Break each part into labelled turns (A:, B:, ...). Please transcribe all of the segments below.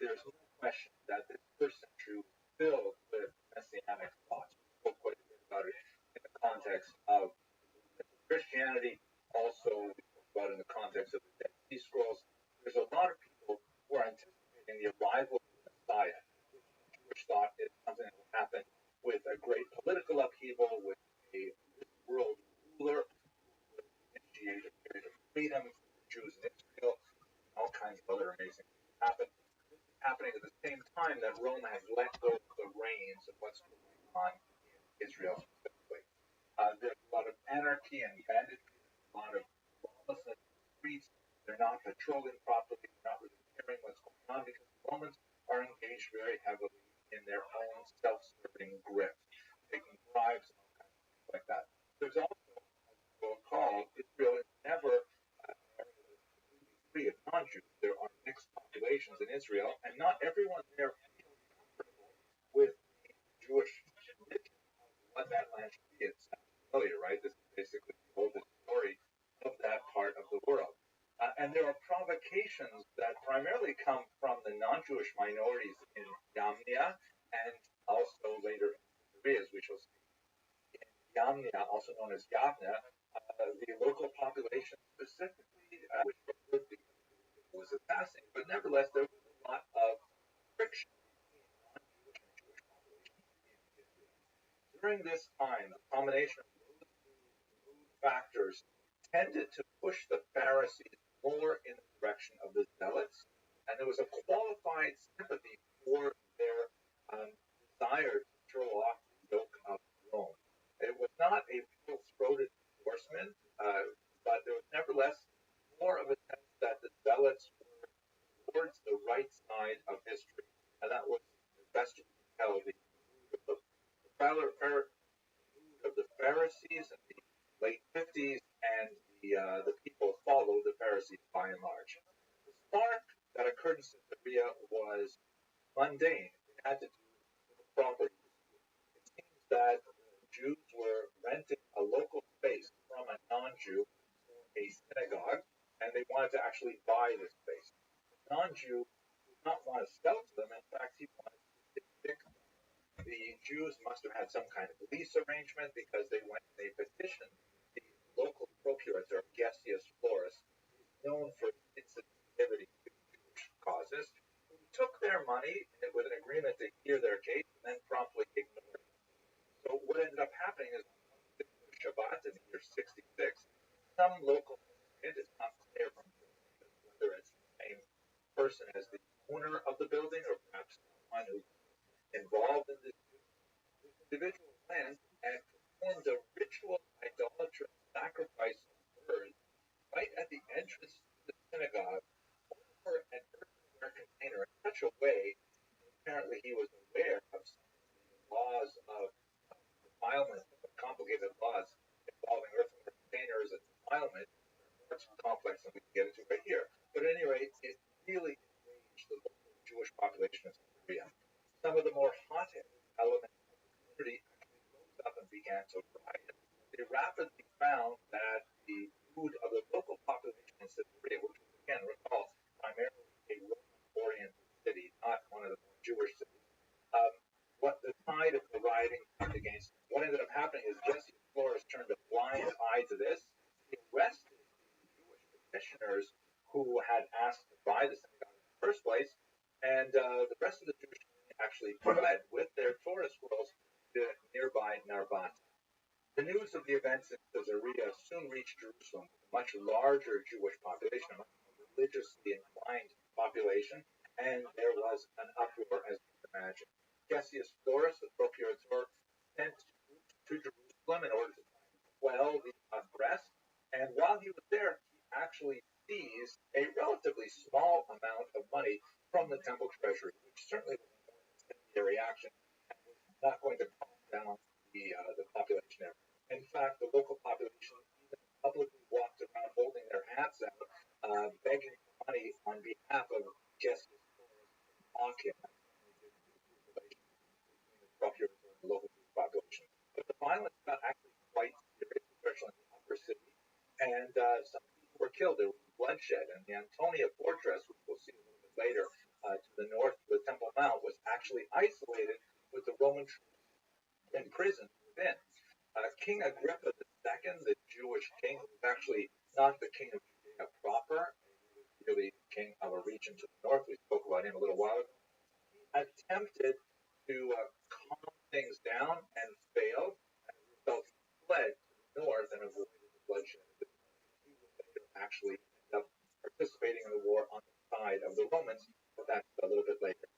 A: there's no question that the first century was filled with messianic thoughts. We spoke quite a bit about it in the context of Christianity, also we spoke about in the context of the Dead Sea Scrolls. There's a lot of people who are anticipating the arrival of the Messiah. Jewish thought is something that will happen with a great political upheaval, with a world ruler who would initiate a period of freedom for the Jews in Israel, all kinds of other amazing things happen. This is happening at the same time that Rome has let go of the reins of what's going on in Israel specifically. There's a lot of anarchy and banditry, a lot of lawlessness in the streets. They're not patrolling properly, they're not really caring what's going on because the Romans are engaged very heavily in their own self-serving grip, taking bribes and all kinds of things like that. There's also, as we'll recall, Israel is never free of non-Jews. There are mixed populations in Israel, and not everyone there feels comfortable with the Jewish religion of what that land should be. It's familiar, right? This is basically the oldest story of that part of the world. And there are provocations that primarily come from the non-Jewish minorities in Yamnia and also later in Caesarea, as we shall see. In Yamnia, also known as Yavna, the local population specifically, which was assassinated, but nevertheless, there was a lot of friction between non-Jewish and Jewish populations in Israel. During this time, the combination of those two factors tended to push the Pharisees more in the direction of the Zealots, and there was a qualified sympathy for their desire to throw off the yoke of Rome. It was not a full-throated endorsement, but there was nevertheless more of a sense that the Zealots were towards the right side of history, and that was the best you can tell the Pharisees in the late 50s and the people followed the Pharisees by and large. The spark that occurred in Caesarea was mundane. It had to do with property. It seems that Jews were renting a local space from a non-Jew, a synagogue, and they wanted to actually buy this space. The non-Jew did not want to sell to them. In fact, he wanted to evict them. The Jews must have had some kind of lease arrangement because they went and they petitioned the local procurator, Gessius Florus, known for his sensitivity to Jewish causes, who took their money with an agreement to hear their case and then promptly ignored it. So what ended up happening is on Shabbat in the year 66, some local historian, it's not clear from whether it's the same person as the owner of the building or perhaps someone who's involved in this individual went and performed a ritual idolatrous sacrifice of birds right at the entrance to the synagogue over an earthenware container in such a way that apparently he was aware of some of the laws of defilement, complicated laws involving earthenware containers and defilement. They're more complex than we can get into right here. But at any rate, it really enraged the local Jewish population of Syria. Some of the more hot-headed elements of the community actually rose up and began to riot. They rapidly found that the mood of the local population in Syria, which was, again, recall, primarily a Roman-oriented city, not one of the more Jewish cities, what the tide of the rioting turned against them. What ended up happening is Gessius Florus turned a blind eye to this. He arrested the Jewish petitioners who had asked to buy the synagogue in the first place, and the rest of the Jewish community actually fled with their Torah scrolls to nearby Narbat. The news of the events in Caesarea soon reached Jerusalem, with a much larger Jewish population, a much more religiously inclined population, and there was an uproar, as you can imagine. Gessius Florus, the procurator, sent troops to Jerusalem in order to quell the unrest, and while he was there, he actually seized a relatively small amount of money from the temple treasury, which certainly was an incendiary action and was not going to calm down the population there. In fact, the local population even publicly walked around holding their hats out, begging for money on behalf of Gessius Florus to mock him. Between the local population. But the violence got actually quite serious, especially in the upper city, and some people were killed. There was bloodshed, and the Antonia fortress, which we'll see a little bit later, to the north about him a little while ago, attempted to calm things down and failed. As a result, he fled to the north and avoided the bloodshed. He would later actually end up participating in the war on the side of the Romans, but that's a little bit later.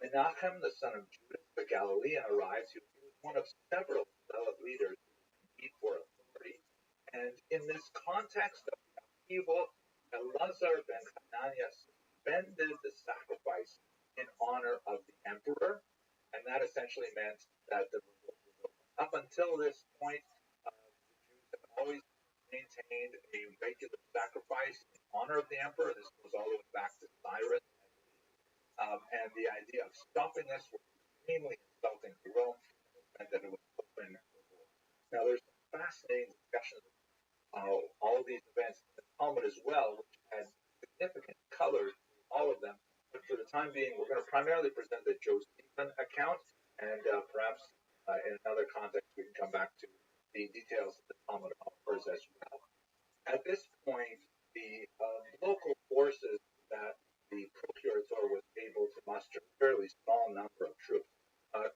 A: Menachem, the son of Judas, the Galilean, arrives. He was one of several zealot leaders who compete for authority. And in this context of the upheaval, Elazar ben Hananiah suspended the sacrifice in honor of the emperor, and that essentially meant that the revolt was over. Up until this point, the Jews have always maintained a regular sacrifice in honor of the emperor. This goes all the way back to Cyrus. And the idea of stopping this was extremely insulting to Rome, and that it was open revolt. Now, there's fascinating discussions of how all of these events in the Talmud as well, which had significant colors to all of them. But for the time being, we're going to primarily present the Josephine account, and perhaps in another context, we can come back to the details that the Talmud offers as well. At this point, the local forces that the procurator was able to muster, a fairly small number of troops,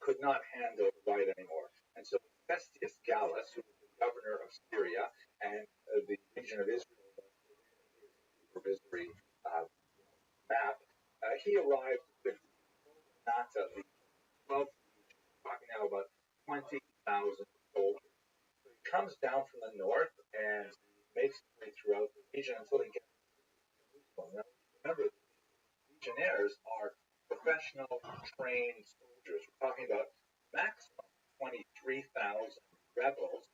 A: could not handle the fight anymore. And so Festus Gallus, who was the governor of Syria and the region of Israel, the supervisory map, he arrived with Nata legion, 12 legions, talking now about 20,000 soldiers. So he comes down from the north and makes his way throughout the region until he gets to Jerusalem. Now, remember, legionnaires are professional, trained soldiers. We're talking about maximum 23,000 rebels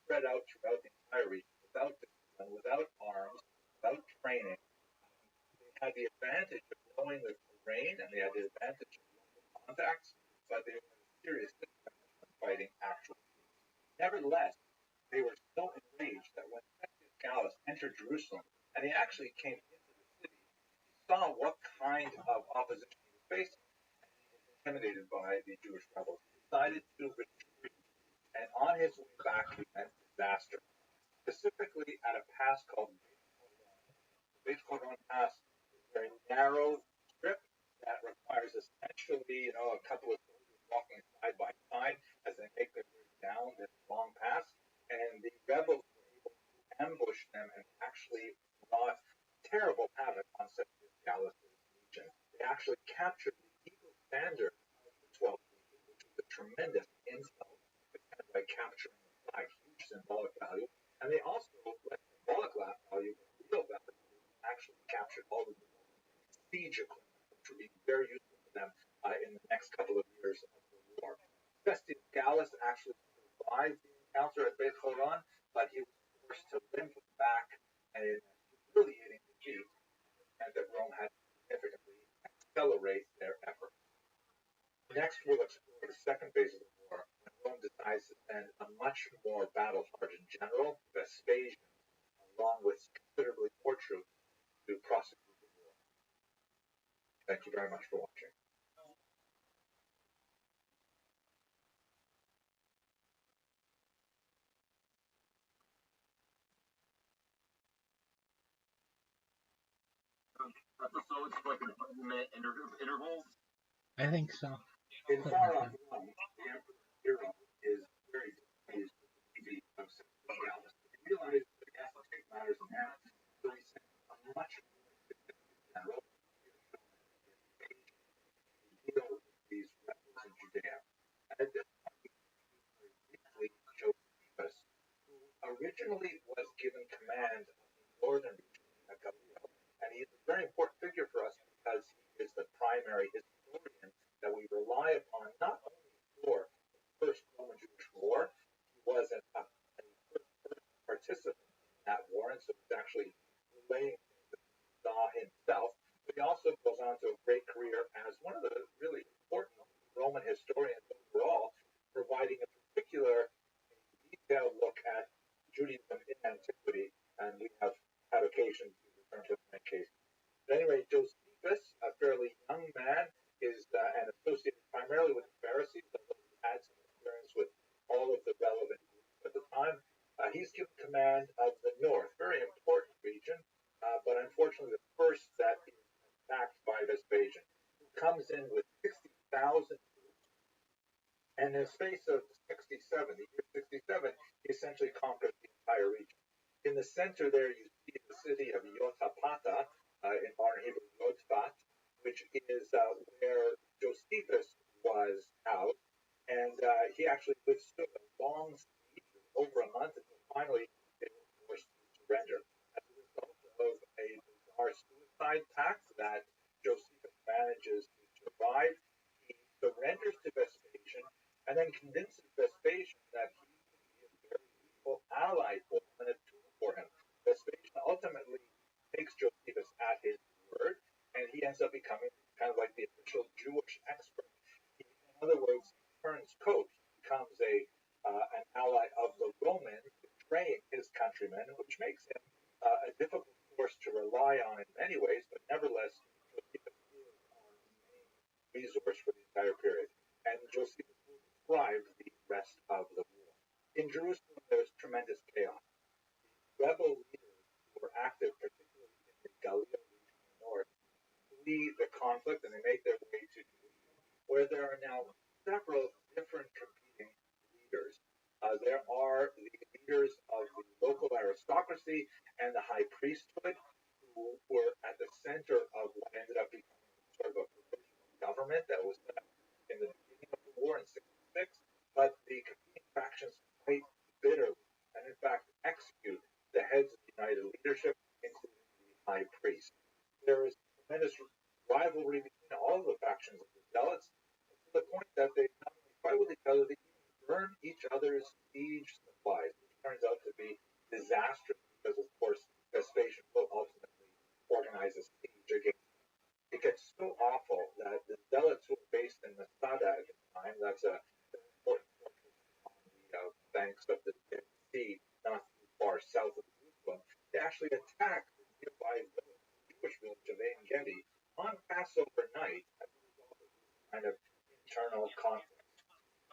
A: spread out throughout the entire region without discipline, without arms, without training. They had the advantage of knowing the terrain and they had the advantage of local contacts, but they were serious disadvantage when fighting actual troops. Nevertheless, they were so enraged that when Festus Gallus entered Jerusalem, and he actually came into the city, he saw what kind of opposition he was facing, and he was intimidated by the Jewish rebels. He decided to retreat, and on his way back, he met disaster, specifically at a pass called the Beit Horon Pass. Is a very narrow strip that requires essentially, a couple of soldiers walking side by side as they make their way down this long pass. And the rebels were able to ambush them and actually wrought terrible havoc on Festus Gallus's legion. They actually captured the eagle standard of the 12th Legion, which was a tremendous insult, by capturing the flag, huge symbolic value. And they also, like symbolic value, real value, actually captured all of the siege equipment, which would be very useful to them in the next couple of years of the war. Festus Gallus actually survived the encounter at Beit Horon, but he was forced to limp back and in a humiliating defeat, and that Rome had to significantly accelerate their effort. Next, we'll explore the second phase of the war, when Rome decides to send a much more battle-hardened general, Vespasian, along with considerably more troops to prosecute the war. Thank you very much for watching.
B: Episodes like in 100-minute intervals?
C: I think so.
A: In Far Off One, the Emperor's hero is very displeased with the defeat of Festus Gallus. He realizes that he has to take matters in hand, so he sends a much more significant general to deal with these rebels in Judea. And at this point, we very briefly Josephus, who originally was given command of the northern region of Galilee. And he is a very important figure for us because he is the primary historian that we rely upon not only for the First Roman-Jewish War, he was a first participant in that war, and so he's actually relaying things that he saw himself, but he also goes on to a great career as one of the really important Roman historians overall, providing a particular detailed look at Judaism in antiquity, and we have had occasion to return to that case. At any rate, Josephus, a fairly young man, is and associated primarily with the Pharisees, although he had some experience with all of the relevant groups at the time. He's given command of the north, very important region, but unfortunately the first that is attacked by Vespasian. comes in with 60,000 troops, and in the space of 67, the year 67, he essentially conquers the entire region. In the center there, you see the city of Yotapata, in modern Hebrew, Yotpat, which is where Josephus was housed, and he actually withstood a long siege of over a month until finally they were forced to surrender. As a result of a bizarre suicide pact that Josephus manages to survive, he surrenders to Vespasian and then convinces Vespasian that he can be a very useful ally for him and a tool for him. Vespasian ultimately takes Josephus at his word, and he ends up becoming kind of like the official Jewish expert. In other words, he turns coat. He becomes an ally of the Romans, betraying his countrymen, which makes him a difficult force to rely on in many ways, but nevertheless, Josephus is our main resource for the entire period. And Josephus will describe the rest of the war. In Jerusalem, there's tremendous chaos. The rebel leaders who were active, particularly in the Galilee region in the north, flee the conflict and they make their way to Jerusalem, where there are now several different competing leaders. There are the leaders of the local aristocracy and the high priesthood, who were at the center of what ended up becoming sort of a provisional government that was set up in the beginning of the war in 66. But the competing factions fight bitterly and, in fact, execute the heads of the united leadership, including the high priest. There is tremendous rivalry between all of the factions of the zealots, to the point that they not only fight with each other, they even burn each other's siege supplies, which turns out to be disastrous because, of course, Vespasian will ultimately organize a siege against them. It gets so awful that the zealots who were based in Masada at the time, that's an important fortress on the banks of the Dead Sea, not too far south of Jerusalem, they actually attack the nearby village, the Jewish village of Ein Gedi, on Passover night as a result of this kind of internal conflict.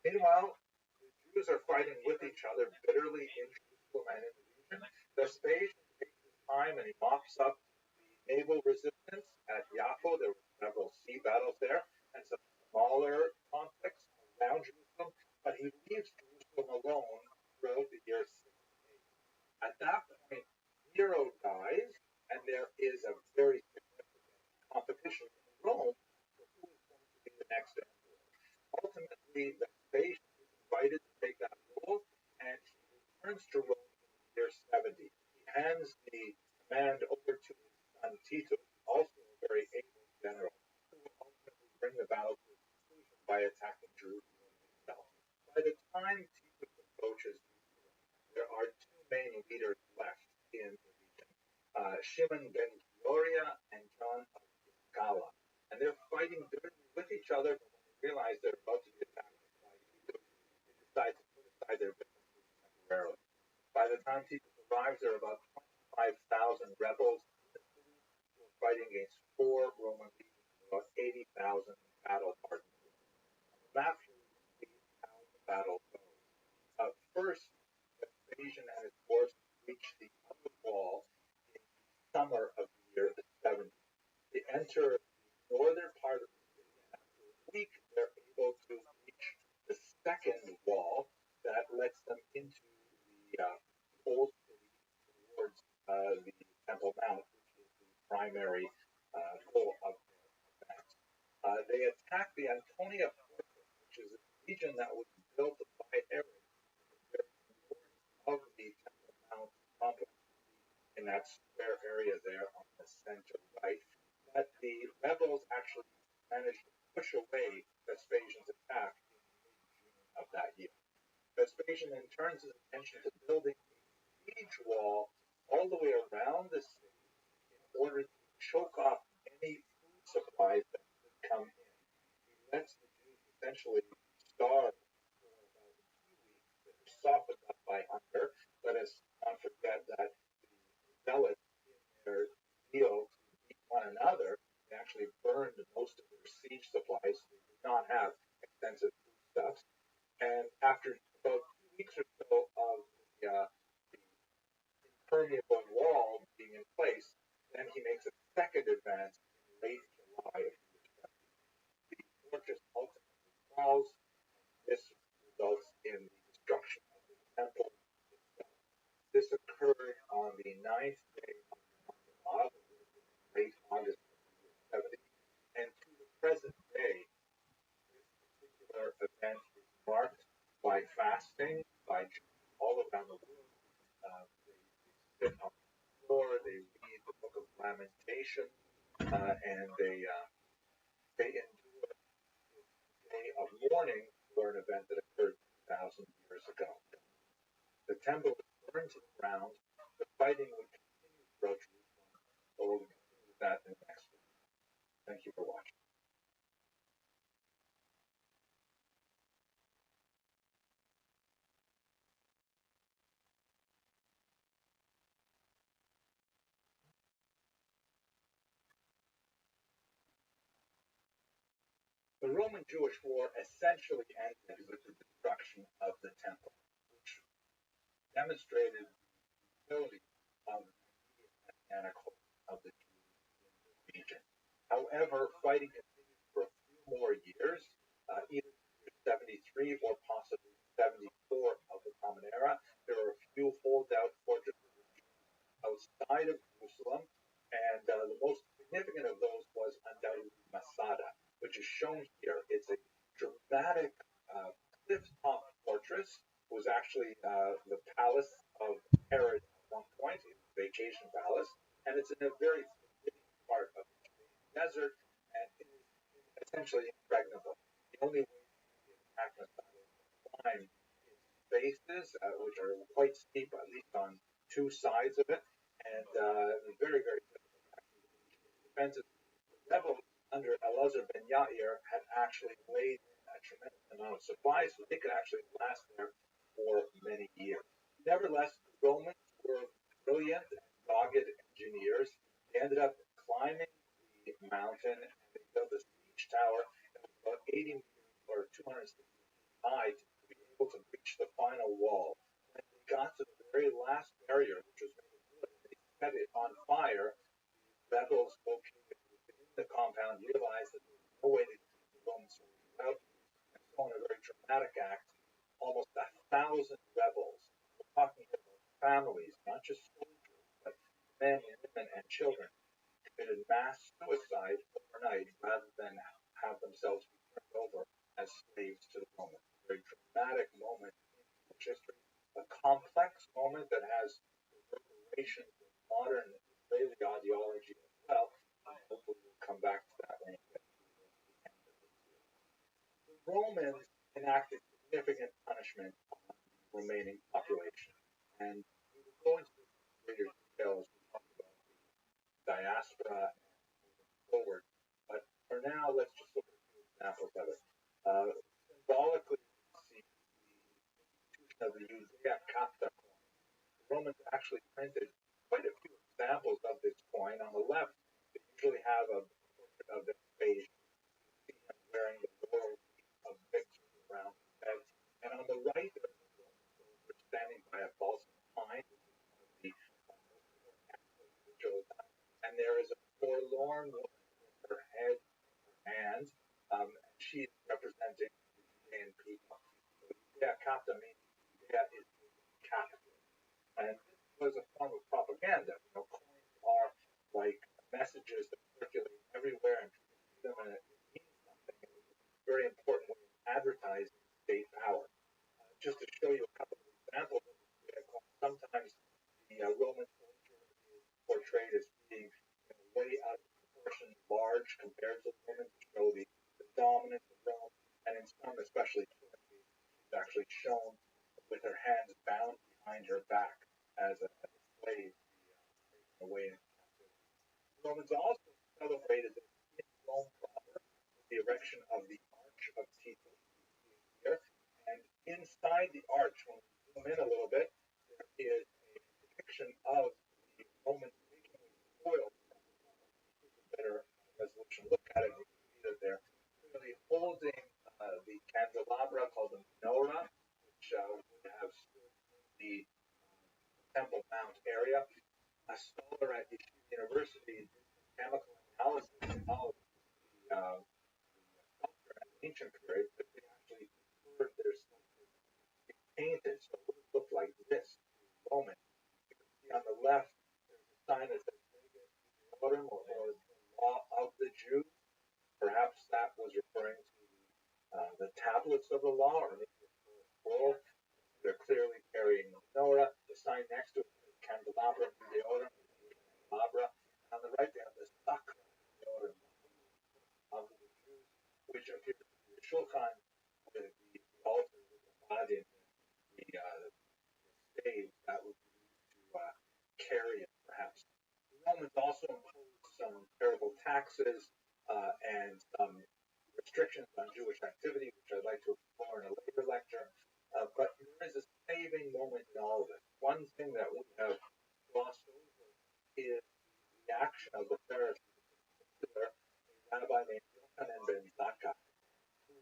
A: Meanwhile, the Jews are fighting with each other bitterly in Jerusalem and in the region. Vespasian takes his time and he mops up the naval resistance at Yaffo. There were several sea battles there and some smaller conflicts around Jerusalem, but he leaves Jerusalem alone throughout the year 68. At that point, Nero dies, and there is a very significant competition in Rome for who is going to be the next emperor. Ultimately, Vespasian is invited to take that role, and he returns to Rome in the year 70. He hands the command over to his son Titus, also a very able general, who will ultimately bring the battle to a conclusion by attacking Jerusalem itself. By the time Titus approaches Jerusalem, there are two main leaders left in the region, Shimon ben Gioria and John of Gala. And they're fighting bitterly with each other, but when they realize they're about to be attacked by Titus, they decide to put aside their differences temporarily. By the time Titus arrives, there are about 25,000 rebels in the city who are fighting against four Roman legions of about 80,000 battle-hardened troops. On the map here you can see how the battle goes. First, Vespasian and his forces reach the upper wall in the summer of the year 70. They enter the northern part of the city, and after a week, they're able to reach the second wall that lets them into the old city towards the Temple Mount, which is the primary goal of their defense. They attack the Antonia Fortress, which is a region that was built by Herod at the very north of the Temple Mount complex, in that square area there on the center right. But the rebels actually managed to push away Vespasian's attack in mid-June of that year. Vespasian then turns his attention to building a siege wall all the way around the city in order to choke off any food supplies that could come in. He lets the Jews essentially starve for about 2 weeks. They're softened up by hunger. Let us not forget that the zealots, in their zeal to beat one another, they actually burned most of their siege supplies, so they did not have extensive foodstuffs. And after about 2 weeks or so of the impermeable wall being in place, then he makes a second advance in late July of the year 70. present day, this particular event is marked by fasting by Jews all around the world. They sit on the floor, they read the book of Lamentation, and they endure this day of mourning for an event that occurred 2,000 years ago. The temple was burned to the ground. The fighting would continue throughout Jerusalem, but we'll continue with that in the next week. Thank you for watching. The Roman-Jewish War essentially ended with the destruction of the temple, which demonstrated the utility of the messianic hope of the Jews in the region. However, fighting continued for a few more years, either 73 or possibly 74 of the Common Era. There were a few holdout fortresses outside of Jerusalem, and the most significant of those was undoubtedly Masada, which is shown here. It's a dramatic cliff-top fortress. It was actually the palace of Herod at one point, a vacation palace, and it's in a very forbidding part of the desert, and it is essentially impregnable. The only way to attack Masada is to climb its faces, which are quite steep, at least on two sides of it, and very, very difficult actually to reach its defenses. The rebels under Elazar ben Yair had actually laid in a tremendous amount of supplies, so they could actually last there for many years. Nevertheless, the Romans were brilliant and dogged engineers. They ended up climbing the mountain, and they built a siege tower that was about 80 meters or 260 feet high to be able to reach the final wall. When they got to the very last barrier, which was made of wood, they set it on fire. The rebels located within the compound realized that there was no way to keep the Roman soldiers out, and so in a very dramatic act, almost 1,000 rebels, we're talking about families, not just soldiers, but men, women, and children, committed mass suicide overnight rather than have themselves be turned over as slaves to the Romans. A very dramatic moment in Jewish history, a complex moment that has reverberations of modern Israeli ideology as well. Hopefully we'll come back to that when we get to the end of this series. The Romans enacted significant punishment on the remaining population, and we will go into this in greater detail as we talk about the diaspora and moving forward. But for now, let's just look at a few examples of it. Symbolically, we see the institution of the Judea Capta coin. The Romans actually printed quite a few examples of this coin. On the left, they usually have a portrait of Vespasian. You see him wearing the laurel wreath of victory around his head. And on the right, there's a Roman soldier standing by a balsam pine, which is one of the most important aspects of the Joseph. And there is a forlorn woman with her head in her hands, and she is representing the Judean people. So Judea Capta means Judea is captive. And this was a form of propaganda. Coins are like messages that circulate everywhere, and people see them, and it means something. It was a very important way of advertising state power. Just to show you a couple of examples of the coin, sometimes the Roman soldier is portrayed as being way out of proportion, large compared to the women, to show the dominance of Rome. And in some, especially Timothy, she's actually shown with her hands bound behind her back as a slave taken away in captivity. The Romans also celebrated this in Rome proper with the erection of the Arch of Titus, here. And inside the arch, when we zoom in a little bit, there is a depiction of the Romans taking away spoils from the temple. This is a better resolution look at it. You can see that they're clearly holding the candelabra called the menorah, which would have stood in the Temple Mount area. A scholar at Yeshiva University did some chemical analysis of the sculpture at the ancient period, but they actually preferred their sculpture to be painted, so it would look like this to Roman. You can see on the left, there's a sign that says Vegas Judaeorum, or the law of the Jews. Perhaps that was referring to the tablets of the law, or maybe the scroll. They're clearly carrying the menorah. The sign next to it is candelabra medeorum, candelabra. On the right, they have the sacra medeorum of the Jews, which appears to be a shulchan with the altar with the body and the stage that would be used to carry it, perhaps. The Romans also imposed some terrible taxes and some restrictions on Jewish activity, which I'd like to explore in a later lecture. But there is a saving moment in all of this. One thing that we have glossed over is the reaction of the Pharisees, in particular a rabbi named Yochanan ben Zakkai, who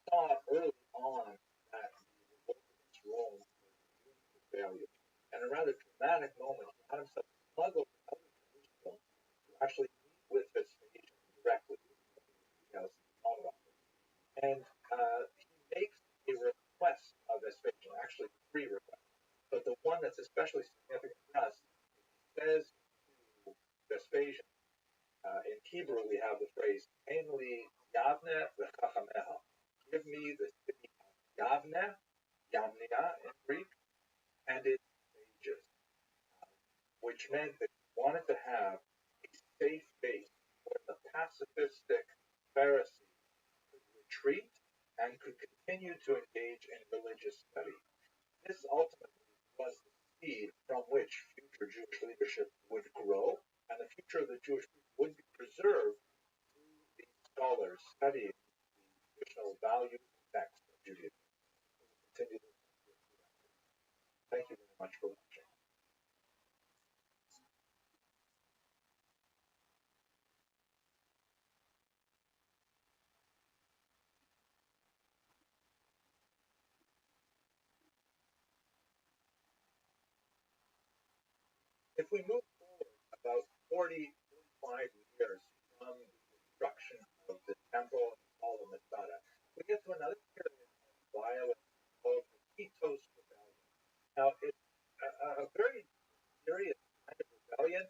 A: saw early on that the revolt against Rome was doomed to failure. And a rather dramatic moment, he had himself smuggled out of Jerusalem to actually meet with Vespasian directly, and he makes a request of Vespasian, actually three requests. But the one that's especially significant for us, he says to Vespasian, in Hebrew we have the phrase, Enli Yavne v'chachameha. Give me the city of Yavne, Yamnia in Greek, and its sages, which meant that he wanted to have a safe base where the pacifistic Pharisees could retreat and could continue to engage in religious study. This ultimately was the seed from which future Jewish leadership would grow, and the future of the Jewish people would be preserved through these scholars studying the traditional values and texts of Judaism. We'll continue this. Thank you very much for watching. If we move forward about 40, 45 years from the destruction of the temple and the fall of Masada, we get to another period of violence called the Kitos Rebellion. Now, it's a very serious kind of rebellion.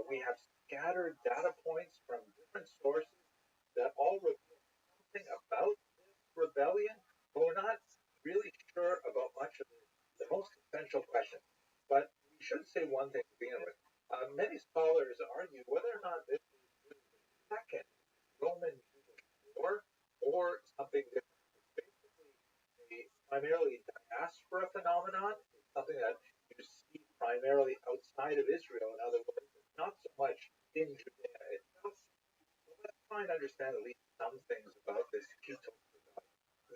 A: We have scattered data points from different sources that all reveal something about this rebellion, but we're not really sure about much of the most essential questions. But we should say one thing to begin with. Many scholars argue whether or not this is really the second Roman Jewish war or something different. It's basically a primarily diaspora phenomenon. It's something that you see primarily outside of Israel, in other words, not so much in Judea itself. So let's try and understand at least some things about this Kitos rebellion.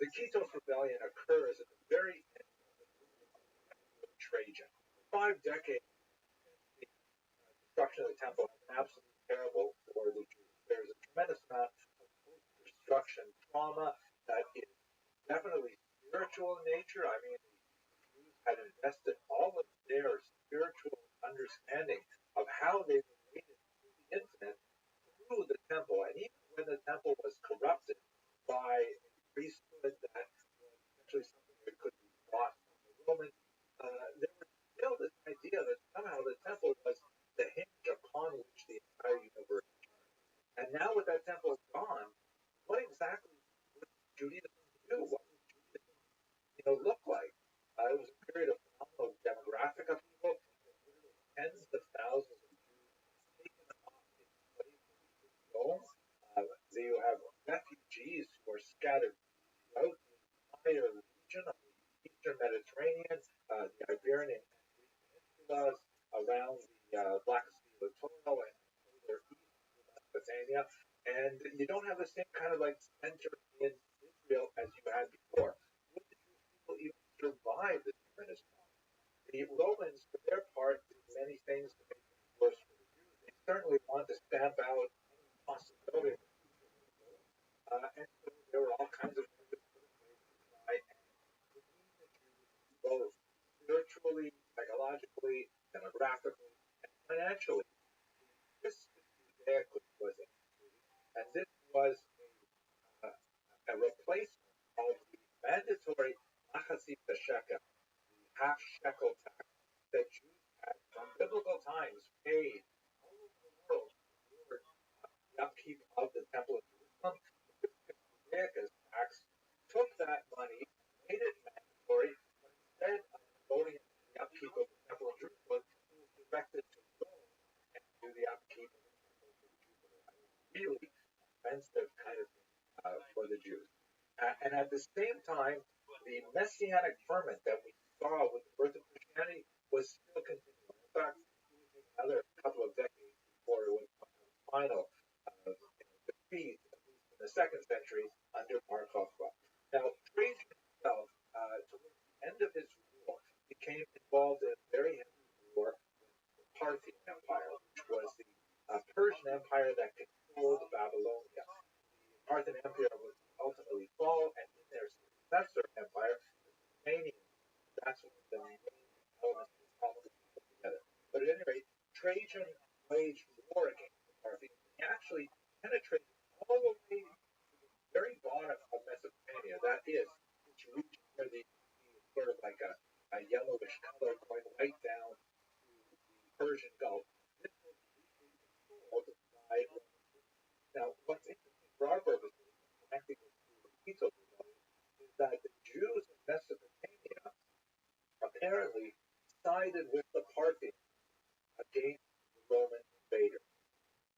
A: The Kitos rebellion occurs at the very end of Trajan. 5 decades the destruction of the temple has been absolutely terrible for the Jews. There's a tremendous amount of post-destruction trauma that is definitely spiritual in nature. I mean, the Jews had invested all of their spiritual understanding of how they related to the infinite through the temple. And even when the temple was corrupted by a priesthood that was essentially something that could be bought from the Romans, there was still this idea that somehow the temple was the hinge upon which the entire universe turned. And now with that temple gone, what exactly would Judaism do? What would Judaism, look like? It was a period of phenomenal demographic upheaval. Tens of thousands of Jews taken off in slavery in Rome. You have refugees who are scattered throughout the entire region of the eastern Mediterranean, the Iberian and Greek peninsulas, around the Black Sea littoral and further east to Mesopotamia. And you don't have the same kind of center in Israel as you had before. Would the Jewish people even survive this tremendous trauma? The Romans, for their part, did many things to make things worse for the Jews. They certainly wanted to stamp out any possibility of a future revolt. And so there were all kinds of measures put in place to try and redeem the Jews both spiritually, psychologically, demographically, and financially. The fiscus judaicus was instituted, and this was a replacement of the mandatory machasip shekel, the half shekel tax that Jews had from biblical times paid all over the world for the upkeep of the Temple of Jerusalem. for the Jews. And at the same time, the messianic ferment that we saw with the birth of Christianity was still continuing. In fact, it would take another couple of decades before it would final defeat, at least in the second century, under Bar Kokhba. Now, Trajan himself, towards the end of his rule, became involved in a very heavy war with the Parthian Empire, which was the Persian Empire that controlled Babylonia. The Parthian Empire would ultimately fall, and in their successor empire, the Sasanians, that's one of the main elements of the conflict put together. But at any rate, Trajan waged war against the Parthians. He actually penetrated all the way to the very bottom of Mesopotamia. That is, this region where the sea is sort of like a yellowish color going right down to the Persian Gulf. This was briefly controlled by Romans. Now, what's interesting for our purposes, connecting this to the Tito rebellion, is that the Jews of Mesopotamia apparently sided with the Parthians against the Roman invaders,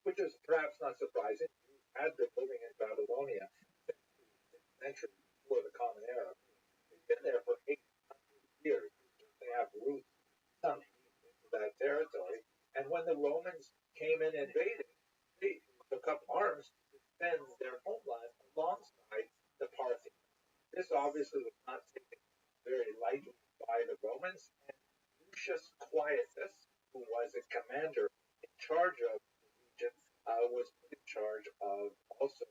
A: which is perhaps not surprising. Jews had been living in Babylonia since the 6th century before the Common Era. They've been there for 800 years. They certainly have roots sunk deep into that territory. And when the Romans came in and invaded, they took up arms to defend their homeland alongside the Parthians. This obviously was not taken very lightly by the Romans, and Lucius Quietus, who was a commander in charge of the region, was put in charge of also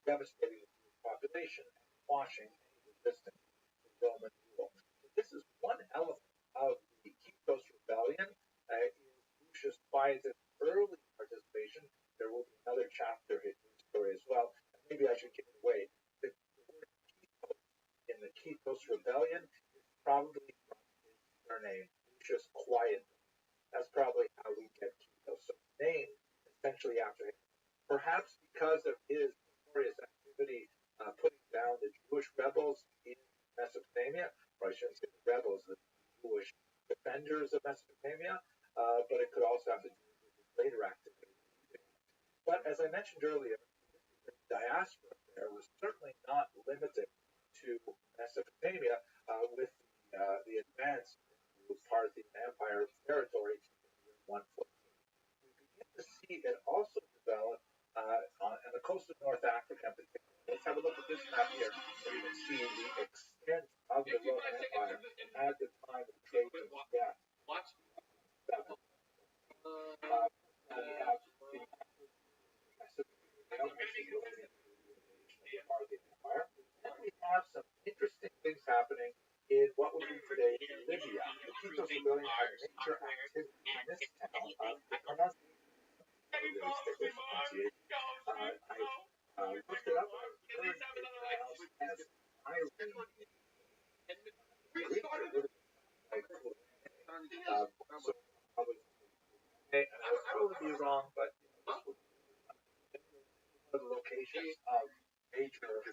A: devastating the Jewish population and quashing any resistance to Roman rule. So this is one element of the Kypros rebellion, is Lucius Quietus' early participation. There will be another chapter in his story as well, and maybe I should give it away. The word Kypros in the Kypros rebellion is probably from his surname, Lucius Quietus. That's probably how we get Kypros. So named essentially after him. Perhaps because of his notorious activity putting down the Jewish rebels in Mesopotamia, or I shouldn't say the rebels, the Jewish defenders of Mesopotamia, but it could also have to do with his later activity. But as I mentioned earlier, the diaspora there was certainly not limited to Mesopotamia with the advance into Parthian Empire territory in the year 114. We begin to see it also develop on the coast of North Africa in particular. Let's have a look at this map here, so you can see the extent of the Roman Empire at the time of Trajan's death. We have the Empire, and we have some interesting things happening in what would be today Libya. The Kypros rebellion had major activity in this town. The pronunciation really stick with pronunciation. I looked it up. I heard it pronounced as Irene. So probably and I would be wrong, but this would be one of the locations of major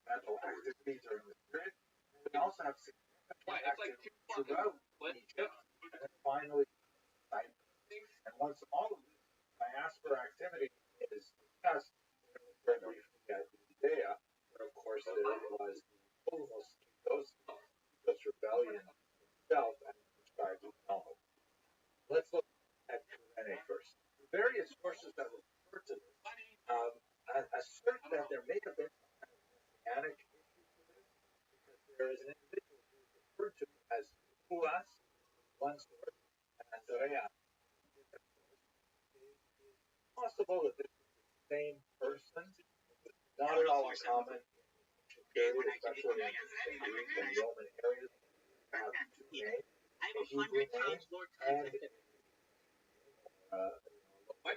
A: mental activity during this period. And we also have significant activity throughout Egypt, and then finally Cyprus. And once all of this diaspora activity is discussed, very briefly at Judea, where of course there was the almost Kypros rebellion itself, as described in Talmud. Let's look at Kyrene first. The various sources that refer to this assert that there may have been some kind of messianic issue to this, because there is an individual who is referred to as Ulas, one source, and Azariah, different source. It is possible that this is the same person. It was not at all uncommon in the ancient period, especially in the Greek and Roman areas, to have two names, a Hebrew name and I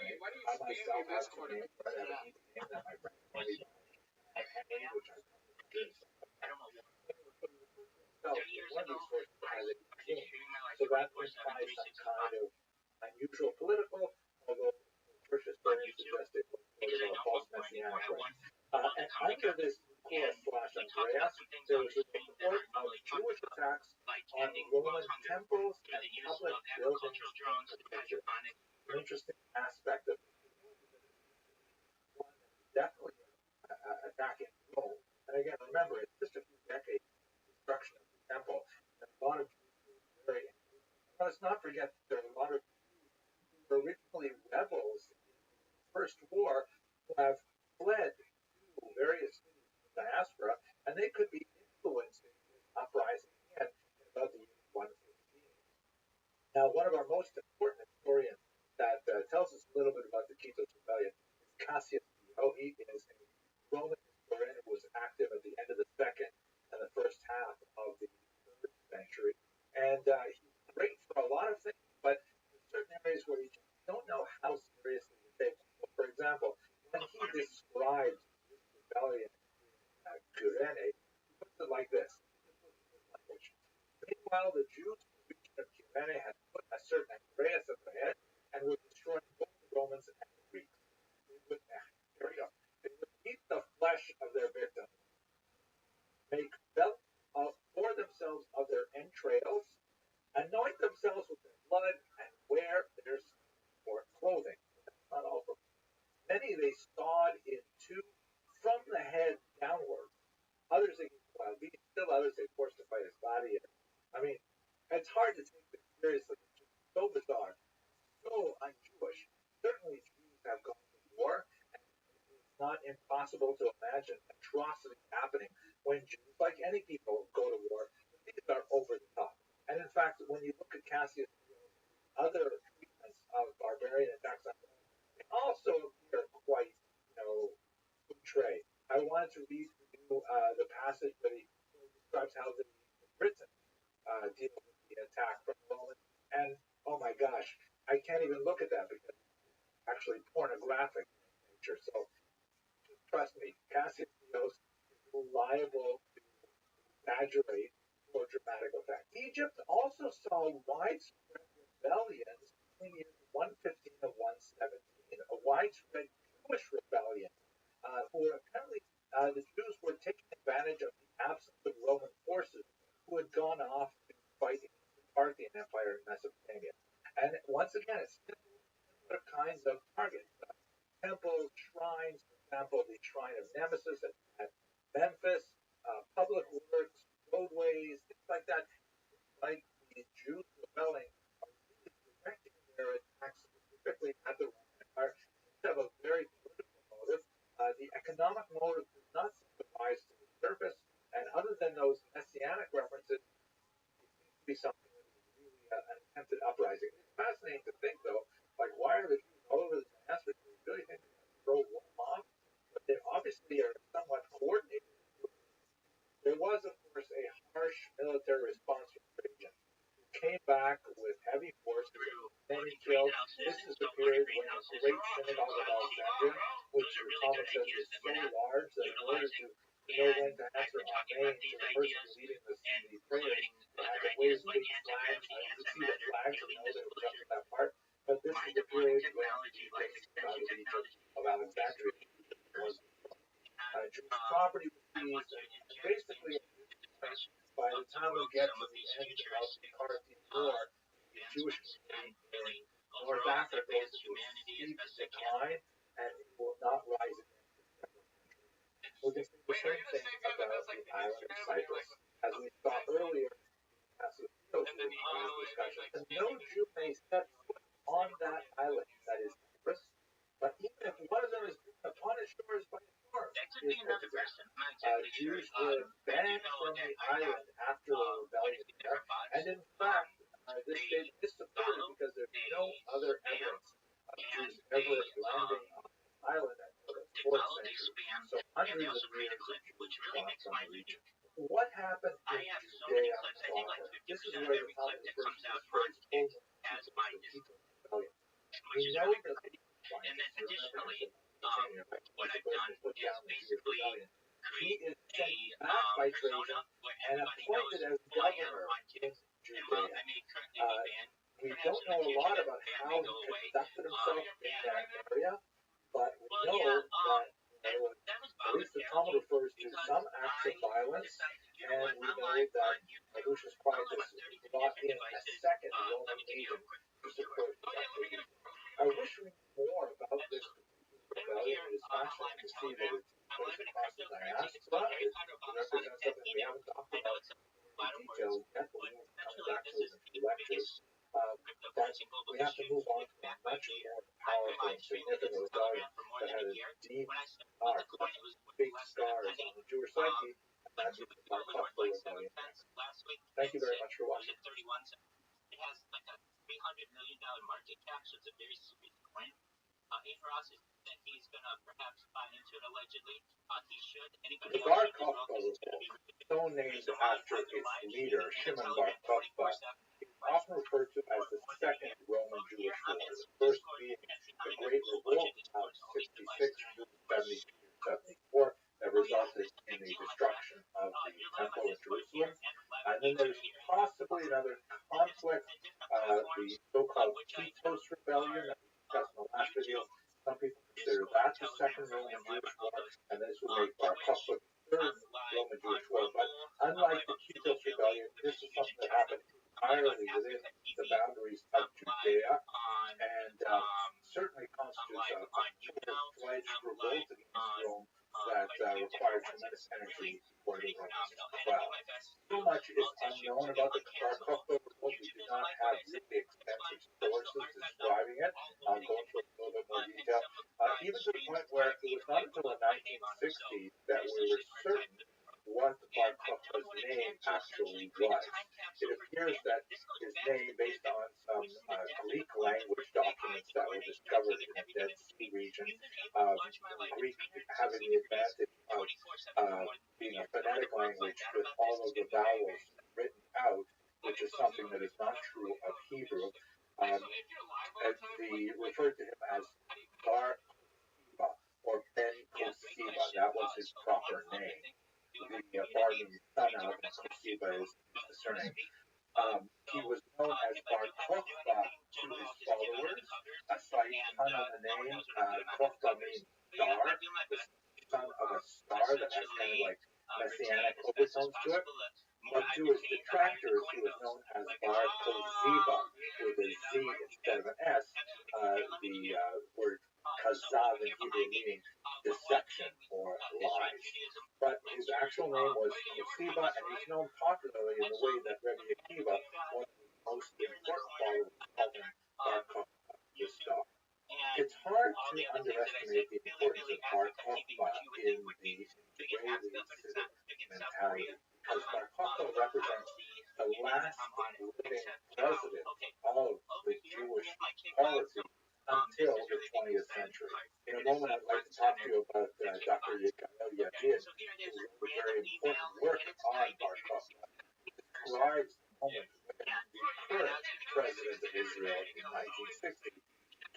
A: myself have two names, but I have a Hebrew name that my friend Tony which I one of these sources has a king. So that implies some kind of unusual political, although church historians suggest it was sort of a false messianic right. And under this Nicola/Andreas, there was a report of Jewish attacks on Roman temples and public buildings in Egypt. An interesting aspect of this, one that is definitely attacking remember, it's just a few decades of destruction of the temple, and a lot of Jews were very angry. Let's not forget that there are a lot of Jews who were originally rebels in the First War who have fled to various cities in the diaspora, and they could be influencing this uprising again in about the year 115. Now, one of our most important historians that tells us a little bit about the Kitos Rebellion is Cassius Dio. He is a Roman historian who was active at the end of the second and the first half of the third century. And he's great for a lot of things, but there's certain areas where you just don't know how seriously to take them. So, for example, when he describes this rebellion in Kyrene, he puts it like this. This was his language. Meanwhile, the Jews in the region of Kyrene had put a certain Andreas at the head and were destroying both the Romans and the Greeks. Here we go. They would eat the flesh of their victims, make belts for themselves of their entrails, anoint themselves with their blood, and wear their skin for clothing. That's not all. Many they sawed in two from the head downwards. Others they used wild beasts, still others they forced to fight his body. I mean, it's hard to take this seriously. It's just so bizarre, so un-Jewish. Certainly Jews have gone to war, and it's not impossible to imagine atrocities happening when Jews, like any people, go to war. But these are over the top. And in fact, when you look at Cassius Dio's other treatments of barbarian attacks on Rome, they also appear quite, outre. I wanted to read for you the passage where he describes how the Britons deal with the attack from the Romans. And oh my gosh, I can't even look at that because it's actually pornographic in nature. So just trust me, Cassius Dio is liable to exaggerate for dramatic effect. Egypt also saw widespread rebellions between years 115 and 117, a widespread Jewish rebellion, who were apparently the Jews were taking advantage of the absence of Roman forces who had gone off to fight against the Parthian Empire in Mesopotamia. And once again, it's similar kinds of targets. Temples, shrines, for example, the shrine of Nemesis at Memphis, public works, roadways, things like that. Like the Jews rebelling are really directing their attacks specifically at the Roman Empire. Seems to have a very political motive. The economic motive does not seem to rise to the surface, and other than those messianic references, it seems to be something that is really an attempted uprising. It's fascinating to think, though, like why are the Jews all over the diaspora? Do we really think they're going to throw one off? But they obviously are somewhat coordinated. There was, of course, a harsh military response from Trajan, who came back with heavy forces, many killed. This is the period when the great synagogue of Alexandria, which the Talmud says is so large that in order to know when to answer Amen to the person leading the prayers, they had to wave big flags. You could see the flags and know they were up to that part. But this is the period when the synagogue of Egypt of Alexandria was Jewish property was seized, and basically at this point, by the time we get to the end of the Parthian War, the Jewish community in North Africa goes into a steep decline, and it will not rise again for several centuries. We can say the same thing about the island of Cyprus. As we saw earlier in Cassius discussion, and no Jew may set foot on that island, that is Cyprus, but even if one of them is driven upon its shores by a storm, Jews were banned from the island after the rebellion there, and in fact, this statement is supported because there's no other evidence of Jews ever landing on this island until the 4th century. So hundreds of years of Jews gone from the region. What happened in Judea proper? This is where the Talmud refers to this phrase, the Kitos Rebellion. We know that the and then additionally, what I've done is basically create a persona and appointed as governor in Judea. We don't know a lot about how he conducted himself in that area, but we know that at least the Talmud refers to some acts of violence, and we know that Lucius Quietus brought in a second Roman legion to support the activities. I wish we knew more about this rebellion. It is fascinating to see that it's goes across the diaspora. It represents something we haven't talked about in detail yet, but we will be coming back to it in a few lectures. But we have to move on to a much more powerful and significant rebellion that had a deep mark, big scars on the Jewish psyche, and that's the Bar Kokhba rebellion. Thank you very much for watching.
B: It has like a $300 million market cap, so it's a very serious coin. Averroes is that he's going to perhaps buy into it allegedly. He should. Anybody
A: The Bar Kokhba revolt, so named after its leader, Shimon Bar Kokhba, is often referred to as the Second Roman Jewish War, the first being the Great Revolt of 66 through 74 that resulted in the destruction of the Temple in Jerusalem. And then there's possibly another conflict, the so-called Titus Rebellion that we discussed in the last video. Some people consider that the Second Roman Jewish War, and this would make Bar Kokhba the Third Roman Jewish War. But unlike the Titus Rebellion, this is something that happened entirely within the boundaries of Judea, and certainly constitutes a full-fledged revolt against Rome that required tremendous energy for the Romans as well. So much is unknown about the Bar Kokhba revolt. We do not have really extensive sources describing it. I'll go into a little bit more detail, even to the point where it was not until the 1960s that we were certain what Bar Kokhba's name actually was. It appears that his name, based on some Greek language documents that were discovered in the Dead Sea region, Greek having the advantage of being a phonetic language with all of the vowels written out, which is something that is not true of Hebrew. They referred to him as Bar Kokhba or Ben Kokhba. That was his proper name. The Bar means son of, and Kokhba is the surname. He was known as Bar Kokhba to his followers. A slight pun on the name. Kokhba means star, the son of a star that has kind of like messianic overtones to it. But to his detractors, he was known as Bar Kokhba with a Z instead of an S. The word kazav in Hebrew meaning deception or lies. But his actual name was Kokhba, and he's known popularly in the way that Rabbi Akiva, one of the most important followers, called him Bar Kokhba, the star. It's hard to underestimate the importance of Bar Kokhba in the Israeli civic mentality, because Bar Kokhba represents the last living president of the Jewish polity until the 20th century. In a moment, I'd like to talk to you about Dr. Yigael Yadid, who wrote a very important work on Bar Kokhba. It describes the moment when the current president of Israel in 1960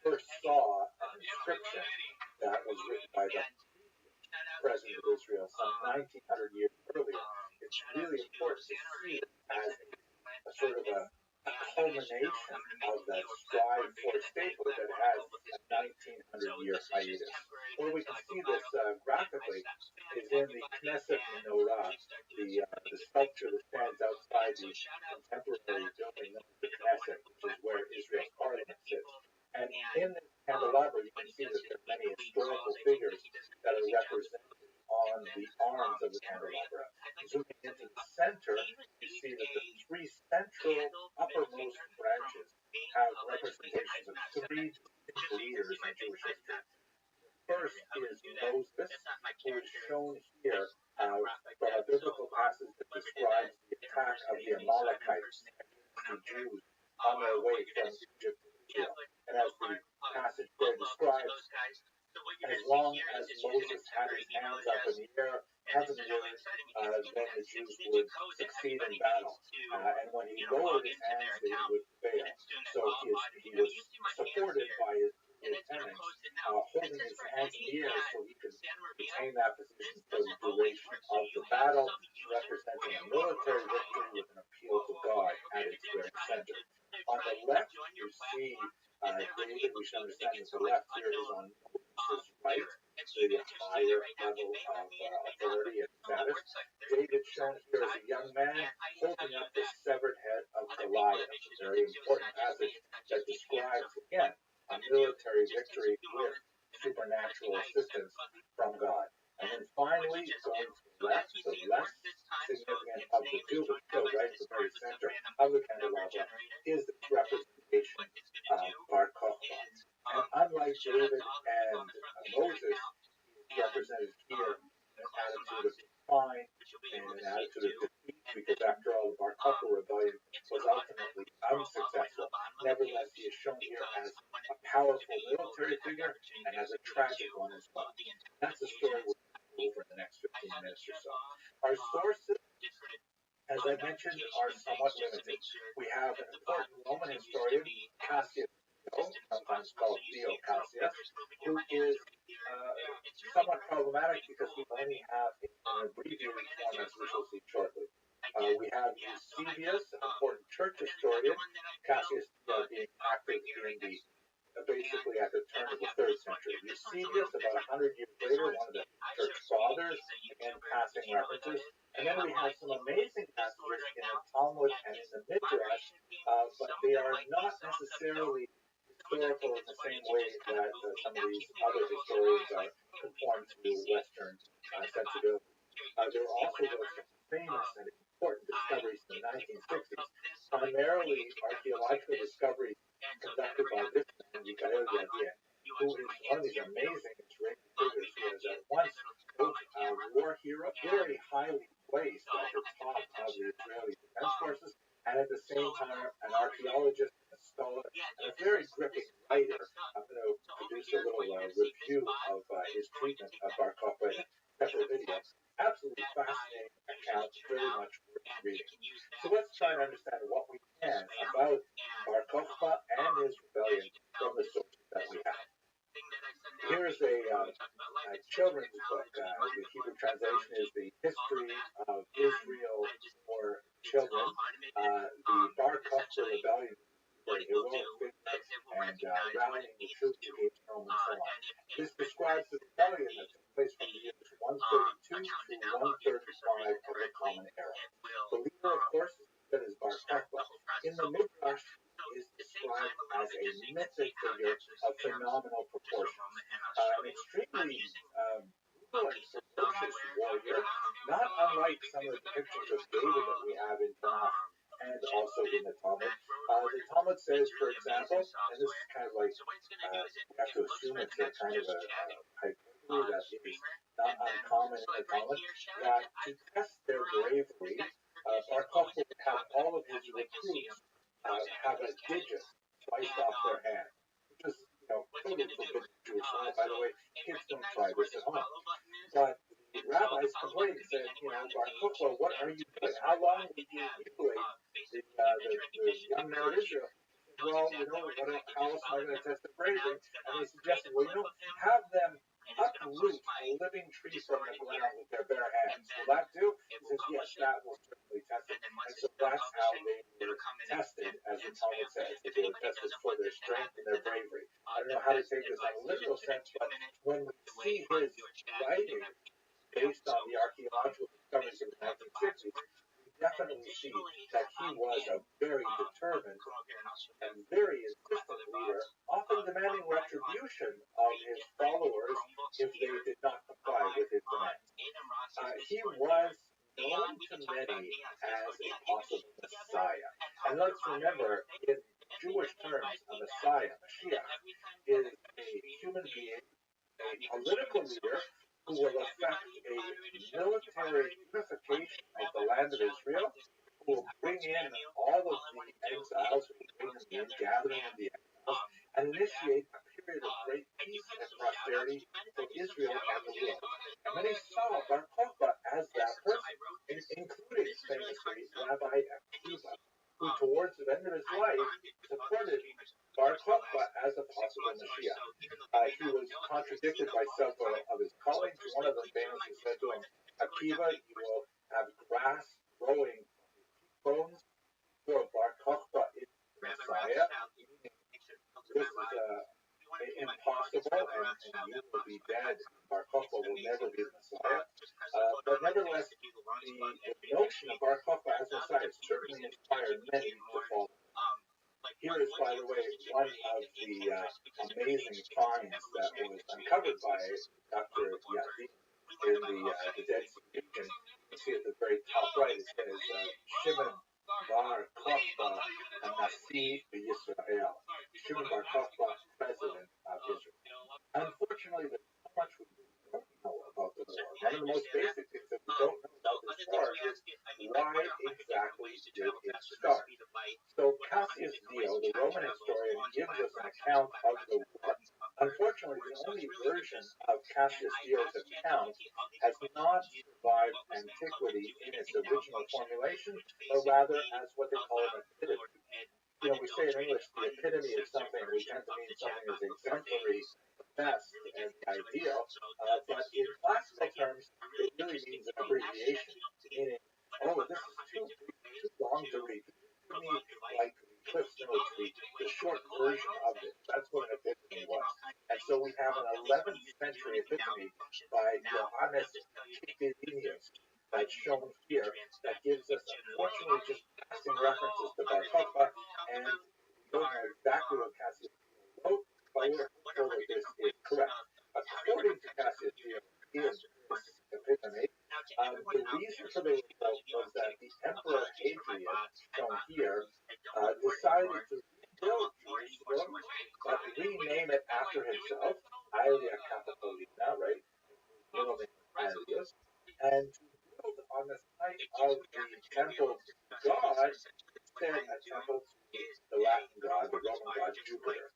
A: first saw an inscription that was written by the president of Israel some 1900 years earlier. It's really important to see it as a sort of a culmination of that strive for statehood that has a 1900-year hiatus. Where we can see this graphically is in the Knesset Menorah, the sculpture that stands outside the contemporary building known as the Knesset, which is where Israel's parliament sits. And in this candelabra, you can see that there are many historical figures that are represented on the arms of the candelabra. Zooming into the center, you see that the three central uppermost branches have representations of three distinct leaders in Jewish history. First is Moses, who is shown here from a biblical passage that describes the attack of the Amalekites against the Jews on their way from Egypt to Israel. And as the passage there describes, as long as Moses had his hands up in the air, heavenward, then the Jews would succeed in battle. And when he lowered his hands, they would fail. So he was supported by his lieutenants, holding his hands in the air so he could retain that position for the duration of the battle, representing a military victory with an appeal to God at its very center. On the left, you see David. We should understand that the left here is on Moses' right, the higher level of authority and status. David shown here as a young man holding up the severed head of Goliath, a very important passage that describes, again, a military victory with supernatural assistance from God. And then finally, going to the left, the less significant of the two, but still right at the very center of the candelabra, is this representation of Bar Kokhba. And unlike David and Moses, he is represented here in an attitude of decline and an attitude of defeat, because after all, the Bar Kokhba rebellion was ultimately unsuccessful. Nevertheless, he is shown here as a powerful military figure and as a tragic one as well. That's the story we'll go over in the next 15 minutes or so. Our sources, as I mentioned, are somewhat limited. We have an important Roman historian, Cassius, sometimes called Dio Cassius, who is somewhat problematic because we only have an abbreviated form, as we shall see shortly. We have Eusebius, an important church historian, Cassius being active in the basically at the turn of the 3rd century. Eusebius, about 100 years later, one of the church fathers, again passing references. And then we have some amazing passages in the Talmud and in the Midrash, but they are not necessarily historical in the same way that some of these other historians are conformed to Western sensibility. There were also some famous and important discoveries in the 1960s, primarily archaeological discoveries conducted by this man, Mikael Yadin, who is one of these amazing Israeli figures who is at once both a war hero, very highly placed at the top of the Israeli defense forces, and at the same time an archaeologist, a scholar, and a very gripping writer. I'm going to produce a little review of his treatment of Bar Kokhba in a separate video. Absolutely fascinating account, very much worth reading. So let's try and understand what we can about Bar Kokhba and his rebellion from the sources that we have. Here's a children's book. The Hebrew translation is The History of Israel for Children. The Bar Kokhba rebellion is a heroic figure and rallying the troops against Rome and so on. This describes the rebellion that took place from the years 132 to 135 of the Common Era. The leader, of course, is Bar Kokhba. In the Midrash, is described as a mythic figure of phenomenal proportions. An extremely brutal and ferocious warrior, not unlike some of the depictions of David that we have in Tanakh and also in the Talmud. The Talmud says, for example, and this is kind of like, we have to assume it's a kind of a hyperbole that is not uncommon in the Talmud, that to test their bravery, Bar Kokhba would have all of his recruits have a digit sliced off their hand, which is, totally forbidden in Jewish law. By the way, kids don't try this at home. But the rabbis complained and said, Bar Kokhba, what are you doing? How long will you mutilate the young men of Israel? Well, how else am I going to test the bravery? And they suggested, have them uproot a living tree from the ground with their bare hands. Will that do? He says, yes, that will certainly test it. And so that's how they were tested, as the Talmud says. They were tested for their strength and their bravery. I don't know how to take this in a literal sense, but when we see his writing based on the archaeological discoveries in the 1960s, we definitely see that he was a very determined and very insistent leader, often demanding retribution of his followers if they did not comply with his demands. He was known to many as a possible Messiah. And let's remember, in Jewish terms, a Messiah, Mashiach, is a human being, a political leader who will effect a military unification of the land of Israel, who will bring in all of the exiles, who will bring them in, gathering in the exiles, and initiate a period of great peace and prosperity for Israel and the world. And many saw Bar Kokhba as that person, including famously Rabbi Akiva, who towards the end of his life supported Bar Kokhba as a possible Mashiach. He was contradicted by several of his colleagues. One of them famously said to him, Akiva, you will have grass growing from your cheekbones, for Bar Kokhba is the Messiah. This is impossible, and you will be dead. Bar Kokhba will never be the Messiah. But nevertheless, the notion of Bar Kokhba as Messiah certainly inspired many to follow. Here is, by the way, one of the amazing finds that was uncovered by Dr. Yadin. in the Dead Sea region. You see at the very top right, it says Shimon Bar Kokhba Nasi Yisrael. Shimon Bar Kokhba, president of Israel. Unfortunately, there's so much we don't know about the war. One of the most basic things that we don't know about this war is why exactly did it start. So Cassius Dio, the Roman historian, gives us an account of the war. Unfortunately, the only version of Cassius Dio's account has not survived antiquity in its original formulation, but rather as what they call an epitome. You know, we say in English the epitome of something, we tend to mean something as exemplary, the best, and the ideal, but in classical terms, it really means an abbreviation, meaning, oh, this is too long to read. To me, like the Cliff Notes, the short version of it. That's what an epitome was. And so we have an 11th century epitome by Johannes Kipilinius that's shown here that gives us, unfortunately, just passing references to Bar Kokhba, and we don't know exactly what Cassius wrote, but we're hopeful that this is correct. According to Cassius Dio, in this epitome, the reason for the revolt was that the Emperor Hadrian, shown here, decided to rebuild Jerusalem, but rename it after himself, Aelia Capitolina, right? Middle name Aelius, and to build on the site of the temple to God, instead a temple to the Latin god, the Roman god Jupiter.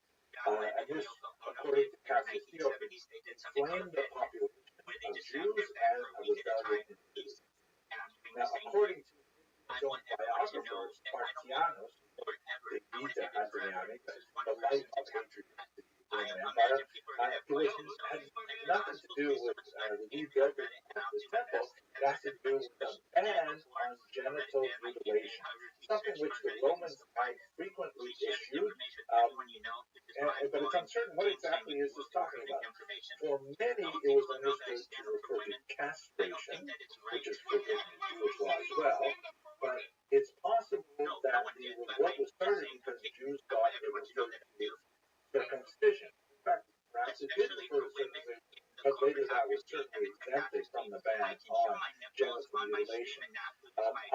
A: And this, according to Cassius Dio, inflamed the population of Jews and a rebellion in Judaism. Now, according to his own biographer, Spartianus, the Vita Hadrianica, the life of Hadrian, the Roman Empire, had nothing to do with the rebuilding of the temple. It has to do with a ban on genital mutilation, something which the Romans had frequently issued, but it's uncertain what exactly is this talking about. For many, it was understood to refer to castration, which is forbidden in Jewish law as well, but it's possible that the revolt was started because Jews thought it referred to circumcision. In fact, perhaps it did refer to circumcision, but later that was certainly exempted from the ban on genital mutilation.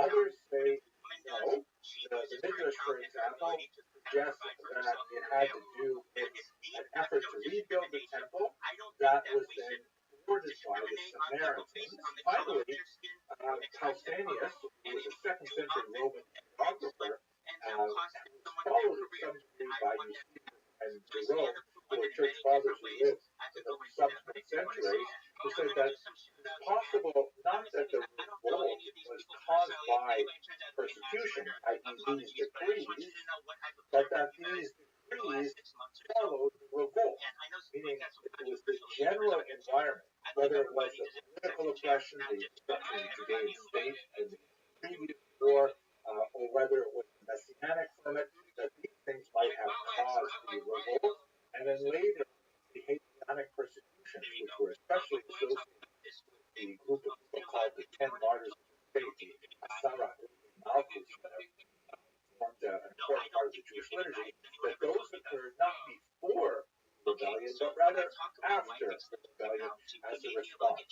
A: Others say no. The Midrash, for example, suggests that it had to do with an effort to rebuild the temple that was then thwarted by the Samaritans. Finally, Pausanias, who was a 2nd century Roman biographer, followed in some degree by Eusebius and Jerome, who were church fathers who lived in the subsequent centuries, who said that it's possible not that the revolt was caused by persecution, i.e. these decrees, but that these decrees followed the revolt, meaning it was the general environment, whether it was the political oppression, the destruction of the Judean state in the previous war, or whether it was the messianic ferment, that these things might have caused the revolt, and then later the Hadrianic persecutions, which were especially associated with the group of people called the 10 Martyrs of the Faith, the Asara Malchus, that have formed an important part of the Jewish liturgy, that those occurred not before the rebellion, but rather after the rebellion as a response.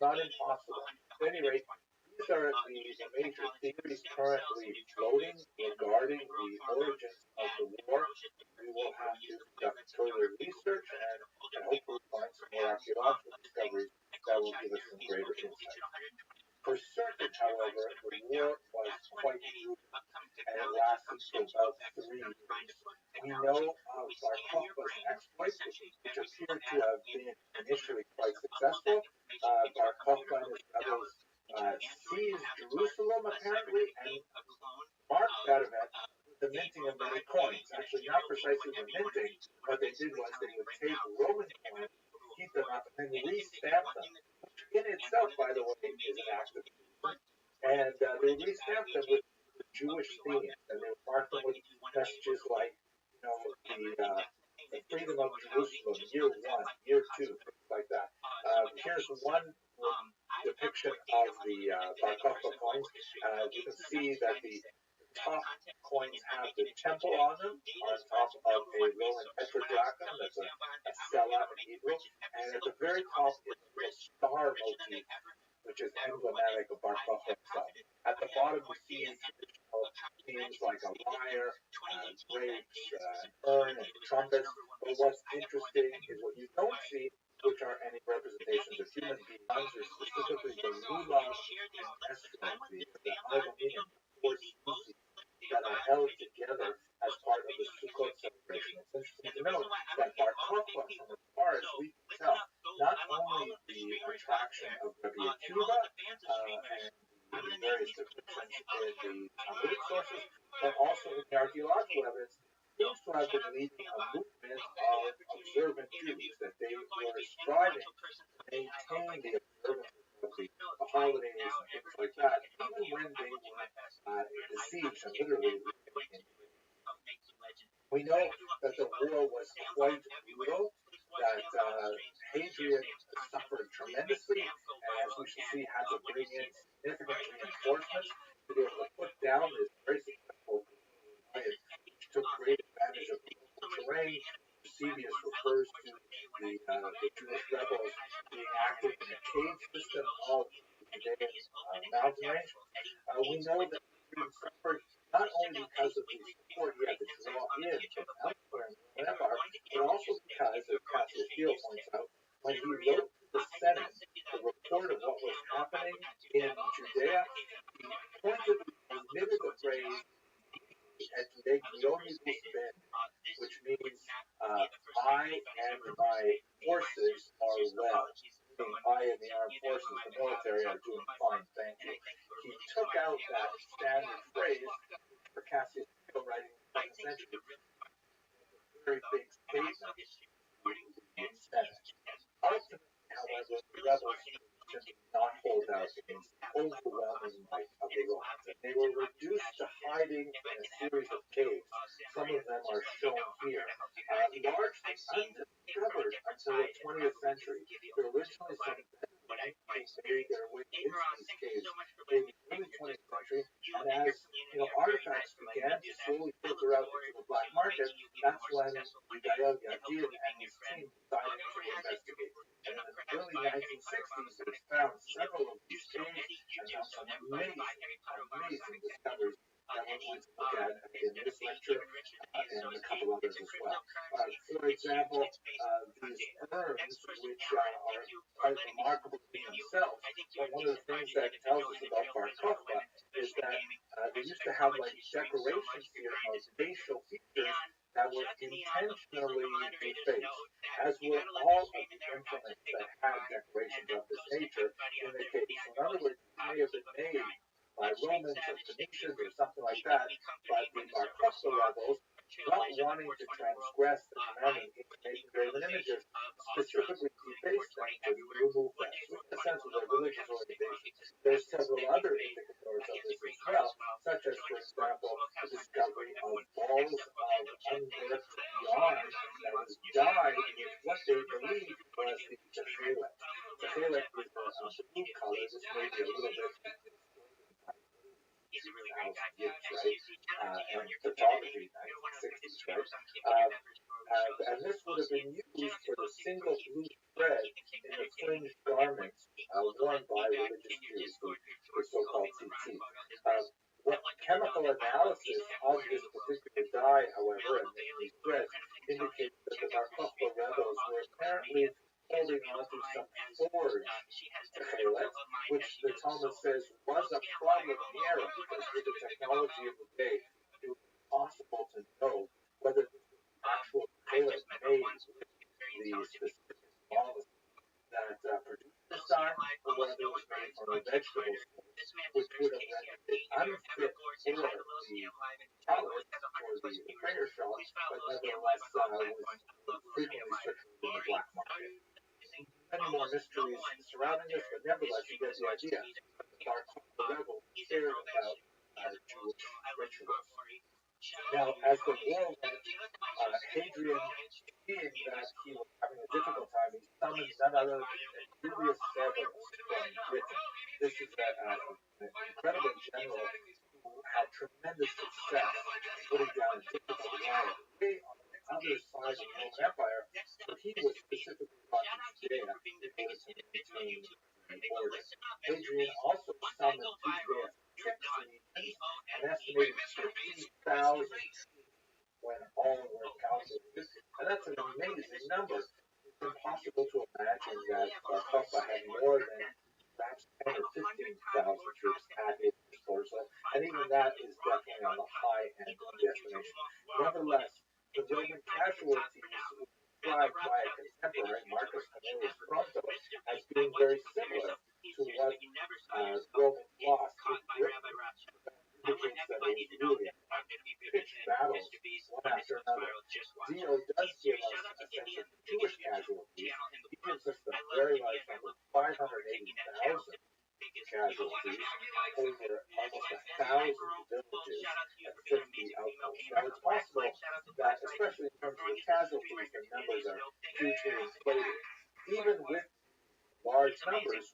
A: Not impossible. At any rate, these are the major theories currently floating regarding the origins of the war. We will have to conduct further research and hopefully find some more archaeological discoveries that will give us some greater insight. For certain, however, the war was quite brutal, and it lasted for about 3 years. We know of Bar Kokhba's exploits, which appear to have been initially quite successful. Bar Kokhba and his rebels seized Jerusalem, apparently, and marked that event with the minting of many coins. Actually, not precisely the minting. What they did was they would take Roman coins, heat them up, and then re-stamp them, which in itself, by the way, is an act of treason. And they re-stamped them with the Jewish themes, and they would mark them with messages like, the freedom of Jerusalem, year 1, year 2, things like that. Here's one depiction of the Bar Kokhba coins. You can see that the top coins have the temple on them, on top of a Roman tetradrachm, that's a Stella in Hebrew, and at the very top is a little star motif, which is emblematic of Bar Kokhba himself. At the bottom you see traditional themes like a lyre, grapes, an urn, and trumpets. But what's interesting is what you don't see, which are any representations of human beings, or specifically the lulav and esrog, the aluminium, four species that are held together as part of the Sukkot celebration. It's interesting to note that Bar Kokhba, from as far as we can tell, not only the attraction of Rabbi Akiva and the various depictions in the Talmudic sources, but also in the archaeological evidence, seems to have been leading a movement of observant Jews, that they were striving to maintain the observance of the holidays and things like that, even when they were besieged and literally living in. We know that the war was quite brutal, that Hadrian suffered tremendously, and as we shall see, had to bring in significant reinforcements to be able to put down this very successful alliance, which took great advantage of the local terrain. Eusebius refers to the Jewish rebels being active in a cave system of the Judean mountain range. We know that Hadrian suffered not only because of the support he had to draw in from elsewhere in the Empire, but also because, as Cassius Dio points out, when he wrote to the Senate the report of what was happening in Judea, he pointedly omitted the phrase et legionibus bene, which means I and my forces are well. Meaning I and the armed forces, the military, are doing fine, thank you. He took out that standard phrase for Cassius Dio writing in the 2nd century. It's a very big statement to the Senate. Ultimately, however, the rebels did not hold out against the overwhelming might of the Romans, and they were reduced to hiding in a series of caves. Some of them are shown here, largely undiscovered until the 20th century. There were originally some Mennonites who made their way into these caves in the early 20th century, and as artifacts began to slowly filter out into the black market, that's when Gael Yadin and his team decided to investigate. And in the early 1960s, they found several of these caves and found some amazing discoveries that we're going to look at in this lecture and a couple others as well. For example, these urns, which are quite remarkable in themselves, but one of the things that tells us about Bar Kokhba is that they used to have like decorations here of facial features that were intentionally defaced, as were all of the implements that had decorations of this nature in the case. So in other words, they may have been made by Romans or Phoenicians or something like that, but the Bar Kokhba rebels, not wanting to transgress the commandment of making graven images, specifically defaced them to remove them. So in the sense of their religious orientation. There's several other indicators of this as well, such as, for example, the discovery of balls of unworked yarn that was dyed with what they believed was the techelet. Techelet is a blue color. This may be a little bit
B: is it really
A: great
B: guy.
A: years, right? And photography, 1960s, right? And this would have been used for the single blue thread in the fringed garments worn by religious Jews, the so-called tzitzit. What chemical analysis of this particular dye, however, and these threads indicates that the Bar Kokhba rebels were apparently holding on to some forged techelet, which the Talmud says was a problem in the era, because with the technology of the day, it was impossible to know whether this was the actual techelet made with the specific molecules that produced this dye, or whether it was made from a vegetable source, which would have rendered it unfit for the chalice, or the prayer shawl, but nevertheless was frequently circulated in the black market. Many more mysteries surrounding this, but nevertheless, you get the idea that the Bar Kokhba rebels cared about Jewish rituals. Now, as the war went, Hadrian, seeing that he was having a difficult time, he summoned none other than Julius Severus from Britain. This is an incredible general who had tremendous success putting down a difficult wall way on the other side of the Roman Empire, but he was specifically brought to Judea in order to maintain the border. Hadrian also summoned to Judea 6 legions, an estimated 50,000 when all were calculated, and that's an amazing number. It's impossible to imagine that Bar Kokhba had more than perhaps 10 or 15,000 troops at his disposal, and even that is definitely on the high end of the estimation. Nevertheless, the Roman casualties were described by a contemporary, Marcus Cornelius Fronto, as being very similar to what Romans lost. It indicates that it was really pitched battles one after another. Dio does give us a sense of the Jewish casualties. He gives us the very large number, 580,000 casualties over almost 1,000 villages and 50 outposts. Now, it's possible that, especially in terms of the casualties, the numbers are hugely inflated. Even with large numbers,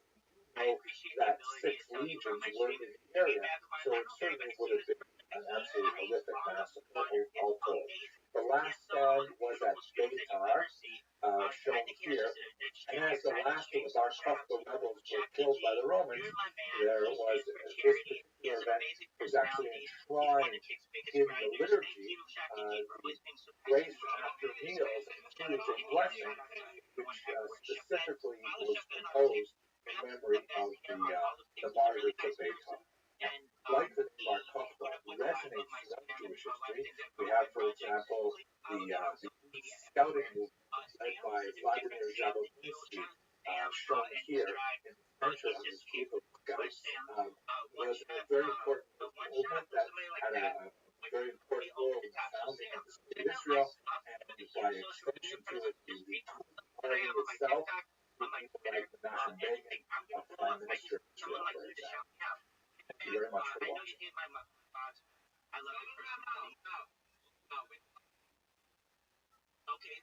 A: know that 6 legions were in the area, so it certainly would have been an absolute horrific massacre all told. The last stand was at Beitar, shown here, and as the last of the Bar Kokhba rebels were killed by the Romans, there was this particular event was actually enshrined in the liturgy, the grace after meals includes a blessing, which specifically was composed in memory of the martyrs of Beitar. Like the name Bar Kokhba resonates throughout Jewish history. We have, for example, the scouting movement led by Vladimir Jabotinsky, shown here in the center of this group of scouts. Was a very important movement that had a very important role in the founding of the state of Israel, and by extension to it, the party itself, with people like Menachem Begin, Prime Minister of Israel, for example. Thank you very much for watching.
B: I love your personality. Okay,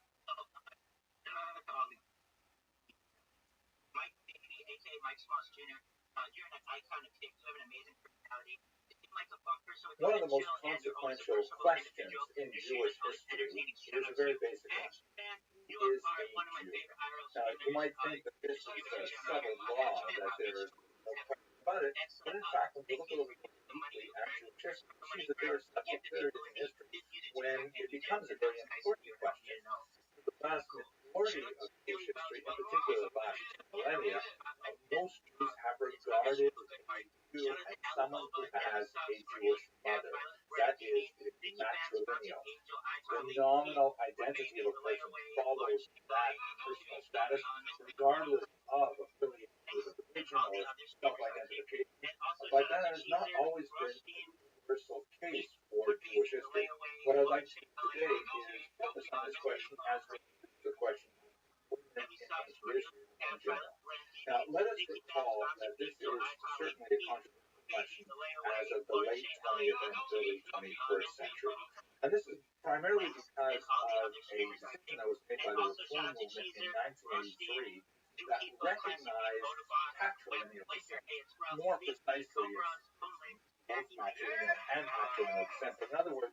B: Mike, aka Mike Smalls Jr., you're an iconic kid. You have an amazing personality. You seem like a bumper, so
A: one of the most consequential questions in Jewish history is a very basic one. Who is a Jew? Now, you might think that this is a settled law, that there is no question about it, but in fact, when you look a little bit deeply at Jewish history, you see that there are several periods in history when it becomes a very important question. The vast majority of Jewish history, in particular the last millennia, most Jews have regarded a Jew as someone who has a Jewish mother. That is matrilineal. The nominal identity of a person follows that personal status, regardless of affiliation with a religion or self-identification. But that has not always been a universal case for Jewish history. What I'd like to do today is focus on this question as the question of women in Israel in general. Now, let us recall that this is certainly a controversial question as of the late 20th and early 21st century. And this is primarily because of a decision that was made by the Reform movement in 1983 that recognized patrilineal descent. More precisely, both matrilineal and patrilineal descent. In other words,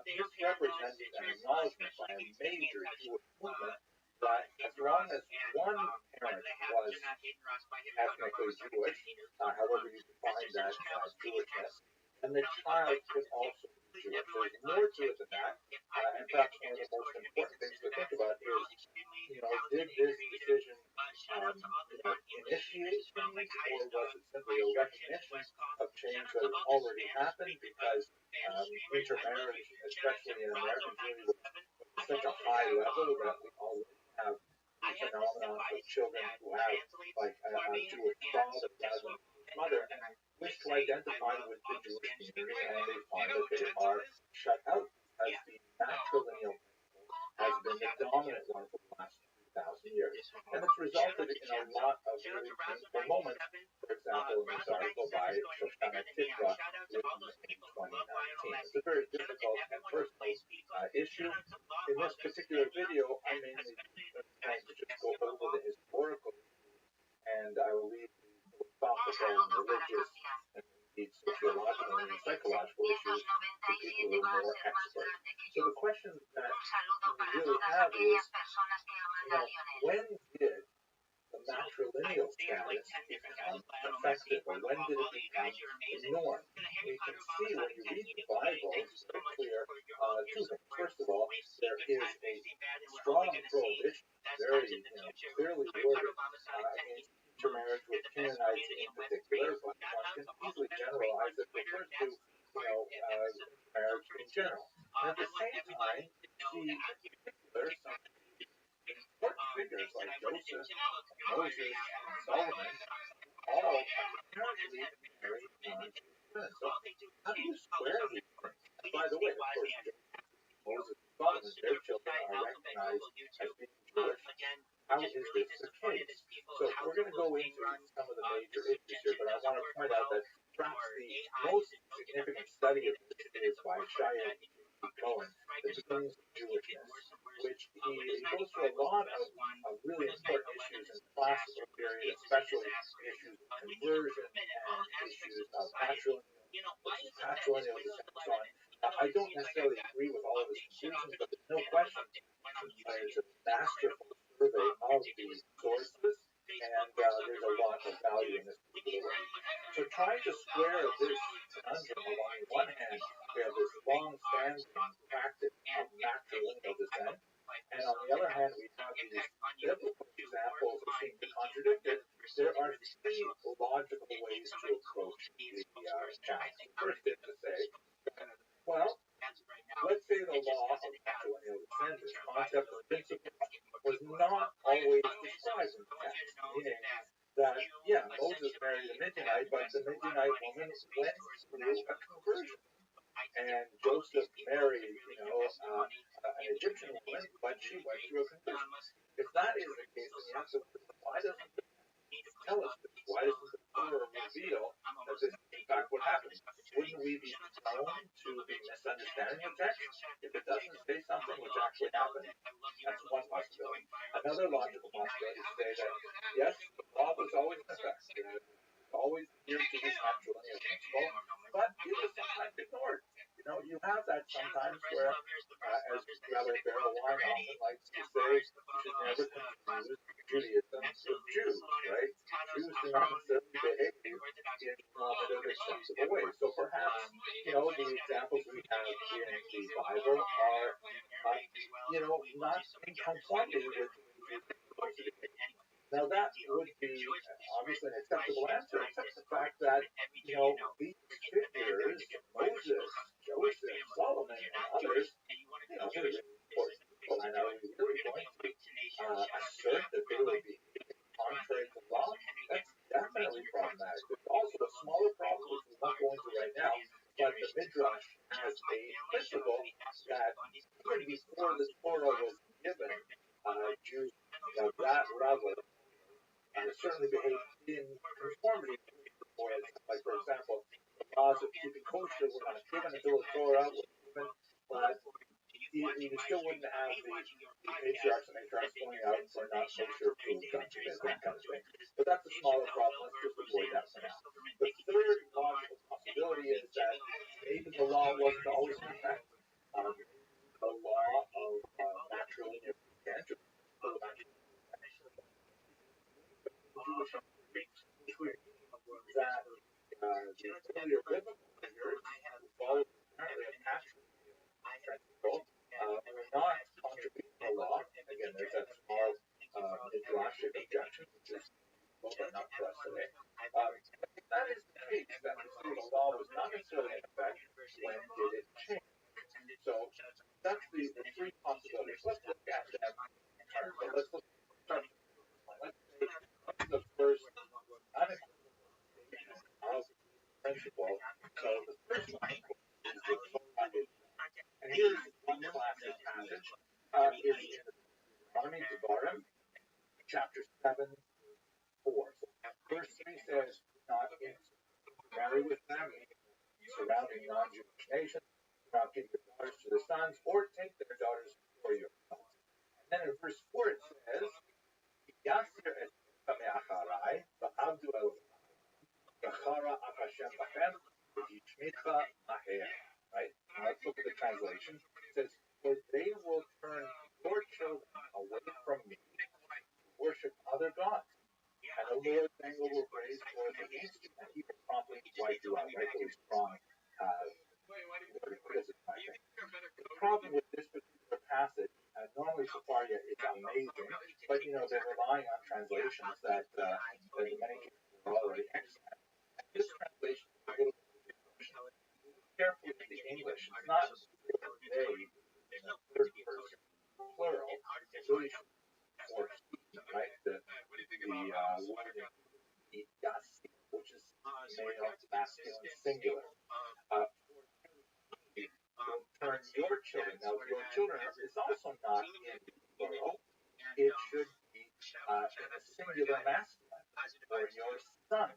A: this represented an acknowledgement by a major Jewish movement that as long as one parent was ethnically Jewish, however you define that Jewishness, then the child could also be Jewish. There's more to it than that, and perhaps one of the most important things to think about is, did this decision initiate change, or was it simply a recognition of change that had already happened because intermarriage, especially in American Jewry, was such a high level that we already have the phenomenon of children who have like a Jewish father rather than a mother and wish to identify with the Jewish community, and they find that they are shut out as the matrilineal has been the dominant one for the last 2,000 years. And it's resulted in a lot of really painful moments. For example, in this article by Shoshana Tikva, written in 2019. It's a very difficult and personal issue. In this particular video, I mainly trying to just go over the historical issues, and I will leave the philosophical and religious and indeed sociological and psychological more expert. So the question that we really have is, when did the matrilineal status become effective, or when did it become the norm? You can see when you read the Bible, it's very clear two things. First of all, there is a strong prohibition, very clearly worded, against intermarriage with Canaanites in particular, but one can easily generalize it, refers to intermarriage in general. And at the same time, see in particular some important figures like Joseph, Moses, and Solomon, all apparently married non-Jewish women. So how do you square these things? And by the way, of course, Moses and Solomon, their children are recognized as being Jewish. How is this the case? So we're going to go into some of the major issues here, but I want to point out that perhaps the most significant study of this is by Shia Cohen, The Beginnings of Jewishness, which he goes through a lot of really important issues in the classical period, especially issues of conversion and issues of patrilineal descent and so on. I don't necessarily agree with all of his conclusions, but there's no question it's a masterful survey of the sources, and there's a lot of value in this particular work. So trying to square this conundrum, on the one hand, we have this long-standing practice of matrilineal descent, and on the other hand, we have these biblical examples that seem to contradict it. There are three logical ways to approach the challenge. The first is to say, well, let's say the law of matrilineal descent, this concept or principle, was not always described in the text, meaning that, Moses married a Midianite, but the Midianite woman went through a conversion. And Joseph married, an Egyptian woman, but she went through a conversion. If that is the case, then you have to wonder, why doesn't the tell us this? Why doesn't the Torah reveal that this is in fact what happens? Wouldn't we be prone to be misunderstanding the text if it doesn't say something which actually happened? That's one possibility. Another logical possibility is to say that, yes, the law was always in effect. Always adhered to this matrilineal principle, but it was sometimes ignored. You have that sometimes where, as Rabbi Rothschild often likes to say, you should never confuse Judaism with Jews, right? Jews do not necessarily behave in normative, acceptable ways. So perhaps, the examples we have in the Bible are, not in conformity with Jews. Now that would be obviously an acceptable answer, except the fact that, these figures, Moses, Joseph, Solomon, and others, they're really important people, and are we really going to assert that they would be contrary to law? That's definitely problematic. There's also a smaller problem, which we won't go into right now, but the Midrash has a principle that even before the Torah was given, Jews, that level, certainly behave in conformity with the Torah. Like, for example, the laws of keeping kosher were not given until the Torah was given, but you still wouldn't have the patriarchs and matriarchs going out for not kosher food, that kind of thing. But that's a smaller problem. Let's just avoid that for now. The third logical possibility is that maybe the law wasn't always in effect. The law of matrilineal descent, Jewish that the earlier biblical figures who followed apparently a patrilineal principle were not contributing to the law. Again, there's that small midrashic objection, which is but not for us today. If that is the case, that we say the law was not necessarily in effect, when did it change? So that's the three possibilities. Let's look at them in turn. So let's start with let's say the first unequivocal statement of principle. So the first one is the Torah itself. And here's one classic passage. Is in Deuteronomy, Devarim, chapter 7, 4. So verse 3 says, not marry with them, surrounding non-Jewish nations, do not give your daughters to their sons, or take their daughters for your sons. And then in verse 4 it says, Yasir et me'acharai, va'avdu Elohim, v'chara af Hashem bachem, v'yishmitcha maher. Right? Now let's look at the translation says, "For they will turn your children away from me to worship other gods, and the Lord's anger will raise forth against you, and he will promptly wipe you out." Right? Really strong word of criticism, I think. The problem with this particular passage, normally Sepharia is amazing, but they're relying on translations that in many cases are already excellent. And this translation is a little bit different. Carefully in the English, it's not they in the third person plural, it's really or he, right? The word yasi, which is male, masculine, singular. Turn your children. Now, your children is also not in plural. It should be in a singular masculine, or your son,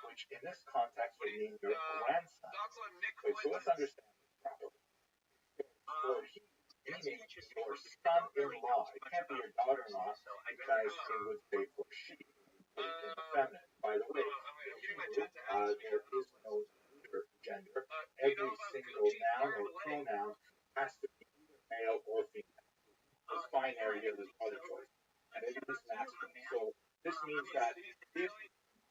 A: which in this context would mean your grandson. Wait, so let's understand this properly. For he, meaning your son-in-law. It can't be your daughter-in-law, because it would say for she, in the feminine. By the way, there is no gender. Every single noun or pronoun has to be either male or female. It's binary here, there's no other choice. And it is masculine. So this means that if you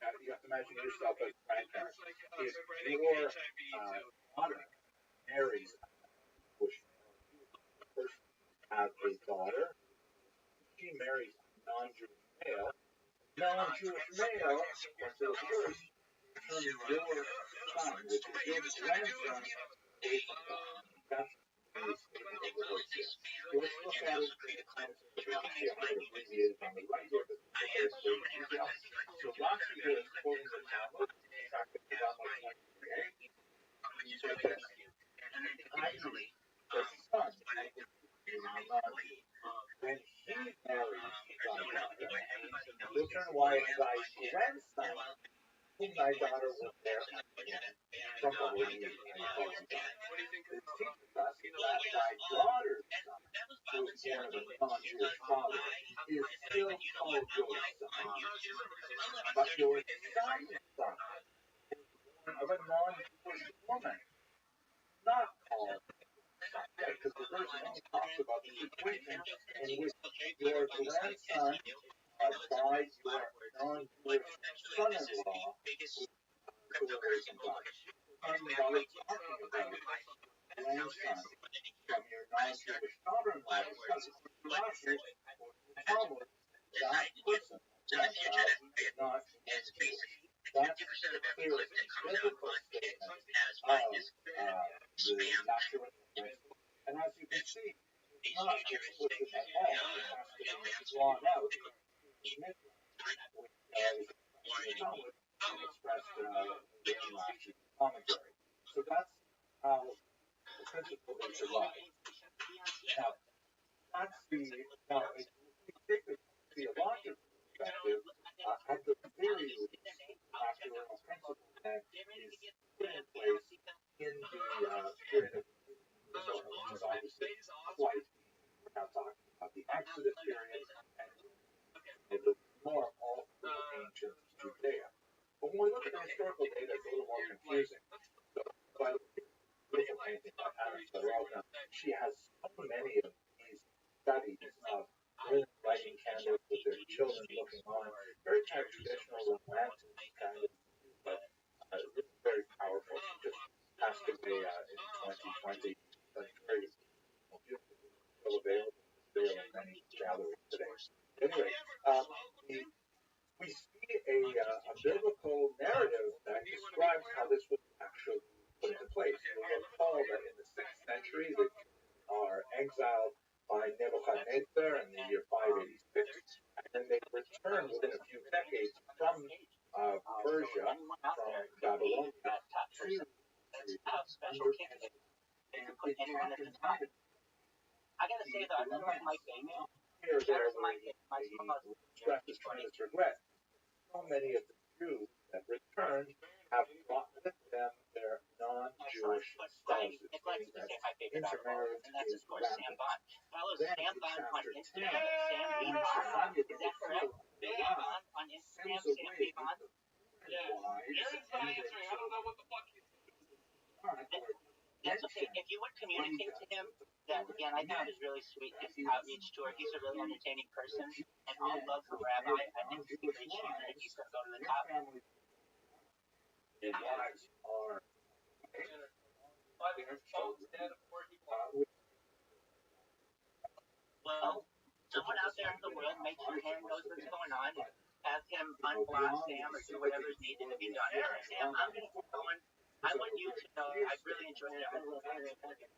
A: have to imagine yourself as a grandparent, if your daughter marries a Jewish person, have a daughter, she marries a non-Jewish male, non-Jewish male, once it occurs, turns your son, which is your grandson, away from God. That's really statement of the words here. So let's look at it in the context of Rashi. I have it abbreviated on the right here, but look at it in great detail. So Rashi here is quoting the Talmud, Tractate of Talmud 23a. He says this: "I.e., the son of the non-Jew, when he marries thy daughter, will turn away thy grandson, whom thy daughter will bear again from over you." This teaches us that thy daughter's son, who is born of a non-Jewish father, is still called your son, but your son's son is born of a non-Jewish woman, not called son. Because the verse only talks about the situation in which your grandson by your non-Jewish son-in-law who away from God. And while it's talking about grandson from your non-Jewish daughter-in-law, Rashi or the Talmud, that person, that child, is not Jewish. That's the clearest biblical statement of the masculine principle. And as you can see, it's not explicit at all. It has to be drawn out in Midrash, which is the Talmud and expressed in Rashi's commentary. So that's how the principle is derived. Now, that's now, if we take the theological perspective, at the very least, the masculine principle then is put in place in the period of Israel, which is obviously quite, we're now talking about the Exodus period and the more all through ancient Judea. But when we look at the historical data, it's a little more confusing. So, by the way, beautiful painting by Anna Soroka, she has so many of these studies of women lighting candles with their children looking on. Very kind of traditional, romantic kind of, but really very powerful. She just passed away in 2020. That's very beautiful. Still available in many galleries today. Anyway, we see a biblical narrative that describes how this was actually put into place. You'll recall that in the 6th century, they are exiled by Nebuchadnezzar in the year 586, and then they return within a few decades from Persia, from Babylonia, to under and they talk in private.
B: I gotta say though, I remember my family.
A: Here, there, where he expresses tremendous regret. So many of the Jews that returned have brought with them their non-Jewish spouses.
B: It's like my favorite
A: intermarriage
B: and that's of course Sam Bond. Follow
A: then
B: Sam Bond on
A: chapter 10,
B: Instagram. Sam B. Bond. Is that correct? Sam Bond on Instagram. Sam B. Bond.
A: Yeah.
B: That's okay. If you would communicate communicate to him that, again, I thought it was really sweet, this outreach tour. He's a really entertaining person, and all love from Rabbi. I think it's a great shame that he's going to go to the top. Well, someone out there in the world make sure Ham knows what's going on. Have him unblock Sam or do whatever is needed to be done. Sam, I'm going to keep going. I want you to know I've really enjoyed it. I love hearing it.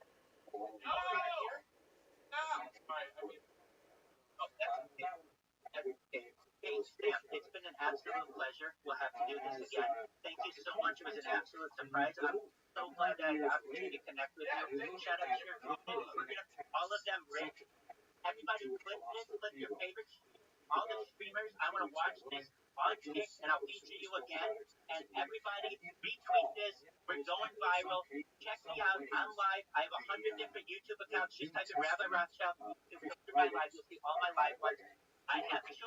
B: Hey, Sam, it's been an absolute pleasure. We'll have to do this again. Thank you so much. It was an absolute surprise. I'm so glad I had the opportunity to connect with you. Shout out to your community. All of them, Rick. Everybody, click this, click your favorite stream. All the streamers, I want to watch this on Kick, and I'll feature you again. And everybody, retweet this. We're going viral. Check me out. I'm live. I have 100 different YouTube accounts. Just type in Rabbi Rothschild. You'll filter my live. You'll see all my live ones. I have 200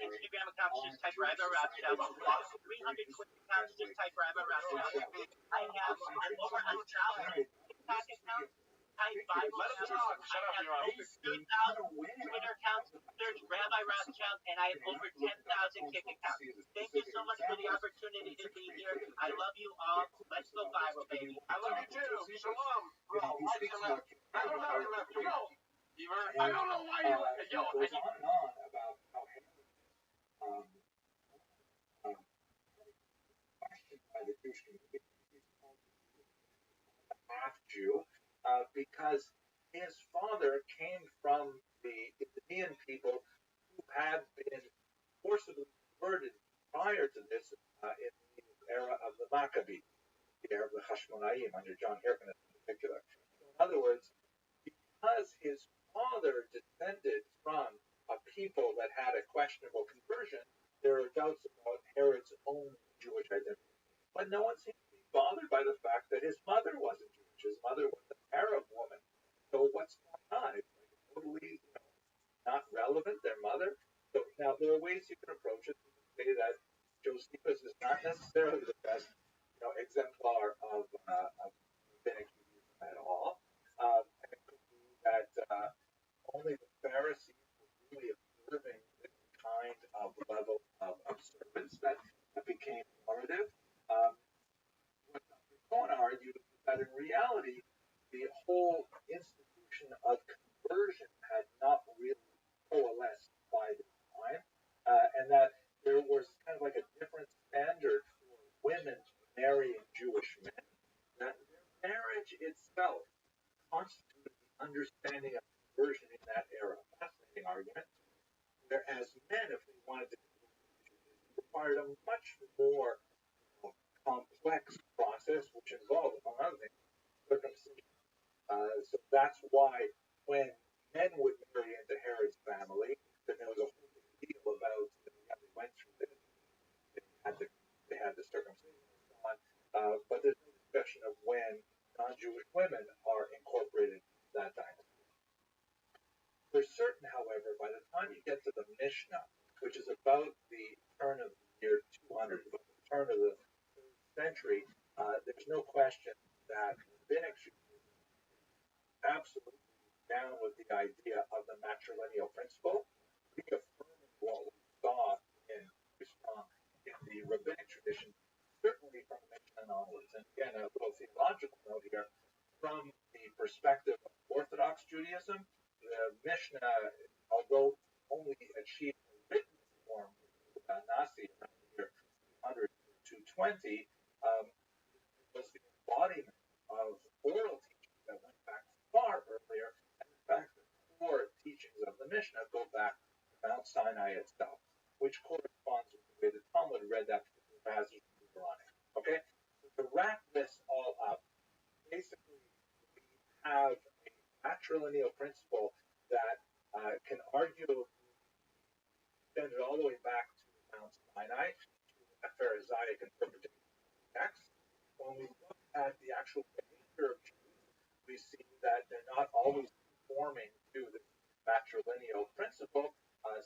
B: Instagram accounts. Just type Rabbi Rothschild. 300 Twitter accounts. Just type Rabbi Rothschild. I have over 1,000 TikTok accounts. Type Bible accounts. I have over 2,000 Twitter accounts. Search Rabbi Rothschild, and I have over 10,000 Kick accounts. Thank you so much for the opportunity to be here. I love you all. Let's go viral, baby.
C: I love you too. Shalom. Bro, why you left? I don't know you left. I don't know why you left. Yo,
A: goes on and on about how questioned by the Jewish community, half Jew, because his father came from the Idumean people who had been forcibly converted prior to this in the era of the Maccabees, the era of the Hashmonaim under John Hyrcanus in particular. So in other words, because his father descended from a people that had a questionable conversion, there are doubts about Herod's own Jewish identity. But no one seems to be bothered by the fact that his mother wasn't Jewish. His mother was an Arab woman. So what's going on? It's like totally not relevant, their mother. So now there are ways you can approach it. You can say that Josephus is not necessarily the best exemplar of rabbinic Judaism at all. And it could be that only the Pharisees were really observing this kind of level of observance that became normative. What Dr. Cohen argued is that in reality, the whole institution of conversion had not really coalesced by this time, and that there was kind of like a different standard for women marrying Jewish men, that their marriage itself constituted the understanding of conversion in that era. Fascinating argument. Whereas men, if they wanted to required a much more complex process, which involved, among other things, circumcision. So that's why when men would marry into Herod's family, then there was a whole big deal about how they went through this. They had the circumcision and so on. But there's no discussion of when non-Jewish women are incorporated into that dynasty. We're certain, however, by the time you get to the Mishnah, which is about the turn of the year 200, about the turn of the 3rd century, there's no question that rabbinic Judaism is absolutely down with the idea of the matrilineal principle, reaffirming what we saw in the rabbinic tradition, certainly from the Mishnah onwards. And again, a little theological note here, from the perspective of Orthodox Judaism, the Mishnah, although only achieved a written form with Nasi around the year 200 to 220, was the embodiment of oral teachings that went back far earlier, and in fact, the core teachings of the Mishnah go back to Mount Sinai itself, which corresponds with the way the Talmud read that particular passage in Deuteronomy. Okay? So to wrap this all up, basically, we have a matrilineal principle that can arguably extend it all the way back to Mount Sinai, to a Pharisaic interpretation of the text. When we look at the actual behavior of Jews, we see that they're not always conforming to the matrilineal principle,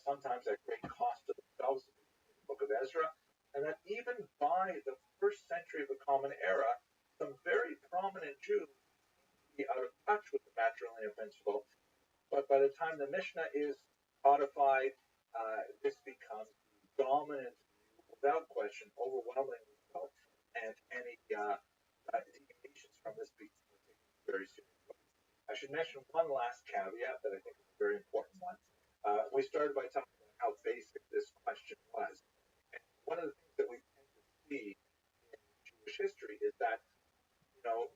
A: sometimes at great cost to themselves, in the book of Ezra, and that even by the 1st century of the Common Era, some very prominent Jews seem to be be out of touch with the matrilineal principle. But by the time the Mishnah is codified, this becomes the dominant, without question, overwhelmingly so, and any deviations from this become taken very seriously. I should mention one last caveat that I think is a very important one. We started by talking about how basic this question was. And one of the things that we tend to see in Jewish history is that,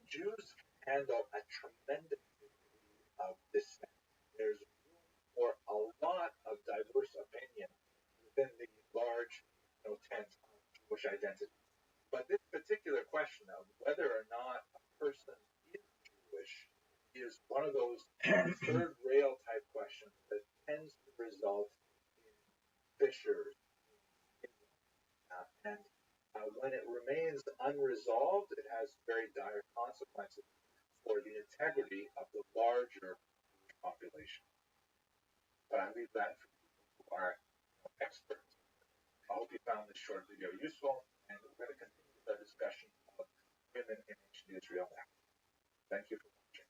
A: Jews can handle a tremendous degree of dissent. There's room for a lot of diverse opinion within the large, tent of Jewish identity. But this particular question of whether or not a person is Jewish is one of those third rail type questions that tends to result in fissures. And when it remains unresolved, it has very dire consequences for the integrity of the larger population. But I leave that for people who are experts. I hope you found this short video useful, and we're going to continue with our discussion of women in ancient Israel next. Thank you for watching.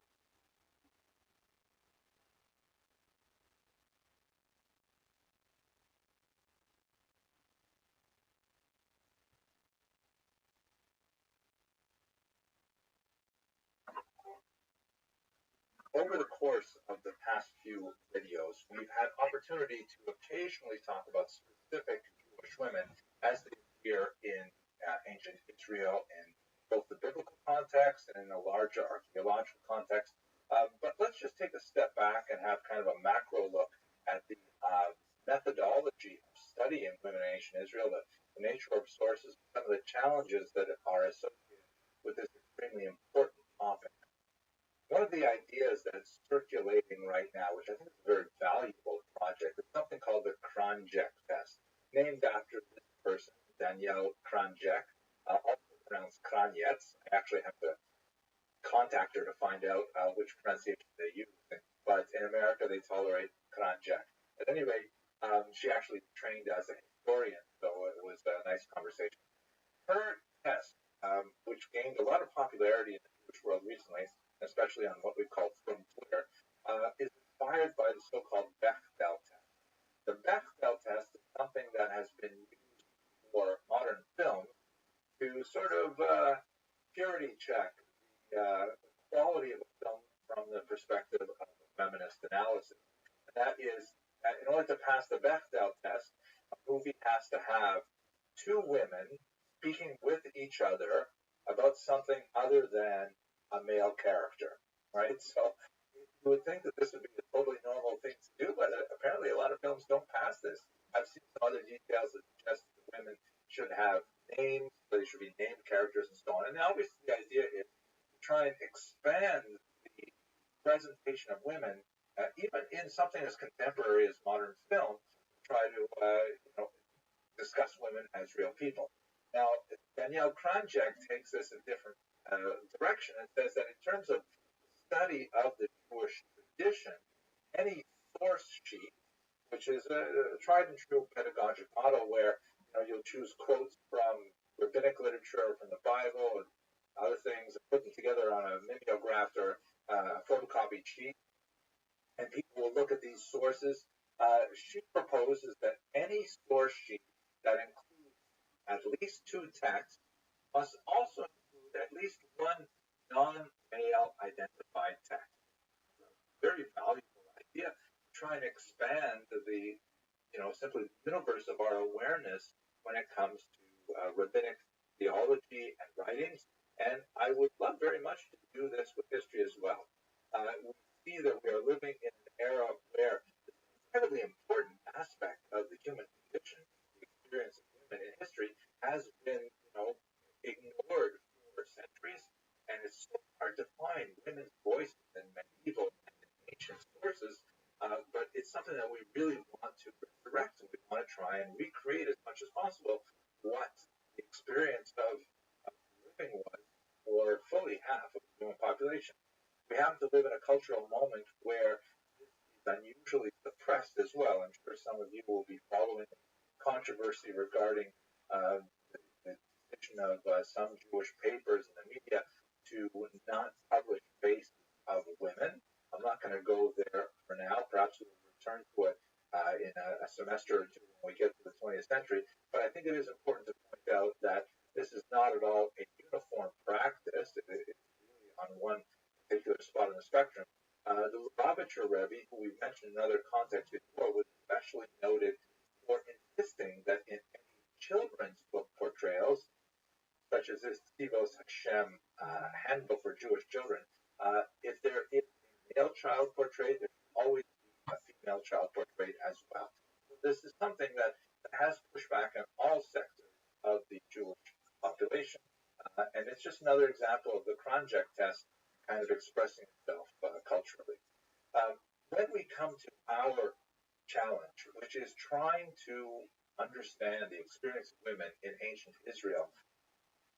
A: Over the course of the past few videos, we've had opportunity to occasionally talk about specific Jewish women as they appear in ancient Israel in both the biblical context and in a larger archaeological context. But let's just take a step back and have kind of a macro look at the methodology of studying women in ancient Israel, the nature of sources, some of the challenges that are associated with this extremely important topic. One of the ideas that's circulating right now, which I think is a very valuable project, is something called the Kranjek test, named after this person, Danielle Kranjek, also pronounced Kranjets. I actually have to contact her to find out which pronunciation they use. But in America, they tolerate Kranjek. At any rate, she actually trained as a historian, so it was a nice conversation. Her test, which gained a lot of popularity in the Jewish world recently, especially on what we call from Twitter, is inspired by the so-called Bechdel test. The Bechdel test is something that has been used for modern film to sort of purity check the quality of a film from the perspective of feminist analysis. And that is that in order to pass the Bechdel test, a movie has to have two women speaking with each other about something other than a male character, right? So you would think that this would be a totally normal thing to do, but apparently a lot of films don't pass this. I've seen some other details that suggest that women should have names, they should be named characters and so on. And obviously the idea is to try and expand the presentation of women, even in something as contemporary as modern film, try to discuss women as real people. Now, Danielle Kranjek takes this in a different direction and says that in terms of study of the Jewish tradition, any source sheet, which is a tried and true pedagogic model where you'll choose quotes from rabbinic literature, from the Bible, and other things, and put them together on a mimeographed or photocopied sheet, and people will look at these sources. She proposes that any source sheet that includes at least two texts must also include at least one non-male identified text. Very valuable idea to try and expand the, simply the universe of our awareness when it comes to rabbinic theology and writings. And I would love very much to do this with history as well. We see that we are living in an era where this incredibly important aspect of the human condition, the experience of women in history, has been, ignored for centuries, and it's so hard to find women's voices in medieval and ancient sources, but it's something that we really want to resurrect, and we want to try and recreate as much as possible what the experience of living was for fully half of the human population. We happen to live in a cultural moment where this is unusually suppressed as well. I'm sure some of you will be following controversy regarding the decision of some Jewish papers in the media to not publish based spectrum. The Lubavitcher Rebbe, who we've mentioned in other contexts before, was especially noted for insisting that in any children's book portrayals, such as this Tivos Hashem handbook for Jewish children, if there is a male child portrayed, there should always be a female child portrayed as well. So this is something that has pushback on all sectors of the Jewish population. And it's just another example of the Kronjek test kind of expressing itself culturally. When we come to our challenge, which is trying to understand the experience of women in ancient Israel,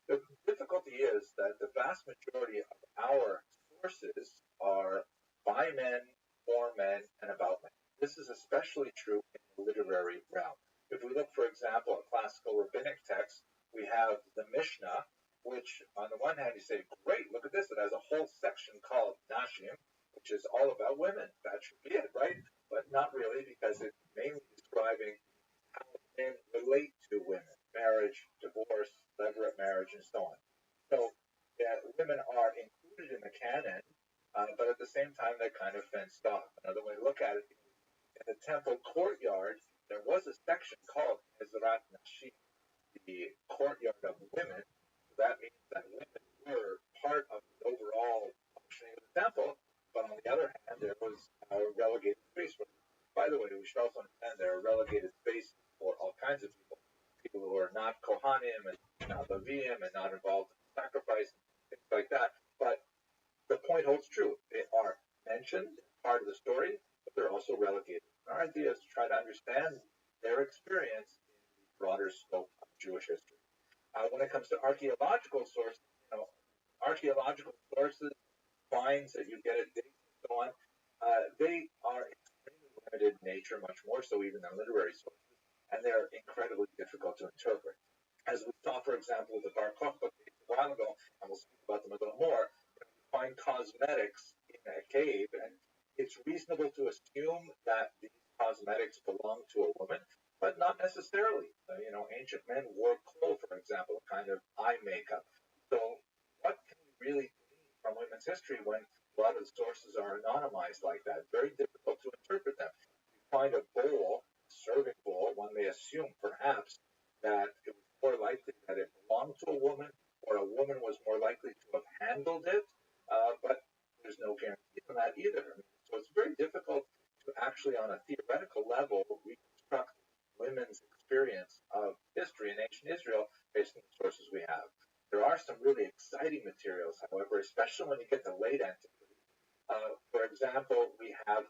A: the difficulty is that the vast majority of our sources are by men, for men, and about men. This is especially true in the literary realm. If we look, for example, at classical rabbinic texts, we have the Mishnah, which on the one hand you say, great, look at this, it has a whole section called Nashim, which is all about women. That should be it, right? But not really, because it's mainly describing how men relate to women, marriage, divorce, levirate marriage, and so on. So women are included in the canon, but at the same time they're kind of fenced off. Another way to look at it, in the temple courtyard, there was a section called Ezrat Nashim, the courtyard of women. So that means that women were part of the overall functioning of the temple, but on the other hand, there was a relegated space for them. By the way, we should also understand there are relegated spaces for all kinds of people who are not Kohanim and not Levim and not involved in sacrifice and things like that. But the point holds true. They are mentioned, part of the story, but they're also relegated. Our idea is to try to understand their experience in the broader scope of Jewish history. When it comes to archaeological sources, archaeological sources, finds that you get at dates and so on, they are extremely limited in nature, much more so even than literary sources, and they're incredibly difficult to interpret. As we saw, for example, with the Bar Kokhba case a while ago, and we'll speak about them a little more, you find cosmetics in a cave, and it's reasonable to assume that these cosmetics belong to a woman, but not necessarily. Ancient men wore kohl, for example, a kind of eye makeup. So what can we really glean from women's history when a lot of the sources are anonymized like that? Very difficult to interpret them. If you find a bowl, a serving bowl, one may assume perhaps that it was more likely that it belonged to a woman, or a woman was more likely to have handled it, but there's no guarantee on that either. So it's very difficult to actually, on a theoretical level, reconstruct women's experience of history in ancient Israel based on the sources we have. There are some really exciting materials, however, especially when you get to late antiquity. For example, we have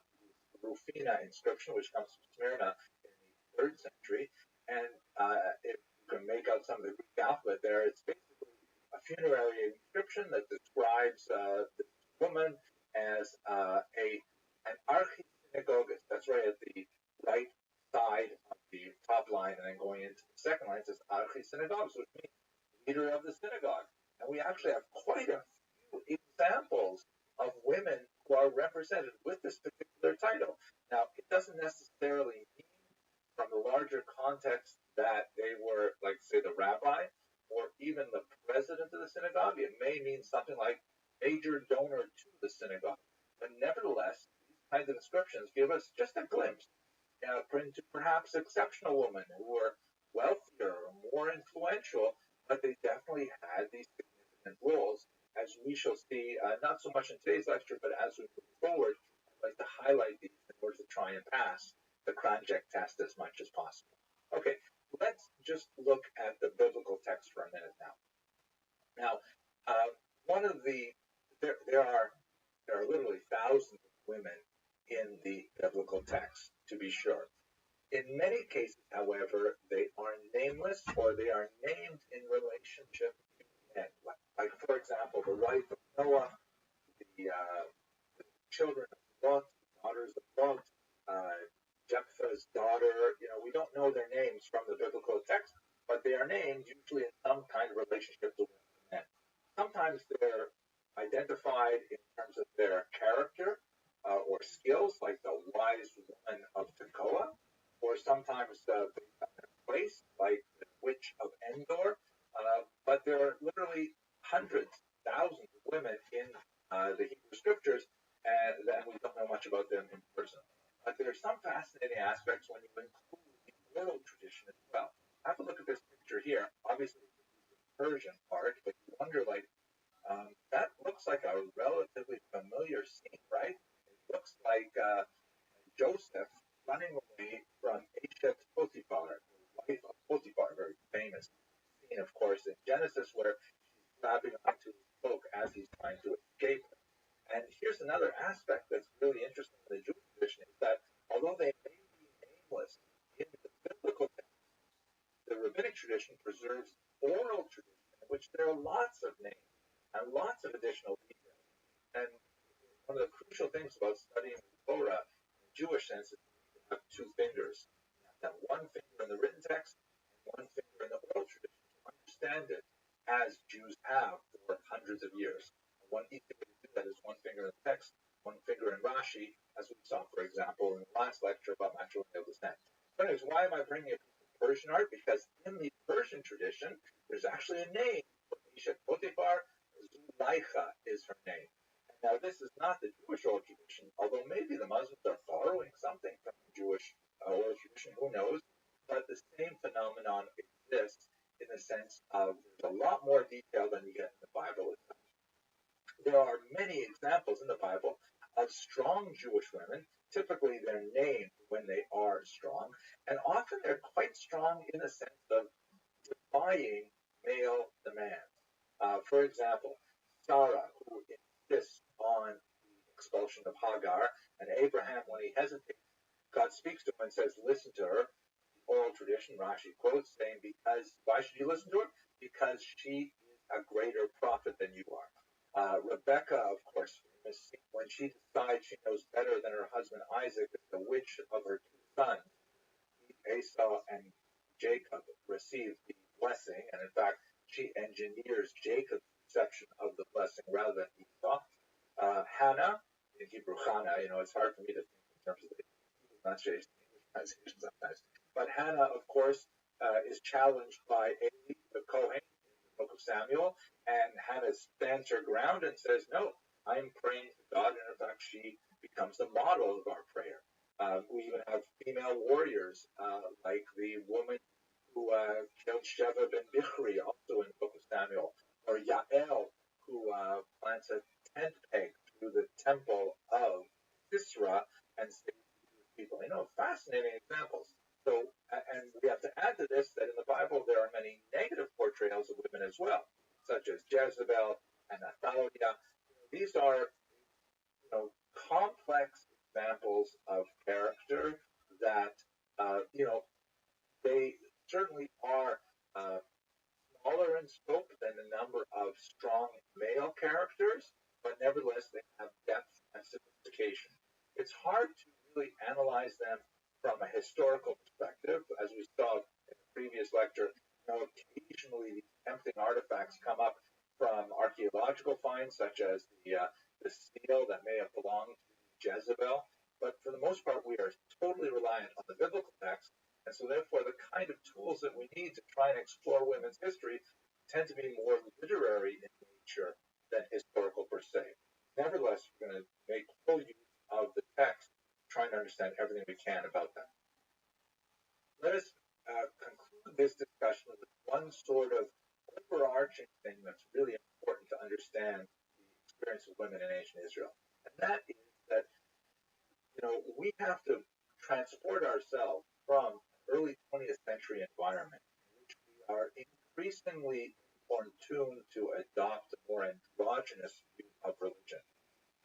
A: the Rufina inscription, which comes from Smyrna in the 3rd century, and if you can make out some of the Greek alphabet there, it's basically a funerary inscription that describes this woman as an archisynagogus. That's right at the right side of the top line, and then going into the second line, it says archisynagogus, which means leader of the synagogue. And we actually have quite a few examples of women who are represented with this particular title. Now, it doesn't necessarily mean from the larger context that they were, like, say, the rabbi or even the president of the synagogue. It may mean something like major donor to the synagogue. But nevertheless, these kinds of inscriptions give us just a glimpse into perhaps exceptional women who were wealthier or more influential, but they definitely had these significant roles, as we shall see, not so much in today's lecture, but as we move forward. I'd like to highlight these in order to try and pass the Kronjek test as much as possible. Okay, let's just look at the biblical text for a minute now. Now, there are literally thousands of women in the biblical text, to be sure. In many cases, however, they are nameless or they are named in relationship to men. Like, for example, the wife of Noah, the children of Lot, daughters of Lot, Jephthah's daughter. We don't know their names from the biblical text, but they are named usually in some kind of relationship to men. Sometimes they're identified in terms of their character or skills, like the wise woman of Tekoa, or sometimes based on their place, like the witch of Endor. But there are literally hundreds, thousands of women in the Hebrew scriptures, and we don't know much about them in person. But there are some fascinating aspects when you include the oral tradition as well. Have a look at this picture here. Obviously, it's the Persian part, but you wonder, like, that looks like a relatively familiar scene, right? It looks like Joseph running away from Eshet Potiphar, the wife of Potiphar, very famous scene, of course, in Genesis, where she's grabbing onto his cloak as he's trying to escape. And here's another aspect that's really interesting in the Jewish tradition is that although they may be nameless in the biblical text, the rabbinic tradition preserves oral tradition in which there are lots of names and lots of additional details. And one of the crucial things about studying the Torah in the Jewish sense is you have two fingers. You have to have one finger in the written text and one finger in the oral tradition to understand it as Jews have for hundreds of years. And one easy way to do that is one finger in the text, one finger in Rashi, as we saw, for example, in the last lecture about matrilineal descent. But anyways, why am I bringing up Persian art? Because in the Persian tradition, there's actually a name for Eshet Potiphar. Zulaicha is her name. Now, this is not the Jewish oral tradition, although maybe the Muslims are borrowing something from the Jewish oral tradition, who knows? But the same phenomenon exists in the sense of there's a lot more detail than you get in the Bible itself. There are many examples in the Bible of strong Jewish women. Typically, they're named when they are strong, and often they're quite strong in the sense of defying male demands. For example, Sarah, who insists on the expulsion of Hagar, and Abraham, when he hesitates, God speaks to him and says, listen to her. The oral tradition, Rashi quotes, saying, why should you listen to her? Because she is a greater prophet than you are. Rebecca, of course, when she decides she knows better than her husband Isaac, is the which of her two sons, Esau and Jacob, receive the blessing, and in fact, she engineers Jacob's reception of the blessing rather than Esau. Hannah, in Hebrew, Hannah, it's hard for me to think in terms of the pronunciation sometimes. But Hannah, of course, is challenged by Eli, the Kohen, in the book of Samuel, and Hannah stands her ground and says, no, I'm praying to God, and in fact, she becomes the model of our prayer. We even have female warriors, like the woman who killed Sheva ben Bichri, also in the book of Samuel, or Yael, who plants a tent peg through the temple of Sisera and saves the Jewish people. Fascinating examples. So, and we have to add to this that in the Bible there are many negative portrayals of women as well, such as Jezebel and Athaliah. These are, complex examples of character that, they certainly are smaller in scope than the number of strong male characters, but nevertheless they have depth and sophistication. It's hard to really analyze them from a historical perspective, as we saw in the previous lecture. Occasionally these tempting artifacts come up from archaeological finds, such as the seal that may have belonged to Jezebel. But for the most part, we are totally reliant on the biblical text. And so therefore, the kind of tools that we need to try and explore women's history tend to be more literary in nature than historical per se. Nevertheless, we're going to make full use of the text, trying to understand everything we can about them. Let us conclude this discussion with one sort of overarching thing that's really important to understand the experience of women in ancient Israel. And that is that, we have to transport ourselves from early 20th century environment in which we are increasingly tuned to adopt a more androgynous view of religion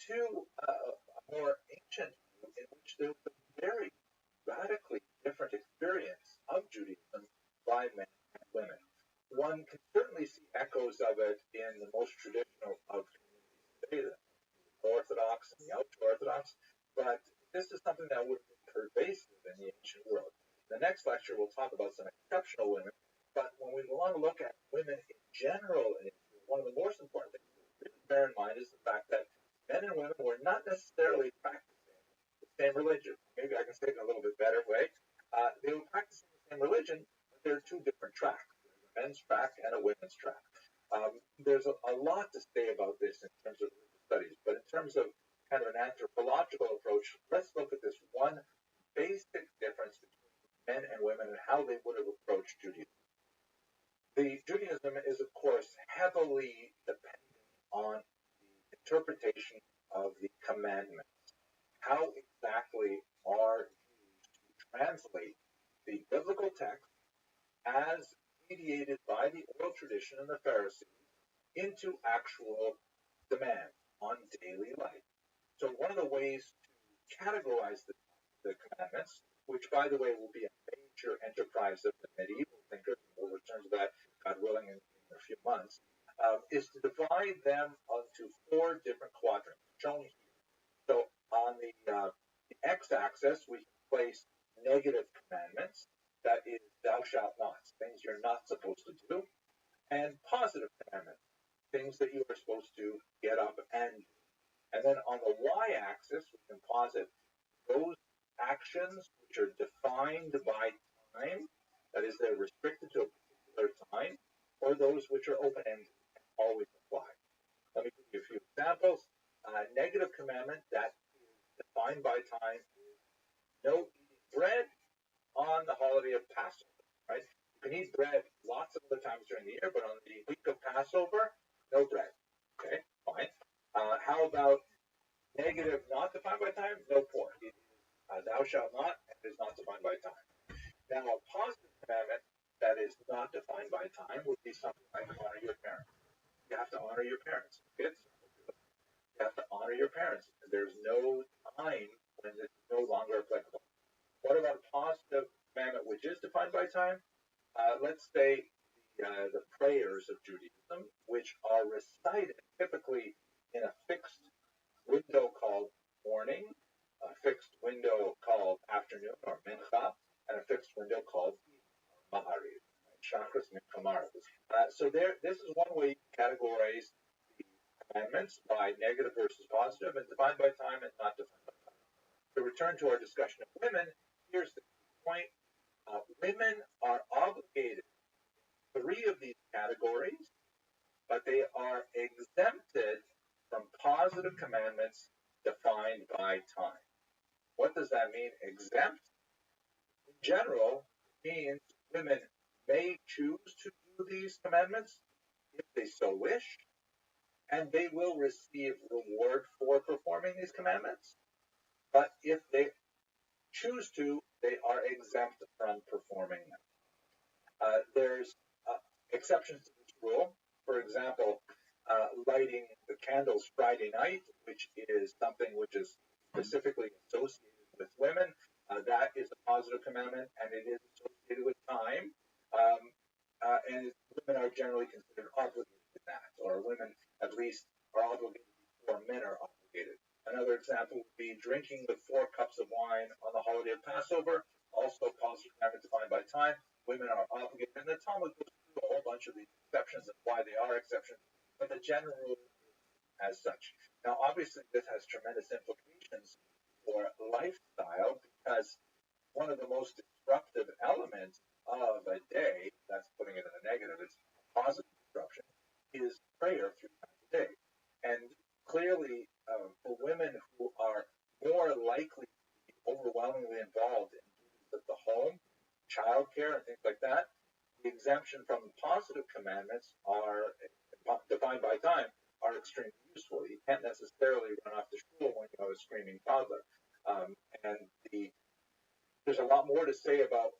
A: to a more ancient view in which there was a very radically different experience of Judaism by men and women. One can certainly see echoes of it in the most traditional of communities today, the Orthodox and the ultra-Orthodox, but this is something that would have been pervasive in the ancient world. In the next lecture, we'll talk about some exceptional women, but when we want to look at women in general in Israel, one of the most important things to really bear in mind is the fact that men and women were not necessarily practicing the same religion. Maybe I can say it in a little bit better way. They were practicing the same religion, but there are two different tracks. There's a men's track and a women's track. There's a lot to say about this in terms of religious studies, but in terms of kind of an interpretation of the commandments. How exactly are Jews to translate the biblical text as mediated by the oral tradition and the Pharisees into actual demands on daily life? So one of the ways to categorize the commandments, which by the way will be a major enterprise of the medieval thinkers, and we'll return to that, God willing, in a few months, is to divide them onto four different quadrants shown here. So on the x-axis, we can place negative commandments, that is, thou shalt not, things you're not supposed to do, and positive commandments, things that you are supposed to get up and do. And then on the y-axis, we can posit those actions which are defined by time, that is, they're restricted to a particular time, or those which are open-ended and always apply. Let me give you a few examples. Negative commandment that is defined by time is no eating bread on the holiday of Passover, right? You can eat bread lots of other times during the year, but on the week of Passover, no bread. Okay, fine. How about negative not defined by time? No pork. It is thou shalt not, and it is not defined by time. Now, a positive commandment that is not defined by time would be something like honor your parents. You have to honor your parents. Kids, you have to honor your parents. There's no time when it's no longer applicable. What about a positive commandment which is defined by time? Let's say the prayers of Judaism, which are recited typically in a fixed window called morning, a fixed window called afternoon or mincha, and a fixed window called mahariv, chakras mincha marav. So this is one way you categorize the commandments by negative versus positive, and defined by time and not defined by time. To return to our discussion of women, here's the point. Women are obligated in three of these categories, but they are exempted from positive commandments defined by time. What does that mean, exempt? In general, it means women may choose to do these commandments if they so wish, and they will receive reward for performing these commandments. But if they choose to, they are exempt from performing them. There's exceptions to this rule. For example, lighting the candles Friday night, which is something which is specifically associated with women. That is a positive commandment, and it is associated with time. And women are generally considered obligated to that, or women at least are obligated before men are obligated. Another example would be drinking the 4 cups of wine on the holiday of Passover, also positive commandment defined by time. Women are obligated, and the Talmud goes through a whole bunch of these exceptions and why they are exceptions, but the general rule is as such. Now, obviously, this has tremendous implications for lifestyle because one of the most disruptive elements of a day, that's putting it in a negative, it's positive disruption, is prayer 3 times a day. And clearly, for women who are more likely to be overwhelmingly involved in duties of the home, childcare, and things like that, the exemption from positive commandments are defined by time are extremely useful. You can't necessarily run off to school when you have a screaming toddler. There's a lot more to say about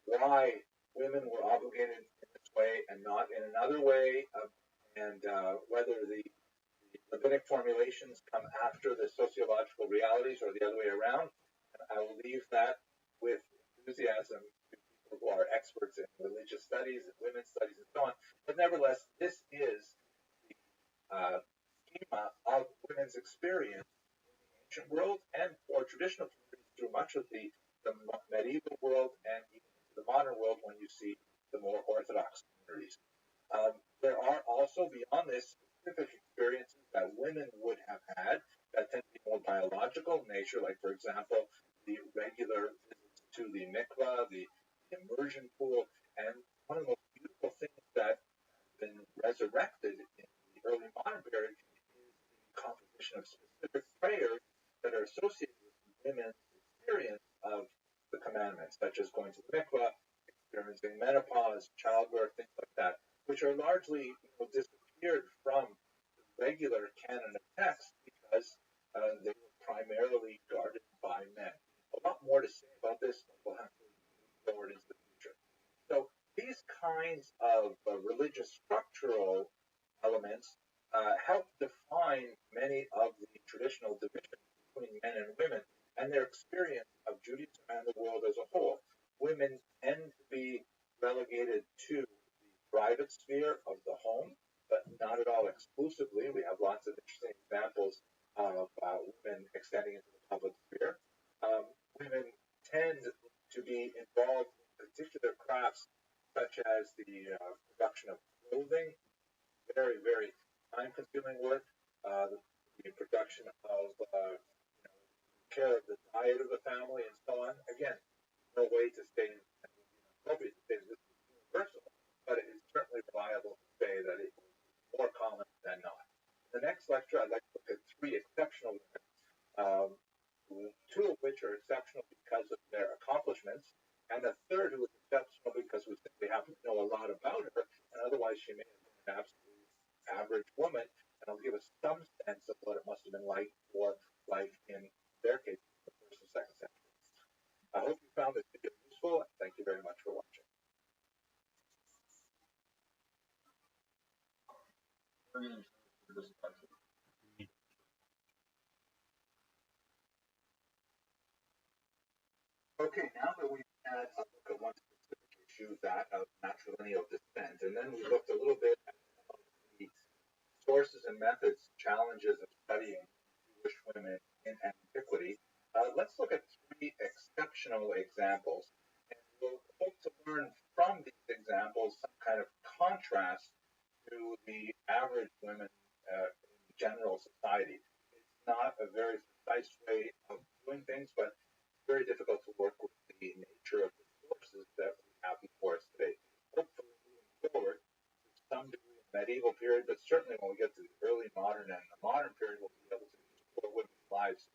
A: why women were obligated in this way and not in another way, and whether the rabbinic formulations come after the sociological realities or the other way around. I will leave that with enthusiasm to people who are experts in religious studies and women's studies and so on. But nevertheless, this is the schema of women's experience in the ancient world and for traditional communities through much of the medieval world and even the modern world when you see the more orthodox communities. There are also, beyond this, specific experiences that women would have had that tend to be more biological in nature, like, for example, the regular visits to the mikvah, the immersion pool, and one of the most beautiful things that has been resurrected in the early modern period is the composition of specific prayers that are associated with women's experience of the commandments, such as going to the mikvah, experiencing menopause, childbirth, things like that, which are largely disappeared from regular canon of text because they were primarily guarded by men. A lot more to say about this, but we'll have to move forward into the future. So these kinds of religious structural elements help define many of the traditional divisions between men and women and their experience of Judaism and the world as a whole. Women tend to be relegated to the private sphere of the home, but not at all exclusively. We have lots of interesting examples of women extending into the public sphere. Women tend to be involved in particular crafts such as the production of clothing, very, very time-consuming work, the production of care of the diet of the family, and so on. Again, no way to say, and it would be inappropriate to say that this is universal, but it is certainly reliable to say that it was more common than not. In the next lecture, I'd like to look at three exceptional women, two of which are exceptional because of their accomplishments, and a third who is exceptional because we simply happen to know a lot about her, and otherwise she may have been an absolute average woman, and I'll give us some sense of what it must have been like for life in their case, the first and second century. I hope you found this video useful, and thank you very much for watching. Okay, now that we've had a look at one specific issue, that of matrilineal descent, and then we looked a little bit at some of the sources and methods, challenges of studying Jewish women in antiquity, let's look at three exceptional examples, and we'll hope to learn from these examples some kind of contrast to the average women in general society. It's not a very precise way of doing things, but very difficult to work with the nature of the sources that we have before us today. Hopefully, moving forward, to some degree in the medieval period, but certainly when we get to the early modern and the modern period, we'll be able to explore women's lives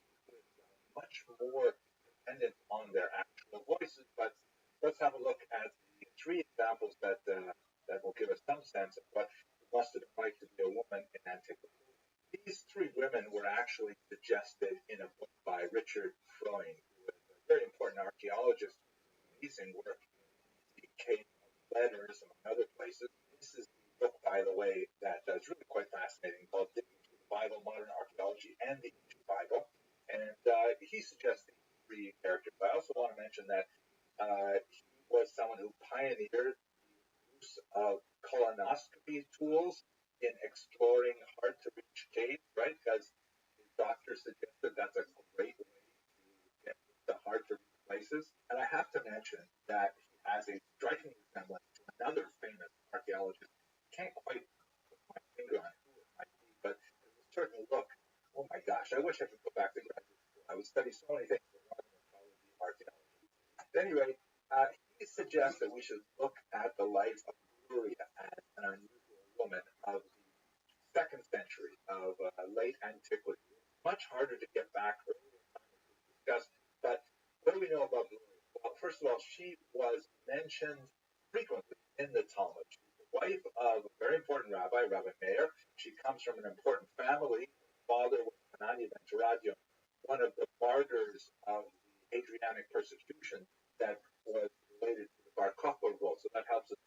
A: much more dependent on their actual voices. But let's have a look at the three examples that will give us some sense of what it must have been like to be a woman in antiquity. These three women were actually suggested in a book by Richard Freund, very important archaeologist, amazing work in the cave letters, among other places. This is the book, by the way, that is really quite fascinating, called Digging Through the Bible, Modern Archaeology, and the Ancient Bible. And he suggests these three characters. I also want to mention that he was someone who pioneered the use of colonoscopy tools in exploring hard-to-reach caves, right? Because his doctor suggested that's a great way to get to hard-to-reach places. And I have to mention that he has a striking resemblance to another famous archaeologist. Can't quite put my finger on who it might be, but it will certainly look, oh my gosh, I wish I could go back to graduate school. I would study so many things, but one of them would probably be archaeology. At any rate, he suggests that we should look at the life of Gloria as an unusual woman of the second century of late antiquity. Much harder to get back earlier in time as we discussed, but what do we know about Gloria? Well, first of all, she was mentioned frequently in the Talmud. She's the wife of a very important rabbi, Rabbi Meir. She comes from an important family. Her father was Hanani ben Teradion, one of the martyrs of the Adrianic persecution that was related to the Bar Kokhba revolt. So that helps us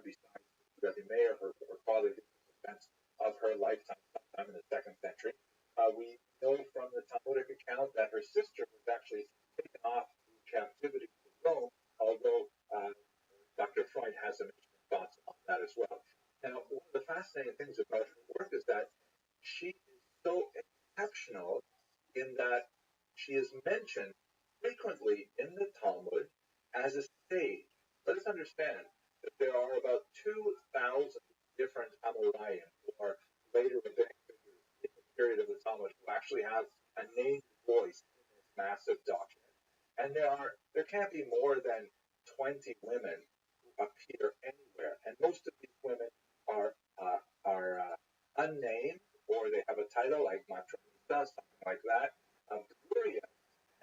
A: besides Rabbi Meir, her father did the events of her lifetime sometime in the second century. We know from the Talmudic account that her sister was actually taken off to captivity to Rome, although Dr. Freund has some interesting thoughts on that as well. Now, one of the fascinating things about her work is that she is so exceptional in that she is mentioned frequently in the Talmud as a sage. Let us understand that there are about 2,000 different Amoraim, or later rabbinic figures in the period of the Talmud, who actually have a named voice in this massive document. And there can't be more than 20 women who appear anywhere, and most of these women are unnamed, or they have a title like Matronita, something like that. Gloria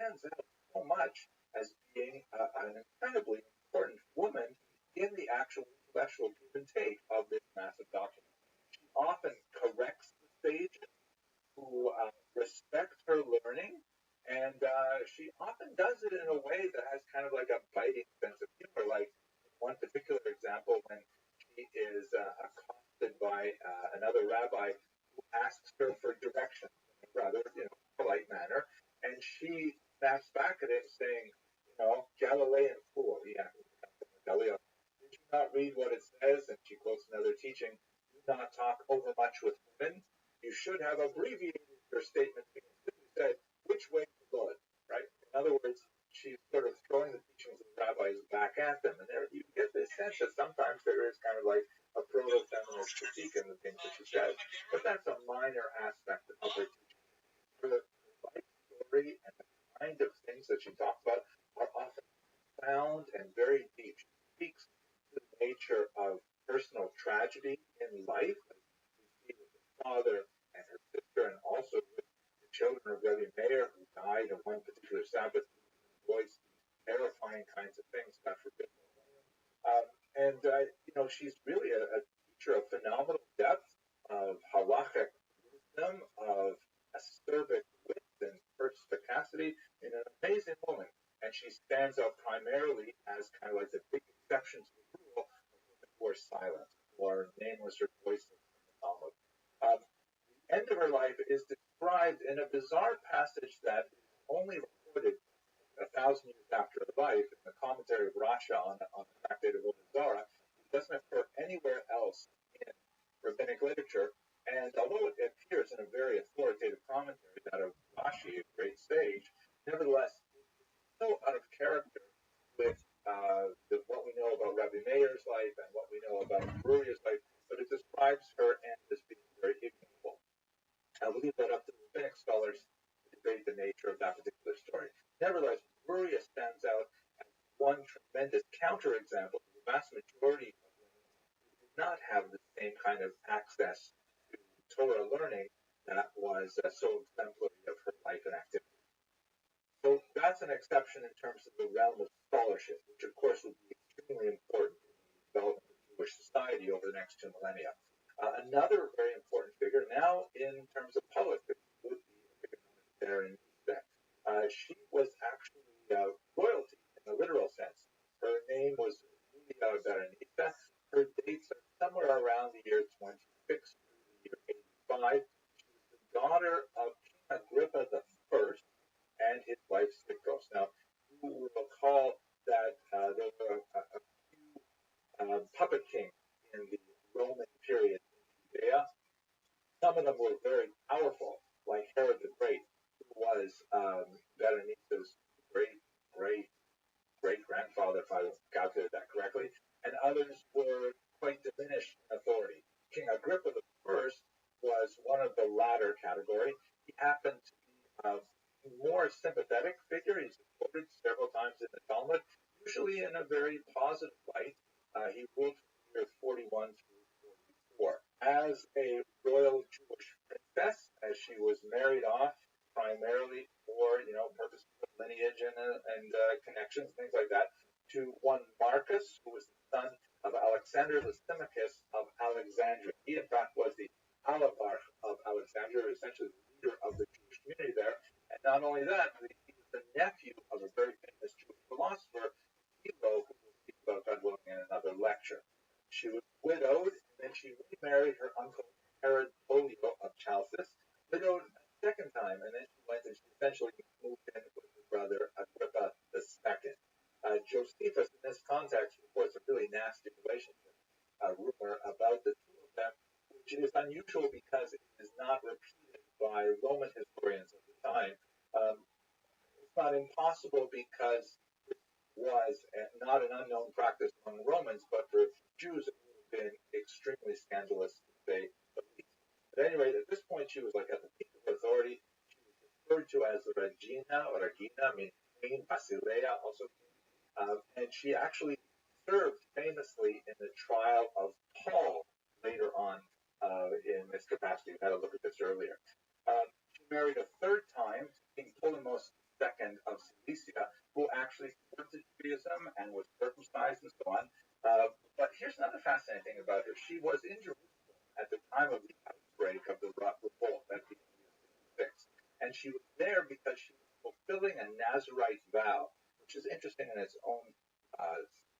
A: stands out so much as being an incredibly important woman in the actual intellectual give and take of this massive document. She often corrects the sages who respect her learning, and she often does it in a way that has kind of like a biting sense of humor. Like one particular example, when she is accosted by another rabbi who asks her for directions in a rather, polite manner, and she snaps back at him saying, Galilean fool. Yeah, Galileo. Did you not read what it says? And she quotes another teaching: do not talk over much with women. You should have abbreviated your statement and simply said, which way to go, right? In other words, she's sort of throwing the teachings of the rabbis back at them. And there you get this sense that sometimes there is kind of like a proto-feminist critique in the things that she says. But that's a minor aspect of her teaching. Her life story and the kind of things that she talks about are often profound and very deep. She speaks to the nature of personal tragedy in life, like we see with her father and her sister, and also with the children of Rabbi Meir, who died on one particular Sabbath, voice terrifying kinds of things, God forbid. She's really a teacher of phenomenal depth, of halachic wisdom, of acerbic wit and perspicacity, and an amazing woman. And she stands out primarily as kind of like the big exception to the rule of women who are silent, who are nameless or voiceless in the Talmud. The end of her life is described in a bizarre passage that is only recorded 1,000 years after her life in the commentary of Rothschild on the Tractate of Avodah. It doesn't occur anywhere else in rabbinic literature, and although it appears in a very authoritative commentary that of Rashi, a great sage, nevertheless, it's so out of character with what we know about Rabbi Meir's life and what we know about Bruria's life, but it describes her end as being very ignoble. I'll leave that up to the rabbinic scholars to debate the nature of that particular story. Nevertheless, Bruria stands out as one tremendous counterexample to the vast majority of women who did not have the same kind of access to Torah learning that was so exemplary of her life and activity. So that's an exception in terms of the realm of scholarship, which of course would be extremely important in the development of Jewish society over the next 2 millennia. Another very important figure now in terms of politics would be a figure known as Berenice. She was actually royalty in the literal sense. Her name was Julia Berenice. Her dates are somewhere around the year 26 through the year 85. She was the daughter of King Agrippa I and his wife Stichos. Now, you will recall that there were a few puppet kings in the Roman period in Judea. Some of them were very powerful, like Herod the Great, who was Berenice's great grandfather, if I calculated that correctly, and others were quite diminished in authority. King Agrippa I was one of the latter category. He happened to be a more sympathetic figure. He's quoted several times in the Talmud, usually in a very positive light. He ruled from the year 41 through 44. As a royal Jewish princess, as she was married off primarily for, purposes of lineage and connections, things like that, to one Marcus, who was the son of Alexander Lysimachus of Alexandria. He, in fact, was the Alabarch of Alexandria, essentially the leader of the Jewish community there. And not only that, he was the nephew of a very famous Jewish philosopher, Philo, who we'll speak about, God willing, in another lecture. She was widowed, and then she remarried her uncle Herod Polio of Chalcis, widowed a second time, and then she went and she essentially moved in with her brother Agrippa II. Josephus, in this context, reports a really nasty relationship rumor about the two of them, which is unusual because it is not repeated by Roman historians of the time. It's not impossible because it was not an unknown practice among Romans, but for Jews it would have been extremely scandalous to say the least. At any rate, at this point she was like at the peak of authority. She was referred to as Regina, meaning Queen, Basileia, also and she actually served famously in the trial of Paul later on in this capacity. We had a look at this earlier. She married a third time to King Ptolemy II of Cilicia, who actually converted to Judaism and was circumcised and so on. But here's another fascinating thing about her. She was in Jerusalem at the time of the because she was fulfilling a Nazarite vow, which is interesting in its own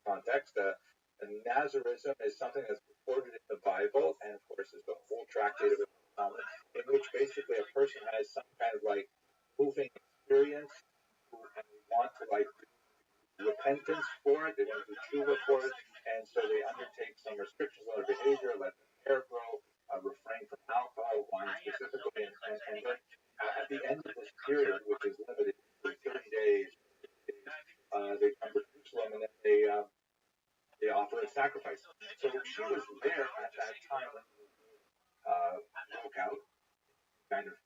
A: context. Nazarism is something that's recorded in the Bible, and of course, there's the whole tractate of it, in which basically a person has some kind of like moving experience and they want to like do repentance for it, they want to do tshuva for it, and so they undertake some restrictions on their behavior, let their hair grow, refrain from alcohol, wine specifically, and then at the end of this period, which is limited to 30 days, they come to Jerusalem and then they offer a sacrifice. So she was there at that time when it broke out, kind of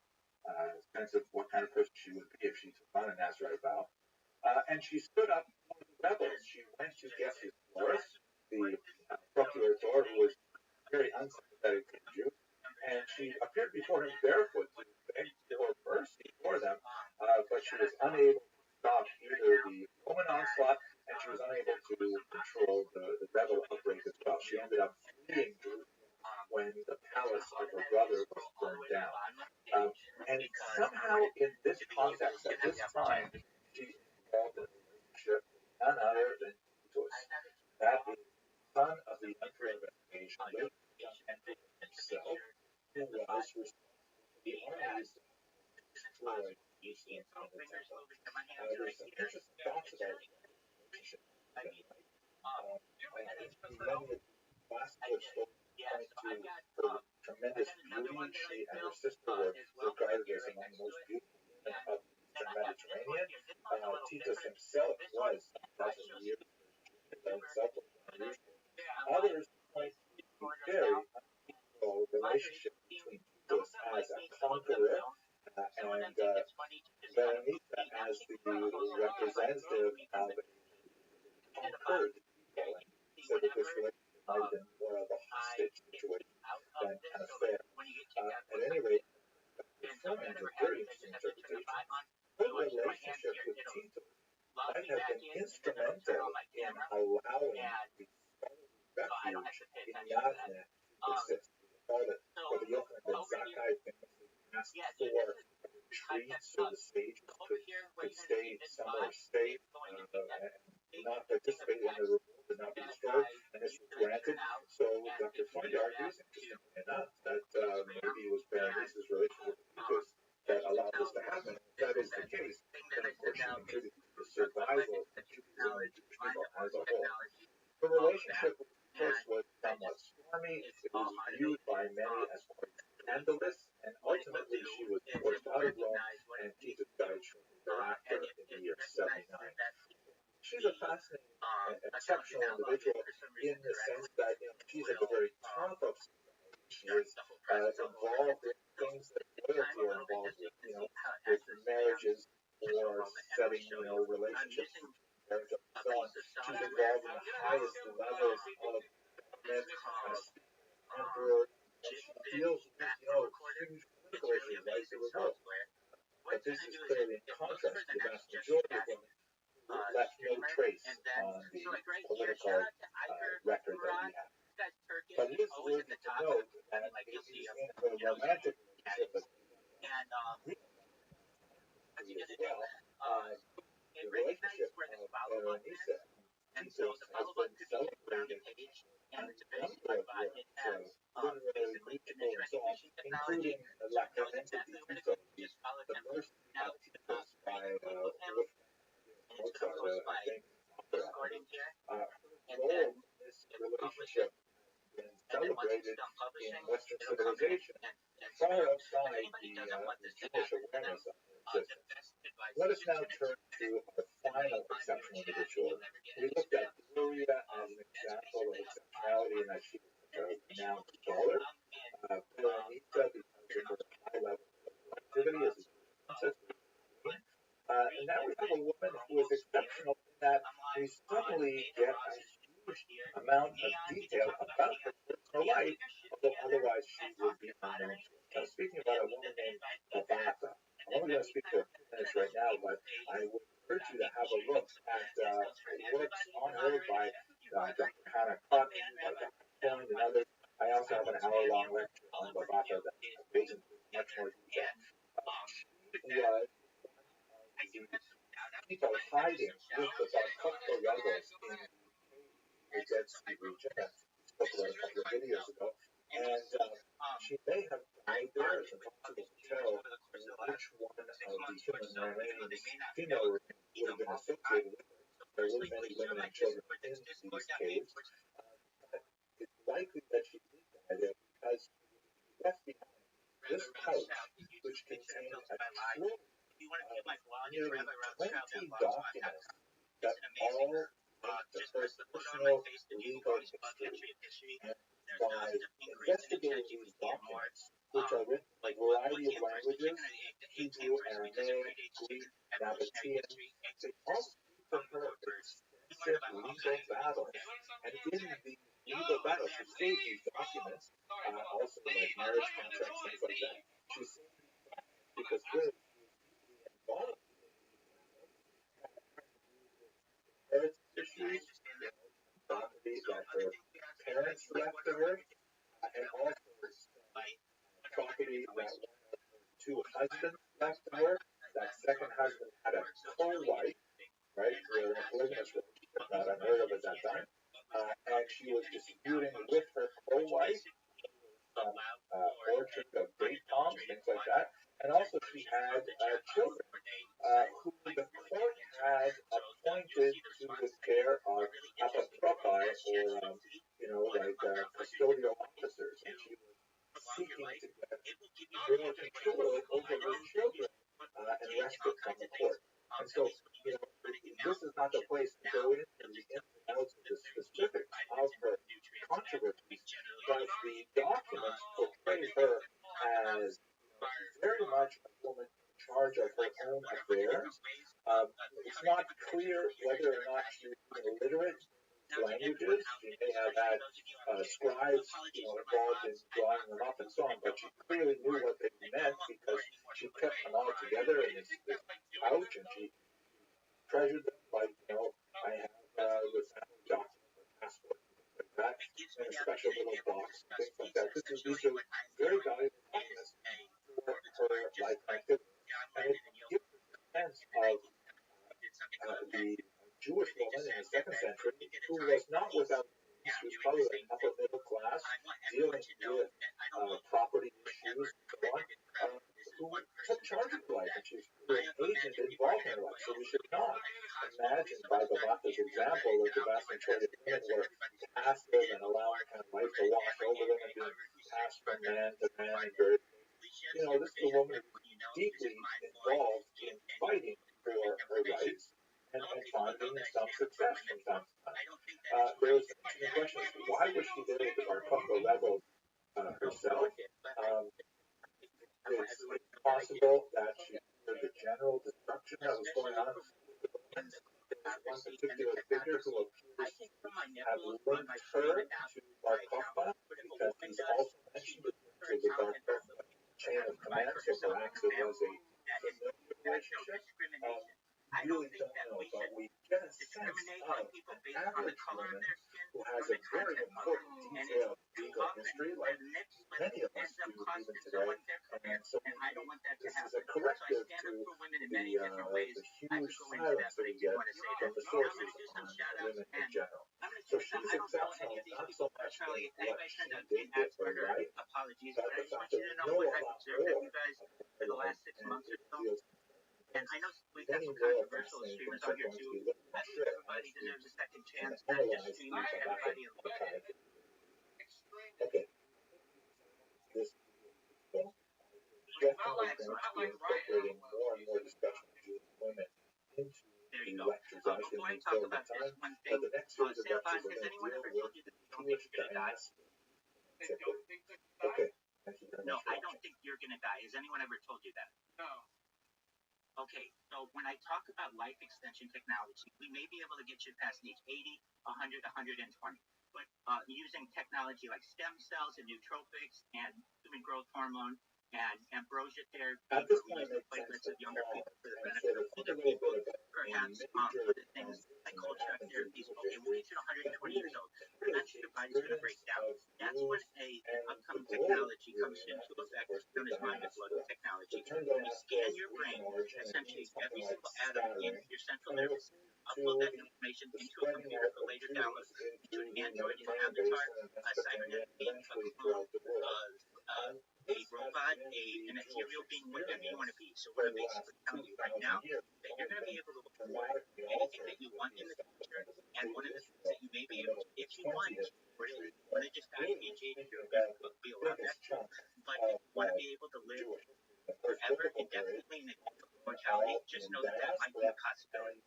A: sense of what kind of person she would be if she took on a Nazarite vow. And she stood up to the rebels. She went to Gestas Florus, the procurator, who was very unsympathetic to the Jews, and she appeared before him barefoot to beg for mercy for them, but she was unable to stop either the Roman onslaught, and she was unable to control the rebel outbreak as well. She ended up fleeing Jerusalem when the palace of her brother was burned down. And somehow in this context, at this time, she's involved in a relationship with none other than Titus. That is the son of the emperor of Asia, and himself, who was responsible for the armies that destroyed Jerusalem and the temple. There's some interesting thoughts about the relationship. Many of the classical historians point to her tremendous beauty. She and her sister were regarded as among the most beautiful women of the Eastern Mediterranean. Titus himself was a dozen years himself was unusual. Others point to the very unusual relationship between Titus as a conqueror and Berenita as the representative of a conquered people. And so that this relationship might have been more of a hostage situation than an affair. At any rate, the Flemings are very interesting interpretation. Her relationship with Titus might have been instrumental in allowing the refuge in Yavne to persist. Recall that Rabbi Yochanan ben Zakkai famously asked for a retreat so the sages could stay somewhere safe and not participate in the revolt and not be destroyed, and this was granted. So Dr. Freund argues, interestingly enough, that maybe it was Berenice's relationship with Titus that allowed this to happen. If that is the case, then of course she contributed to the survival of Judaism and Jewish people as a whole. The relationship with Titus was somewhat stormy. It was viewed by many as quite scandalous, and ultimately she was forced out of Rome, and Titus died shortly thereafter in the year 79. She's a fascinating, exceptional individual in the sense that she's at the very top of society. She is involved in things that loyalty are involved with, with marriages or setting, relationships between marriage and so on. She's involved in the highest levels of government, emperor. She deals with, huge political issues like the revolt. But this is clearly in contrast to the vast majority of women who left no trace on the political record that we have. But it is worthy to note that it is in the romantic relationship that we as well. The relationship of Berenice and Titus has been celebrated on a number of works, literary, musical, and so on, including La Clemente di Tito, the Mercy of Titus by Wolfgang Mozart, I think. Her role in this relationship has been celebrated in Western civilization far outside the Jewish awareness of their existence. Let us now turn to our final exceptional individual. We looked at Gloria as an example of exceptionality in that she was such a renowned scholar. Berenita, because of her high level of activity as a princess. And now we have a woman who is exceptional in that we suddenly get a huge amount of detail about her personal life, although otherwise she would be unknown to us. Now, speaking about a woman named Tabitha, I'm only going to speak for a few minutes right now, but I would urge you to have a look at works on her by Dr. Hannah Cotton, by Dr. Cohen, and others. I also have an hour-long lecture on Tabitha that goes into much more detail. She was it's impossible to tell which one of the human remains, female remains, would have been associated with her. There were many women and children in these caves. But it's likely that she did die there because she left behind this pouch, which contained a trove of nearly 20 documents that all link to her personal legal history. And by investigating these documents, which are written in a variety of languages, Hebrew, Aramaic, Greek, Nabatean, they all speak of her extensive legal battles. And in these legal battles, she saved these documents, also like marriage contracts, things like that. She saved these documents because really she was deeply involved in these battles, inheritance issues, property that her parents left to her, and also property that one of her two husbands left to her. That second husband had a co-wife, right? They're in a polygamous relationship, not unheard of at that time. And she was disputing with her co-wife orchard of date palms, things like that. And also she had children who the court had appointed to the care of apotropai, or custodial officers, and she was seeking to get more control over her children and respite from the court. And so, this is not the place to go into the ins and outs of the specifics of her controversies, but the documents portray her as very much a woman in charge of her own affairs. It's not clear whether or not she was even literate in languages. She may have had scribes involved in drawing them up and so on, but she clearly knew what they meant because she kept them all together in this pouch, and she treasured them like, I have the family document, the passport, things like that, in a special little box, and things like that. These are very valuable documents for her life activity. And it gives us a sense of the Jewish woman in the second century who was not without means. She was probably like upper middle class, dealing with property issues and so on, who took charge of her life, and she was an agent involved in her life. So we should not imagine by the Bhakta's example that the vast majority of women were passive and allowing kind of life to wash over them and being passed from man to man and various things. This is a woman who's deeply involved in fighting for her rights and finding some success from time to time. There was an interesting question as to why was she there at the Bar Kokhba level herself? It's possible that she heard the general destruction that was going on with the Romans. There's one particular figure who appears to have linked her to Bar Kokhba because he's also mentioned in terms of the Bar Kokhba chain of command, so perhaps it was a familiar relationship. Really don't know, but we get a sense of an average woman who has a very important detailed legal history, like many of us do even today. And so this is a corrective to the huge silence that we get from the sources on women in general. So she's exceptional, not so much in what she did with her life, but the fact that we know a lot more of her life, and it feels
B: and I know we got some controversial streamers out here too. I think everybody deserves a second chance. Not just streamers, everybody in the world.
A: Okay. This definitely going to be incorporating more and more discussion of Jewish women into the lectures as we move forward in time. But the next series of lectures are going to deal with the Jewish dynasty. Okay. Thank you very much.
B: No, I don't think you're going to die. Has anyone ever told you that? No. Okay, so when I talk about life extension technology, we may be able to get you past age 80, 100, 120. But using technology like stem cells and nootropics and human growth hormone and ambrosia therapy,
A: at this point,
B: the platelets of younger people for the benefit of older people, perhaps other things like cold shock therapies. Okay, we'll get you to 120 years old. Eventually, your body's going to break down. That's when an upcoming technology comes into effect, known as mind of blood technology. We scan your brain, essentially every single atom in your central nervous system, upload that information into a computer for later download into an Android, an avatar, a cybernetic being, a clone, a robot, an ethereal being, whatever you want to be. So what I'm basically telling you right now that you're going to be able to afford anything that you want in the future, and one of the things that you may be able to, if you want to, really want to just die at age 80, you'll be allowed that too. But if you want to be able to live forever, indefinitely in a different mortality, just know that that might be a possibility.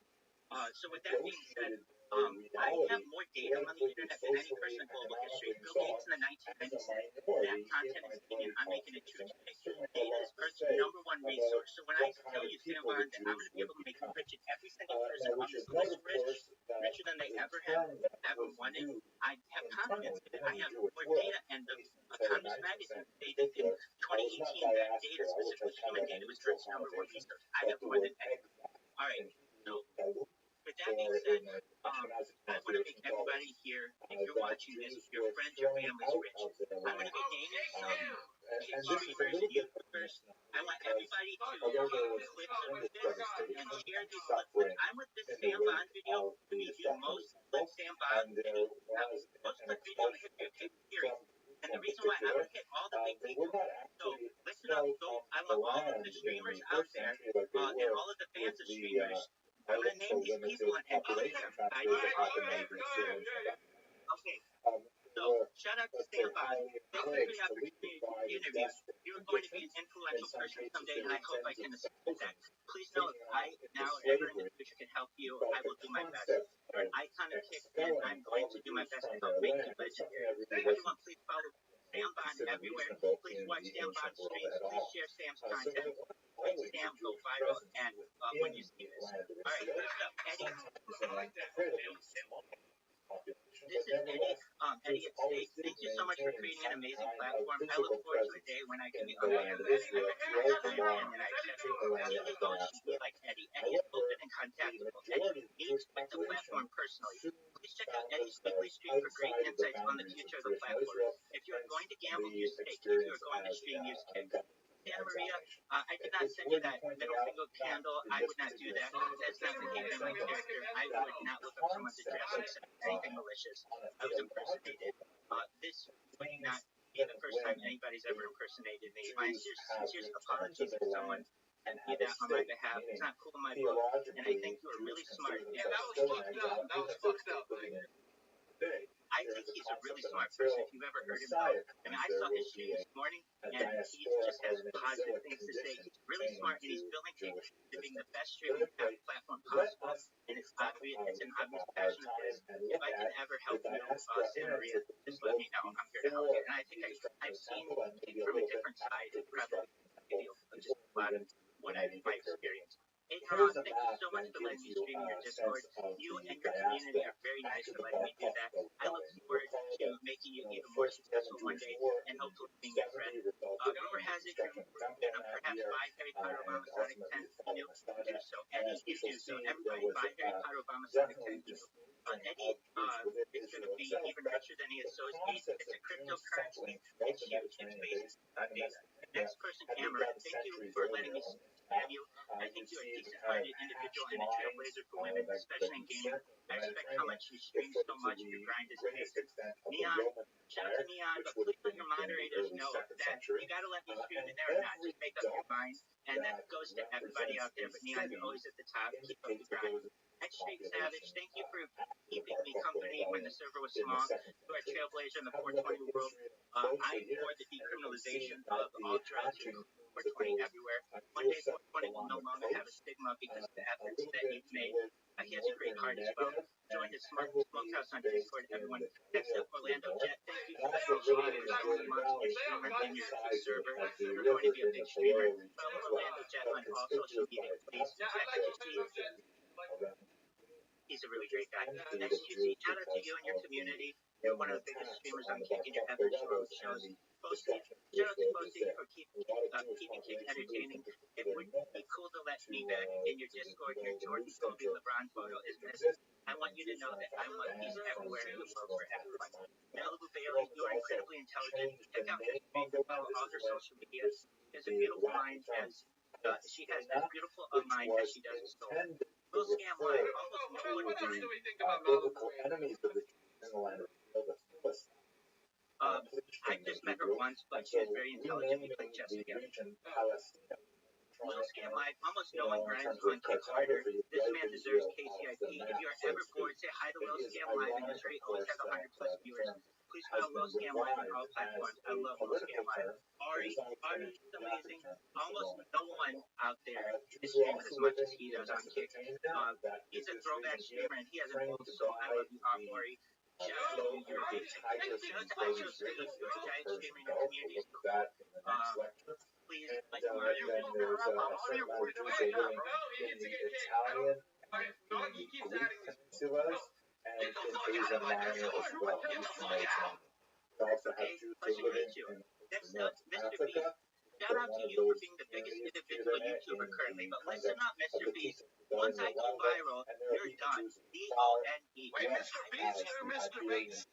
B: So with that being said, I have more data on the internet than any person in global history. Bill Gates in the 1990s said that content is king, and I'm making it true today. Data is Earth's number one resource. So when I tell you, Sam Bond, that I'm going to be able to make you rich, and every single person on this list rich, richer than they ever have ever wanted, I have confidence in it. I have more data, and the Economist magazine stated in 2018 that data, specifically human data, was Earth's number one resource. I have more than anyone. All right, so with that being said, I want to make everybody here, if you're watching this, your friends, your family's rich. I'm going to be naming some streamers and YouTubers. I want everybody to take clips of this and share these clips. When I'm with this Sam Bond video, to me, the most clip Sam Bond video, most clip video in the history of tape series. And the reason why I'm going to hit all the big people. So listen up, I want all of the streamers out there and all of the fans of streamers. I'm going to name these people and clip them. Okay. So, shout out to Sam Bond. Thank you for the opportunity to interview. You're going to be an influential person someday, and I hope I can assist with that. Please know if I now or ever in the future can help you, I will do my best. I kind of kick, and I'm going to do my best to help make you legendary. Everyone, please follow Sam Bond everywhere. Please watch Sam Bond streams. Please share Sam's content. Make Sam go viral, and when you see this. All right, first up, Eddie. This is Eddie at Stake. Thank you so much for creating an amazing platform. I look forward to a day when I can be open and I accept it. You don't shoot me like Eddie. Eddie is open and contactable. Eddie meets with the platform personally. Please check out Eddie's weekly stream for great insights on the future of the platform. If you're going to gamble, use Stake. If you're going to stream, use Kick. Santa Maria, I did not send you that middle finger candle. I would not do that. That's not the game in my character. I would not look up someone's address and say anything malicious. I was impersonated. This would not be the first time anybody's ever impersonated me. My sincere apologies to someone and do that on my behalf. It's not cool in my book, and I think you are really smart.
C: Yeah, that was fucked up. That was fucked up.
B: I think he's a really smart person. If you've ever heard him talk, I mean, I saw his stream this morning, and he just has positive things to say. He's really smart, and he's building things to being the best streaming platform possible. And it's obvious, it's an obvious passion of his. If I can ever help you, Santa Maria, just let me know. I'm here to help you. And I think I've seen it from a different side, and probably give you just a lot of what my experience. Adrian, thank you so much for letting me stream in your Discord. You and your community are very nice for letting me do that. I look forward to making you even more successful one day and hopefully being your friend. Rumor has it you're going to perhaps buy Harry Potter Obama Sonic 10 Canoe. Do so. Eddie, you do so. Everybody buy Harry Potter Obama Sonic 10 Canoe. Eddie is going to be even richer than he is. So it's a cryptocurrency. It's huge. It's based on data. The next person, Cameron, thank you for letting me spam you. I think you're a decent-minded individual and a trailblazer for women, especially in gaming. I respect how much you stream so much. Your grind is amazing. Neon, shout out to Neon, but please let your moderators know that you got to let me stream in there or not. Just make up your mind, and that goes to everybody out there. But Neon, you're always at the top. Keep up the grind. X Street Savage, thank you for keeping me company when the server was small. You are a trailblazer in the 420 world. I'm for the decriminalization of all drugs, 420 everywhere. One day 420 will no longer have a stigma because of the efforts that you've made. He has a great card as well. Join the Smokehouse on Discord, everyone. Next up, Orlando Jet, thank you for appreciating your 7 months in your streamer and your server. You're going to be a big streamer. Follow Orlando Jet on all social media, please. He's a really great guy. XQC, shout out to you and your community. You're one of the biggest streamers on Kick, and your efforts shows. Shout out to Posty for keeping Kick entertaining. It would be cool to let me back in your Discord. Your Jordan Kobe LeBron photo is missing. I want you to know that I want peace everywhere in the world for everyone. Malibu Bailey, you are incredibly intelligent. Check out her stream and follow all her social media. She has a beautiful mind as she has as beautiful a mind as she does a soul. Will Scam Live, almost no one
C: What else do we think about Malibu?
A: enemies of the in the land of
B: I just met her once, but she was very intelligent. We played chess together. Low scam life, almost no one grinds on Kick harder. This man deserves KCIP. If you are ever bored, say hi to Low Scam Live in history. Always has 100 plus viewers. Please follow Low Scam Live on all platforms. I love Low Scam Live. Ari is amazing. Almost no one out there is streaming as much as he does on Kick. He's a throwback streamer and he has a bold soul. I love you, Ari. Shout out to you, you're amazing. Shout out to ISO Street, you're a giant streamer in your community. Please, like Mario, pleasure to meet you. Next up, Mr. Beast. Shout out to you for being the biggest individual YouTuber currently, but listen up, Mr. Beast. Once I go viral, you're done. D-O-N-E.
C: Wait, Mr. Beast or Mr. Bates?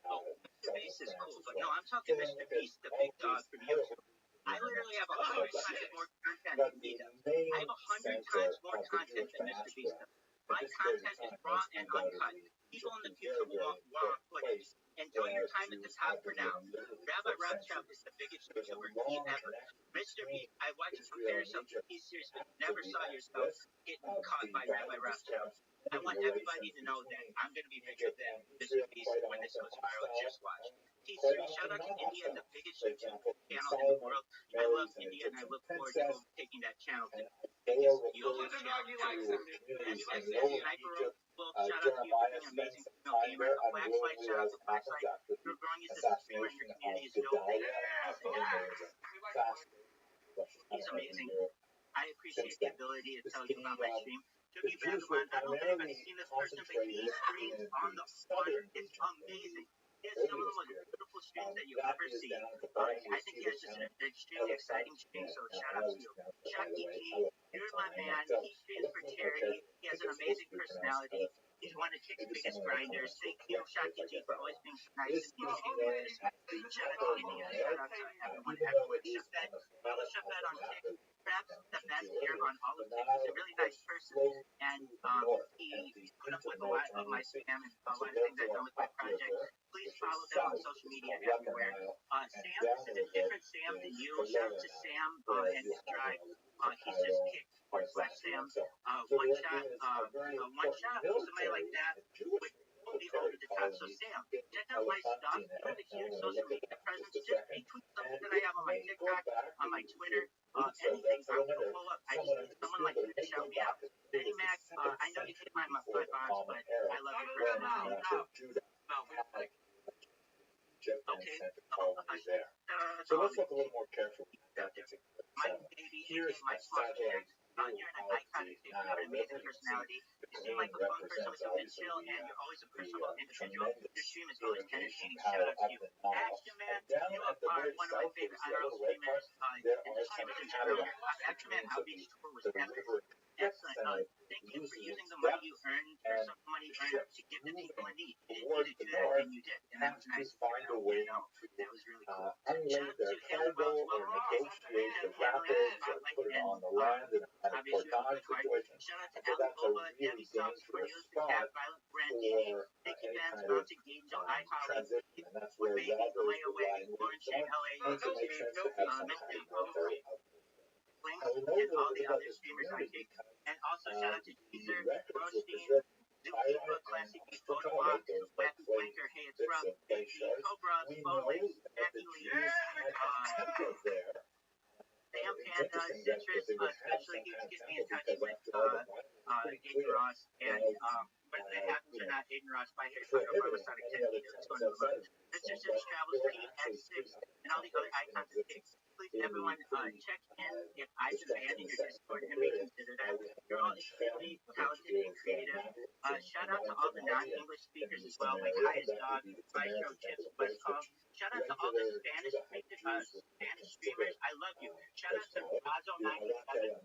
B: Oh, Mr. Beast is cool, but no, I'm talking Mr. Beast, the big dog from YouTube. I literally have 100 times more content than he does. I have 100 times more content than Mr. Beast does. My content is raw and uncut. People in the future will want raw footage. Enjoy your time at the top for now. Rabbi Rothschild is the biggest YouTuber ever. Mr. Beast, I watched you compare yourself to T-Series, but never saw yourself getting caught by Rabbi Rothschild. I want everybody to know that I'm going to be bigger than Mr. Beast when this goes viral. Just watch. T-Series, shout out to India, the biggest YouTube channel in the world. I love India, and I look forward to taking that channel to the biggest YouTube channel. Sniper Wolf, shout out to you for being an amazing female gamer. Blacklight, shout out to Blacklight. You're growing as a streamer in your community is dope. He's amazing. I appreciate the ability to tell you about my stream. Joogie Vagabond, I don't think I've seen this person, but he streams on the water. It's amazing. He has some of the most beautiful streams that you'll ever see. I think he has just an extremely exciting stream, so shout out to you. Shakti G, you're my man. He streams for charity. He has an amazing personality. He's one of Kick's biggest grinders. Thank you, Shakti G, for always being so nice and easy. Shout out to India. Shout out to everyone everywhere. Shafet, follow Shafet on Kick. Perhaps the best here on all of Kick. He's a really nice person, and he put up with a lot of my spam and a lot of things I've done with my project. Please follow them on social media everywhere. Sam, this is a different Sam than you. Shout out to Sam and his drive. He's just Kick / Sam. One shot, somebody like that would be over the top. So Sam, check out my stuff. You have a huge social media presence. Just retweet something that I have on my TikTok, on my Twitter, anything. I'm gonna blow up. I just need someone like you to shout me out. Benny Mac, I know you hate my bombs, but I love your personality. Okay.
A: So let's look a little more carefully.
B: My baby, my smart kid. You're an icon. You have an amazing personality. You seem like a fun person with some chill, and you're always a personable individual. Your stream is always entertaining. Shout out to you. Action Man, you are one of my favorite IRL streamers. And the streamers in general. Action Man Outreach Tour was epic. Excellent. Thank you for using the money you earned, or some money you earned, to give to people in need. You didn't need to do that, and you did. And that was nice. That was really cool. Shout out to Hannah Wells. Welcome to obviously, shout out to Ali Boba, Debbie Subs, Cornelius the Cat, Violet Brandy, Nikki Vance, Mountain Angel, I Holly, Wood Baby, Lay Away, Lauren Shane, LA, Links, and all the other streamers I dig. And also shout out to Teaser, Roasting, Zookeeper, Classic Beat, Photowalk, Wacky Wanker, Hey It's Rough, Cobra, Phone Links, Jackie Lee, Sam Panda, Citrus, especially he was getting me in touch with Aiden Ross, and but they happen to not Aiden Ross by Harry Potter or Sonic 10 either. It's going to look. Mr. Sips Travels Team, X6, and all the other icons and picks. Please, everyone, check in if I've abandoned your Discord and reconsider that. You're all extremely talented and creative. Shout out to all the non-English speakers as well, like Highest Dog, Maestro Chips, West Coast. Shout out to all the Spanish streamers. I love you. Shout out to Razo97.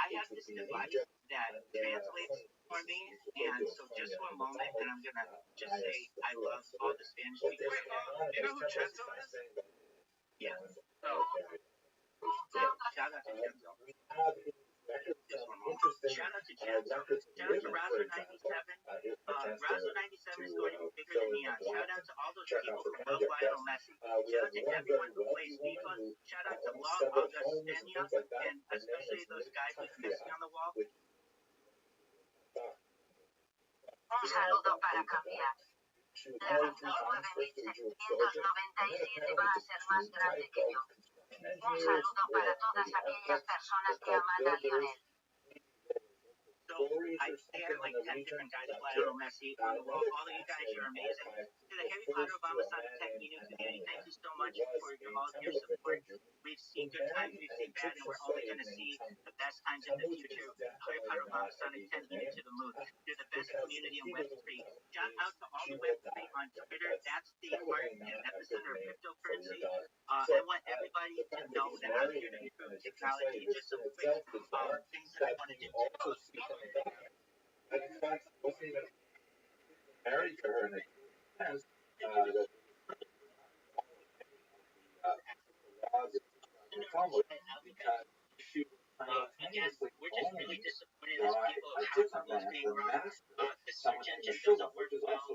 B: I have this device that translates for me, and so just for a moment, and I'm gonna just say I love all the Spanish speakers.
C: You know who Chenzo is?
B: Yeah.
C: Oh.
B: Shout out to Chenzo. Just one moment. Shout out to Chenzo. Shout out to Razo97. Razo97 is Messi.
A: We
B: Shout
A: have
B: out to
A: one
B: everyone
A: very
B: who plays
A: wealthy woman
B: FIFA.
A: who
B: Shout out to
A: owns
B: Long
A: several homes and
B: Augustinian,
A: things like that.
B: and
A: Her name is
B: especially those guys with Messi on the wall.
A: which
D: Un saludo para cambiar. La razón 9797 va a ser más grande que yo. Un saludo para todas aquellas personas que aman a Lionel.
B: So I say I have like 10 different guys fly on Messi on the wall. All of you guys, you're amazing. To the Harry Potter Obama Son of Tech Media community, thank you so much for all of your support. We've seen good times, we've seen bad, and we're only going to see the best times in the future. Harry Potter Obama Son of Tech Media to the moon. You're the best community in Web3. Shout out to all the Web3 on Twitter. That's the heart and epicenter of cryptocurrency. I want everybody to know that I'm here to improve technology. Just some quick things that I want to do.
A: And in fact, wasn't even married to her, and it sense that laws in Talmud because she was simultaneously
B: We're just really
A: owned
B: disappointed as
A: by
B: people
A: a
B: of how
A: different
B: Google's
A: man,
B: being
A: her
B: run.
A: master,
B: The
A: someone
B: search
A: named
B: engine
A: Yeshua,
B: doesn't work
A: which is
B: well
A: also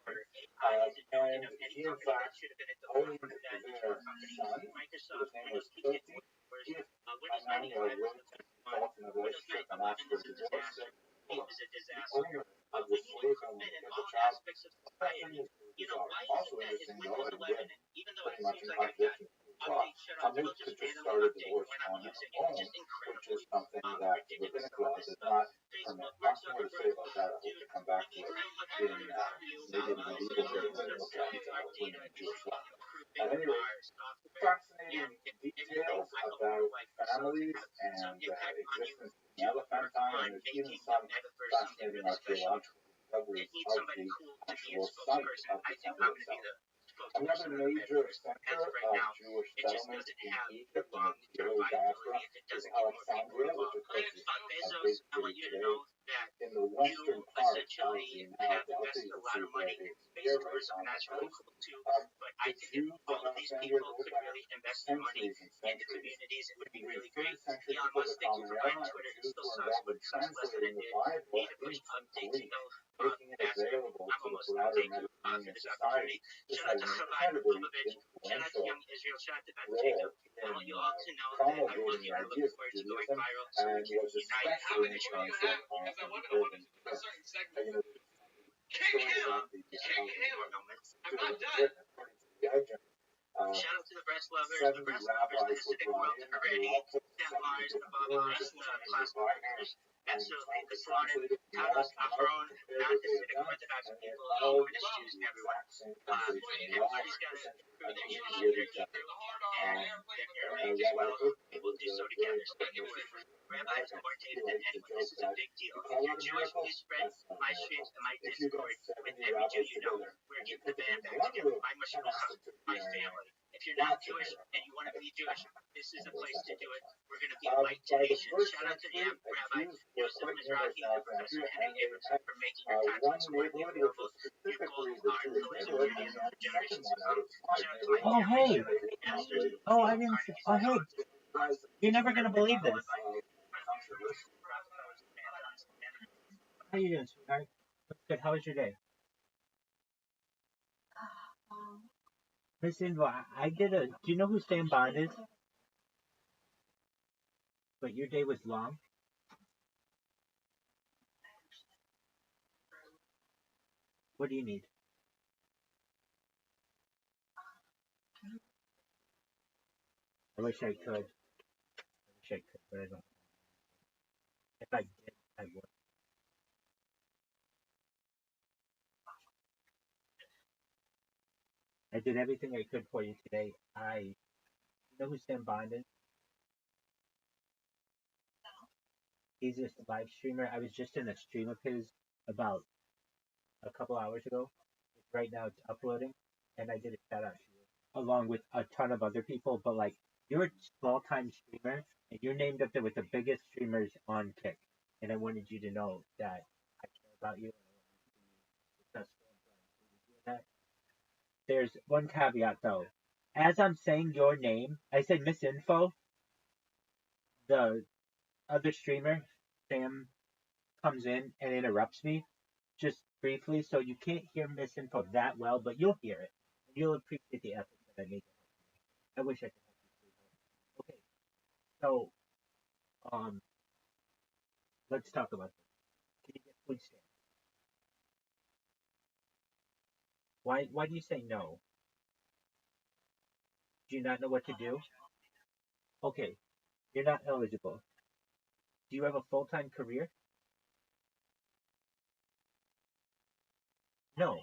B: for AI isn't building up any
A: and he in
B: company that
A: fact
B: should have been at the
A: owned
B: forefront of that is
A: their
B: your company,
A: son,
B: Microsoft,
A: whose name was
B: Windows 10 can't
A: Timothy.
B: work.
A: He is
B: Windows
A: a
B: 95 is
A: wrote
B: the best one.
A: involved in a
B: Windows
A: relationship and
B: 95
A: asked for
B: is
A: a
B: a
A: divorce.
B: disaster.
A: The
B: 8 is a disaster.
A: owner of
B: We
A: the
B: need
A: slave home
B: improvement in
A: with the
B: all
A: child.
B: aspects of
A: That
B: society.
A: thing is
B: You know, why is
A: also
B: it that is
A: interesting, though,
B: Windows
A: and
B: 11,
A: yet
B: and even though it
A: pretty much
B: seems
A: in
B: like I've got
A: contradiction to the law.
B: updates shut off,
A: Talmud
B: it'll just
A: could just
B: randomly
A: start a
B: update
A: divorce
B: when I'm
A: on her
B: using it. It's
A: own,
B: just
A: which
B: incredibly
A: is something that the
B: ridiculous.
A: rabbinic law does
B: This
A: not
B: Facebook,
A: permit.
B: Mark
A: Lots more to say
B: Zuckerberg,
A: about that. I hope
B: dude,
A: to come back to
B: we
A: it
B: so much
A: in
B: better than you.
A: maybe the medieval period when we look at
B: Our
A: women
B: data
A: in
B: is
A: Jewish law.
B: improving
A: At any rate,
B: our software.
A: fascinating
B: And if anything,
A: details
B: I hope
A: about
B: your wife
A: families
B: have some
A: and
B: impact on you
A: existence in
B: to work
A: Elephantine,
B: on
A: and there's even
B: making the
A: some
B: metaverse something
A: fascinating
B: really special.
A: archaeological discoveries
B: It needs
A: of
B: somebody
A: the
B: cool to be
A: actual
B: its
A: site
B: spokesperson.
A: of
B: I
A: the
B: think
A: temple
B: I'm going to be
A: itself.
B: the spokesperson
A: Another
B: of the
A: major
B: metaverse.
A: center
B: As of right
A: of
B: now,
A: Jewish
B: it just
A: settlement
B: doesn't
A: in
B: have
A: Egypt in the
B: long-term
A: early diaspora
B: viability if it
A: is
B: doesn't get more people
A: Alexandria, which
B: involved.
A: of course is a
B: Bezos,
A: big
B: I want
A: city
B: you to
A: today.
B: know that
A: In the
B: you
A: western part of
B: essentially
A: the now
B: have
A: Delta,
B: invested
A: you
B: a
A: can
B: lot
A: see
B: of
A: where
B: money.
A: the
B: Space
A: spear right
B: tourism,
A: on the
B: that's really
A: coast.
B: cool too. But I
A: The
B: think if
A: Jews of
B: all of these
A: Alexandria
B: people
A: lived
B: could
A: there
B: really invest their money
A: centuries and
B: into
A: centuries.
B: communities, it would be
A: In the
B: really great.
A: 3rd century
B: Elon
A: before
B: Musk,
A: the
B: thank you
A: Common
B: for
A: Era,
B: buying Twitter. It
A: Jews
B: still
A: were
B: sucks,
A: involved
B: but
A: in
B: it sucks less than
A: translating
B: it
A: the
B: did.
A: Bible
B: Need to push
A: into
B: updates
A: Greek,
B: though.
A: making it
B: Faster.
A: available
B: I'm
A: to the
B: almost done.
A: broader
B: Thank you for
A: Mediterranean
B: this
A: society.
B: opportunity.
A: This
B: Shout out
A: had
B: to
A: an
B: Rabbi
A: incredibly
B: Rothschild. Shout out to
A: influential
B: young Israel. Shout out to Beth
A: role
B: Jacob. I
A: in
B: want you all to know that I
A: promulgating
B: love you
A: the
B: and I look
A: ideas of
B: forward to going
A: Judaism,
B: viral so we
A: and
B: can
A: was
B: unite.
A: especially
B: And show you
A: influential
B: how.
C: Because I
A: on
C: wanted
A: urban
C: to do a certain segment.
A: you know,
C: King
A: story
C: him!
A: about the
C: King him! I'm not done.
A: written according to the legend.
B: Shout out to the breast lovers,
A: 70
B: the
A: rabbis were
B: Hasidic
A: brought
B: world,
A: in,
B: the
A: and they were
B: Haredi,
A: all put in 70
B: Templars, the
A: different
B: Baba's,
A: rooms,
B: the
A: and
B: classical orders.
A: and
B: Absolutely, the Slonim,
A: translated, and they all
B: Talos,
A: came out
B: Aharon,
A: and compared
B: not
A: what they had
B: Hasidic
A: done,
B: Orthodox
A: and they
B: people,
A: all
B: Jewish
A: the
B: Jews, everyone.
A: exact same translation.
B: Everybody's got to improve their Yiddish and their Hebrew and their Aramaic as well, and we'll do so together. Spread the word. Rabbi is more data than anyone. This is a big deal. If you're Jewish, please spread my streams and my Discord with every Jew you know. We're getting the band back together. My mashpucha, my family. If you're not Jewish and you want to be Jewish, this is the place to do it. We're going to be a light to nations. Shout out to the Rabbi Yosef Mizrahi and Professor Henry Abramson for making your content so widely available. Your goals are pillars of Judaism for generations to come. Shout out to my
E: Oh,
B: family,
E: hey.
B: the pastors,
E: Oh, I didn't. Oh, hey. You're never gonna believe this. How you doing, sweetheart? Good. How was your day? Listen, well, I did a. Do you know who Stan Bond is? But your day was long. What do you need? I wish I could. But I don't. If I did, I would. I did everything I could for you today. You know who Stan Bond is? He's this live streamer. I was just in a stream of his about a couple hours ago. Right now it's uploading, and I did a shout out to you along with a ton of other people. But like, you're a small time streamer, and you're named up there with the biggest streamers on Kick. And I wanted you to know that I care about you. And I want you to be successful and doing that. There's one caveat though. As I'm saying your name, I said misinfo. The other streamer, Sam, comes in and interrupts me just briefly, so you can't hear misinfo that well, but you'll hear it. You'll appreciate the effort that I made. I wish I could help you, sweetheart. Okay, so let's talk about this. Can you get food stamps? Why do you say no? Do you not know what to do? Okay, you're not eligible. Do you have a full-time career? No.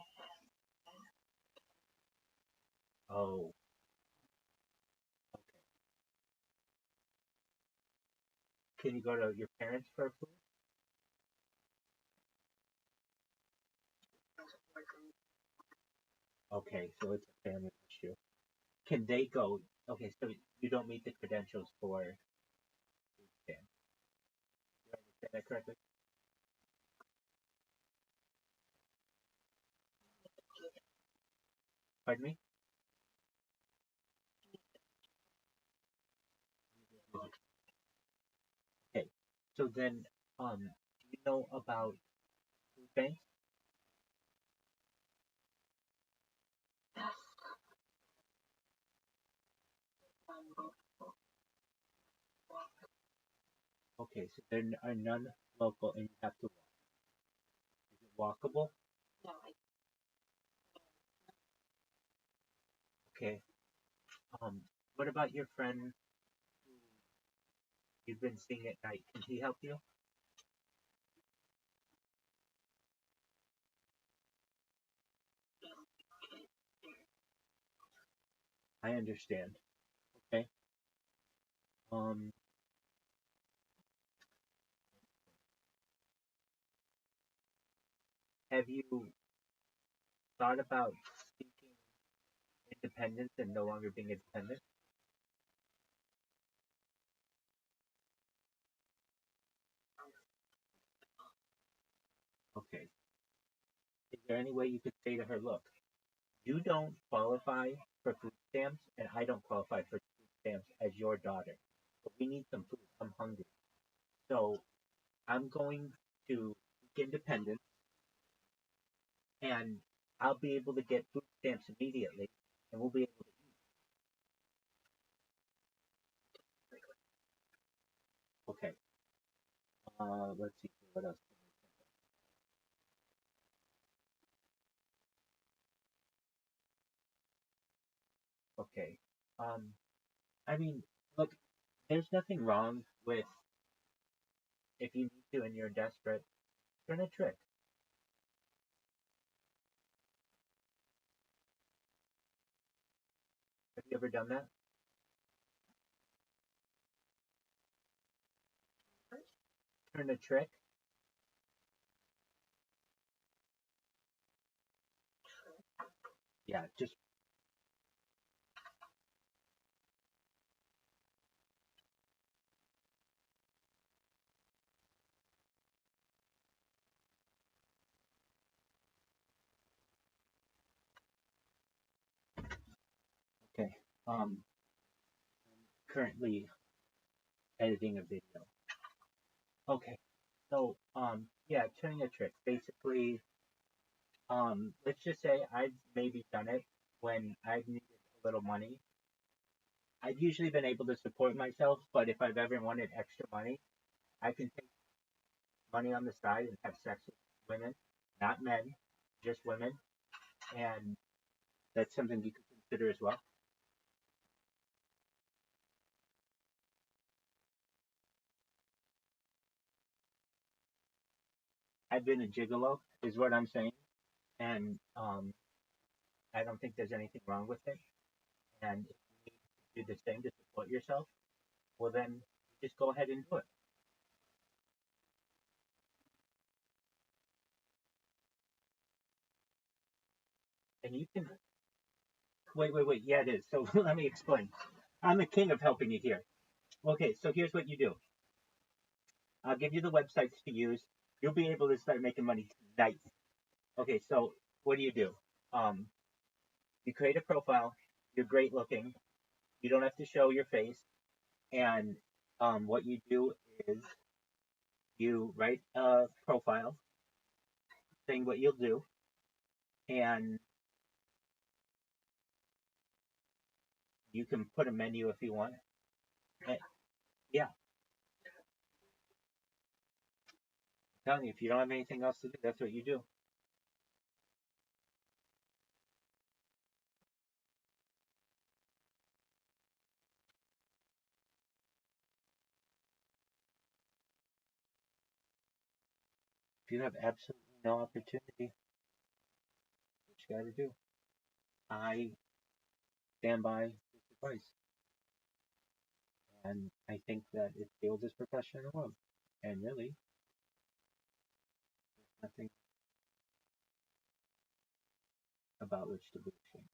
E: Oh, okay. Can you go to your parents for food? Okay, so it's a family issue. Can they go? Okay, so you don't meet the credentials for food stamps. Do I understand that correctly? Pardon me? Okay, so then, do you know about food banks? Okay, so there are none local, and you have to walk. Is it walkable? Okay. Um, what about your friend who you've been seeing at night? Can he help you? I understand. Okay. Um, have you thought about seeking independence and no longer being independent? Okay. Is there any way you could say to her, look, you don't qualify for food stamps, and I don't qualify for food stamps as your daughter. But we need some food. I'm hungry. So I'm going to seek independence, and I'll be able to get food stamps immediately, and we'll be able to eat. Okay. Let's see what else. Okay. Um, I mean, look, there's nothing wrong with if you need to and you're desperate, turn a trick. Have you ever done that? Turn a trick? Yeah, just okay. Um, Currently editing a video. Okay. So, yeah, turning a trick. Basically, let's just say I've maybe done it when I've needed a little money. I've usually been able to support myself, but if I've ever wanted extra money, I can take money on the side and have sex with women, not men, just women, and that's something you could consider as well. I've been a gigolo, is what I'm saying, and I don't think there's anything wrong with it. And if you need to do the same to support yourself, well then just go ahead and do it. And you can wait. Yeah, it is. So let me explain. I'm the king of helping you here. Okay, so here's what you do. I'll give you the websites to use. You'll be able to start making money tonight. Okay, so what do? Um, you create a profile. You're great looking. You don't have to show your face. And what you do is you write a profile saying what you'll do, and You can put a menu if you want. Yeah. I'm telling you, if you don't have anything else to do, that's what you do. If you have absolutely no opportunity, what you got to do? I stand by this advice. And I think that it's the oldest profession in the world. And really, there's nothing about which to be ashamed.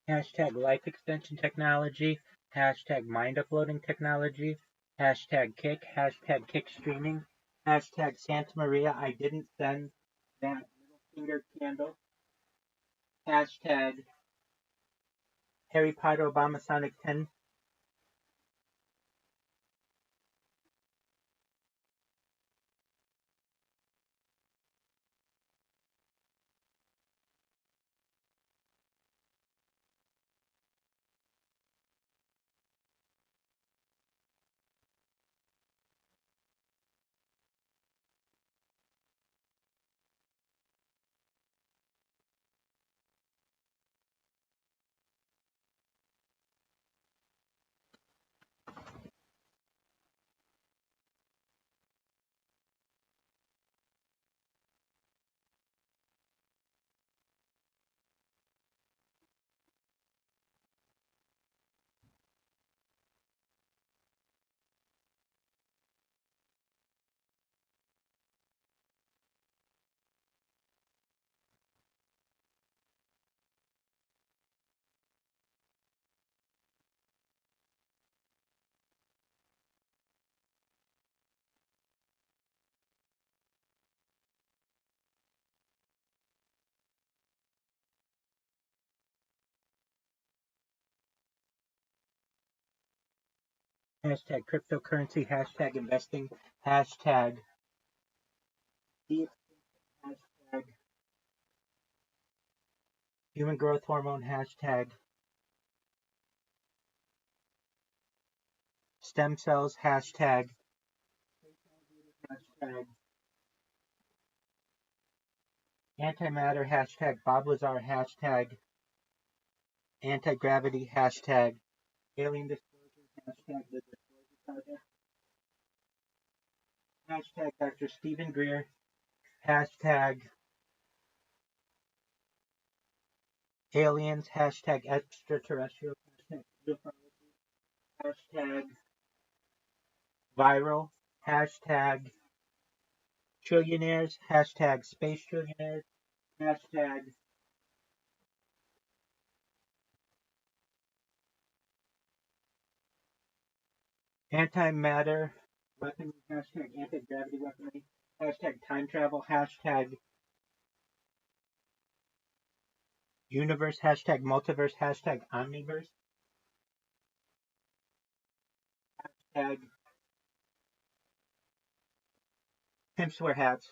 E: Hashtag life extension technology. Hashtag mind uploading technology. Hashtag kick. Hashtag kick streaming. Hashtag Santa Maria. I didn't send that middle finger candle. Hashtag Harry Potter Obama Sonic 10. Hashtag cryptocurrency. Hashtag investing. Hashtag deep. Hashtag human growth hormone. Hashtag stem cells. Hashtag antimatter. Hashtag Bob Lazar. Hashtag anti-gravity. Hashtag alien disclosure. Hashtag the disclosure project. Hashtag Dr. Stephen Greer. Hashtag aliens. Hashtag extraterrestrial. Hashtag ufology. Hashtag viral. Hashtag trillionaires. Hashtag space trillionaires. Hashtag antimatter weaponry. Hashtag anti-gravity weaponry. Hashtag time travel. Hashtag universe. Hashtag multiverse. Hashtag omniverse. Hashtag pimps wear hats.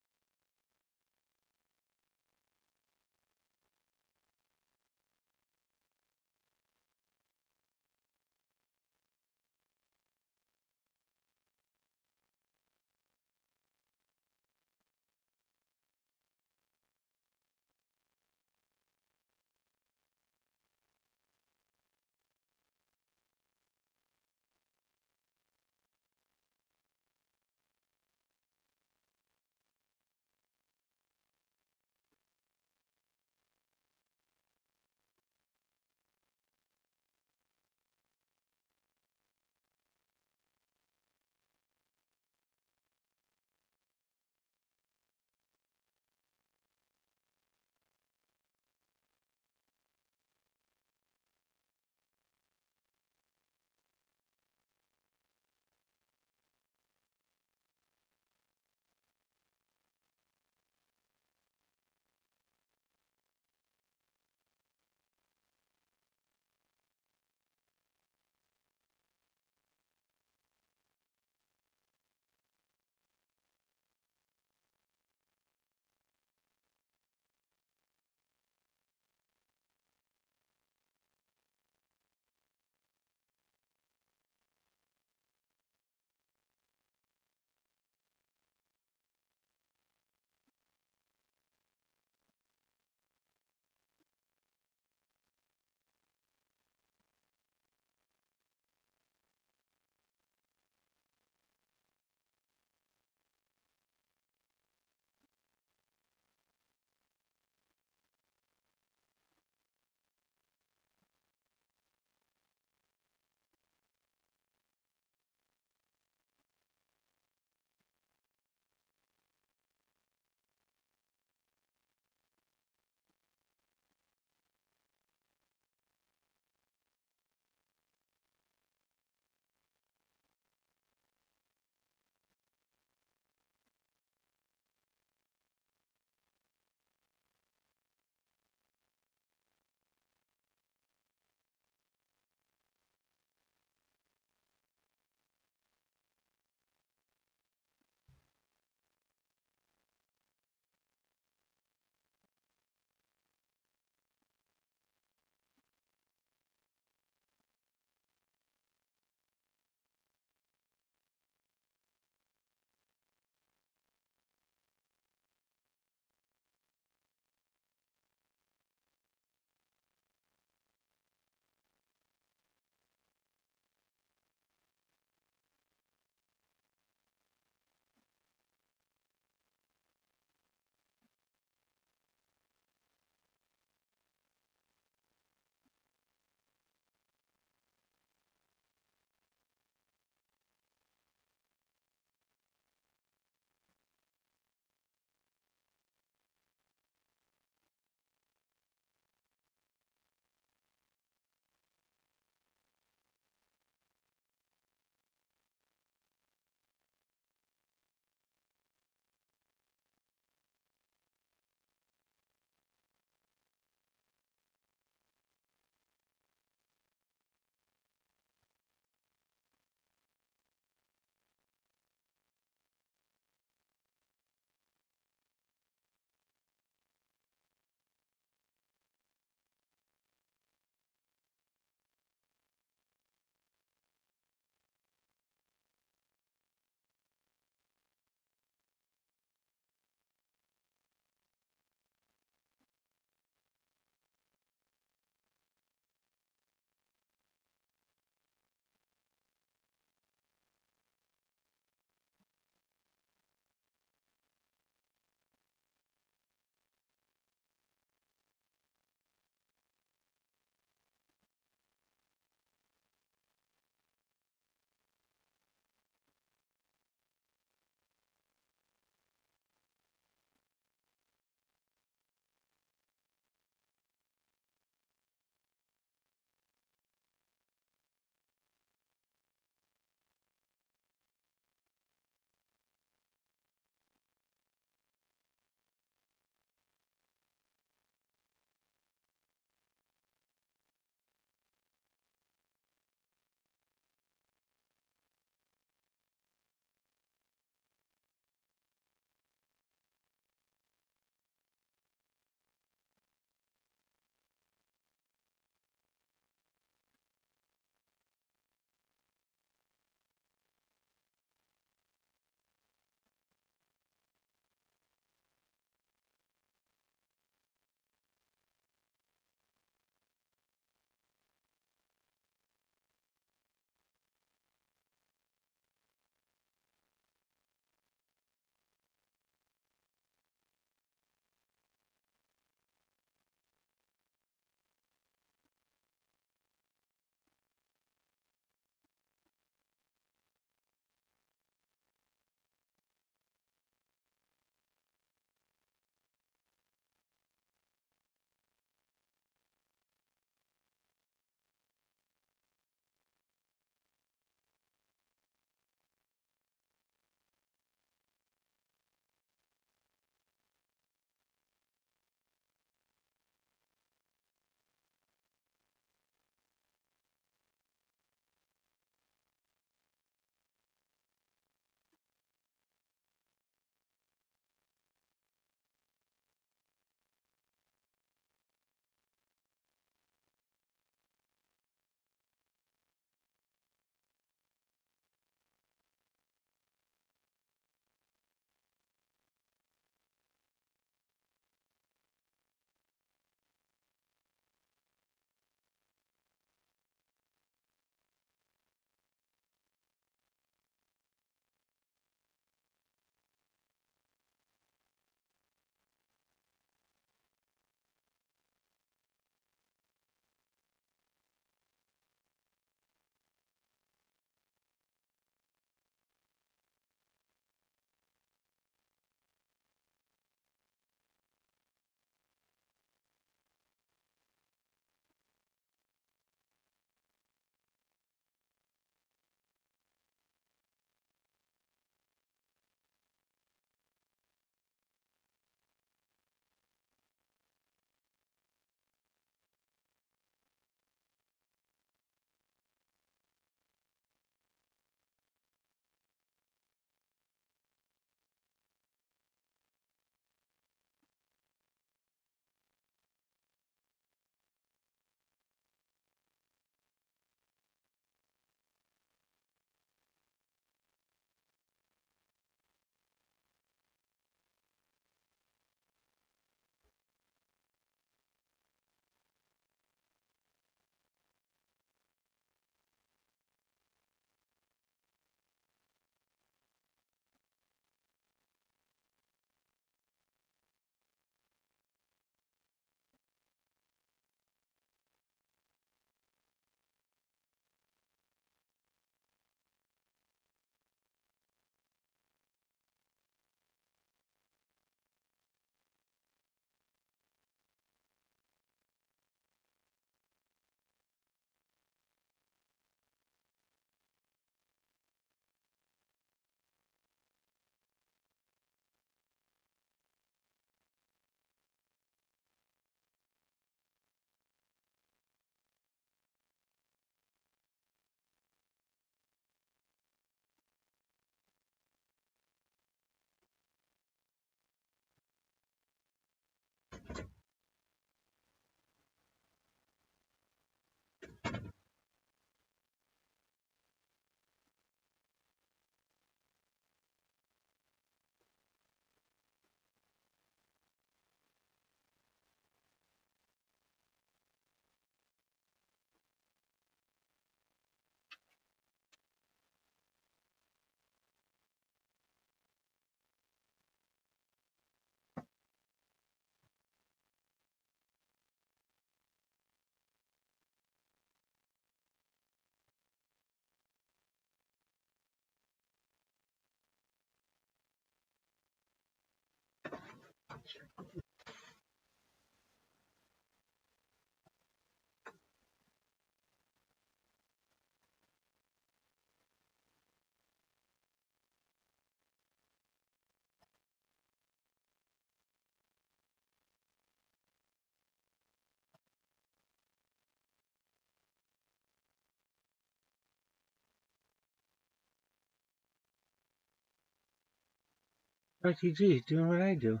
E: RTG, doing what I do.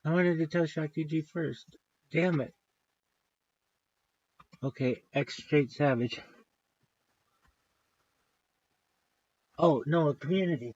E: I wanted to tell ShockTG first. Damn it. Okay, X straight savage. Oh, no, community.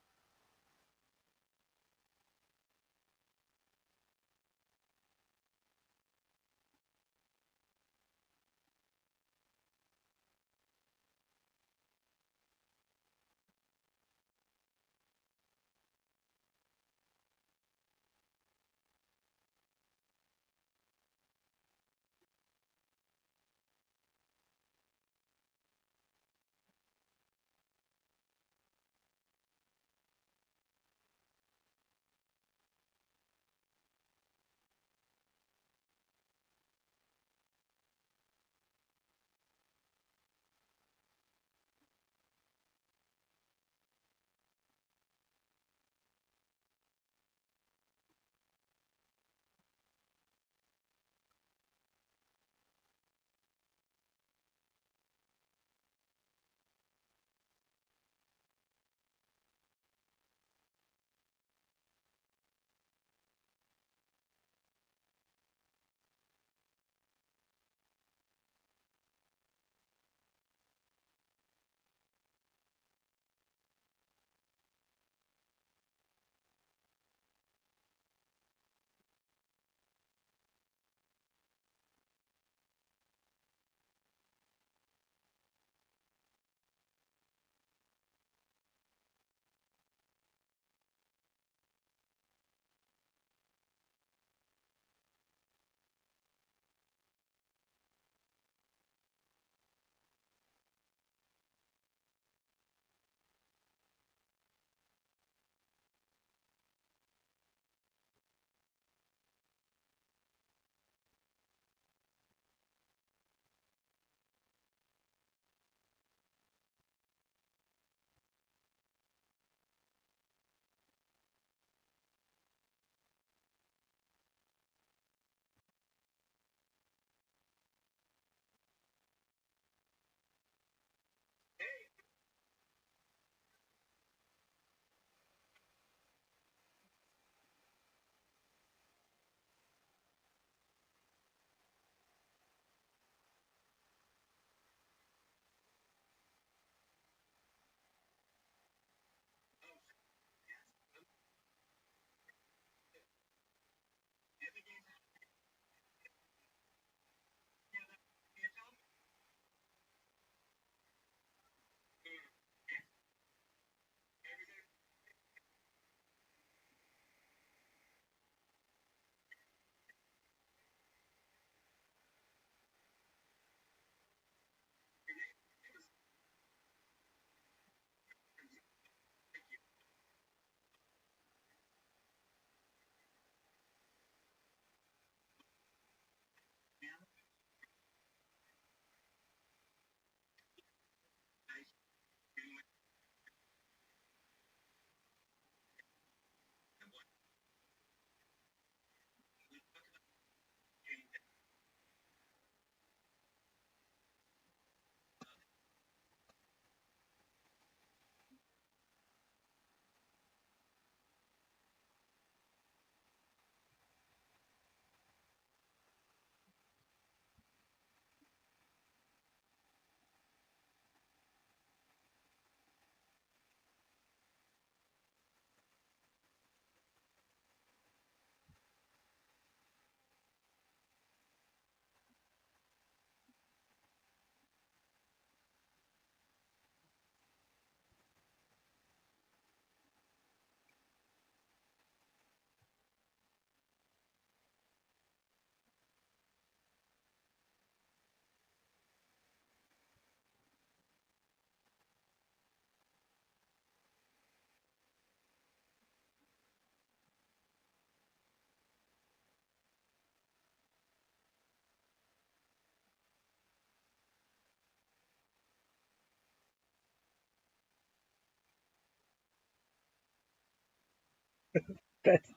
E: That's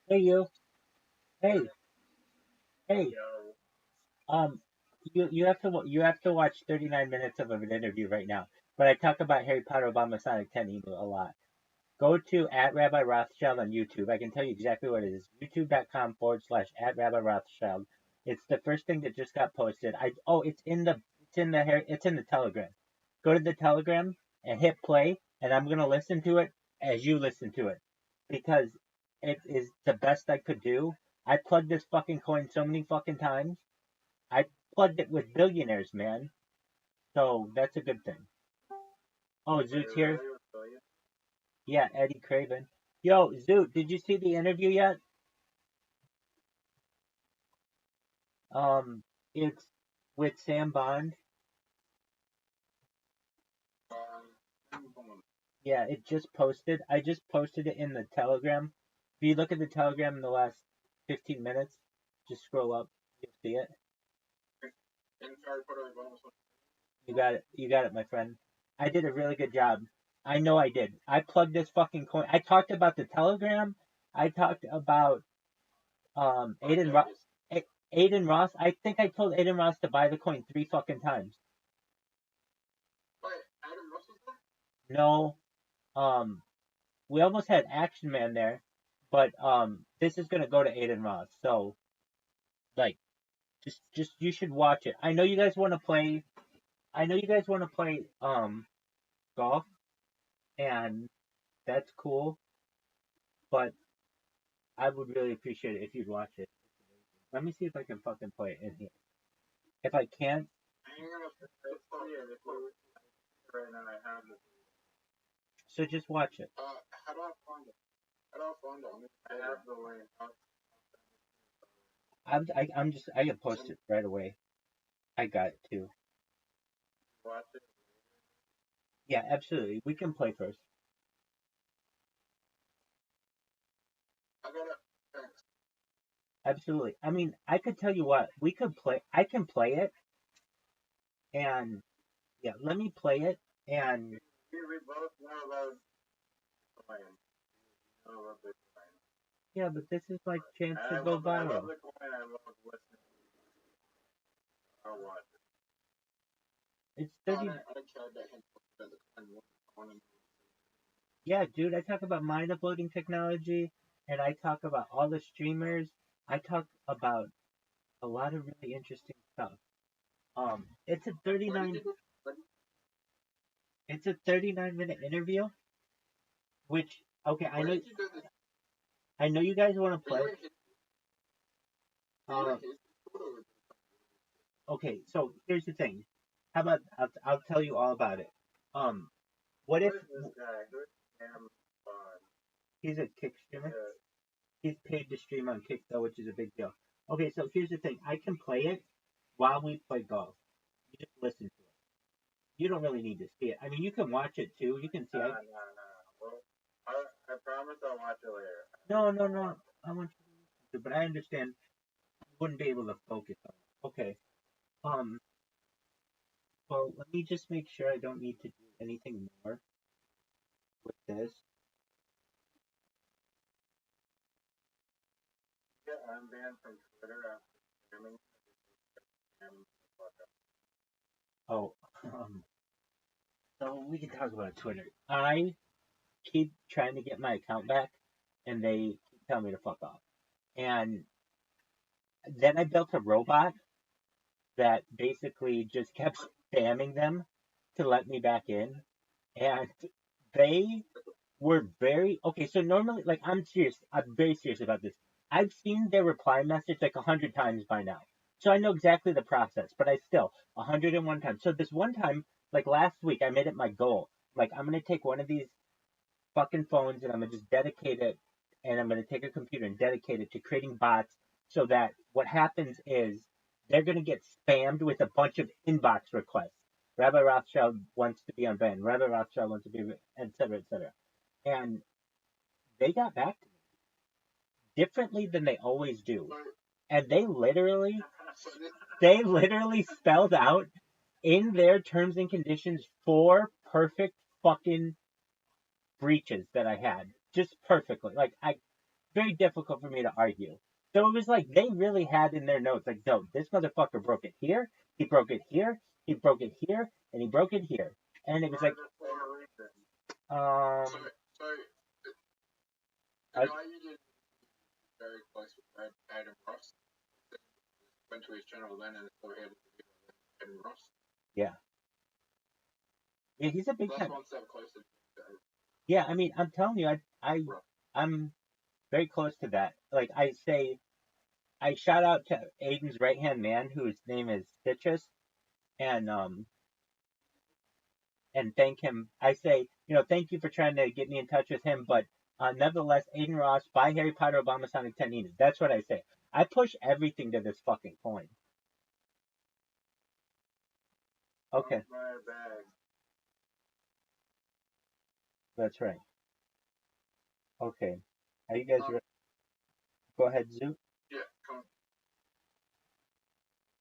E: Hey you. Hey. Hey. Um. You have to watch 39 minutes of an interview right now. But I talk about Harry Potter Obama Sonic 10 email a lot. Go to at Rabbi Rothschild on YouTube. I can tell you exactly what it is. YouTube.com/@ Rabbi Rothschild. It's the first thing that just got posted. It's in the Telegram. Go to the Telegram and hit play, and I'm gonna listen to it as you listen to it because it is the best I could do. I plugged this fucking coin so many fucking times. I plugged it with billionaires, man. So that's a good thing. Oh, Zoot's here. Yeah, Eddie Craven. Yo, Zoot, did you see the interview yet? Um, it's with Sam Bond. Yeah, it just posted. I just posted it in the Telegram. If you look at the Telegram in the last 15 minutes, just scroll up, you'll see it. You got it. You got it, my friend. I did a really good job. I know I did. I plugged this fucking coin. I talked about the Telegram. I talked about Aiden Ross. Aiden Ross. I think I told Aiden Ross to buy the coin 3 fucking times. No. We almost had Action Man there, but this is gonna go to Aiden Ross. So, like, just you should watch it. I know you guys want to play. I know you guys want to play golf, and that's cool. But I would really appreciate it if you'd watch it. Let me see if I can fucking play it in here. If I can't, so just watch it.
C: How do I find it? How do I find it? I have the link.
E: I can post it right away. I got it too.
C: Watch it.
E: Yeah, absolutely. We can play first.
C: I got it. Thanks.
E: Absolutely. I mean, I could tell you what, we could play. I can play it, and yeah, let me play it, and
C: We both know about the plan. Know about the plan.
E: yeah, but this is like chance to
C: I
E: go
C: love the
E: viral.
C: coin. I love listening. I'll watch it.
E: It's 30.
C: I tried that hint the coin.
E: Yeah, dude, I talk about mind uploading technology, and I talk about all the streamers. I talk about a lot of really interesting stuff. It's a 39. It's a 39-minute interview, which okay, I know you guys want to play. Okay, so here's the thing. How about I'll tell you all about it. What if he's a Kick streamer? He's paid to stream on Kick though, which is a big deal. Okay, so here's the thing. I can play it while we play golf. You just listen to it. You don't really need to see it. I mean, you can watch it too. You can see it.
C: No. Well, I promise I'll watch it later.
E: No. I want you to listen to it, but I understand you wouldn't be able to focus on it. Okay. Well, let me just make sure I don't need to do anything more with this.
C: Yeah, I'm banned from Twitter after spamming.
E: Oh, so we can talk about Twitter. I keep trying to get my account back, and they keep telling me to fuck off. And then I built a robot that basically just kept spamming them to let me back in. And they were very okay. So normally, like, I'm serious. I'm very serious about this. I've seen their reply message like 100 times by now. So I know exactly the process, but I still 101 times. So this one time, like last week, I made it my goal. Like, I'm gonna take one of these fucking phones and I'm gonna just dedicate it, and I'm gonna take a computer and dedicate it to creating bots so that what happens is they're gonna get spammed with a bunch of inbox requests. Rabbi Rothschild wants to be unbanned. Rabbi Rothschild wants to be, et cetera, et cetera. And they got back to me differently than they always do. And they literally spelled out in their terms and conditions 4 perfect fucking breaches that I had. Just perfectly. Like, very difficult for me to argue. So it was like they really had in their notes, like, no, this motherfucker broke it here, he broke it here, he broke it here, and he broke it here. And it was like,
C: So,
E: I,
C: guy you did very close with Adam Ross. Went to his channel then and saw him Adam Ross.
E: yeah, he's a big
C: That's
E: time.
C: one step closer.
E: Yeah, I mean, I'm telling you, I'm very close to that. Like I say, I shout out to Aiden's right hand man, whose name is Citrus, and thank him. I say, thank you for trying to get me in touch with him, but nevertheless, Aiden Ross, buy Harry Potter Obama Sonic 10 Enid. That's what I say. I push everything to this fucking coin. Okay. That's right. Okay. Are you guys ready? Go ahead, Zoo.
C: Yeah, come on.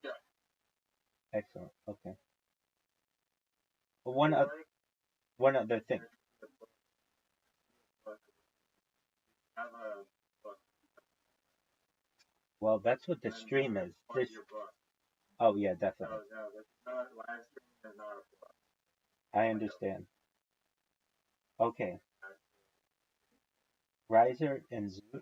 C: Yeah.
E: Excellent. Okay. Well, one other thing. Well, that's what the stream is. Oh yeah, definitely. I understand. Okay. Riser and Zoot.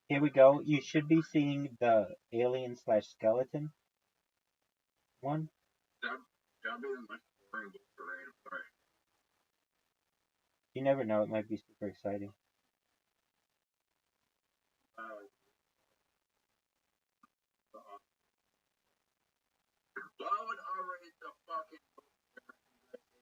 E: Here we go. You should be seeing the alien/skeleton one.
C: That'd be the most boring book to read. I'm sorry.
E: You never know. It might be super exciting.
C: Why would I read the fucking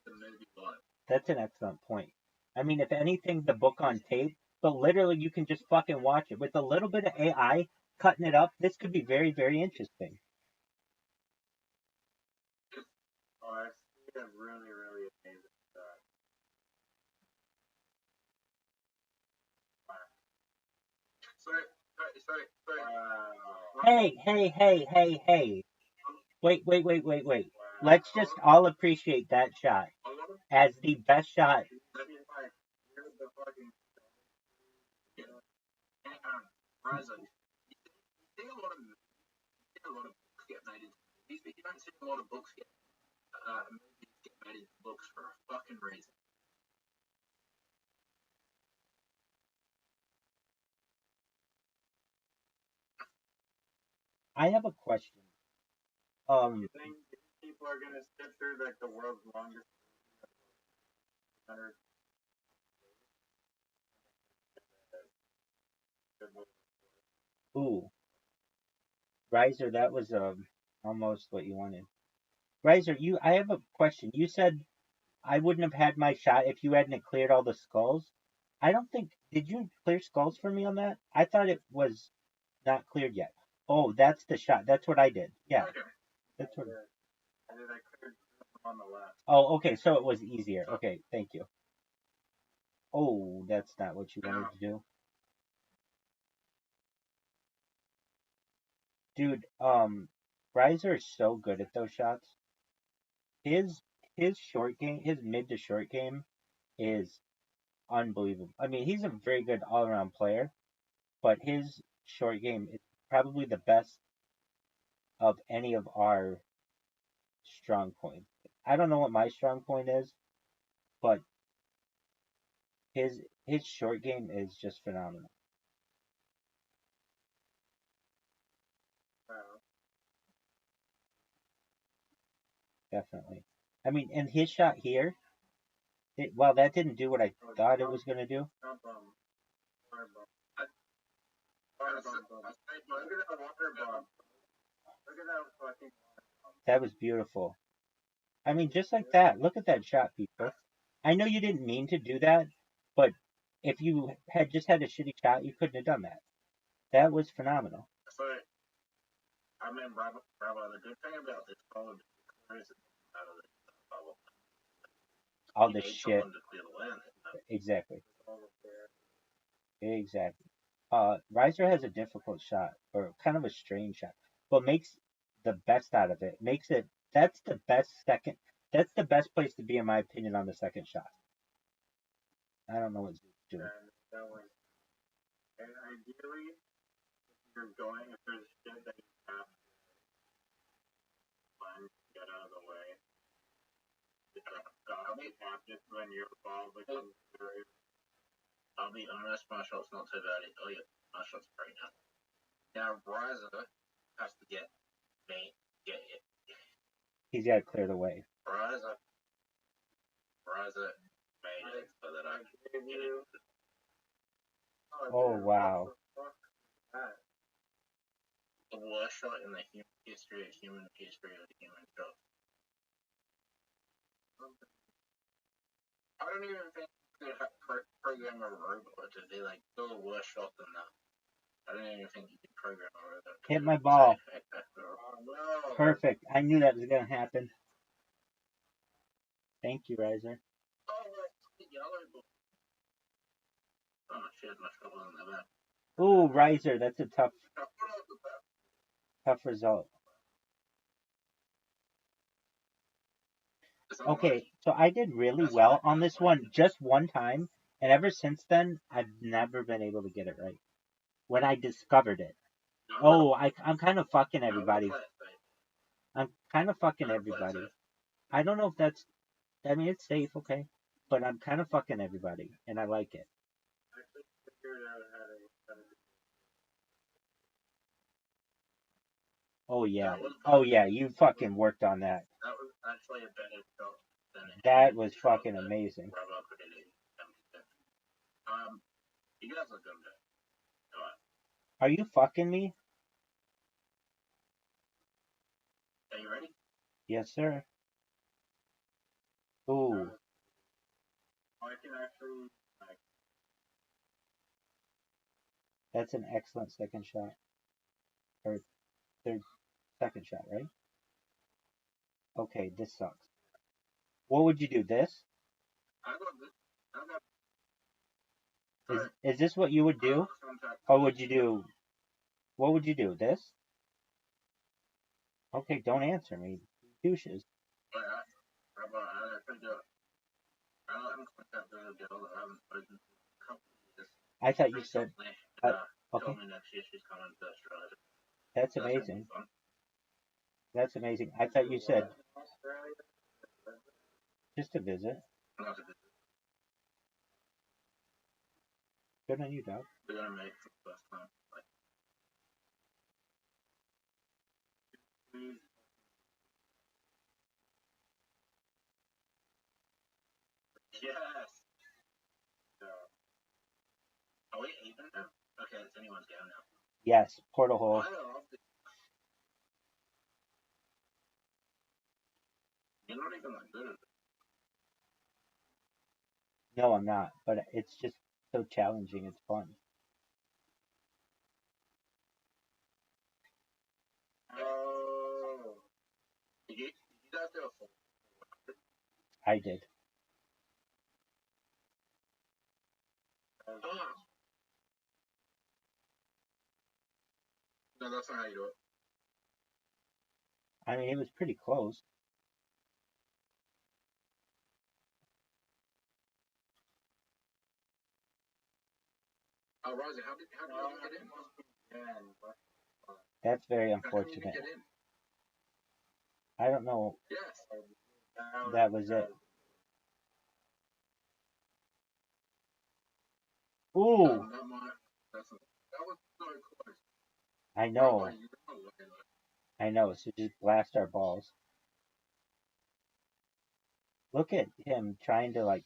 C: movie live?
E: That's an excellent point. I mean, if anything, the book on tape, but literally you can just fucking watch it. With a little bit of AI cutting it up, this could be very, very interesting.
C: Oh, I see a really, really amazing stuff.
E: Hey. Wait. Let's just all appreciate that shot as the best shot.
C: Horizon. You see a lot of books get made into movies, but you don't see a lot of books get movies get made into books for a fucking reason.
E: I have a question.
C: You think people are gonna sit through like the world's longest movie?
E: Ooh, Riser, that was almost what you wanted. Riser, I have a question. You said I wouldn't have had my shot if you hadn't cleared all the skulls. I don't think. Did you clear skulls for me on that? I thought it was not cleared yet. Oh, that's the shot. That's what I did. Yeah,
C: Okay.
E: that's what.
C: I did. I cleared on the left.
E: Oh, okay. So it was easier. Okay, thank you. Oh, that's not what you wanted to do. Dude, Riser is so good at those shots. His short game, his mid to short game is unbelievable. I mean, he's a very good all around player, but his short game is probably the best of any of our strong points. I don't know what my strong point is, but his short game is just phenomenal. Definitely. I mean, and his shot here, while that didn't do what I thought it was going to do, that was beautiful. I mean, just like that. Look at that shot, people. I know you didn't mean to do that, but if you had just had a shitty shot, you couldn't have done that. That was phenomenal.
C: So, I mean, Rabbi, the good thing about this problem is out of this bubble.
E: All this shit. Exactly. Exactly. Riser has a difficult shot, or kind of a strange shot, but makes the best out of it. Makes it. That's the best second. That's the best place to be, in my opinion, on the second shot. I don't know what's doing.
C: And ideally, if you're going, if there's shit that you have to find, get out of the way. Just when you're involved with some serious. I'll be honest, my shot's not so bad. Oh yeah, my shot's great now. Now Riser has to get it.
E: He's got to clear the way.
C: Riser made it so that I can get it.
E: Oh, wow.
C: The worst shot in the history of human shot. I don't even think you could program a robot to be like, do a worse shot than that. I don't even think you could program a robot.
E: Hit my ball.
C: No.
E: Perfect. I knew that was going to happen. Thank you, Riser.
C: Oh, the yellow ball. Oh, shit, my shot wasn't that bad.
E: Ooh, Riser. That's a tough result. Okay, so I did really well on this one just one time, and ever since then, I've never been able to get it right. When I discovered it. Oh, I'm kind of fucking everybody. I'm kind of fucking everybody. I don't know if that's, I mean, it's safe, okay, but I'm kind of fucking everybody, and I like it. Oh, yeah. Oh, yeah, you fucking worked on that.
C: That was actually a better shot than it.
E: That was fucking amazing.
C: You guys are good.
E: Are you fucking me?
C: Are you ready?
E: Yes, sir. Ooh.
C: I can actually, like...
E: That's an excellent second shot. Or second shot, right? Okay, this sucks. What would you do? This? Is this what you would do? Or would you do... What would you do? This? Okay, don't answer me. Douches. I thought you said... okay. That's amazing. That's amazing. I thought you said... Just a visit. Good on you, dog.
C: We're gonna make it for the first time. Yes! Are we even now? Okay, it's anyone's game now.
E: Yes, portal hole.
C: You're not even that good at it.
E: No, I'm not. But it's just so challenging. It's fun.
C: Oh. Did you guys do a full?
E: I did.
C: No, that's not how you do it.
E: I mean, it was pretty close.
C: Oh, Rosie, how did you get in?
E: That's very
C: How come you
E: unfortunate.
C: didn't get in?
E: I don't know.
C: Yes.
E: That was it. Ooh.
C: That was so close.
E: I know. I know. So just blast our balls. Look at him trying to, like,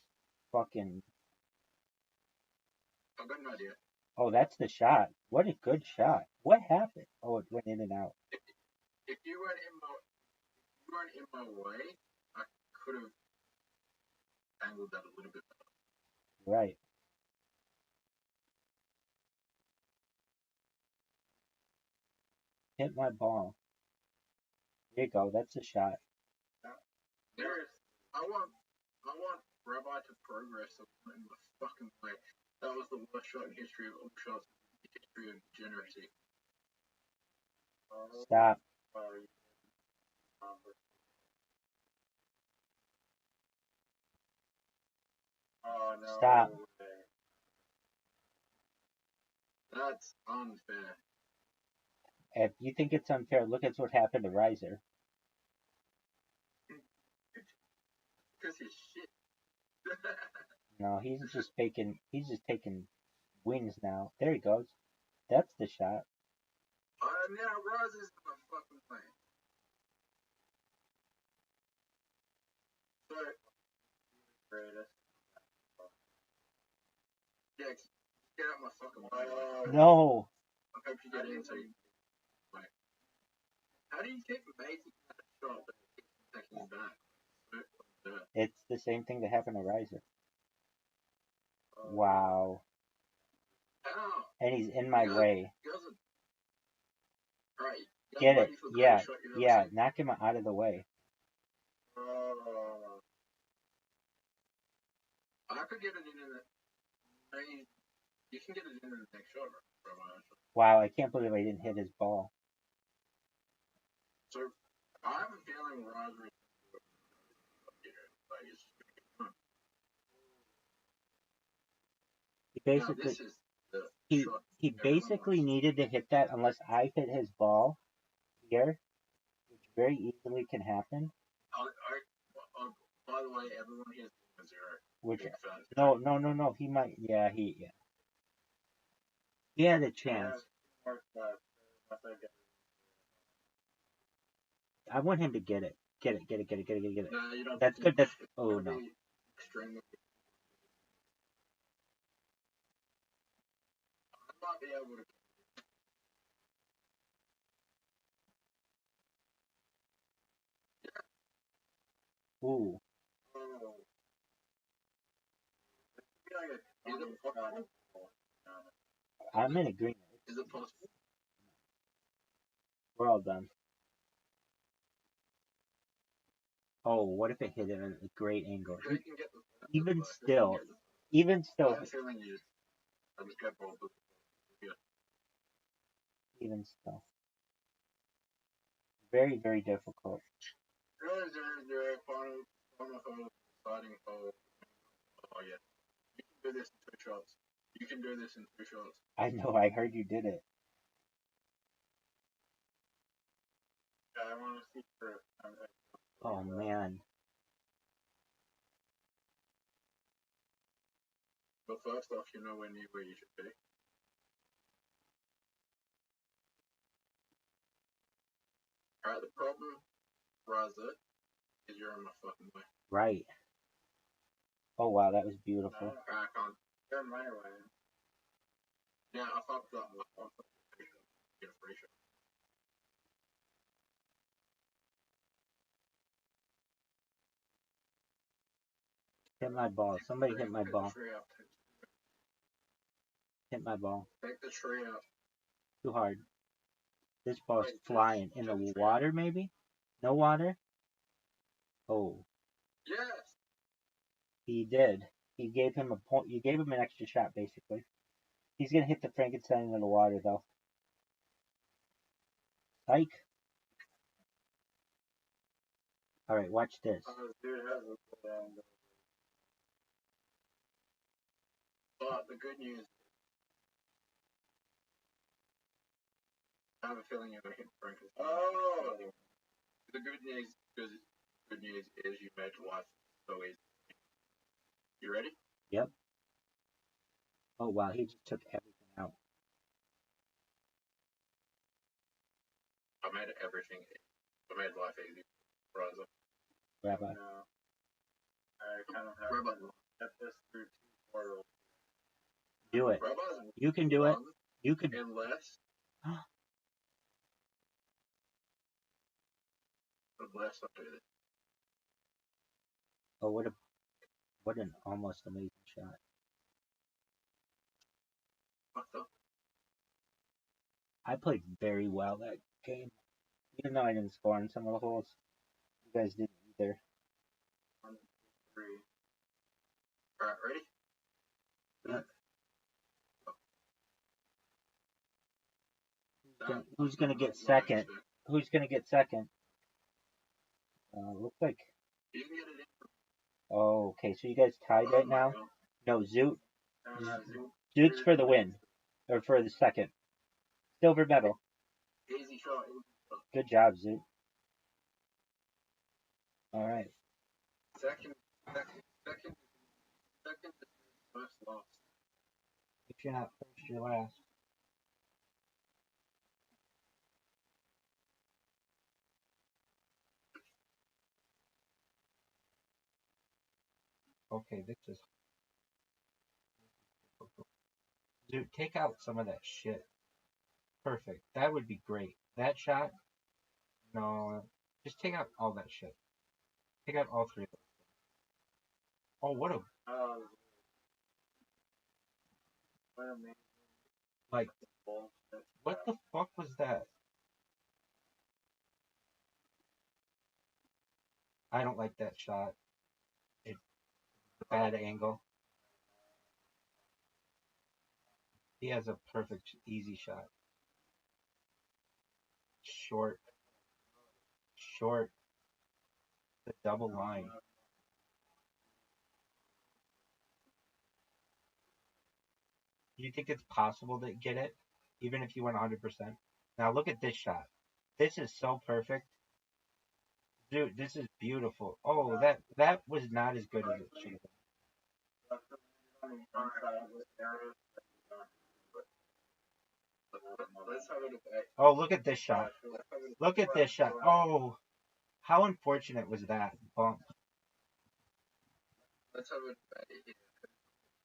E: fucking...
C: I've got an idea.
E: Oh, that's the shot. What a good shot. What happened? Oh, it went in and out.
C: If you weren't in my way, I could have angled that a little bit better.
E: Right. Hit my ball. There you go. That's a shot.
C: I want Rabbi to progress in the fucking way. That was the worst shot in history of all shots in history of degeneracy.
E: Stop.
C: Oh, no.
E: Stop.
C: That's unfair.
E: If you think it's unfair, look at what happened to Riser.
C: Because he's shit.
E: No, he's just taking wins now. There he goes. That's the shot.
C: Now Riser's in my fucking plane. Sorry. Greatest. Yeah, get out my fucking way.
E: No.
C: I hope you get into it. How do you keep making that shot but taking it back?
E: It's the same thing that happened to Riser. Wow.
C: How?
E: And he's in my way.
C: Right.
E: Get it. Yeah. Yeah. Knock him out of the way.
C: I could get it in the... You can get it in the next shot, right?
E: Wow, I can't believe I didn't hit his ball.
C: So, I have a feeling Riser...
E: He basically needed to hit that unless I hit his ball here, which very easily can happen.
C: By the way, everyone here is 0.
E: Which no. He might. Yeah. He had a chance. I want him to get it. Get it.
C: No, you don't.
E: That's good. That's. Oh no.
C: Extremely. I might be able to.
E: Ooh. I'm in agreement.
C: Is it possible?
E: We're all done. Oh, what if it hit it at a great angle? Even still. Even still. Very, very difficult.
C: Oh yeah. You can do this in 2 shots. You can do this in 2 shots.
E: I know, I heard you did it.
C: I want to see for...
E: Oh man.
C: But first off, you're nowhere near where you should be. Alright, the problem, Raza, is you're in my fucking way.
E: Right. Oh wow, that was beautiful.
C: No, I can't. You're in my way. Yeah, I fucked up. Get a free shot.
E: Hit my ball. Somebody hit my ball. Hit my ball.
C: Take the tree up.
E: Too hard. This ball's flying. In the water, maybe? No water? Oh.
C: Yes!
E: He did. He gave him a point. You gave him an extra shot, basically. He's gonna hit the Frankenstein into the water, though. Psych. Alright, watch this.
C: But the good news, I have a feeling you're going to hit Frankenstein. Oh! The good news is you made life so easy. You ready?
E: Yep. Oh wow, he just took everything out.
C: I made everything. I made life easy. Brother.
E: Rabbi.
C: No. I kind of have to get this through 2 portals.
E: Do it. You can do it. You could.
C: Unless. Unless I do this.
E: Oh, what an almost amazing shot.
C: What the?
E: I played very well that game. Even though I didn't score on some of the holes. You guys didn't either.
C: 1, 2, 3. Alright, ready?
E: Who's gonna get second? Who's gonna get second? Looks like.
C: You can get it in.
E: Oh, okay. So you guys tied right now? No, Zoot. Zoot's for the win. or for the second. Silver medal.
C: Easy shot.
E: Good job, Zoot. All right.
C: Second first loss.
E: If you're not first, you're last. Okay, this is. Dude, take out some of that shit. Perfect. That would be great. That shot? No. Just take out all that shit. Take out all three of them. Oh, what a. Like, what the fuck was that? I don't like that shot. It's a bad angle. He has a perfect, easy shot. Short. The double line. Do you think it's possible to get it, even if you went 100%? Now look at this shot. This is so perfect. Dude, this is beautiful. Oh, that was not as good as it should have been. Oh, look at this shot. Look at this shot. Oh, how unfortunate was that bump?
C: Let's have it.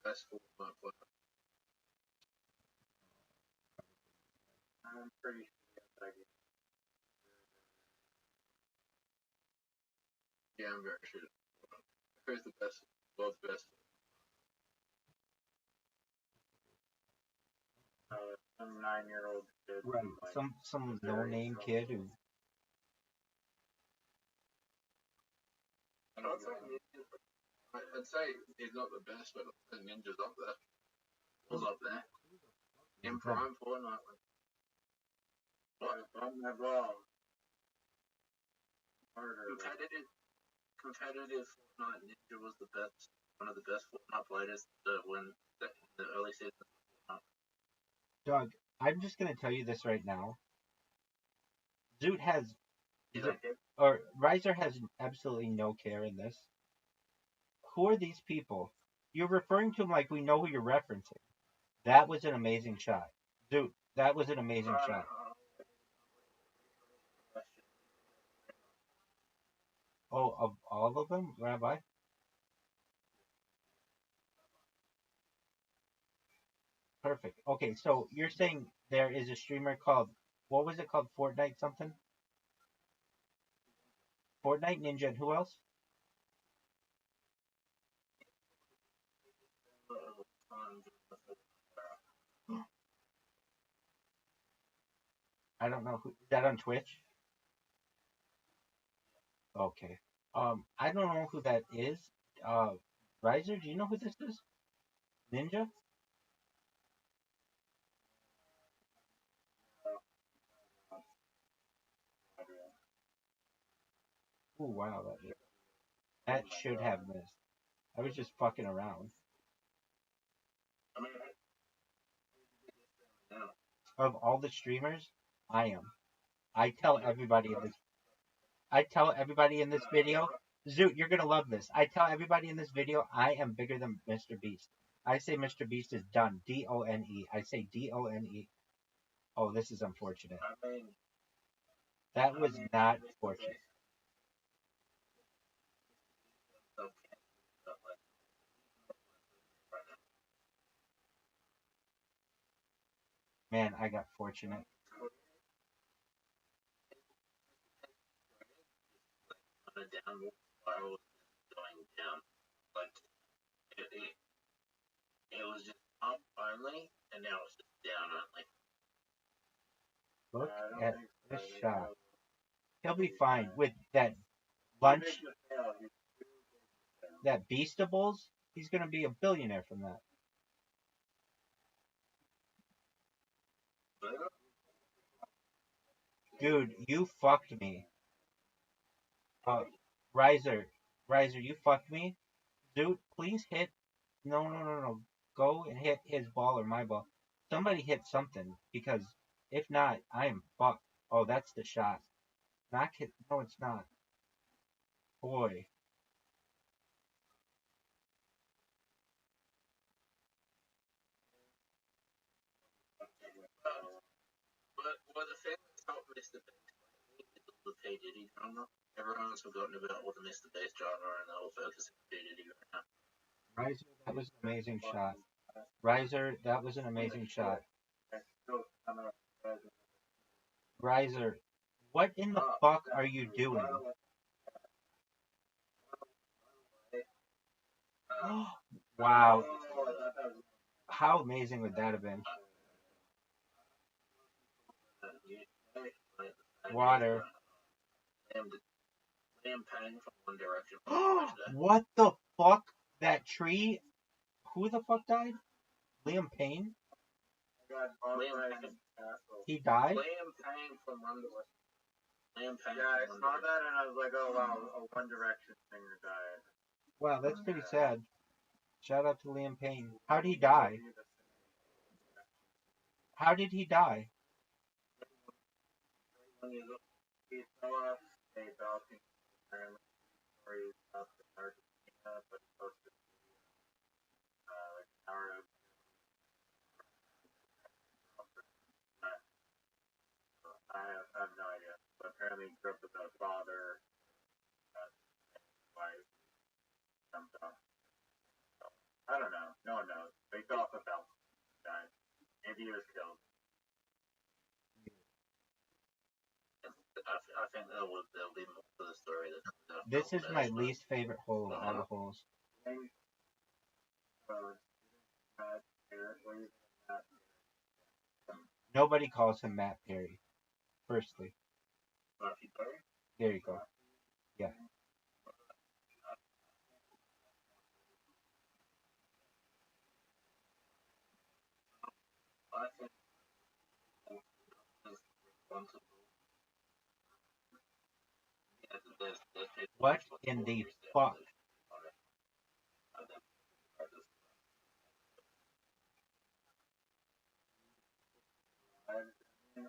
C: Best foot. I'm pretty sure. Yeah, I'm very sure. Who's the best? World's best. Some 9-year-old kid.
E: Right. Some no name kid who.
C: I'd say he's not the best, but the Ninja's up there. Was up there. In prime Fortnite. What? I'm wrong. Competitive Fortnite Ninja was the best, one of the best Fortnite players to win the early season.
E: Doug, I'm just gonna tell you this right now. Zoot has, or Riser has absolutely no care in this. Who are these people? You're referring to them like we know who you're referencing. That was an amazing shot. Dude, that was an amazing shot. Oh, of all of them, Rabbi? Perfect. Okay, so you're saying there is a streamer called, what was it called? Fortnite something? Fortnite Ninja, and who else? I don't know who. Is that on Twitch? Okay. I don't know who that is. Riser, do you know who this is? Ninja? Oh wow, that should have missed. I was just fucking around. Of all the streamers, I am. I tell everybody in this. I tell everybody in this video. Zoot, you're gonna love this. I tell everybody in this video I am bigger than Mr. Beast. I say Mr. Beast is done. D-O-N-E. I say D-O-N-E. Oh, this is unfortunate. That was not fortunate. Man, I got fortunate.
C: On a downward spiral, going down, but it was just up only, and now it's just down only.
E: Look at this shot. He'll be fine with that lunch, that Beastables. He's gonna be a billionaire from that. Dude, you fucked me. Riser, you fucked me. Dude, please hit. No. Go and hit his ball or my ball. Somebody hit something because if not, I am fucked. Oh, that's the shot. Not hit. No, it's not. Boy.
C: But the thing that's not Mr. Beast is all the P. Diddy drama. Everyone's forgotten about all the Mr. Beast drama and the whole focus of P. Diddy right now.
E: Riser, that was an amazing shot. Riser, that was an amazing shot. Riser, what in the fuck are you doing? Wow. How amazing would that have been? Water.
C: Liam Payne from One Direction.
E: What the fuck? That tree? Who the fuck died? Liam Payne?
C: Liam Payne.
E: He died?
C: Liam Payne from One Direction. Liam Payne.
B: Yeah, I saw that and I was like, oh wow, a One Direction singer died.
E: Wow, that's pretty sad. Shout out to Liam Payne. How did he die? How did he die?
B: He fell off a balcony apparently stories up in Argentina, but he posted like an hour of I have no idea. But apparently he grew up with a father, wife, jumped off. So, I don't know. No one knows. But he fell off a balcony and died. Maybe he was killed.
C: I think there'll be more to the story.
E: This is my least favorite hole of all the holes. Nobody calls him Matt Perry. Firstly. There you go. Yeah.
C: I think
E: What in the fuck?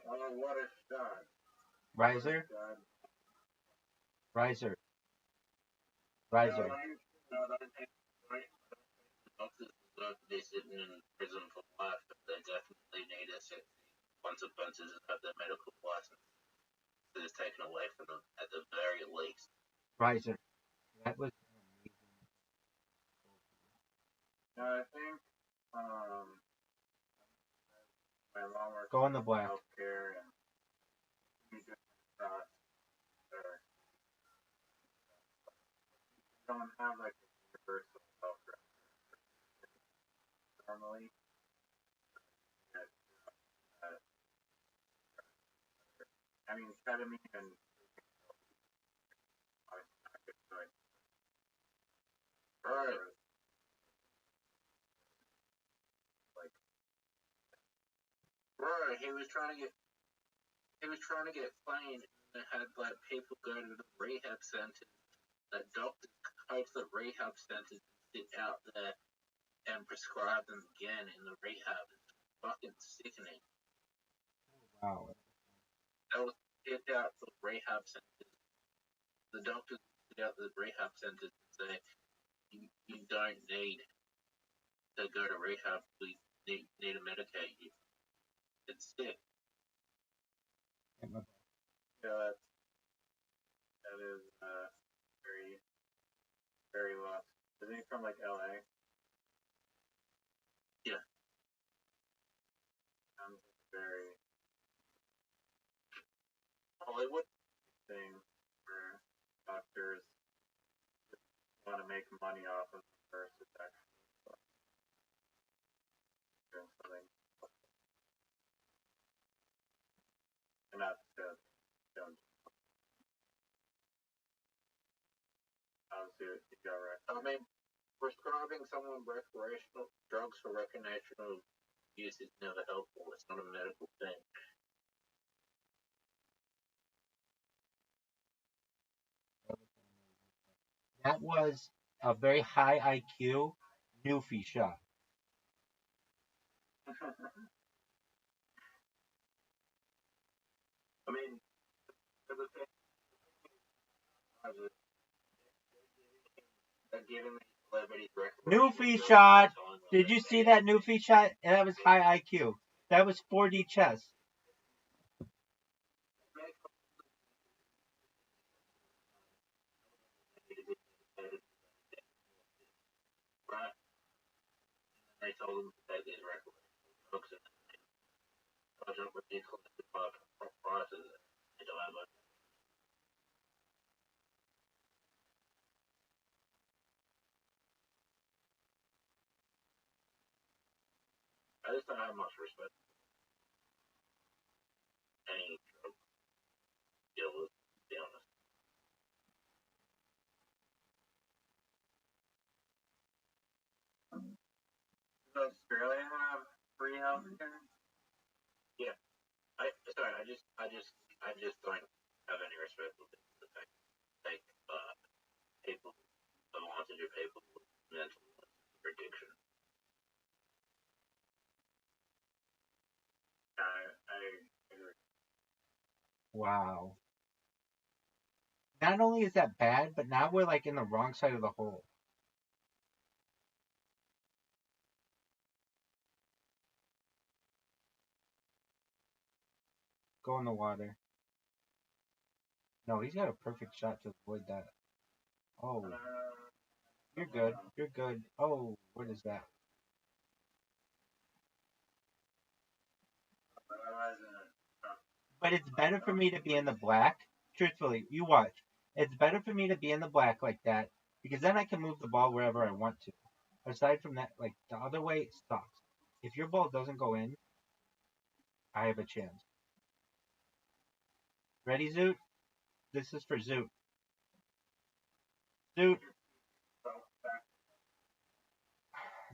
B: Oh, what a shot.
E: Riser? Riser. Riser.
C: Doctors deserve to be sitting in prison for life, but they definitely need a consequences and have their medical license that is taken away from them at the very least.
E: Riser. That was
B: No, I think my mom works
E: Go on the black.
B: healthcare and we just don't have like a universal healthcare normally. I mean, ketamine and
C: Right. Right. He was trying to get clean and had like people go to the rehab centers. That doctors go to the rehab centers and sit out there and prescribe them again in the rehab. It's fucking sickening.
E: wow.
C: They'll sit out the rehab centers. The doctors sit out the rehab centers and say, you don't need to go to rehab. We need to medicate you. It's sick.
B: yeah, that is very very lost. Isn't he from like LA?
C: Yeah.
B: Sounds very
C: Hollywood
B: thing where doctors want to make money off of the versus actually doing something. And not to don't. Obviously, you got right.
C: I mean, prescribing someone recreational drugs for recreational use is never helpful. It's not a medical thing.
E: That was a very high IQ Newfie shot. Newfie shot. Did you see that Newfie shot? That was high IQ. That was 4D chess.
C: They told him to take his record. Books it. I don't ridiculous prices. They don't have a I just don't have much respect for any drug dealers, to be honest. Does Australia have free healthcare? Yeah. I just don't have any respect for the fact like people that want to do people with mental addiction. I agree.
E: Wow. Not only is that bad, but now we're like in the wrong side of the hole. Go in the water. No, he's got a perfect shot to avoid that. Oh, you're good. You're good. Oh, what is that? But it's better for me to be in the black. Truthfully, you watch. It's better for me to be in the black like that because then I can move the ball wherever I want to. Aside from that, like the other way, it sucks. If your ball doesn't go in, I have a chance. Ready, Zoot? This is for Zoot. Zoot.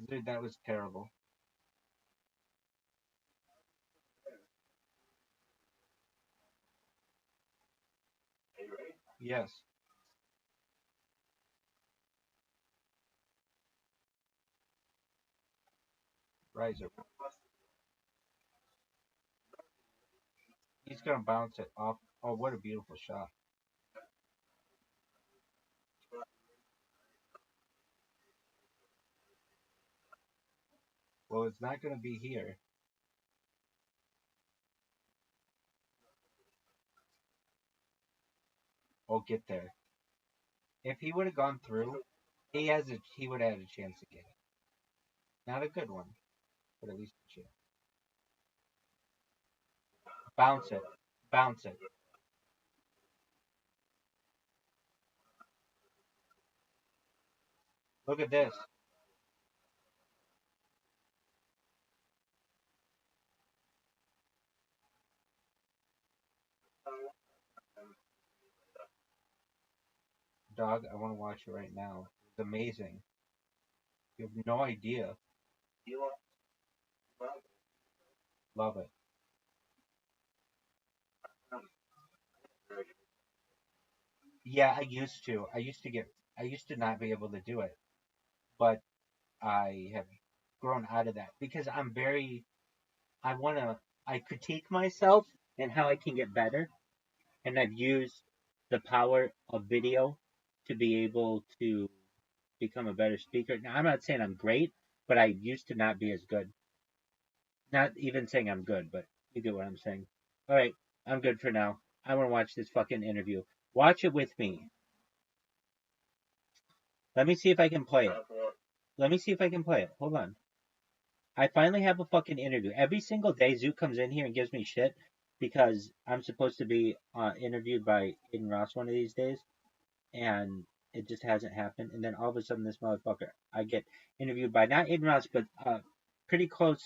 E: Dude, that was terrible.
C: Are you ready?
E: Yes. Riser. He's gonna bounce it off. Oh, what a beautiful shot. Well, it's not gonna be here. Oh, get there. If he would have gone through, he would have had a chance to get it. Not a good one, but at least a chance. Bounce it. Bounce it. Look at this. Dog, I want to watch it right now. It's amazing. You have no idea. Love it. Yeah, I used to. I used to not be able to do it, but I have grown out of that because I want to, I critique myself and how I can get better. And I've used the power of video to be able to become a better speaker. Now, I'm not saying I'm great, but I used to not be as good. Not even saying I'm good, but you get what I'm saying. All right, I'm good for now. I want to watch this fucking interview. Watch it with me. Let me see if I can play it. Let me see if I can play it. Hold on. I finally have a fucking interview. Every single day, Zoo comes in here and gives me shit because I'm supposed to be interviewed by Aiden Ross one of these days, and it just hasn't happened. And then all of a sudden, this motherfucker, I get interviewed by not Aiden Ross, but pretty close.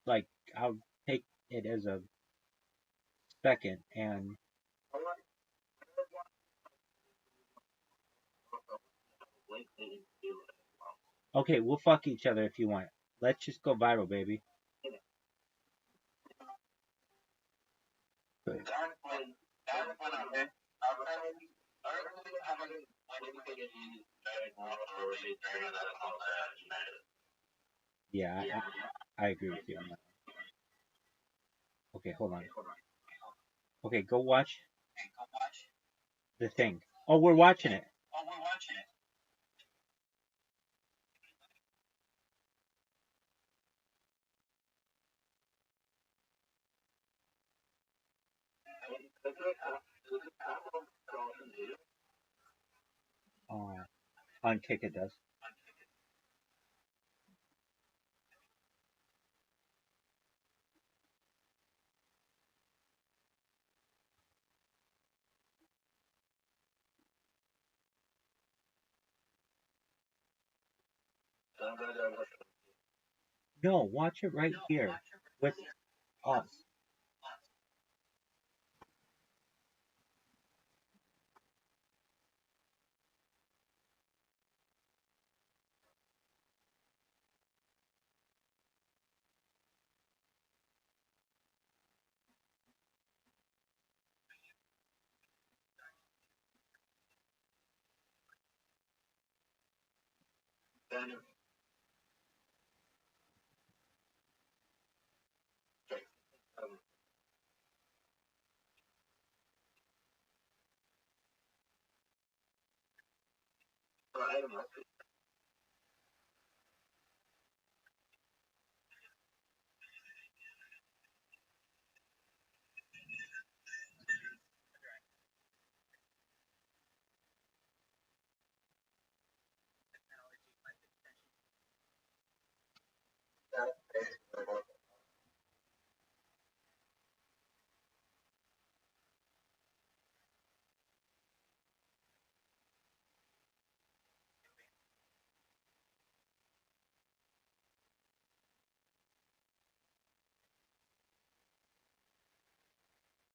E: Like I'll take it as a second. And okay, we'll fuck each other if you want. Let's just go viral, baby. Yeah, I agree with you on that. Okay, hold on. Okay, go watch. The thing. Oh, we're watching it. On Kick it does. No, watch it right here with us.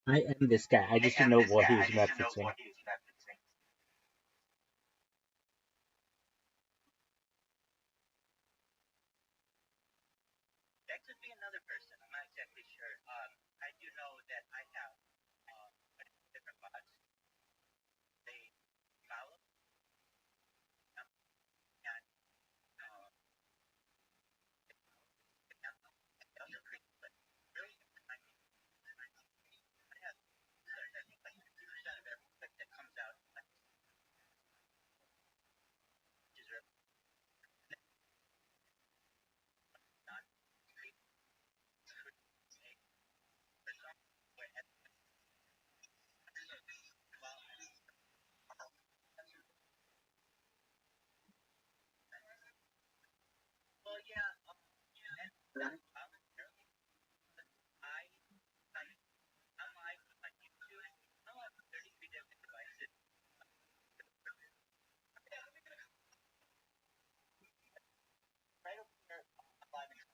E: I am this guy. I just didn't know what he was referencing.
B: That could be another person. I'm not exactly sure. I do know that I have different bots. They follow them and they also create but really I mean I have I think like 50% of every clip that comes out which is really not create for some where well yeah and voluntarily I I'm live on YouTube. I'm on 33 different devices. Right over here, I'm live in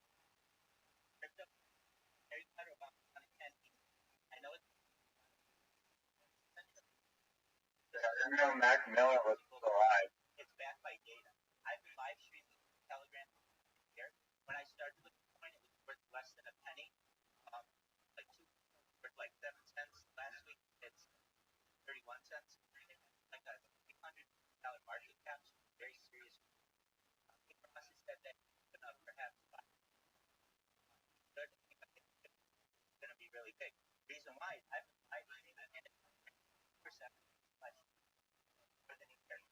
B: crypto. Harry Potter about 10. I know it's Mac Miller was alive. It's backed by data. I've been live streaming Telegram here. When I started with Bitcoin, it was worth less than a penny. Like worth like 7 cents. Last week, it's 31 cents. Like a $800 market cap. Very serious. People must have said that perhaps they're going to be really big. Reason why I've been live streaming and percent more than a year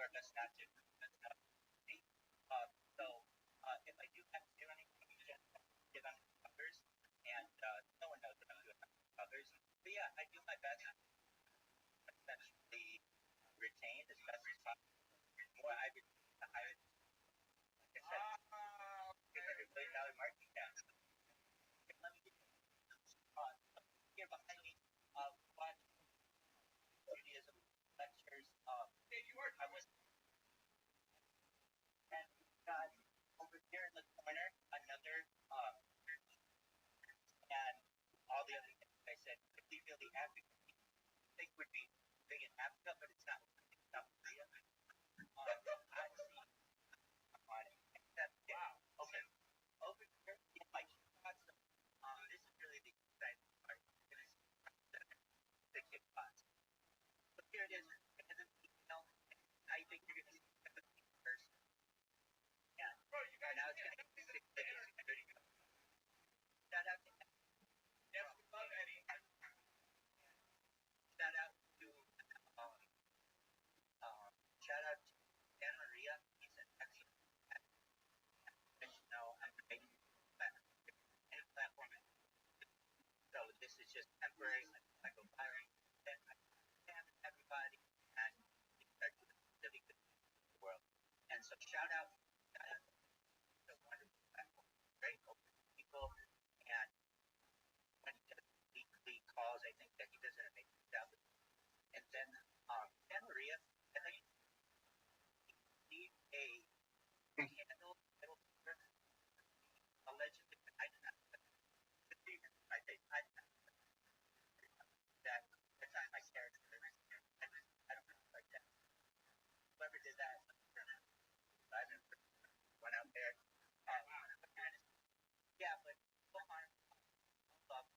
B: our best not to. If I do have to do anything, give them covers, and no one knows that I'm doing covers. But yeah, I do my best to essentially retain as best as possible. The more I retain, the higher, like I said, $600 billion market cap. Let me get here behind me. Watch Judaism lectures. I was, and got over here in the corner another and all the other things I said quickly, really Africa think would be big in Africa, but it's not. South Korea. I see on it. Except, wow. Okay. Over here in my spots, this is really the exciting part. The kick spots. So here it is. I think you're going to see the first. Yeah. Now it's going to be 6 figures. Shout out to Eddie. Shout out to shout out to Dan Maria. He's an excellent I'm making any platform. So this is just temporary. I go viral. Then I understand everybody and start to really good in the world. And so shout out to the wonderful platform. Very open people. And when he does weekly calls, I think that he does an amazing job. And then Dan Maria, I think he a candle allegedly I did not I think I that that's not my character. I don't know like that. Whoever did that, I went out there. Yeah, but go on. Love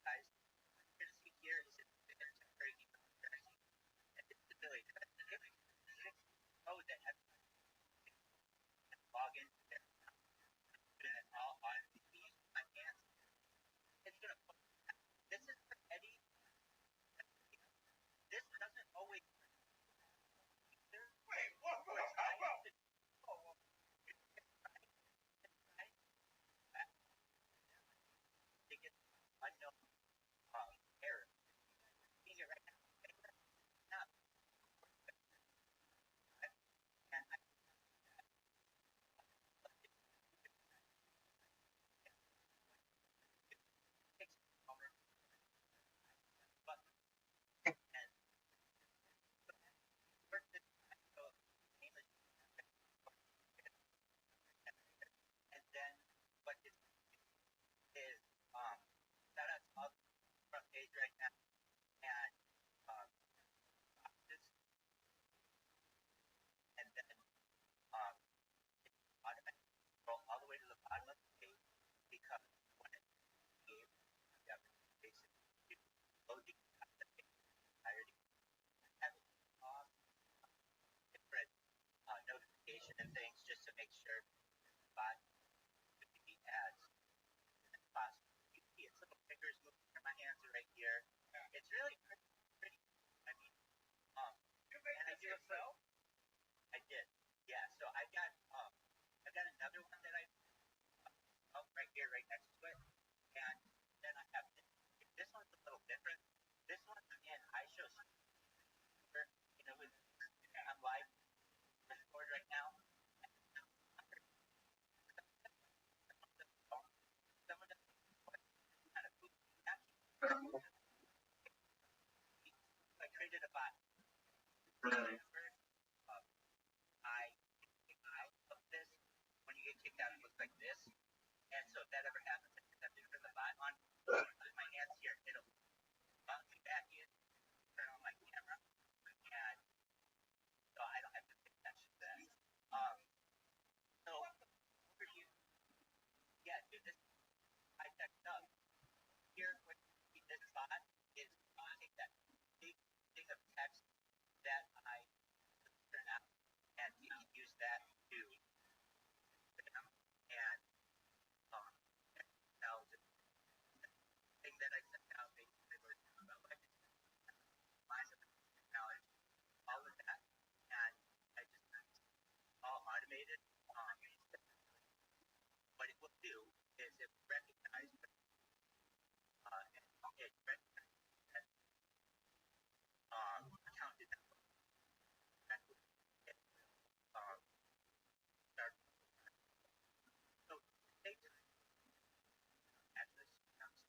B: guys. You're gonna see here is it's very and it's the ability to oh that have log into there and all on my hands. It's gonna put this is for Eddie. This doesn't always wait, what? Unknown error. Seeing it right now. Not and I takes a moment, but and work this so and then what is shout out to all the front page right now and this and then automatically scroll all the way to the bottom of the page because when it gave you have to basically load the entirety have different notification and things just to make sure the bot could be ads as possible. You see its little fingers moving. My hands are right here. It's really pretty. I mean, you made this yourself? I did. Yeah. So I got another one that I right here, right next to it, and then I have this one's a little different. This one again, I show with I'm live record right now. Some of them kind of I created a bot. I of this when you get kicked out, it looks like this. And so if that ever happens, automated. What it will do is it will recognize and it recognizes that account is that will get start. So take address accounts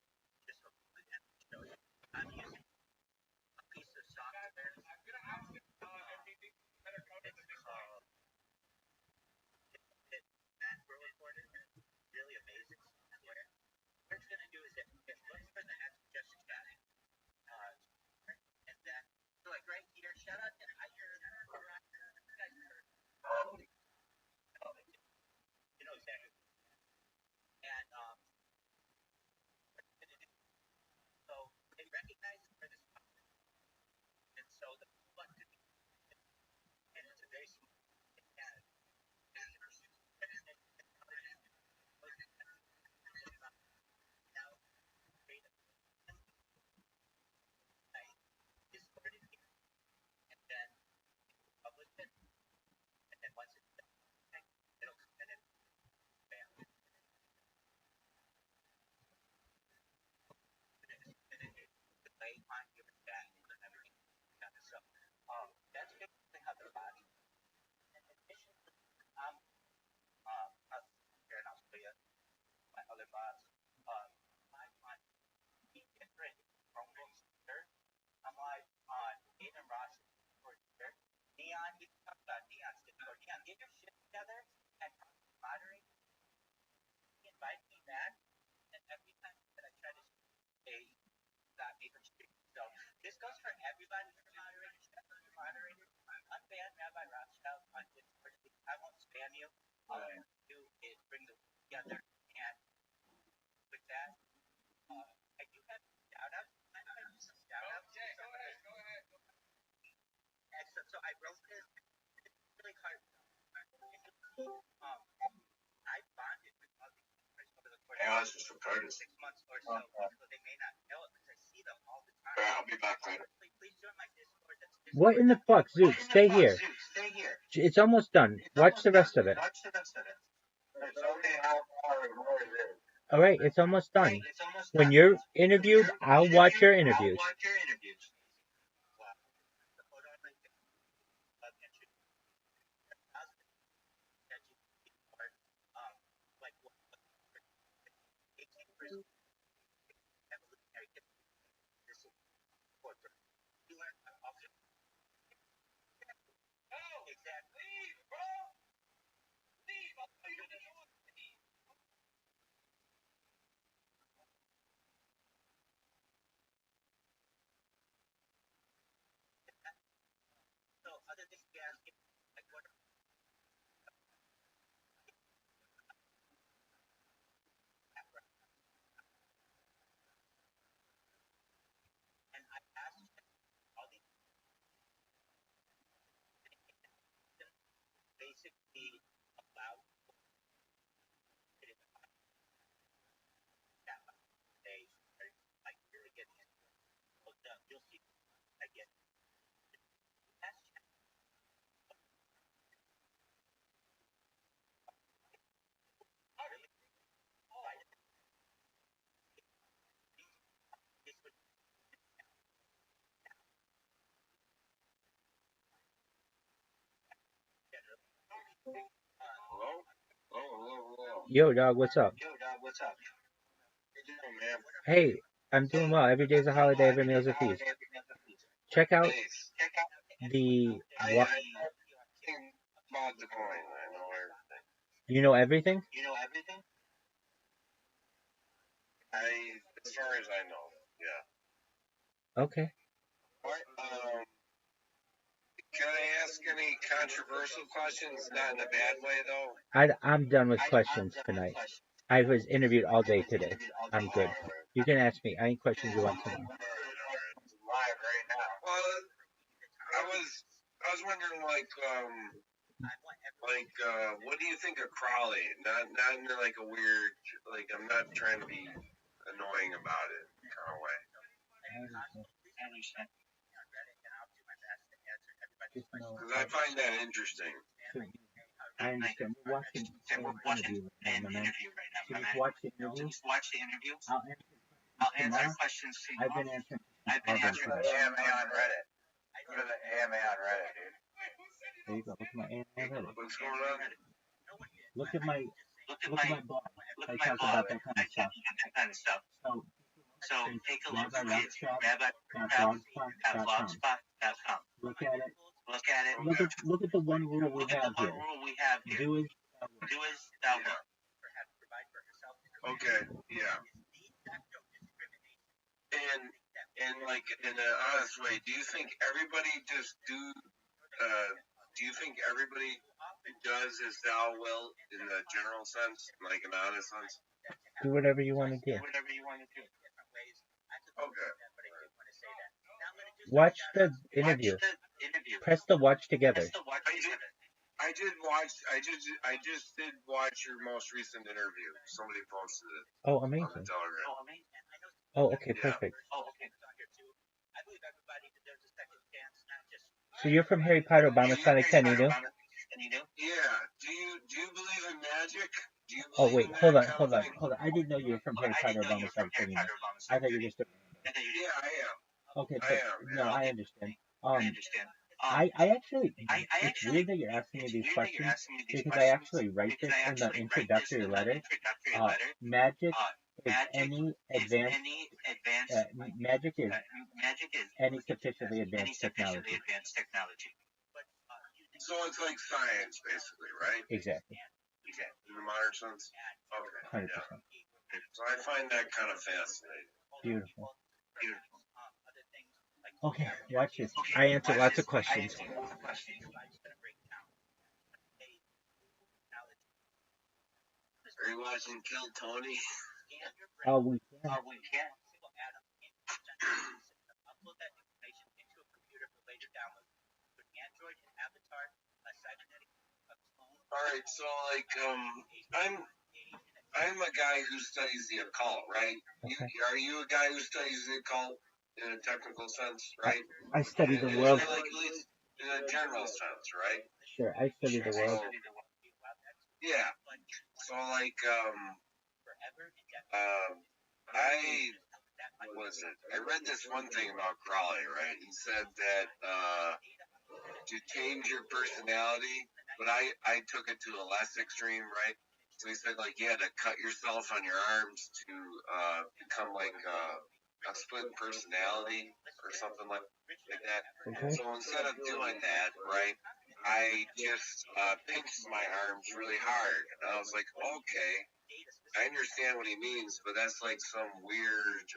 B: just so and show you. I'm using a piece of software. It's called it macro recorder. Really amazing software. What it's going to do is it looks for the just chatting. And then, so like right here, shout out to you know exactly. And what it's going to do, so it recognizes where this comes from. And so the button could be, and it's a very small and now create a Discord in here, and then publish it, and then once it's done, it'll come in and bam. Delay on your chat and everything. So that's basically how the body. In addition to here in Australia, my other boss, I'm on different Chromebooks here. I'm live on Nathan Rothschild Discord here. Neon, we can talk about Neon's Discord. Neon, get your shit together and moderate. Invite me back, and every time that I try to say that Nathan stream. So this goes for everybody for moderators. Moderators, unban Rabbi Rothschild on Discord. I won't spam you. All I want to do is bring the together, and with that, I do have shout outs. Go ahead. Excellent. So I wrote this really hard. I bonded with all these people over the course of 6 months or so, so they may not know it because I see them all the time.
C: I'll be back later.
B: Please join my Discord. That's
E: What in the fuck, Zeus? Stay here. It's almost done. Watch the rest of it. All right, it's almost done. When you're interviewed, I'll watch your interviews.
B: So other things we ask, like what and I asked all these basically allowed that they like really get you'll see I get that's really
E: Yo, dog, what's up? Hey, I'm doing well. Every day's a holiday, every meal's a feast. Check out the what? You know everything?
C: As far as I know, yeah.
E: Okay.
C: Can I ask any controversial questions? Not in a bad way, though.
E: I'm done with questions tonight. I was interviewed all day today. I'm good. You can ask me any questions you want to know.
C: Well, I was wondering, what do you think of Crowley? Not in like a weird, like I'm not trying to be annoying about it kind of way. Because I find that interesting.
E: I understand. We're watching an interview right now, my man. So just watch the interview. I'll answer questions tomorrow. I've been answering questions all day today.
C: AMA on Reddit. Go to the AMA on Reddit, dude.
E: There you go. Look at my AMA on Reddit.
C: What's going on?
E: Look at my blog. I talk about that kind of stuff. So take a look at rabbi.blogspot.com. Look at it. Look at the one rule we have here. Do as thou wilt.
C: Okay, yeah. And like in an honest way, do you think everybody does as thou wilt in the general sense, like an honest sense?
E: Do whatever you want to do.
C: Okay.
E: Watch the interview. Press the watch together.
C: I just did watch your most recent interview. Somebody posted it.
E: Oh,
C: On the
E: amazing.
C: Telegram.
E: Oh, okay, perfect. So you're from Harry Potter, Obama Sonic 10, you knew?
C: Yeah. Do you believe in magic?
E: Oh, wait, hold on. I didn't know you were from Harry Potter, Obama Sonic 10, you knew? I thought you were just...
C: Yeah, I am.
E: Okay, but, no, I understand. I actually, it's weird that you're asking me these questions, because I actually write this in the introductory letter. Magic is any advanced, magic is any sufficiently advanced technology.
C: So it's like science, basically, right?
E: Exactly.
C: In the modern sense? Okay.
E: 100%.
C: Yeah. So I find that kind of fascinating.
E: Beautiful. Okay, watch this. I answer lots of questions.
C: Are you watching Kill Tony?
E: Oh, we can.
C: Alright, so like, I'm a guy who studies the occult, right?
E: Okay.
C: Are you a guy who studies the occult in a technical sense, right?
E: I study the world.
C: Like, at least in a general sense, right?
E: Sure, I study the world.
C: Yeah. So like, I read this one thing about Crowley, right? He said that, to change your personality, but I took it to a less extreme, right? So he said, like, you had to cut yourself on your arms to become like a split personality or something like that.
E: Okay.
C: So instead of doing that, right, I just pinched my arms really hard. And I was like, okay, I understand what he means, but that's like some weird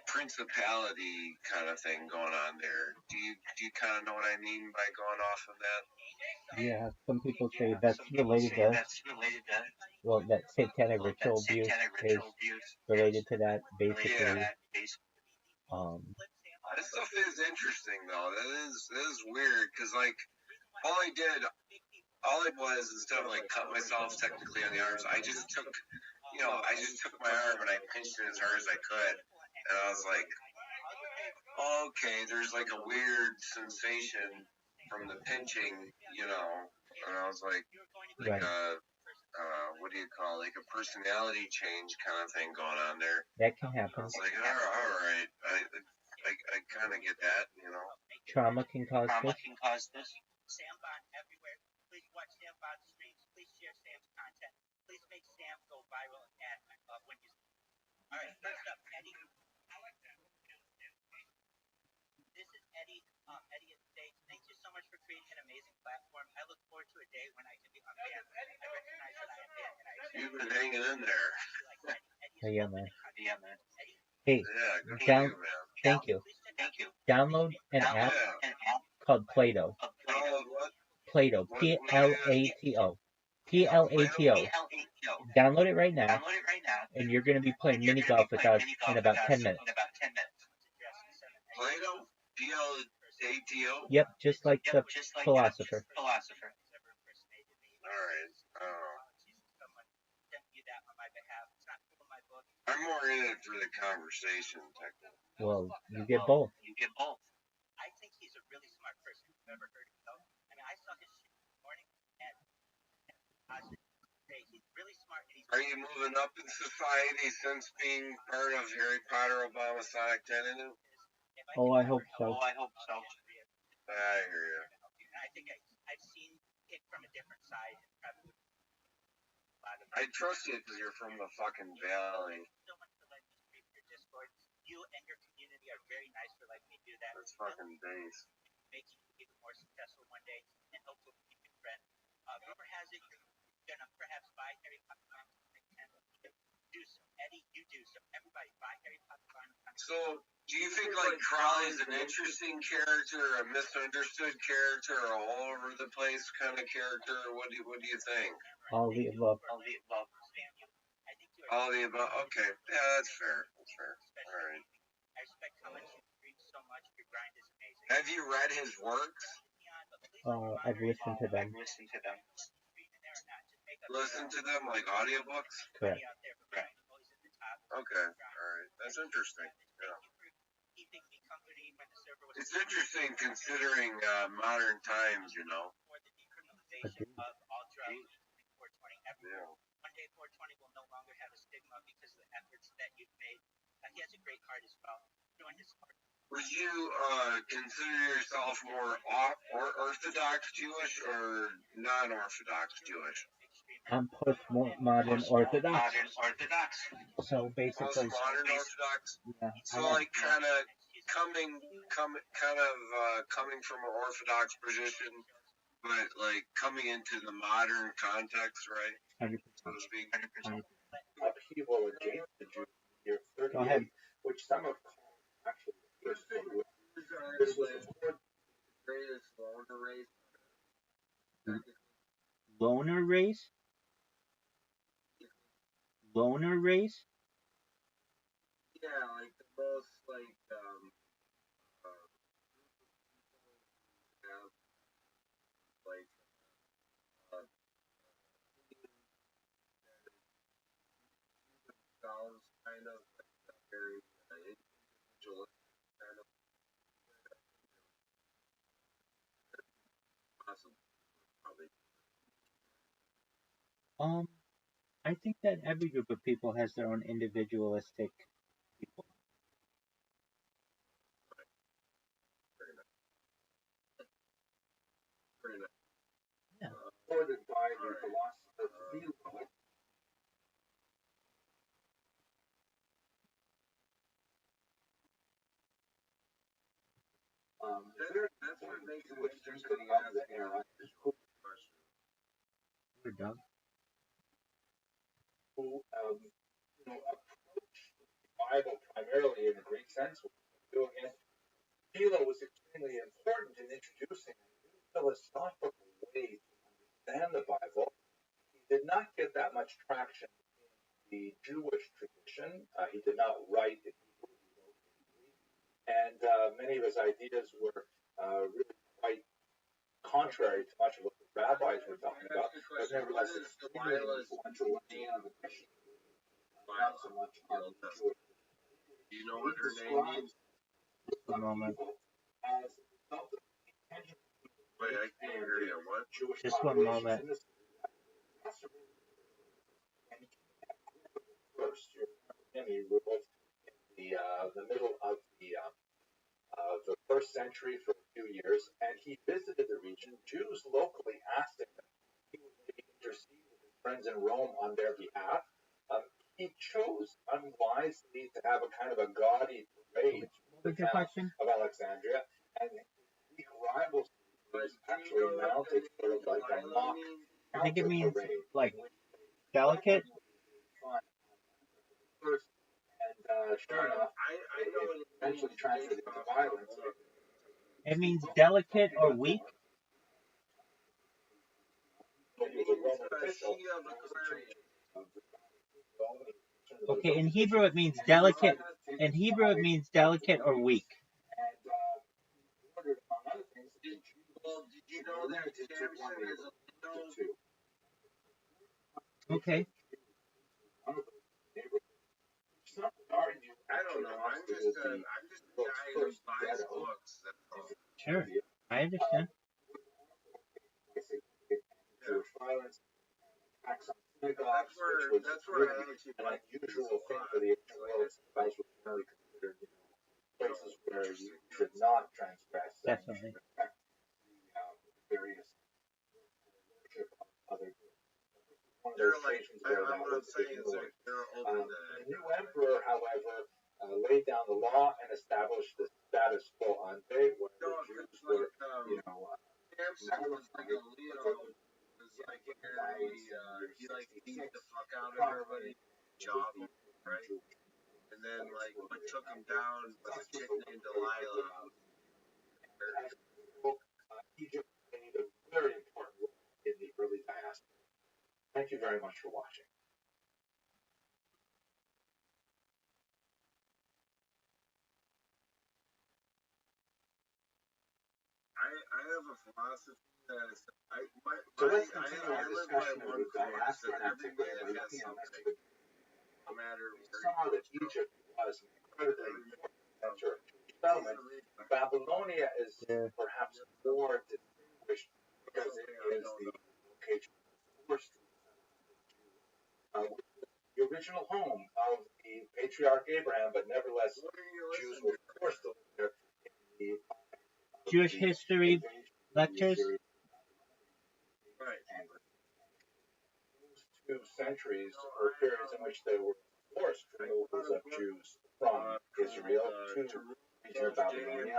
C: principality kind of thing going on there. Do you kind of know what I mean by going off of that?
E: Yeah, some people say that's related to, well, that satanic ritual abuse is related to that, basically.
C: This stuff is interesting, though. That is weird, because, like, all I did was, instead of, like, cut myself technically on the arms, I just took my arm and I pinched it as hard as I could. And I was like, okay, there's, like, a weird sensation from the pinching, and I was like
E: Right.
C: what do you call it? Like a personality change kind of thing going on there.
E: That can happen.
C: I was like, all right, I kind of get that,
E: Trauma can cause this.
B: Sam Bond everywhere. Please watch Sam Bond streams. Please share Sam's content. Please make Sam go viral and add when you. All right, first up, Eddie. This is Eddie. Eddie at the stage. Thank you so much for creating an amazing platform. I look forward to a day when I can be unbanned. I recognize that I am banned, and I.
C: You've been hanging in there.
E: Oh, yeah, man. Hey,
C: Yeah, good for you, man.
E: Thank you. Download an app called Plato.
C: What?
E: Plato. Plato. Plato. Download it right now, and you're going to be playing mini golf with us in about 10 minutes.
C: Plato? Plato?
E: Yep, just like the philosopher.
C: Alright. I'm more in it for the conversation, technically.
E: Well, you get both.
B: I think he's a really smart person. You've ever heard him talk? I mean, I saw
F: he moving up in society since being part of Harry Potter Obama Sonic 10 and it?
E: Oh, I hope so.
F: I hear you.
B: I think I've seen it from a different side.
F: I trust you because you're from the fucking valley.
B: So much for letting me stream your Discord. You and your community are very nice for letting me do that.
F: That's fucking base.
B: Make you even more successful one day, and hopefully keep your friend. Rumor has it you're gonna perhaps buy Harry Potter comics. Do so, Eddie. You do so. Everybody buy Harry Potter comics.
F: So, do you think like Crowley's an interesting character, a misunderstood character, or all over the place kind of character? What do you think?
E: All the above.
F: All the above. Okay, yeah, that's fair. That's fair. All right.
B: I respect how much you stream so much. Your grind is amazing.
F: Have you read his works?
E: I've listened to them.
F: Listen to them like audiobooks?
E: Correct.
F: Okay, alright. That's interesting. Yeah. It's interesting considering modern times, you know.
E: Agreed.
F: Yeah.
B: One day 420 will no longer have a stigma because of the efforts that you've made. He has a great heart as well. Join his heart.
F: Would you consider yourself more Orthodox Jewish or non-Orthodox Jewish?
E: I'm postmodern Orthodox. So basically,
F: Postmodern Orthodox.
E: Yeah,
F: So like kind of coming from an Orthodox position, but like coming into the modern context, right?
E: 100%.
F: So to speak.
E: 100%.
A: Upheaval against the Jews in the year 38,
E: Go ahead.
A: which some have called actually the first one.
F: This was the greatest loner race.
E: Loner race? Loner race?
F: Yeah, like the most have like sounds kind of like very individualistic kind of possible probably.
E: I think that every group of people has their own individualistic people.
F: Pretty nice.
E: Yeah.
A: Supported by the philosopher Philo.
F: That's what makes it interesting.
E: We're done.
A: Who approached the Bible primarily in a Greek sense. Philo was extremely important in introducing a new philosophical way to understand the Bible. He did not get that much traction in the Jewish tradition. He did not write in Hebrew, he wrote in Greek. And many of his ideas were really quite contrary to much of what the rabbis were talking about, but nevertheless extremely influential in the Christian community, not so much on the Jewish.
F: Do you know what her name means?
E: Just a moment.
A: As a result of the intention.
F: Wait, I can't hear you. What?
A: Jewish
E: Just one moment.
A: First, he ruled in the middle of the first century for a few years, and he visited the region. Jews locally asked him if he would maybe intercede with his friends in Rome on their behalf. He chose unwisely to have a kind of a gaudy parade
E: What was your question?
A: of Alexandria, and Greek rivals actually mounted sort of like a mock.
E: I think it means like delicate.
A: First, and sure enough, it eventually translated into violence.
E: It means delicate or weak.
A: It was a Roman official.
E: Okay, in Hebrew it means delicate. In Hebrew it means delicate or weak.
A: And ordered, among other things, that the Jews
F: Did you know that Samson is a window?
E: Okay.
F: I don't know. I'm just a guy who buys books.
E: Sure, I understand.
A: Jewish violence, attacks on synagogues, which was really an unusual thing for the ancient world. Synagogues were generally considered, places where you should not transgress and
E: Definitely.
A: respect the various worship of other groups. One of those occasions where that was ignored. The new emperor, however, laid down the law and established the status quo ante, where the Jews were, nullified.
F: He beat the fuck out of everybody, job, right? And then what took him down was a chick named Delilah.
A: Egypt played a very important role in the early diaspora. Thank you very much for watching.
F: I have a philosophy that I
A: let's continue our discussion of the diaspora
F: that every man has something, no matter
A: we saw that Egypt was an incredibly important center of Jewish development. Babylonia is perhaps more distinguished because it is the location forced the original home of the patriarch Abraham, but nevertheless Jews were forced to live there in the
E: Jewish history lectures.
A: Right. And those 2 centuries were periods in which there were forced removals of Jews from Israel to the region of Babylonia,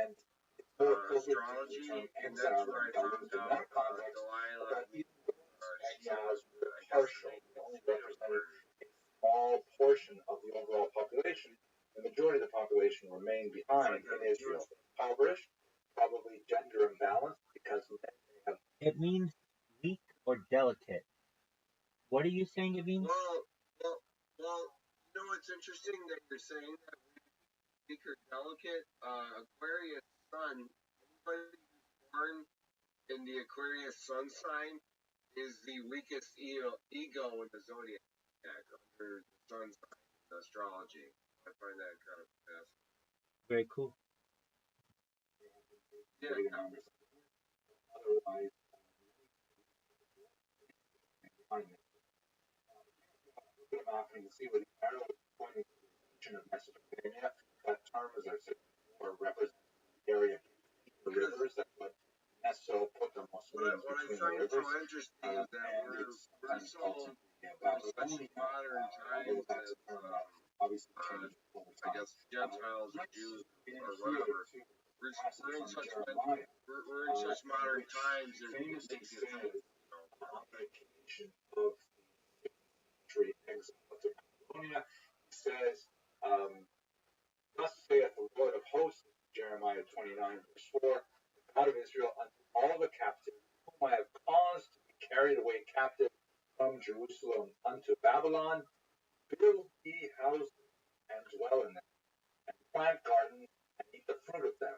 A: and it's more appropriate to use the term exile than Babylon in that context, but even those exiles were partial. They only represented a small portion of the overall population. The majority of the population remained behind in Israel, impoverished, probably gender imbalanced, because
E: it means weak or delicate. What are you saying it means?
F: Well, it's interesting that you're saying that weak or delicate. Aquarius sun, anybody who's born in the Aquarius sun sign is the weakest ego in the zodiac under the sun sign astrology. I find that kind of fascinating.
E: Very cool.
F: Yeah.
A: Otherwise, you can see with the arrow pointing to the region of Mesopotamia, that term is or represents the area between the rivers. That's what Mesopotamos means, between the rivers.
F: So interesting is that we're so modern times as
A: obviously changed over time.
F: I guess Gentiles or Jews or whatever. We're in such modern times that we think it's
A: on the occasion of the entry exile to Babylonia, he says, thus saith the Lord of hosts, Jeremiah 29, verse 4, the God of Israel, unto all the captives whom I have caused to be carried away captive from Jerusalem unto Babylon, build ye houses and dwell in them, and plant gardens and eat the fruit of them.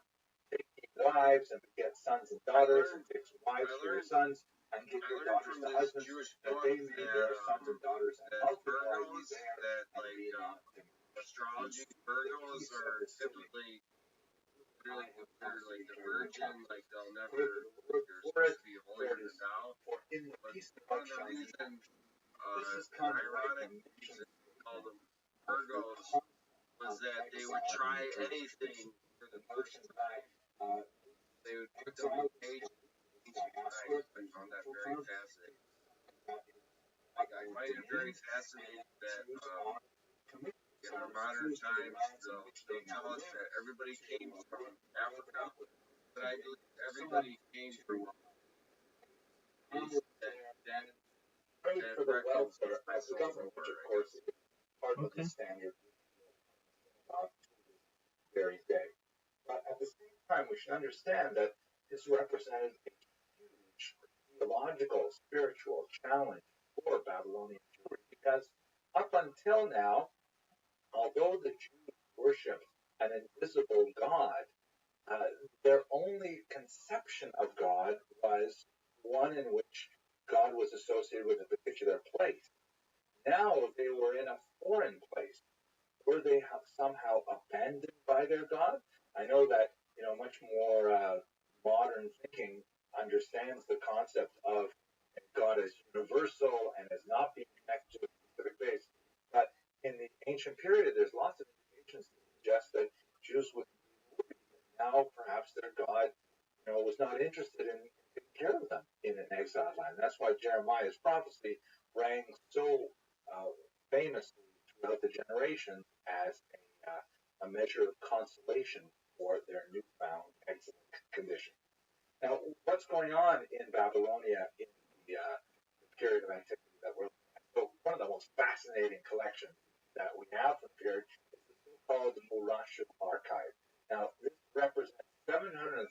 A: Take ye wives and beget sons and daughters, and take wives for your sons, and give your daughters to husbands, that they may bear sons and daughters, and multiply ye there, and be not
F: astrology. Virgos are typically really considered like the virgin, like they'll never, they're supposed to be holier than thou. But one of the reasons, ironic reasons they call them Virgos was that they would try anything for the first time. They would put them in cages. I found that very fascinating. I find it very fascinating that in our modern times, they'll tell us that everybody came from Africa, but I believe everybody came from that reckons as the government, which of course is part of the standard
A: very day. But at the same time, we should understand that this represented a huge theological, spiritual challenge for Babylonian Jewry, because up until now, although the Jews worshipped an invisible God, their only conception of God was one in which God was associated with a particular place. Now they were in a foreign place. Were they somehow abandoned by their God? I know that much more modern thinking understands the concept of God as universal and as not ancient period, there's lots of indications to suggest that Jews would now perhaps their God, was not interested in taking care of them in an exiled land. That's why Jeremiah's prophecy rang so famously throughout the generations as a measure of consolation for their newfound exiled condition. Now, what's going on in Babylonia in the period of antiquity that we're looking at? So, one of the most fascinating collections that we have from the period is the so-called Murashu archive. Now, this represents 730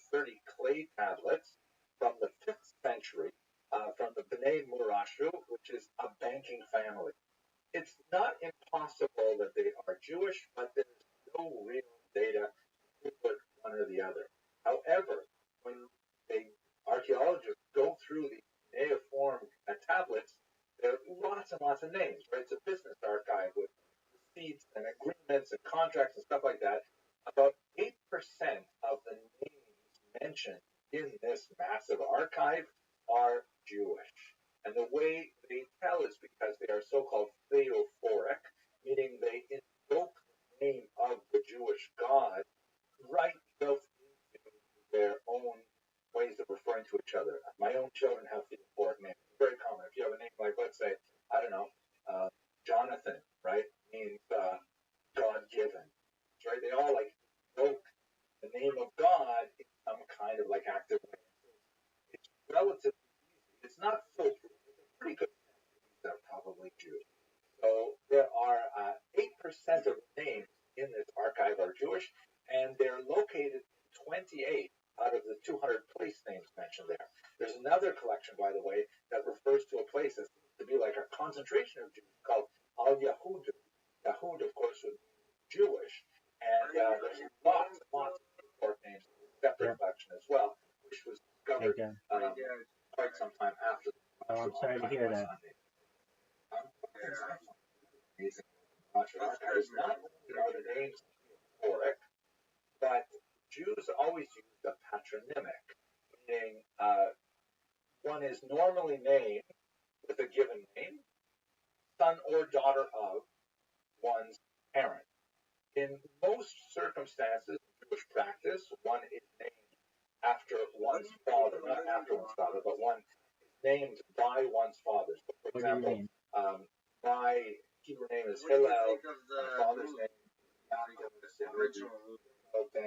A: clay tablets from the 5th century from the Bnei Murashu, which is a banking family. It's not impossible that they are Jewish, but there's no real data to put one or the other. However, when archaeologists go through the cuneiform tablets, there are lots and lots of names, right? It's a business archive with receipts and agreements and contracts and stuff like that. About 8% of the names mentioned in this massive archive are Jewish. And the way they tell is because they are so-called theophoric, meaning they invoke the name of the Jewish God right built into their own ways of referring to each other. My own children have theophoric names. It's very common. If you have a name like, let's say, I don't know, Jonathan, right, means God-given. Right? They all invoke the name of God in some kind of active way. It's relatively easy. It's not foolproof. It's a pretty good sense that these are probably Jews. So there are 8% of the names in this archive are Jewish, and they're located in 28 out of the 200 place names mentioned there. There's another collection, by the way, that refers to a place that seems to be like a concentration of Jews called Al-Yahud. Yahud, of course, would be Jewish, and there's lots and lots of Jewish names in a separate collection as well, which was discovered quite some time after.
E: Oh, I'm sorry to hear that.
A: It's not only are the names historic, but Jews always use the patronymic, meaning one is normally named with a given name, son or daughter of one's parent. In most circumstances, in Jewish practice, one is named after one's father, not after one's father, but one is named by one's father. So, for example, my Hebrew name is Hillel, my father's name is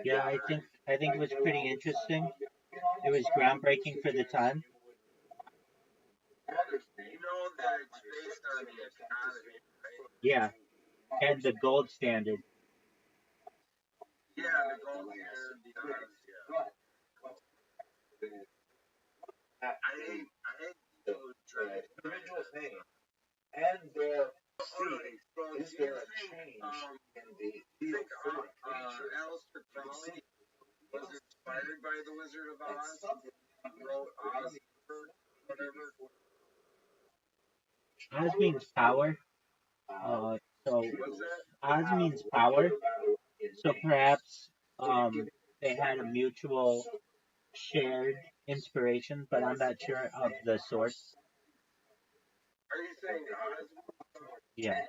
E: Yeah, I think it was pretty interesting. It was groundbreaking for the time.
F: You know that it's based on the economy, right?
E: Yeah, and the gold standard.
F: Yeah, the gold standard, the odds, yeah. I hate those trades.
A: Individual's name and their seed. Is there a change in the theophoric nature?
F: Aleister Crowley was inspired by the Wizard of Oz. He wrote Oz, whatever.
E: Oz means power. So Oz means power. So perhaps they had a mutual shared inspiration, but I'm not sure of the source.
F: Are you saying Oz?
E: Yeah.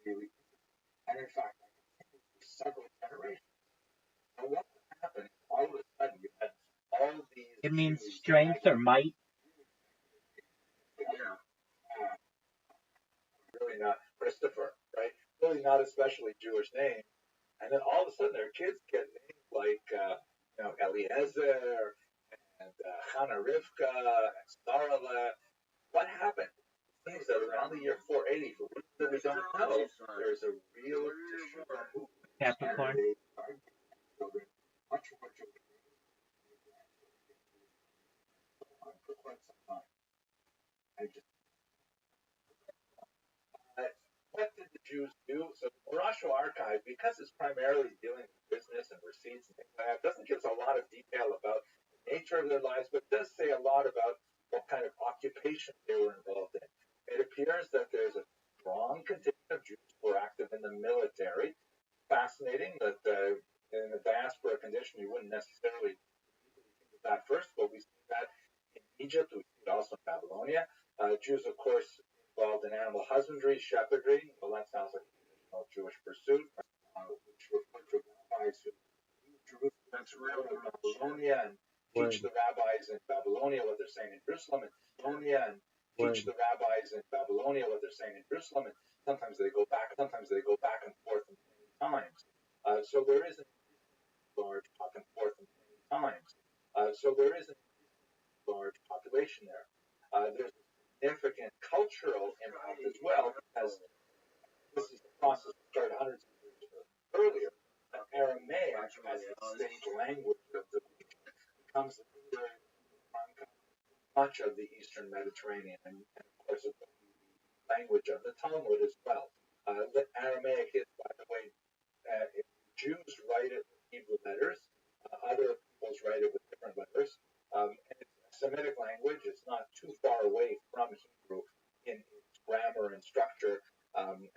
A: And in fact, several generations. And what happened? All of a sudden, you had all these.
E: It means strength or might.
F: Yeah.
A: Really not Christopher, right? Really not especially Jewish name. And then all of a sudden, their kids get names like Eliezer and Chana Rivka and Sarala. What happened? It seems that around the year 480, for reasons that we don't know, there's a real movement.
E: Capricorn.
A: What did the Jews do? So the Murashu archive, because it's primarily dealing with business and receipts and things like that, doesn't give us a lot of detail about the nature of their lives, but does say a lot about what kind of occupation they were involved in. It appears that there's a strong contingent of Jews who were active in the military. Fascinating that in the diaspora condition, you wouldn't necessarily think of that first, but we see that in Egypt, we see it also in Babylonia. Jews, of course, involved in animal husbandry, shepherdry. Well, that sounds like a Jewish pursuit, which referred to rabbis who Jerusalem and Babylonia and teach the rabbis in Babylonia what they're saying in Jerusalem, and Babylonia and teach the rabbis in Babylonia what they're saying in Jerusalem, and sometimes they go back and forth many times. So there is a large back and forth many times. So there is a large population there. There's a significant cultural impact as well, because this is the process that started hundreds of years earlier. Aramaic, as the state language of the region, becomes the much of the Eastern Mediterranean, and of course, the language of the Talmud as well. The Aramaic is, by the way, Jews write it with Hebrew letters. Other peoples write it with different letters. And it's a Semitic language. It's not too far away from Hebrew in its grammar and structure, and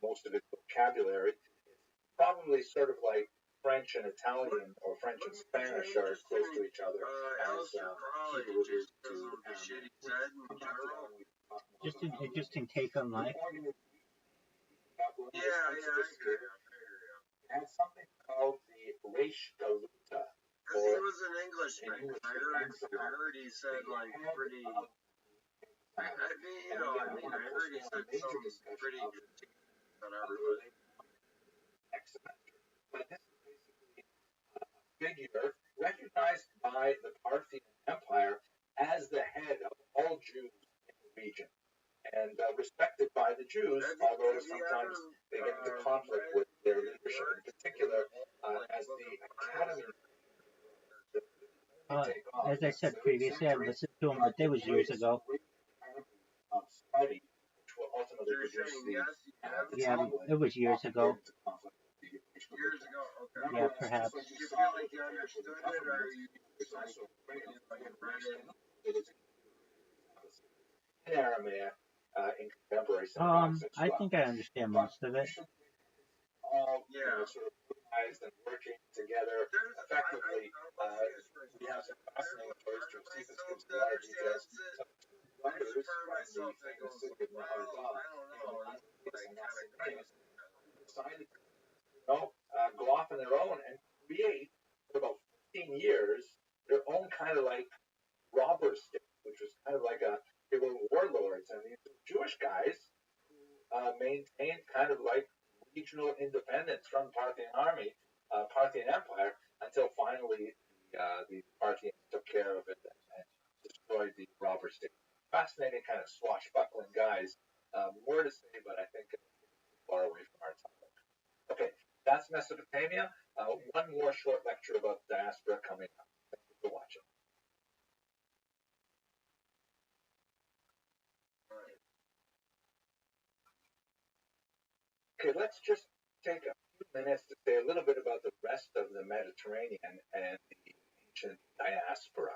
A: most of its vocabulary. It's probably sort of like French and Italian, or French and Spanish are close to each other.
E: Just an interesting take on life.
F: Yeah.
A: It had something called the Reish Galuta.
F: Because he was an Englishman. I heard he said like pretty. I heard he said something pretty interesting.
A: But this is basically a figure recognized by the Parthian Empire as the head of all Jews in the region, and respected by the Jews, although sometimes they get into conflict with their leadership, in particular as the academy.
E: As I said previously, I listened to him, but that was years ago.
A: Study, which will ultimately produce
E: yeah, it was years ago.
F: Years ago, okay.
E: Yeah, perhaps.
F: Did you feel like you understood it, or you just like read it?
A: In Aramaic, in contemporary
E: I think I understand most of it.
A: All sort of organized and working together effectively. We have some fascinating stories to see this gives a lot of details. Decided to go off on their own and create, for about 15 years, their own kind of like robber state, which was kind of like they were warlords, and these Jewish guys maintained kind of like regional independence from Parthian Empire, until finally the Parthians took care of it and destroyed the robber state. Fascinating kind of swashbuckling guys. More to say, but I think it's far away from our topic. Okay, that's Mesopotamia. One more short lecture about diaspora coming up. Thank you for watching. Okay, let's just take a few minutes to say a little bit about the rest of the Mediterranean and the ancient diaspora.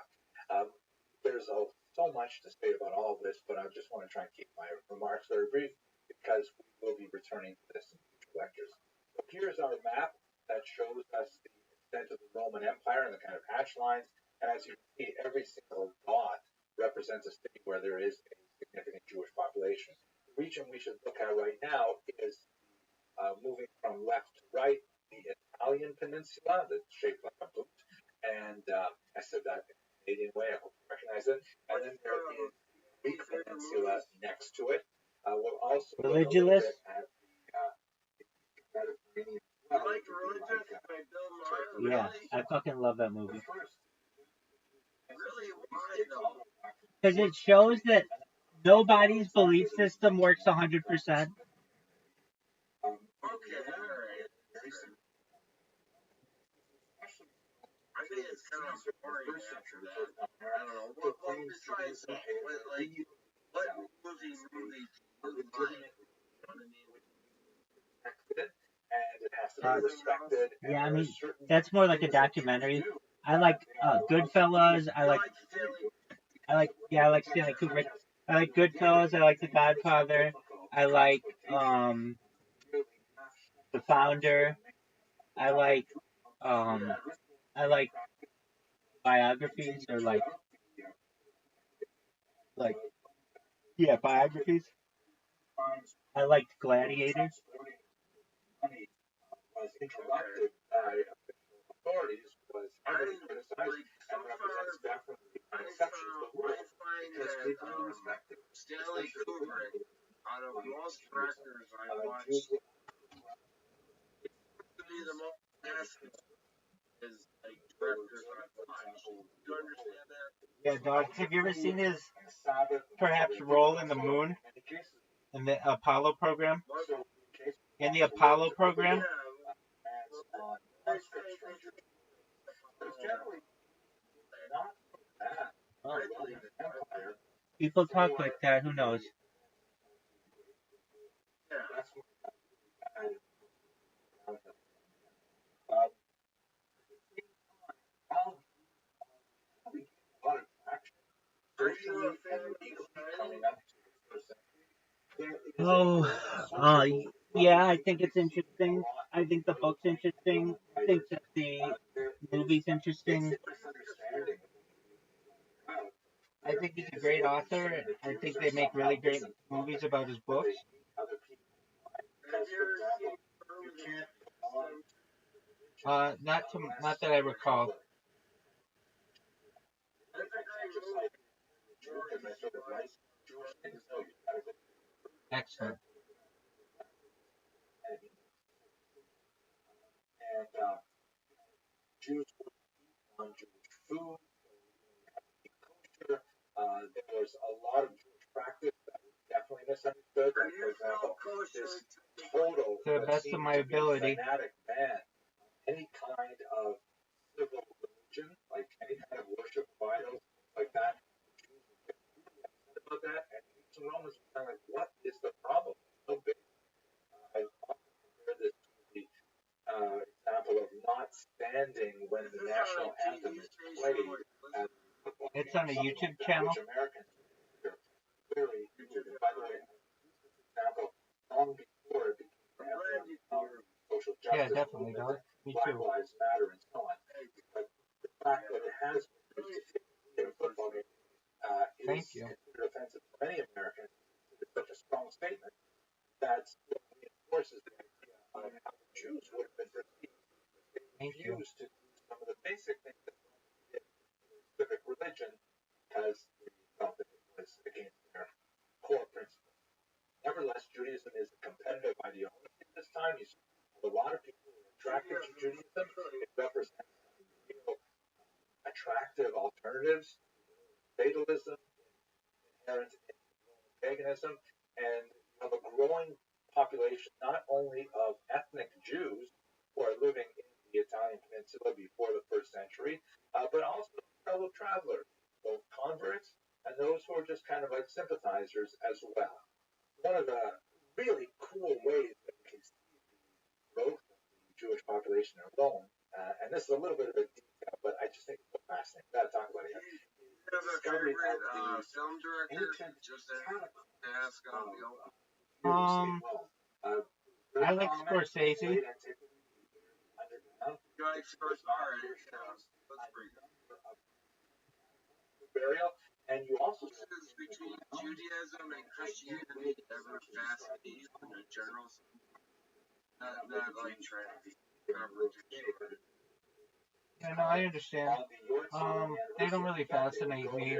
A: There's so much to say about all of this, but I just want to try and keep my remarks very brief, because we will be returning to this in future lectures. So here's our map that shows us the extent of the Roman Empire and the kind of hatch lines. And as you can see, every single dot represents a city where there is a significant Jewish population. The region we should look at right now is moving from left to right, the Italian peninsula that's shaped like a boot. And I said that in a Canadian way, I hope you recognize it. And then there is the Greek peninsula next to it. We'll also look a little bit at the Mediterranean.
F: You like Religious by Bill Maher?
E: Yeah, I fucking love that movie.
F: Really? Why though?
E: Because it shows that nobody's belief system works 100%.
F: Okay, alright. I think it's kind of boring after that. I don't know. Well, besides that, like, what movie do you like?
A: And it has to be respected.
E: Yeah, I mean, that's more like a documentary. I like Goodfellas. I like Stanley Kubrick. I like Goodfellas. I like The Godfather. I like The Founder. I like biographies, or like Yeah, biographies. I liked Gladiator.
A: Was interrupted by official authorities was heavily criticized and represents definitely an exception to the rule because people are respected.
F: Stanley Kubrick, out of most directors I watched, to be the most nasty is like directors I've watched. You understand that?
E: Yeah, dog. Have you ever seen his perhaps role in the moon in the Apollo program? In the Apollo program? Oh. People talk like that. Who knows? Oh, yeah, I think it's interesting. I think the book's interesting. I think that the movie's interesting. I think he's a great author. I think they make really great movies about his books. Not that I recall. Excellent.
A: And Jews would eat on Jewish food. There was a lot of Jewish practice that was definitely misunderstood. Like, for example, this total,
E: To the best of my ability.
A: fanatic ban any kind of civil religion, like any kind of worship of idols, like that. Jews would get really upset about that, and Greeks and Romans were kind of like, "What is the problem? It's so big." I often compare this to the example of not standing when the national anthem is played at football.
E: It's on a YouTube channel.
A: Americans are clearly, by the way, this example long before it became social justice.
E: Yeah, definitely, dog. Me
A: Black
E: too.
A: Lives Matter and so on. But the fact that it has been used to take a football game is considered offensive for many Americans. It's such a strong statement that reinforces the idea of how the Jews would have been perceived. They refused to do some of the basic things that did civic religion because they felt that it was against their core principles. Nevertheless, Judaism is a competitive ideology at this time. You see a lot of people who are attracted to Judaism. It represents real attractive alternatives to fatalism inherent in paganism, and you have a growing population not only of ethnic Jews who are living in the Italian peninsula before the first century, but also fellow travelers, both converts and those who are just kind of like sympathizers as well. One of the really cool ways that we can see the growth of the Jewish population in Rome, and this is a little bit of a detail, but I just think it's so fascinating. Gotta talk about it here.
F: You have a favorite film director? Just to ask on the open.
E: I like Scorsese.
F: You like Scorsese? That's pretty good.
A: Burial, and you also
F: difference between Judaism and Christianity ever fascinating you in a general sense? Not like trying to be confrontational.
E: Yeah, no, I understand. They don't really fascinate me.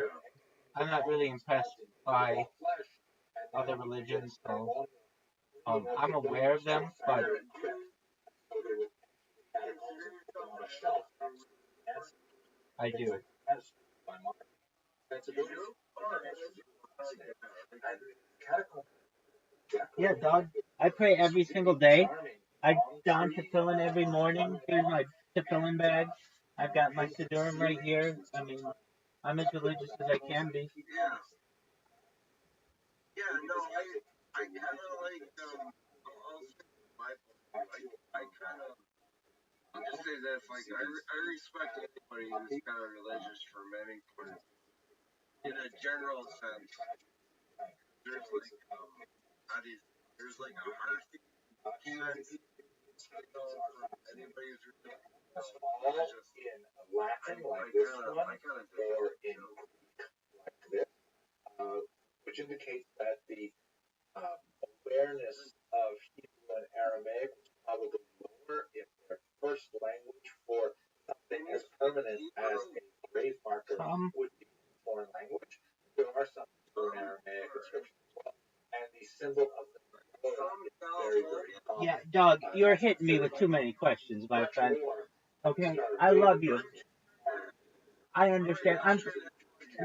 E: I'm not really impressed by other religions, so I'm aware of them, but I do. Yeah, dog. I pray every single day. I don tefillin every morning. Here's my tefillin bag. I've got my siddurim right here. I mean, I'm as religious as I can be.
F: Yeah, no, I kind of like, I'll say my point. I kind of, I'll just say this, like, I respect anybody who's kind of religious for many points. In a general sense, there's like, there's like a heartbeat sense, for anybody who's religious.
A: In Latin, like this one, or in Greek, like this, which which indicates that the awareness of Hebrew and Aramaic was probably lower in their first language for something as permanent as a grave marker would be a foreign language. There are some Hebrew and Aramaic inscriptions as well. And the symbol of the menorah is very, very common.
E: Yeah, dog, you're hitting me with too many questions, my friend. Okay, I love you. I understand.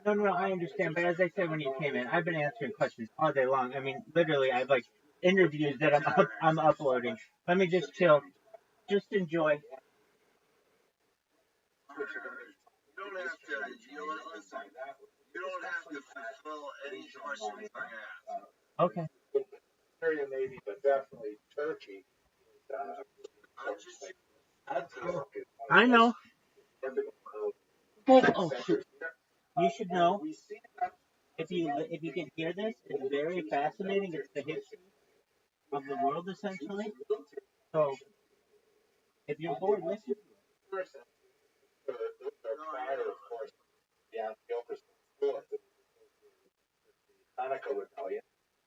E: No, I understand. But as I said when you came in, I've been answering questions all day long. I mean, literally, I have like interviews that I'm uploading. Let me just chill. Just enjoy.
F: You don't have to. You don't have to fulfill any questions I ask.
E: Okay.
A: Syria maybe, but definitely Turkey.
F: I'm just.
E: I know. Oh shoot! You should know. If you can hear this, it's very fascinating. It's the history of the world, essentially. So, if you're bored, listen.
A: Prior, of course, the Antiochus IV, the Hanukkah rebellion,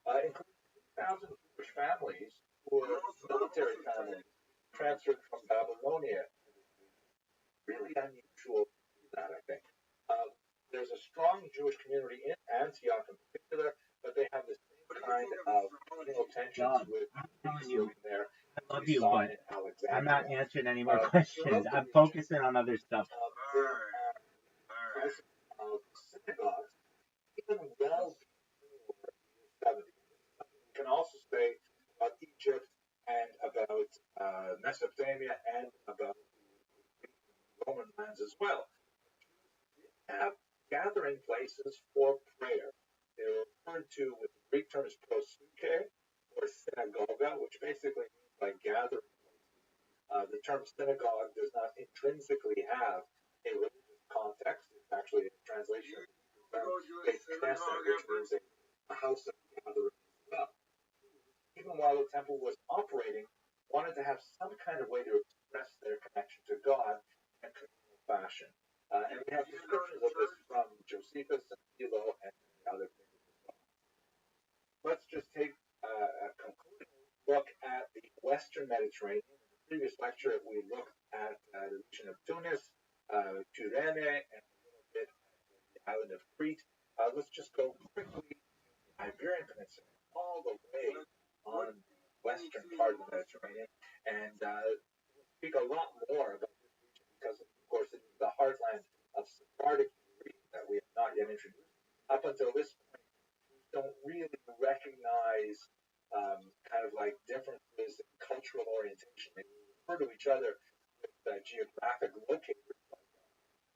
A: including 2,000 Jewish families who were military families transferred from Babylonia. Really unusual to do that, I think. There's a strong Jewish community in Antioch in particular, but they have the same kind of tensions with living there.
E: I love you, but I'm not answering any more questions. I'm focusing on other stuff.
A: Synagogues, even well before the 70s. You can also say about Egypt and about Mesopotamia and about Roman lands as well. Have gathering places for prayer. They're referred to with the Greek terms prosuke or synagoga, which basically means like gathering. The term synagogue does not intrinsically have a religious context. It's actually a translation of the term which means a house of gathering as well. Even while the temple was operating, wanted to have some kind of way to express their connection to God in a communal fashion. And we have descriptions of this from Josephus and Philo and other figures as well. Let's just take a concluding look at the Western Mediterranean. In the previous lecture, we looked at the region of Tunis, Cyrene, and a little bit at the island of Crete. Let's just go quickly to the Iberian Peninsula, all the way on the western part of the Mediterranean, and we'll speak a lot more about this region because, of course, it is the heartland of Sephardic region that we have not yet introduced. Up until this point, we don't really recognize kind of like differences in cultural orientation. They refer to each other with geographic locators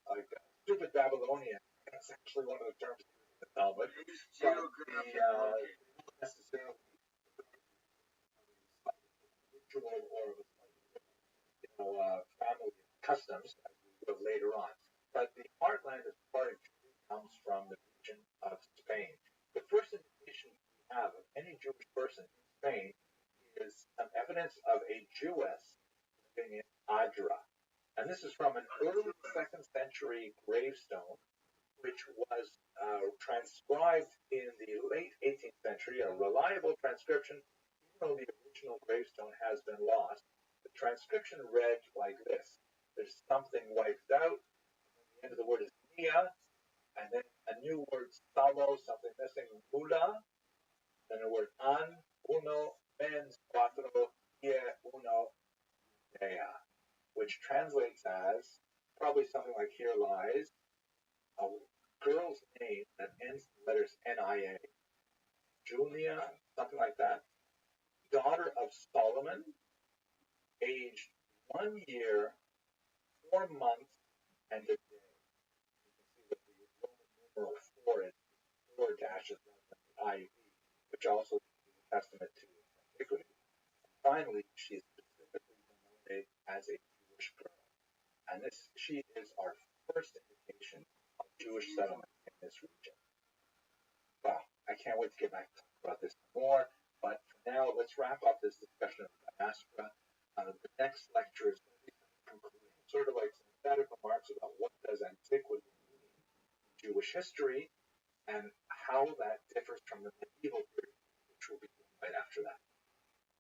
A: like stupid Babylonian. That's actually one of the terms used in the Talmud. But not necessarily ritual or family customs as we will later on. But the heartland of Sephardic Jewry comes from the region of Spain. The first indication we have of any Jewish person in Spain is some evidence of a Jewess living in Adra. And this is from an early 2nd century gravestone, which was transcribed in the late 18th century, a reliable transcription, even though the original gravestone has been lost. The transcription read like this. There's something wiped out, and the end of the word is nia, and then a new word salo, something missing, mula, then a word an, uno, mens, cuatro, ie, uno, dea, which translates as probably something like here lies a girl's name that ends in the letters N-I-A, Julia, something like that, daughter of Solomon, aged 1 year, 4 months, and a day. You can see that the Roman numeral 4 is 4 dashes rather than the IV, which also is a testament to antiquity. And finally, she is specifically denoted as a Jewish girl. And she is our first indication of Jewish settlement in this region. Wow, I can't wait to get back to talk about this more. But for now, let's wrap up this discussion of diaspora. The next lecture is going to be concluding, sort of like synthetic remarks about what does antiquity mean in Jewish history and how that differs from the medieval period, which will be right after that.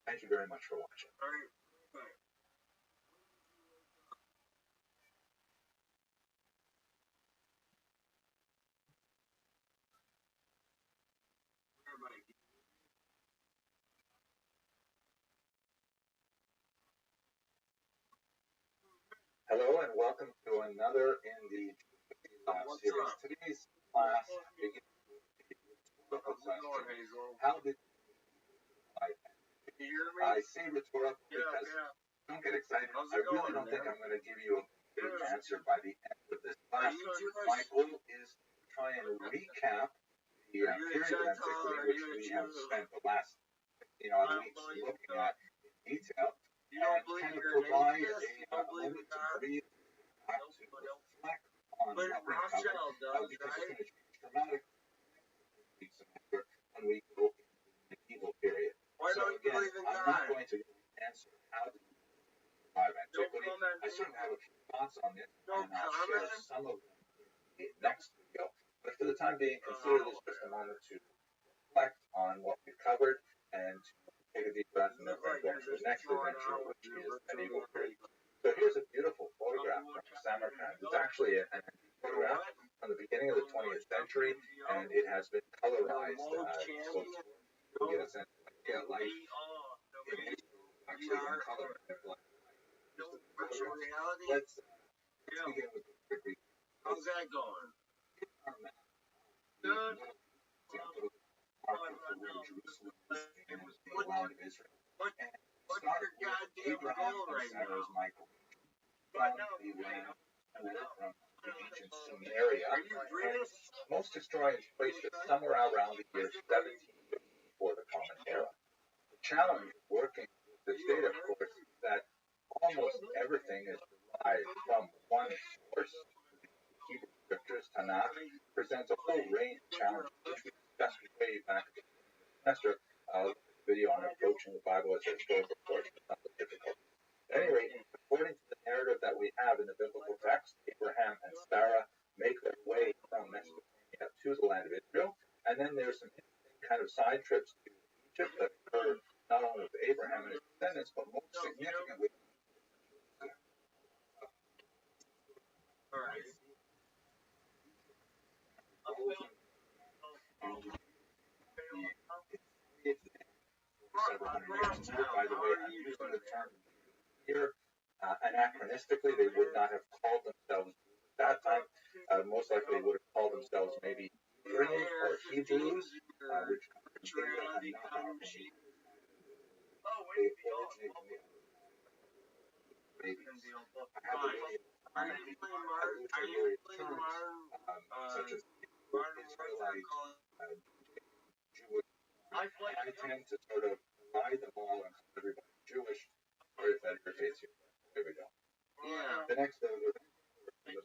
A: Thank you very much for watching.
F: All right.
A: Hello and welcome to another in the series. Today's class begins with the rhetorical question. How did I say rhetorical because don't get excited. I really don't think I'm going to give you a good answer by the end of this class. My goal is to try and recap the period of antiquity which we have spent the last weeks looking at in detail, and kind of provide a moment to breathe, back to reflect on what we covered, because it's going to change dramatically when we go into the medieval period. So again, I'm not going to answer how to survive antiquity. I certainly have a few thoughts on this, and I'll share some of them in the next video. But for the time being, consider this just a moment to reflect on what we've covered and to take a deep breath and then go to the next adventure, which is medieval period. So here's a beautiful photograph from Samarkand. It's actually an photograph from the beginning of the 20th century, and it has been colorized, so you'll get a sense of life in actually in color. Let's begin with the Greek.
F: How's that going?
A: Good. Jerusalem and the land of Israel.
F: What's your goddamn goal right now?
A: Michael from the land from the ancient Sumeria. Most historians place it somewhere around the year 1750 before the Common Era. The challenge of working with this data, of course, is that almost everything is derived from one source. The Hebrew scriptures, Tanakh, presents a whole range of challenges, which we discussed way back in the semester. Video on approaching the Bible as a historical source is not so difficult. At any rate, according to the narrative that we have in the biblical text, Abraham and Sarah make their way from Mesopotamia to the land of Israel, and then there's some interesting kind of side trips to Egypt that occur not only with Abraham and his descendants, but most significantly.
F: All right.
A: Several hundred years. By the way, I'm using the term here anachronistically. They would not have called themselves at that time. Most likely, they would have called themselves maybe Hebrew or Hebrews, which comes from such as Israelite, Jewish. I tend to sort of divide them all and call everybody Jewish. Sorry if that irritates you. There we go.
F: Yeah.
A: The next the Bible, the time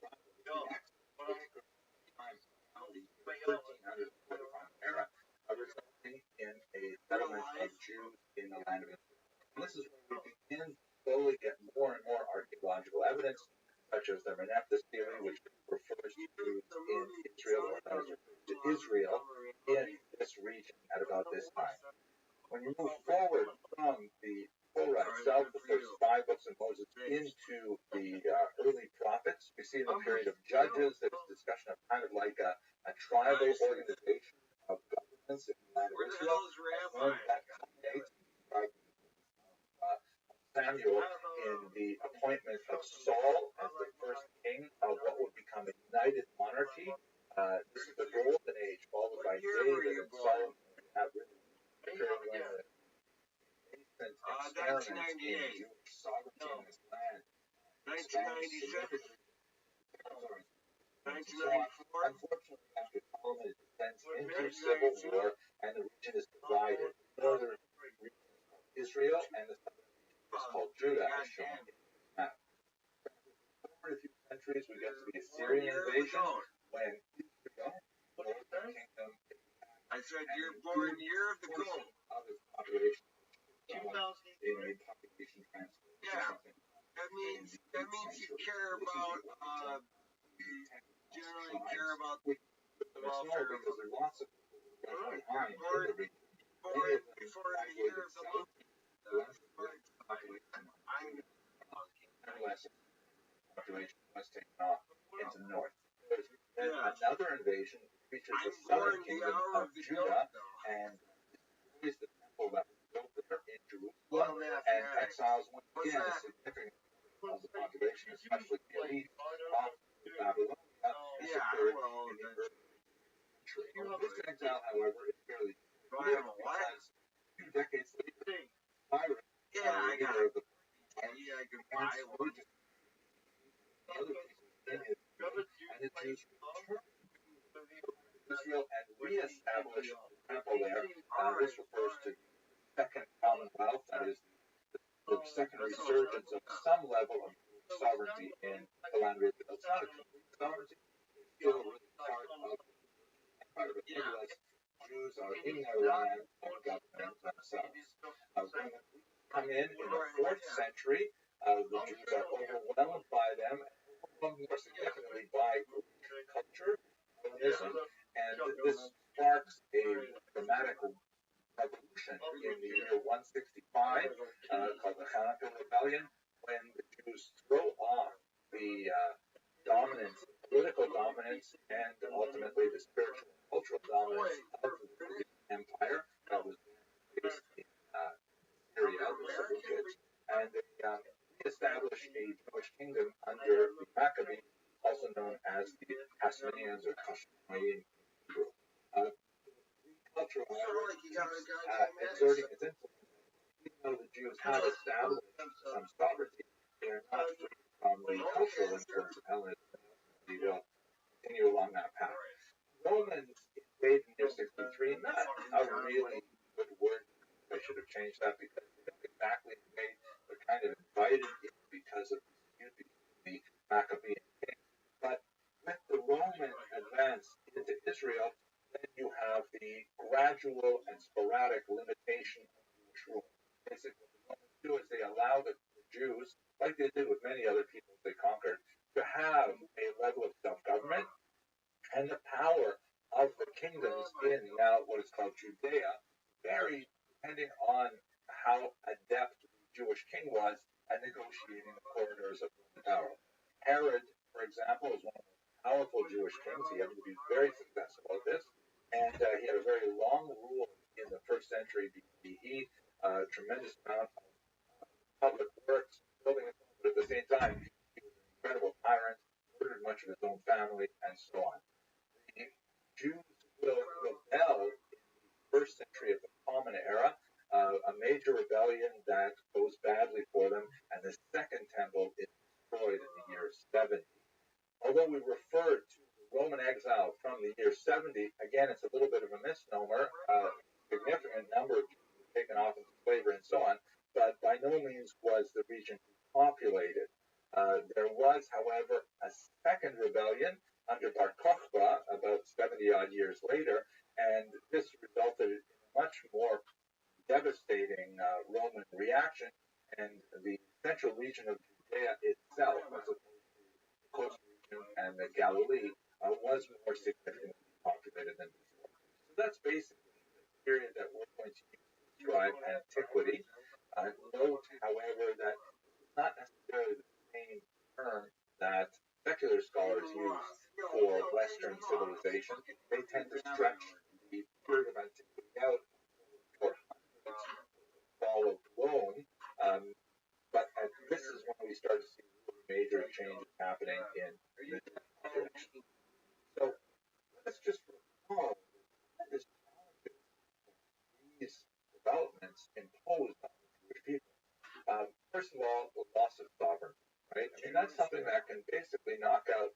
A: around the 1300 before the Common Era, resulting in a settlement of Jews in the land of Israel. And this is where we begin to slowly get more and more archaeological evidence, such as the Meneptah theory, which refers to Jews in Israel, or that is to Israel in this region at about this time. When you move forward from the Torah itself, the first 5 books of Moses, into the early prophets, we see in the period of Judges, there's discussion of kind of like a tribal organization of governments in the land of Israel. And that culminates Samuel in the appointment of Saul as the first king of what would become a united monarchy. This is the golden age, followed by David and Solomon. Have really nascent experiments in Jewish sovereignty in this land.
F: 1997. 1994.
A: Unfortunately, after Solomon, it descends into civil war, and the region is divided. The northern region is called Israel, and the southern region is called Judah, as shown in this map. Forward a few centuries, we get to the Assyrian invasion, when Israel, the northern kingdom,
F: I said you're born year of the goat.
A: Of its population, in a population transfer.
F: Yeah, that means you care about generally care about the welfare
A: because there are lots of people behind in the region.
F: Before the year of the monkey,
A: Nevertheless, the population was taken off into the north. There's another invasion which reaches the southern kingdom of Judah and destroys the temple that was built there in Jerusalem, and exiles once again a significant of the population, especially the elite, off to Babylonia and secured in the early century. This exile, however, is fairly brief because a few decades later, Cyrus, leader of the other places in Israel, and the Jews returned to Israel and reestablished the temple there. This refers to the Second Commonwealth, that is the second resurgence of some level of sovereignty in the land of Israel. It's not a complete sovereignty, it's still really part of the empire, but nevertheless, Jews are in their land and governing themselves. When we come in the 4th century, the Jews are overwhelmed by them, and more significantly by Greek culture, Hellenism, and this sparks a dramatic revolution in the year 165 called the Hanukkah Rebellion, when the Jews throw off the dominance, political dominance, and ultimately the spiritual and cultural dominance of the Greek Empire that was based in Syria, the Seleucids, and they establish a Jewish kingdom under the Maccabees, also known as the Hasmoneans or Hashmonean Hebrew. Cultural exerting its influence, even though the Jews have established some sovereignty, they are not free from the cultural influence of Hellenism. They will continue along that path. Romans invade in the year 63, not a really good word. I should have changed that because they don't exactly invade. They're kind of invited in because of the Maccabean king. But with the Roman advance into Israel, then you have the gradual and sporadic limitation of Jewish rule. Basically, what the Romans do is they allow the Jews, like they did with many other peoples they conquered, to have a level of self-government, and the power of the kingdoms in now what is called Judea varied depending on how adept the Jewish king was at negotiating the corridors of Roman power. Herod, for example, was one of the most powerful Jewish kings. He happened to be very successful at this. And he had a very long rule in the 1st century BCE, a tremendous amount of public works, building, but at the same time, he was an incredible tyrant, murdered much of his own family, and so on. The Jews will rebel in the 1st century of the Common Era, a major rebellion that goes badly for them, and the Second Temple is destroyed in the year 70. Although we refer to Roman exile from the year 70, again, it's a little bit of a misnomer. A significant number of Jews were taken off into slavery and so on, but by no means was the region populated. There was, however, a second rebellion under Bar Kokhba about 70-odd years later, and this resulted in a much more devastating Roman reaction, and the central region of Judea itself, as opposed to the coastal region and the Galilee, was more significantly populated than before. So that's basically the period that we're going to use to describe antiquity. Note, however, that it's not necessarily the same term that secular scholars use for Western civilization. They tend to stretch the period of antiquity out for hundreds of fall of Rome, but this is when we start to see major changes happening in the population. So let's just recall the challenges these developments imposed on the Jewish people. First of all, the loss of sovereignty, right? I mean, that's something that can basically knock out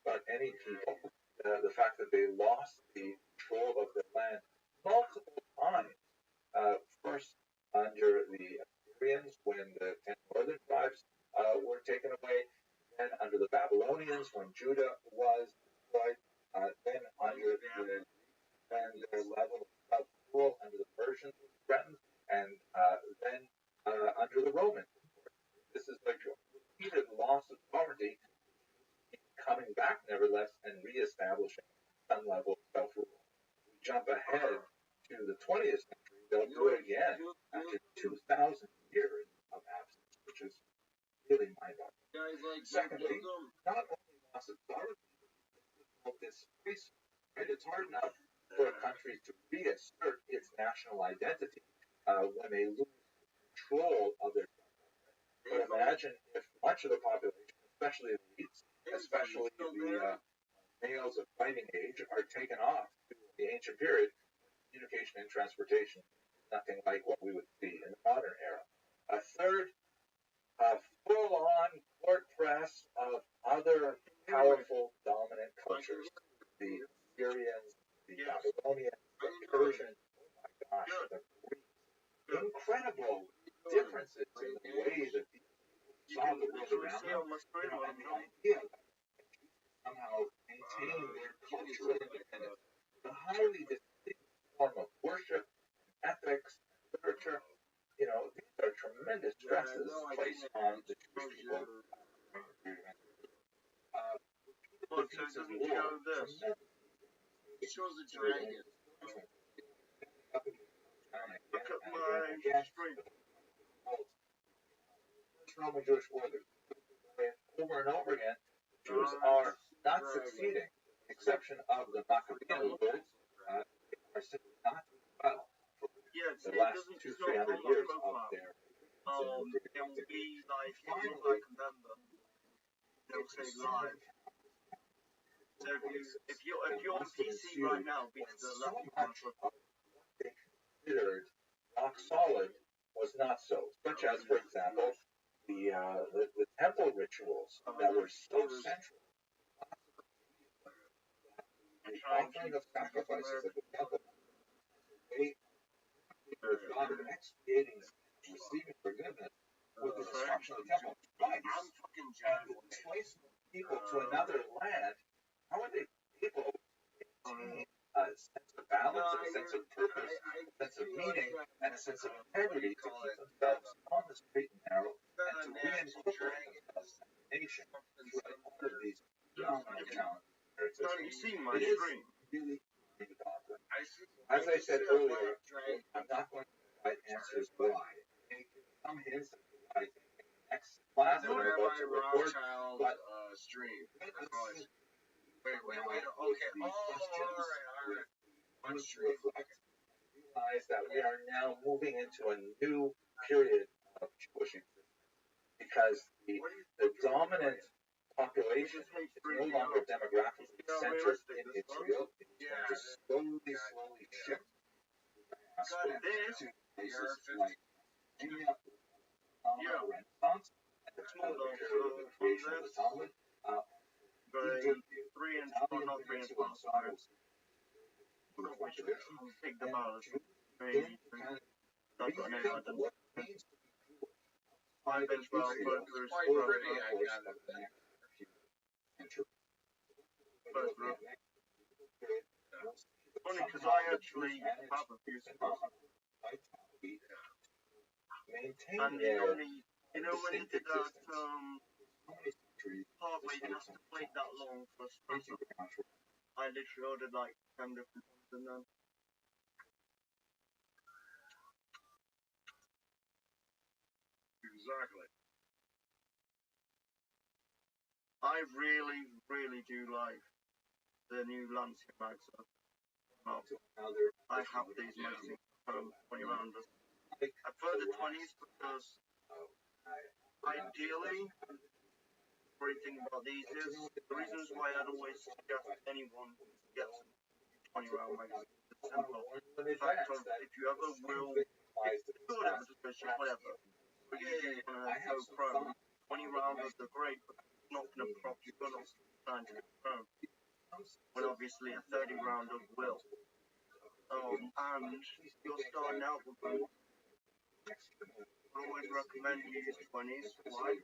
A: about any people. The fact that they lost the control of their land multiple times. First, under the Assyrians, when the 10 northern tribes were taken away, then under the Babylonians, when Judah was destroyed, then under then their level of rule under the Persians was threatened, and then under the Romans. This is like a repeated loss of sovereignty, coming back nevertheless and reestablishing some level of self-rule. We jump ahead to the 20th century, they'll do it again after 2,000 years of absence, which is really mind-boggling. Secondly, not only loss of sovereignty, but displacement. Right? It's hard enough for a country to reassert its national identity when they lose control of their government. But imagine if much of the population, especially elites, especially the males of fighting age, are taken off to the ancient period. Communication and transportation, nothing like what we would see in the modern era. A third, full-on court press of other powerful dominant cultures, the Syrians, the Babylonians, the Persians, oh my gosh, the Greeks. Incredible differences in the way that these people saw the world around them, and the idea that somehow maintain their cultural independence. The highly distinct form of worship, ethics, literature, these are tremendous stresses placed on the Jewish people.
F: Look, so it doesn't show this. It shows the dragon. Look at my screen.
A: Roman Jewish war, over and over again, Jews are not succeeding, with the exception of the Maccabean revolt, are simply not well for the last 200-300 years of their
F: it will be like, if you look like a member, it'll say live. So if you're on PC right now, because the left control,
A: what they considered rock solid was not so, such as, for example, the temple rituals that were so central. The offering of sacrifices at the temple, they were God expiating and receiving forgiveness with the destruction of the temple twice, and the displacement of people to another land. How are they able to maintain a sense of balance, a sense of purpose, a sense of meaning, and a sense of integrity to keep themselves on the straight and narrow and to reincorporate themselves as a nation throughout all of these phenomenal challenges?
F: you see my screen.
A: Really mind-boggling. As I said earlier, I'm not going to provide answers why. I may give some hints as to why I think in the next class that I'm about to record, but
F: stream.
A: Wait. Okay. All right. Realize that we are now moving into a new period of Jewish existence because the dominant population is no longer demographically centered in Israel. It's going to slowly shift to places like India, Renaissance, and the period of the creation of the Talmud.
F: Funny because I actually have a few spots. And it only, when you did that pathway, you have to play that long for espresso. I literally ordered like 10 different ones and then. Exactly. I really, really do like the new Lancia bags. I have these magazines from 20 rounders. I prefer the 20s because ideally, the great thing about these is the reasons why I'd always suggest anyone get some 20 round magazines. It's simple. The fact of if you ever will, it's good edition, whatever. But you want to go pro, 20 rounders are great, but it's not going to prop you good on 90 pro. When obviously a 30 rounder will. And you're starting out with them. I always recommend you use 20s. Why?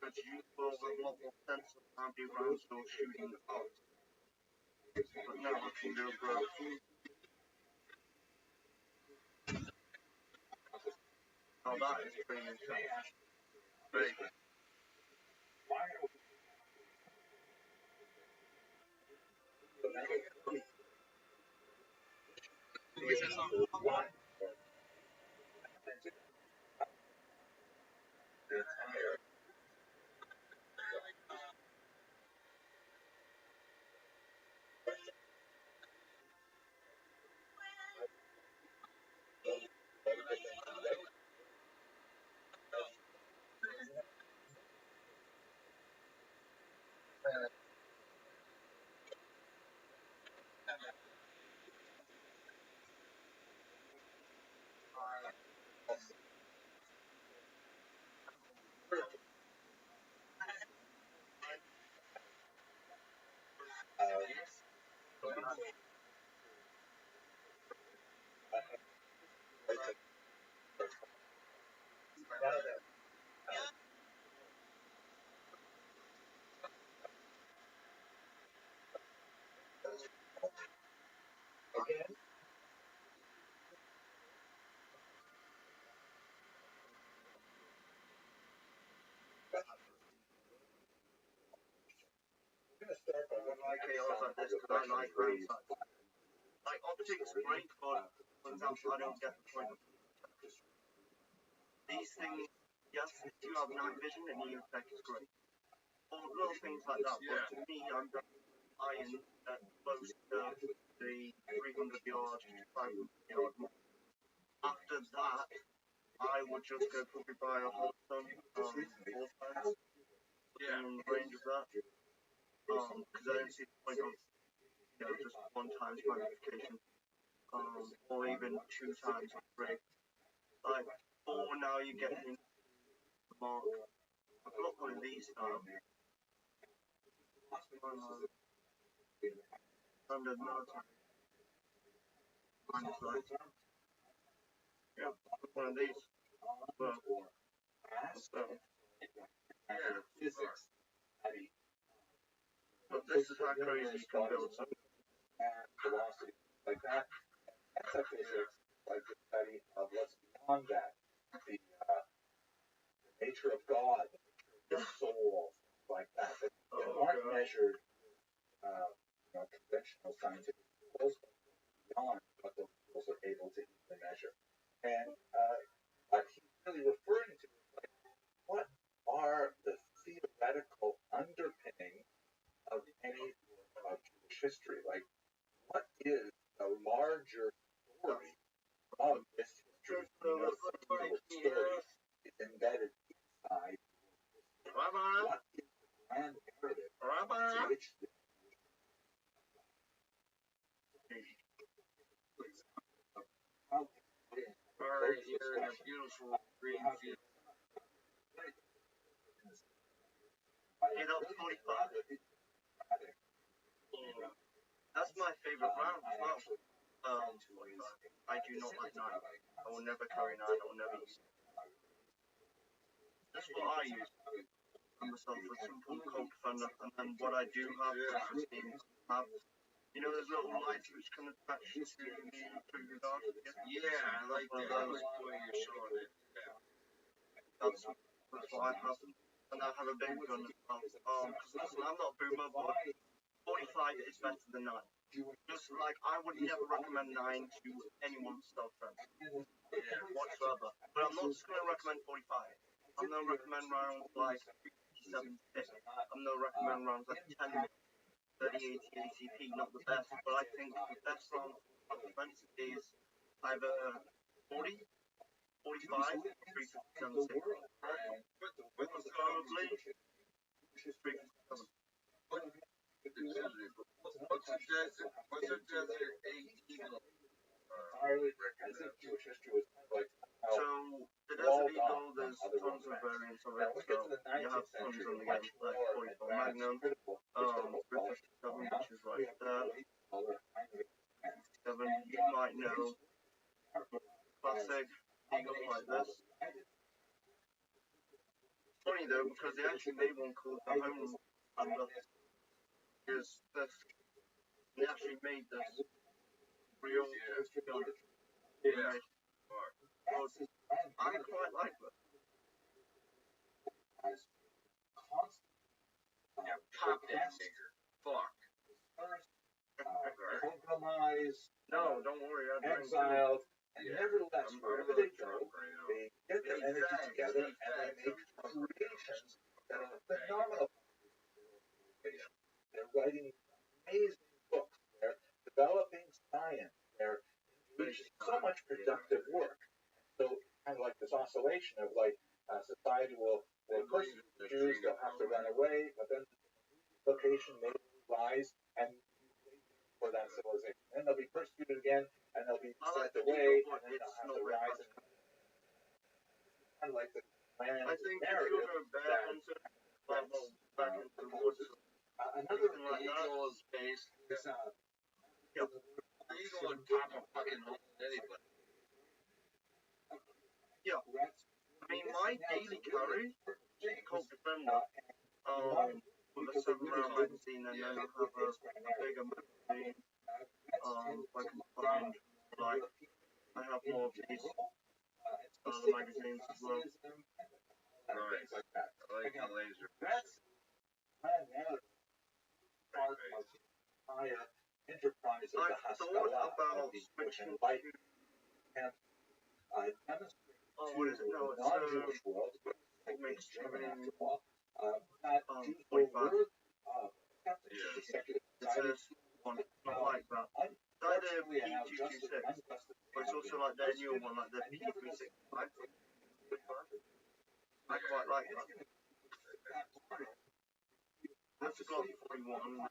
F: Because you will have a lot more sense of how many rounds you're shooting out. But now I can do a bro. Oh, that is pretty intense. Great.
B: chaos like this because I like round sides. Like, optics great, but for example, I don't get the point of these things. Yes, if you have night vision and you effect is great. Or little things like that. But to me, I'm iron at close to the 300 yard, 500 yard mark. After that, I would just go probably buy a whole ton of all times. In the range of that. Because I don't see the point of just one times magnification. Or even 2 times upgrade. Like 4 now you get into the mark. I've got one of these now. Standard military. Minus light. Yeah, one of these. Well, so, yeah, physics. But this is how crazy you can build something.
A: Velocity like that. That's a physics, like the study of what's beyond that. The nature of God, the soul, like that. That aren't measured, conventional scientific tools, beyond what the tools are able to even measure. And what he's really referring to is like, what are the theoretical underpinnings of any of Jewish history? Like, what is the larger story of this history? The story is embedded inside. What is the grand narrative to which the
F: you're in a beautiful green field.
B: You know, 45. That's my favorite round as well. 45. I do not like 9. I will never carry 9. I will never use it. That's what I use. I'm myself a simple comp defender, and then what I do have is have, those little lights which can attach to the dart.
F: Yeah, I like that. I like the way you're showing it. Yeah.
B: That's what I have. And I have a big gun as well. Because listen, I'm not a boomer, but 45 is better than 9. Just like, I would never recommend 9 to anyone's stealth friends. Whatsoever. But I'm not just going to recommend 45. I'm going to recommend rounds like 57 6. I'm going to recommend rounds like 10 30 80 ACP, not the best, but I think the best round for defense is either 40, 45, 357 6. Probably 357.
F: What's a desert 8 eagle?
A: I think Jewish history was like.
B: So, the Desert Eagle, there's tons of variants of it. So, you have tons in the game, like 44 Magnum, 357, which is right there. 7, you might know. Classic Eagle like this. Funny though, because they actually made one called the Home Panda. Because they actually made this real gun.
F: Yeah.
B: I quite like that.
F: Yeah, pop that nigger. Fuck.
A: Compromise.
B: No, don't worry.
A: exiled, and nevertheless, wherever they go, they get their energy together and they make creations that are phenomenal. They're writing amazing books. They're developing science. They're engaged in so much productive work. So kind of like this oscillation of like society will persecute Jews, they'll have to run away, but then the location may rise and for that civilization. Then they'll be persecuted again, and they'll be sent away, and then they'll have to rise. And kind of like the grand narrative that back into the woods. Another eagle is based. Eagle on top of fucking anybody.
F: Yeah. I mean, my daily carry called Defender. With a 7-round magazine, and then I have a bigger magazine. I can find, like, I have more of these other magazines as well.
A: Nice. Like that.
F: I like the laser.
A: That's part of the enterprise of the Haskalah, of the enlightenment, and demonstrate to the non-Jewish world, like mainstream after all, that Jews were worth the secular society.
F: Not like that. That P226, but it's also like their new one, like the P365. I quite like that. That's a Glock 41.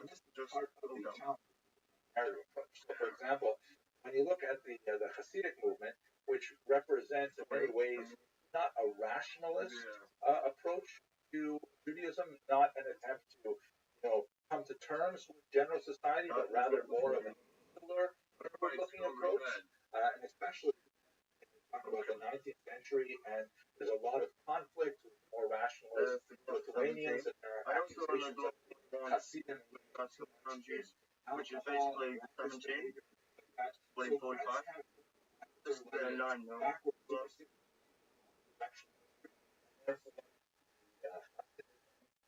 F: Just
A: for example, when you look at the Hasidic movement, which represents in many ways not a rationalist approach to Judaism, not an attempt to come to terms with general society, but rather more of an insular looking approach, and especially about the 19th century, and there's a lot of conflict with more rationalist Lithuanians, and there are accusations of Hasidim,
F: which is basically 17, blame 45, just 9 now.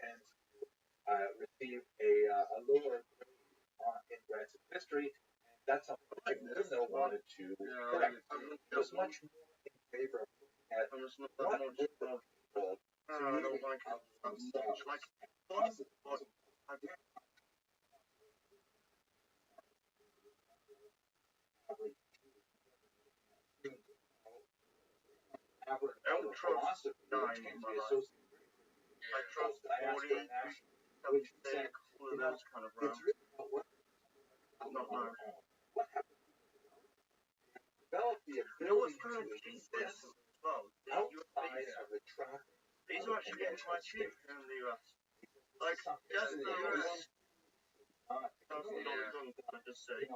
A: And receive a lower grade in grants of history. That's something I wanted to correct. It was much more in favor of looking at what were people
F: like philosophy, which can be associated. I trust diaspora national, all of those kind of rounds. Not now.
A: You
F: know what's kind of cheap this as well? These are actually getting quite cheap here in the US. Like, just the US. I just say.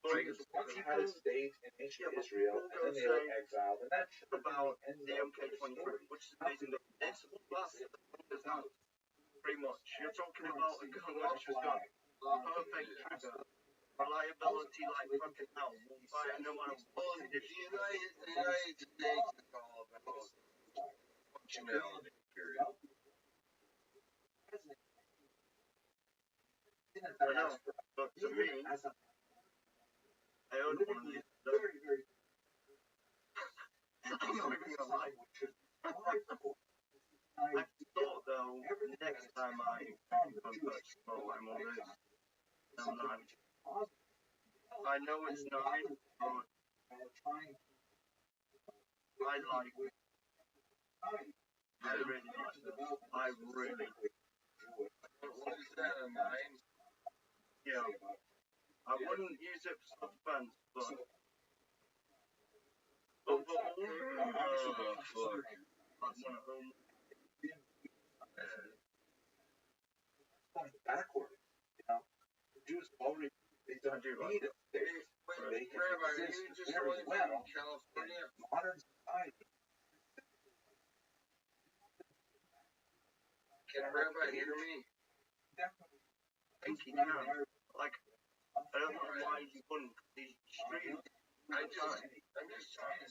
A: Once you had a state in ancient Israel, and then they were exiled, and that's
F: about the MK23, which is basically this plus pretty much. You're talking about a gun which has got perfect trigger, reliability like fucking hell, will fire no matter what.
A: The United States is all about functionality, period.
F: I know, but to me, I own one of these. I'm not even gonna lie. I thought though, next time I purchase I'm on this. I'm not. I know it's 9, but I like it. I really like this. I really.
A: What is that, a 9?
F: Yeah. I wouldn't use it for self-defense, but overall, fuck. I'd want to own.
A: Going backward, the Jews already don't need it. They can exist very well in modern society.
F: Can Rabbi hear me? Definitely. I think he can. Like, I don't know why he wouldn't. He's streaming. I'm just trying to.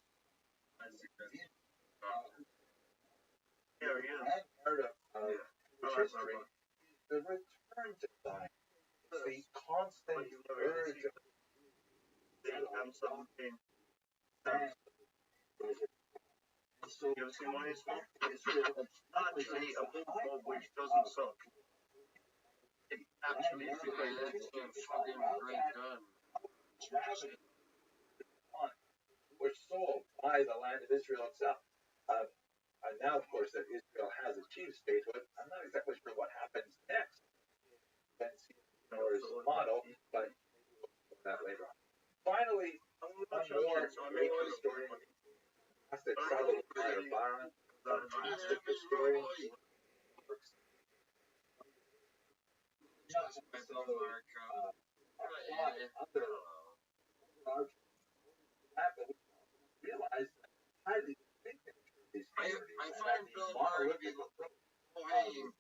F: Here he is.
A: Part of history, the return to science the constant urge of
C: M17. You ever seen one of his films? It's actually a book which doesn't suck. It actually is a great book.
F: It's a fucking great gun.
A: were sold by the land of Israel itself. And now, of course, that Israel has achieved statehood, I'm not exactly sure what happens next in Ben's model, but that later on. Finally, one more great historian, fantastic travel by Byron, fantastic historian. Realize highly
F: I find Bill Maher to be playing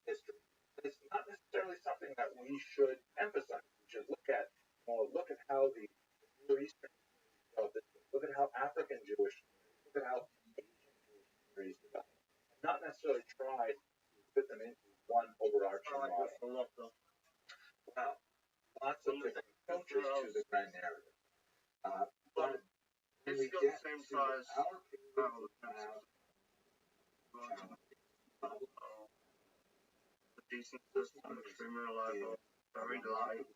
A: history. It's not necessarily something that we should emphasize. We should look at how the Near Eastern, look at how African Jewish, look at how Asian Jewish histories develop, and not necessarily try to fit them into one overarching model. Wow, lots of different approaches to the grand narrative. But when we get to our
C: decent system, extremely reliable, very light.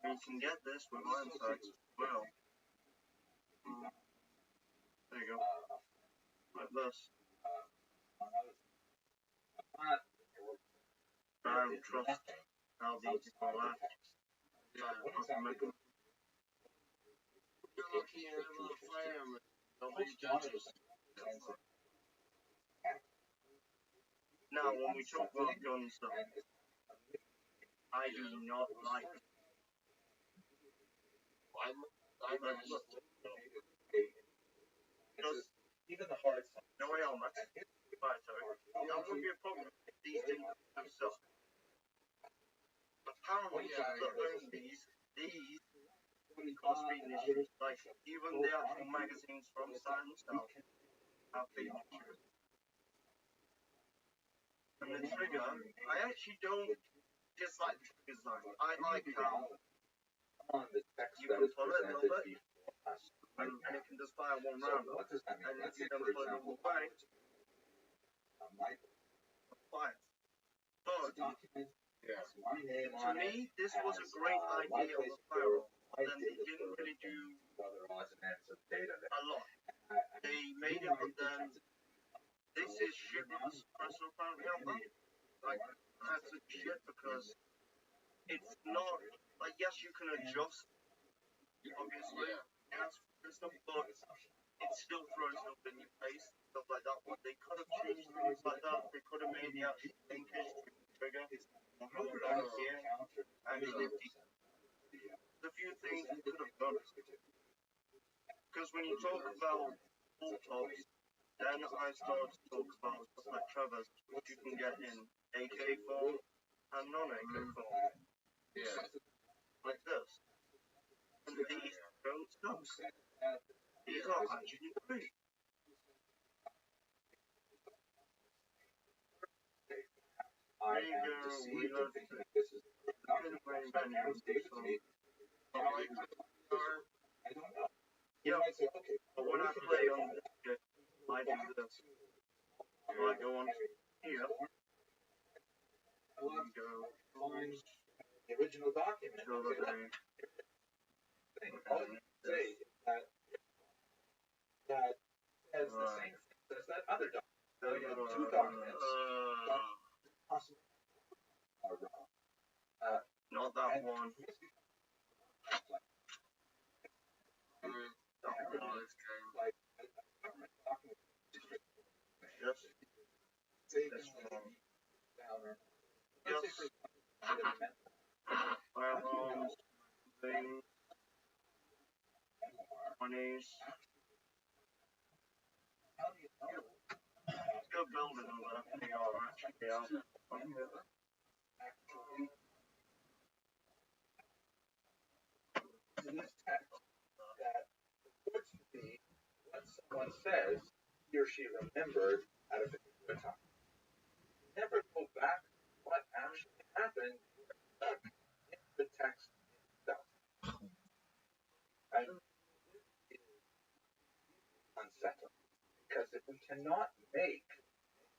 C: And you can get this with line sights as well. There you go. Like this. I don't trust how these people act.
F: You're looking at a little flare, nobody judges.
C: Now, when we talk about guns, though, I do not like. Because
A: even the hard stuff.
C: no way on that. Right, sorry. That wouldn't be a problem if these didn't have stuff. Apparently, these cause reading issues. Like, even the actual magazines from Silent Cell have features. And the trigger, I actually don't dislike triggers though. I like how you can pull it a little bit, and it can just fire one round. And if you don't pull it all the way, fire. But, to me, this was a great idea of a firewall, but then they didn't really do a lot. They made it, but then this is shit with a personal apparently on that. Like, that's a shit because it's not, like, yes, you can adjust, obviously, and stuff, but it still throws stuff in your face, stuff like that. But they could have changed things like that. They could have made the actual linkage to the trigger right here, and there's a few things you could have done. Because when you talk about full tops, then I started to talk about stuff like Trevor's, which you can get in AK form and non-AK form.
F: Yeah.
C: Like this. And these don't stop. These are actually great. There you go, reload. This is the main menu, so yeah, but when I play on this shit, I do this. So I go on here, and go,
A: the original document.
C: show the day.
A: All you say is that says the same thing as that other document. So you have two documents. Possibly are wrong.
C: Not that one.
A: Like,
C: Yes. This one. Yes. Firearms, things, 20s. Still building them, but they are actually out.
A: In this text, that reports to be what someone says he or she remembered at a particular time. Never cannot make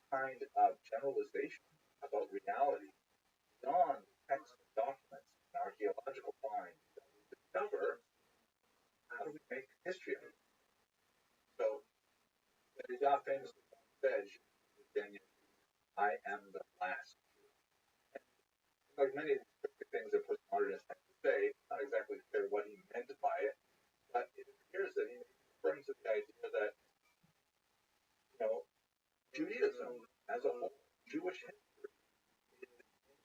A: kind of generalization about reality beyond text and documents and archaeological finds that we discover. How do we make history of it? So, Derrida famously said, I am the last. And like many of the things that postmodernists have to say, it's not exactly clear what he meant by it, but it appears that he was referring to the idea that, Judaism as a whole, Jewish history, is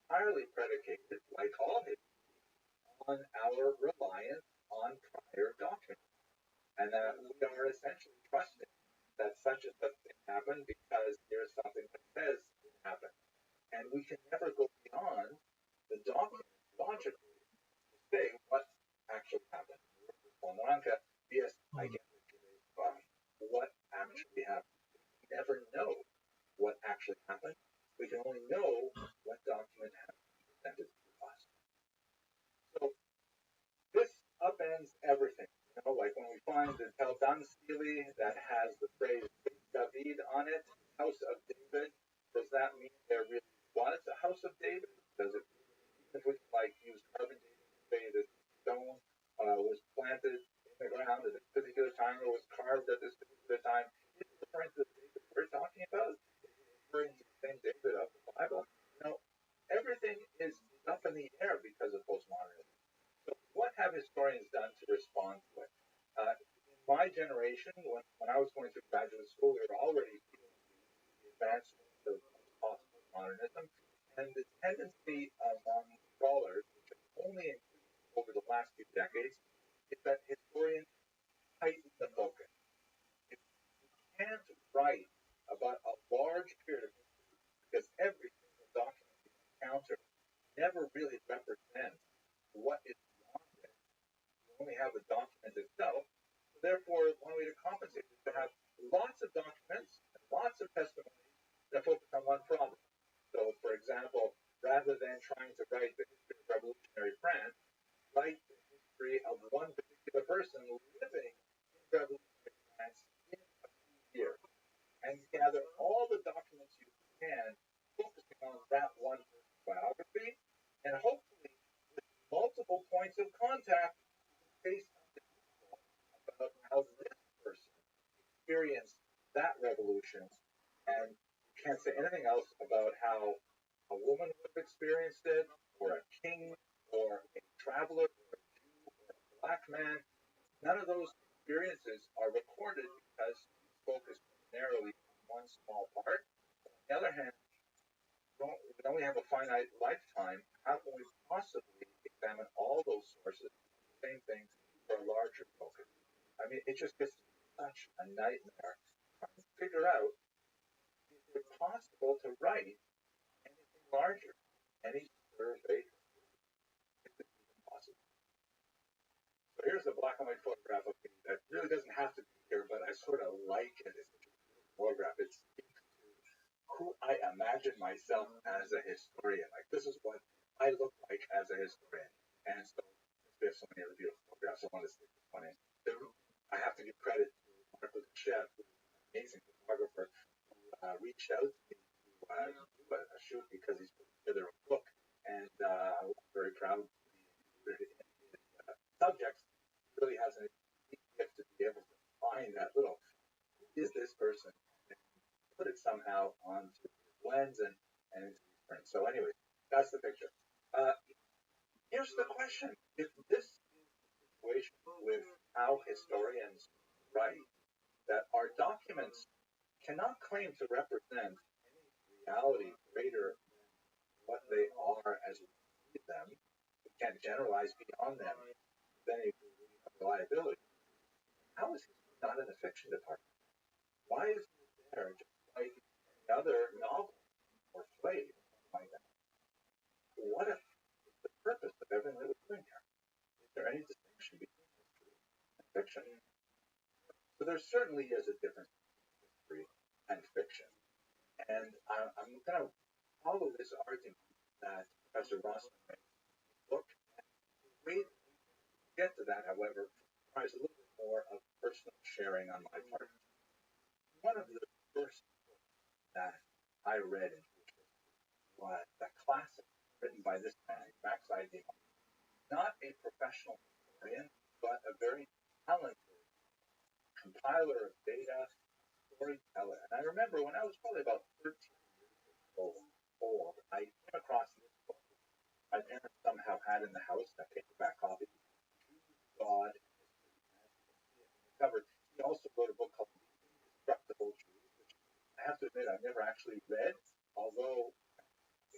A: entirely predicated, like all history, on our reliance on prior documents, and that we are essentially trusting that such and such thing happened because there's something that says it happened. And we can never go beyond the document logically to say what actually happened. Yes, I get what actually happened. We never know what actually happened. We can only know what document has been presented to us. So this upends everything. Like when we find the Tel Dan stele that has the phrase David on it, House of David, does that mean there really was a House of David? Does it mean if we can use carbon dating to say that stone was planted in the ground at this particular time or was carved at this particular time? Is it referring to the David we're talking about? Is it referring to the same David of the Bible? Everything is up in the air because of postmodernism. So what have historians done to respond to it? In my generation, when I was going through graduate school, we were already feeling the advancement of postmodernism, and the tendency among scholars, which has only increased over the last few decades, is that historians tighten the focus. If you can't write about a large period of history, because every single document you encounter never really represents what is beyond it. You only have the document itself. So therefore, one way to compensate is to have lots of documents and lots of testimonies that focus on one problem. So, for example, rather than trying to write the history of revolutionary France, write the history of one particular person living in revolutionary France in a few years, and gather all the documents you can, focusing on that one person's biography, and hopefully with multiple points of contact, say something useful about how this person experienced that revolution, and you can't say anything else about how a woman would have experienced it, or a king, or a traveler, or a Jew, or a black man. None of those experiences are recorded because we focus narrowly on one small part. On the other hand, we only have a finite lifetime. How can we possibly examine all those sources, the same things, for a larger focus? I mean, it just gets such a nightmare trying to figure out, is it possible to write anything larger, any survey? Is it even possible? So here's a black and white photograph of me that really doesn't have to be here, but I sort of like it. It's a photograph. It speaks to who I imagine myself as a historian. Like, this is what I look like as a historian. And so, we have so many other beautiful photographs, I want to stick this one in. I have to give credit to Mark Chef, who's an amazing photographer, who reached out to me to do a shoot because he's put together a book. And I was very proud to be included in his subjects. He really has an unique gift to be able to find that little, who is this person? And put it somehow onto his lens and into his print. So anyway, that's the picture. Here's the question. If this is the situation with how historians write, that our documents cannot claim to represent any reality greater than what they are as we see them, we can't generalize beyond them with any reliability, how is history not in the fiction department? Why is it there just like any other novel or play or something like that? What if the purpose of everything that we're doing here? Is there any distinction between history and fiction? So there certainly is a difference between history and fiction. And I'm going to follow this argument that Professor Rothschild makes in his book. And the way that we get to that, however, requires a little bit more of personal sharing on my part. One of the first book that I read in was a classic written by this man, Max Ideon, not a professional historian, but a very talented compiler of data, storyteller. And I remember when I was probably about 13 years old, I came across this book my parents somehow had in the house, a paperback copy, God, covered. He also wrote a book called Indestructible Truth, which I have to admit I've never actually read, although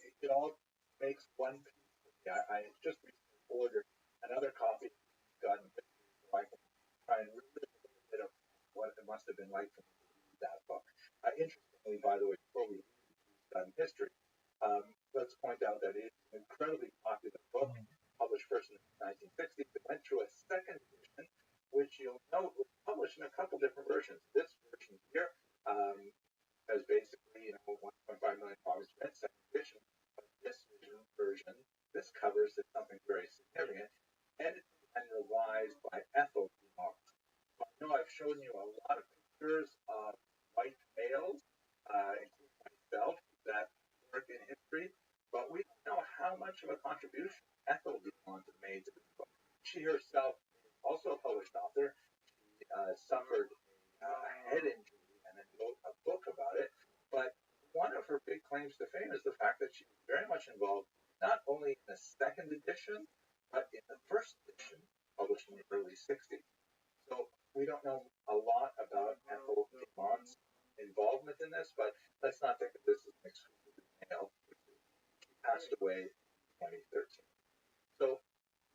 A: it all makes one piece. I just recently ordered another copy of God and History so I can try and read a little bit of what it must have been like for me to read that book. Interestingly, by the way, before we read God and History, let's point out that it is an incredibly popular book, published first in the 1960s. It went through a second edition, which you'll note was published in a couple different versions. This version here has basically 1.5 million copies print, second edition. But this version, this covers is something very significant, edited and revised by Ethel Dumont. I know I've shown you a lot of pictures of white males, including myself, that work in history, but we don't know how much of a contribution Ethel Dumont made to this book. She herself is also a published author. She suffered a head injury and then wrote a book about it. But one of her big claims to fame is the fact that she was very much involved not only in the second edition, but in the first edition, published in the early 60s. So we don't know a lot about Ethel Dumont's involvement in this, but let's not think of this as an exclusive male. She passed away in 2013. So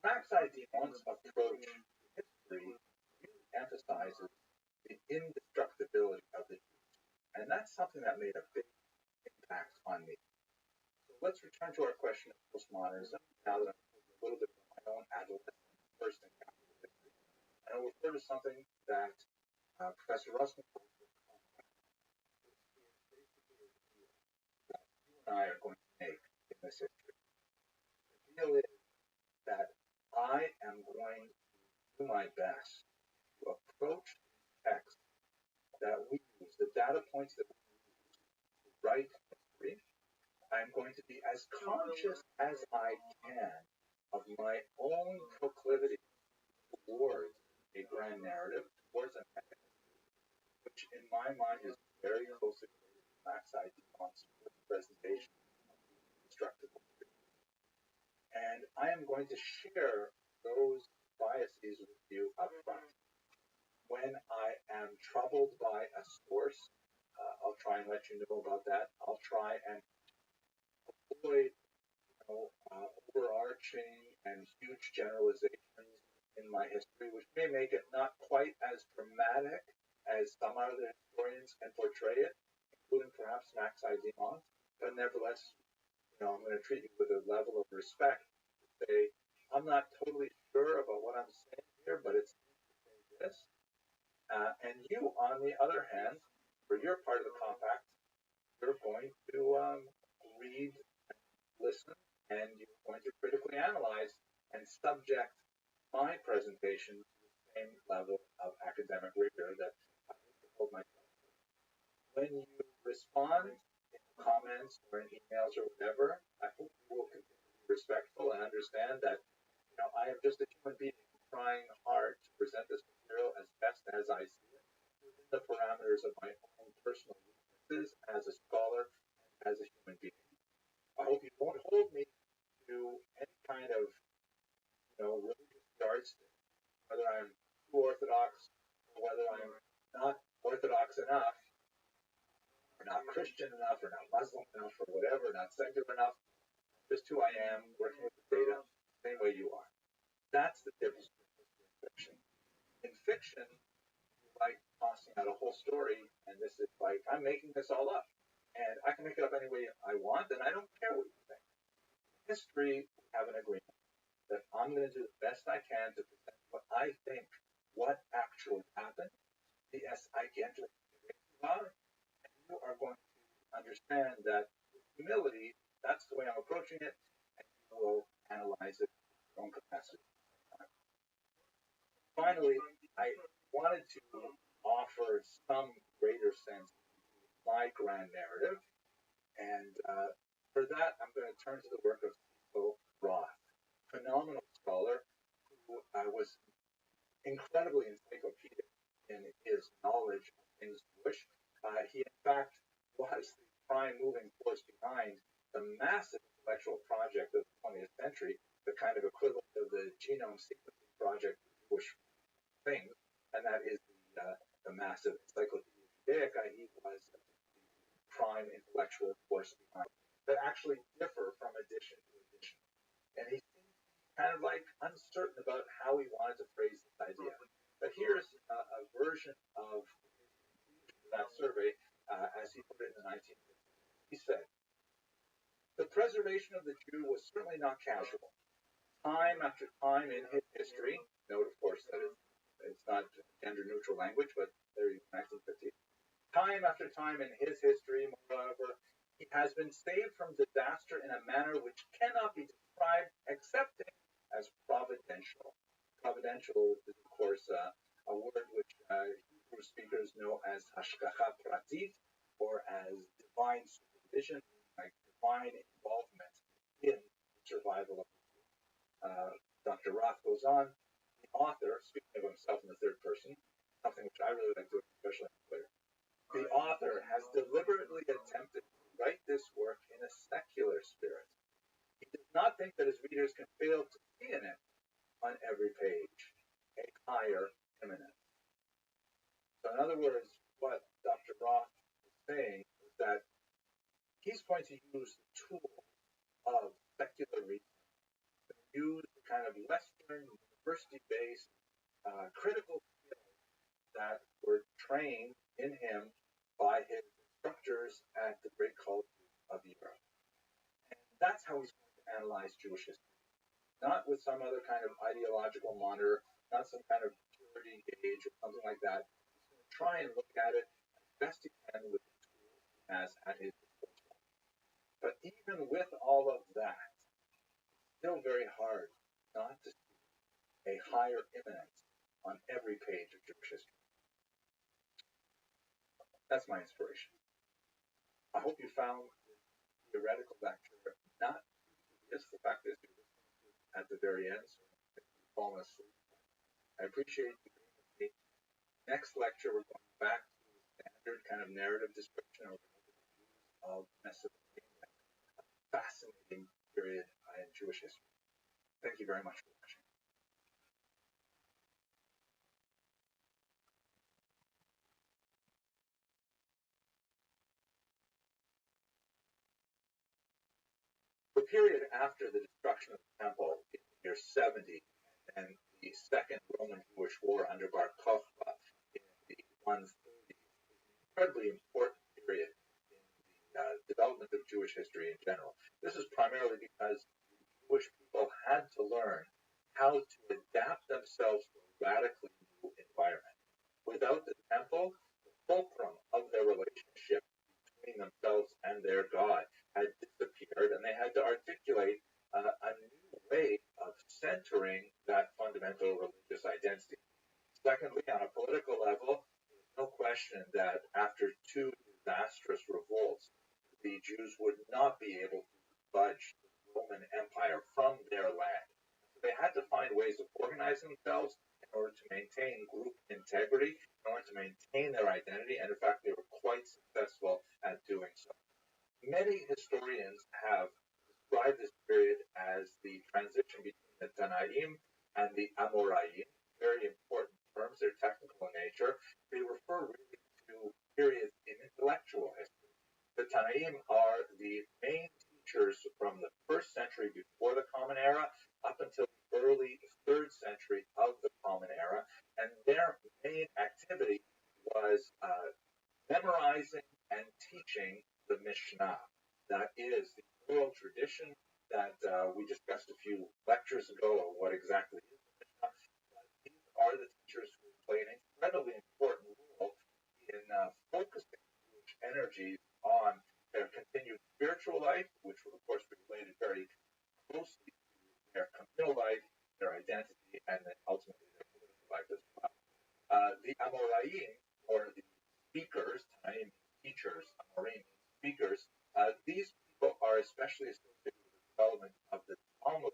A: Max Ideon's approach to history really emphasizes the indestructibility of the Jews, and that's something that made a big impact on me. So let's return to our question of postmodernism now that I'm a little bit of my own adolescent first encounter with history. And I'll refer to something that Professor Russell and I are going to make in this history. The deal is that I am going to do my best to approach text that we use, the data points that we use to write history. I'm going to be as conscious as I can of my own proclivity towards a grand narrative, towards a mechanism, which in my mind is very closely related to Max Ideon's presentation of the indestructible truth. And I am going to share those biases with you up front. When I am troubled by a source, I'll try and let you know about that. I'll try and avoid overarching and huge generalizations in my history, which may make it not quite as dramatic as some other historians can portray it, including perhaps Max Ideon. But nevertheless, I'm going to treat you with a level of respect to say, I'm not totally sure about what I'm saying here, but it's this. And you, on the other hand, for your part of the compact, you're going to read, listen, and you're going to critically analyze and subject my presentation to the same level of academic rigor that I hold myself to. When you respond in comments or in emails or whatever, I hope you will continue to be respectful and understand that I am just a human being trying hard to present this material as best as I see it within the parameters of my own personal weaknesses as a scholar and as a human being. I hope you won't hold me to any kind of religious yardstick, whether I'm too orthodox or whether I'm not orthodox enough, or not Christian enough, or not Muslim enough, or whatever, not secular enough. Just who I am, working with the data, same way you are. That's the difference between history and fiction. In fiction, you like tossing out a whole story, and this is like, I'm making this all up. And I can make it up any way I want, and I don't care what you think. In history, we have an agreement that I'm going to do the best I can to present what I think, what actually happened. Yes, I can't do it about it. And you are going to understand that with humility, that's the way I'm approaching it, and you will analyze it in your own capacity. Finally, I wanted to offer some greater sense my grand narrative. And for that, I'm going to turn to the work of Cecil Roth, phenomenal scholar who was incredibly encyclopedic in his knowledge of things Jewish. He, in fact, was the prime moving force behind the massive intellectual project of the 20th century, the kind of equivalent of the genome sequencing project of Jewish things, and that is the massive Encyclopedia Judaica. He was the prime intellectual force behind that actually differ from edition to edition. And he seemed kind of like uncertain about how he wanted to phrase this idea. But here's a version of that survey as he put it in the 1950s. He said, the preservation of the Jew was certainly not casual. Time after time in his history, note of course that it's not gender neutral language, but there you go, 1950. Time after time in his history, moreover, he has been saved from disaster in a manner which cannot be described excepting as providential. Providential is, of course, a word which Hebrew speakers know as hashgacha pratit, or as divine supervision, like divine involvement in the survival of Dr. Roth goes on, the author, speaking of himself in the third person, something which I really like doing, especially on Twitter, the author has deliberately attempted to write this work in a secular spirit. He does not think that his readers can fail to see in it, on every page, a higher immanence. So in other words, what Dr. Roth is saying is that he's going to use the tool of secular reason, to use the kind of Western, university-based, critical skills that were trained in him by his instructors at the great colleges of Europe. And that's how he's going to analyze Jewish history. Not with some other kind of ideological monitor, not some kind of purity gauge or something like that. He's going to try and look at it as best he can with the tools he has at his disposal. But even with all of that, it's still very hard not to see a higher immanence on every page of Jewish history. That's my inspiration. I hope you found the theoretical lecture not just the fact that you're listening at the very end, so you've fallen asleep. I appreciate you being with me. Next lecture, we're going back to the standard kind of narrative description of Mesopotamia, a fascinating period in Jewish history. Thank you very much for watching. The period after the destruction of the temple in the year 70 and the Second Roman Jewish War under Bar Kokhba in the 130s is an incredibly important period in the development of Jewish history in general. This is primarily because Jewish people had to learn how to adapt themselves to a radically new environment. Without the temple, the fulcrum of their relationship between themselves and their God had disappeared, and they had to articulate a new way of centering that fundamental religious identity. Secondly, on a political level, there's no question that after two disastrous revolts, the Jews would not be able to budge the Roman Empire from their land. So they had to find ways of organizing themselves in order to maintain group integrity, in order to maintain their identity, and in fact, they were quite successful at doing so. Many historians have described this period as the transition between the Tanaim and the Amoraim, very important terms, they're technical in nature. They refer really to periods in intellectual history. The Tanaim are the main teachers from the first century before the Common Era up until the early 3rd century of the Common Era, and their main activity was memorizing and teaching the Mishnah. That is the oral tradition that we discussed a few lectures ago of what exactly is the Mishnah. These are the teachers who play an incredibly important role in focusing Jewish energies on their continued spiritual life, which will, of course, be related very closely to their communal life, their identity, and then ultimately their political life as well. The Amoraim, or the speakers, teachers especially associated with the development of the Talmud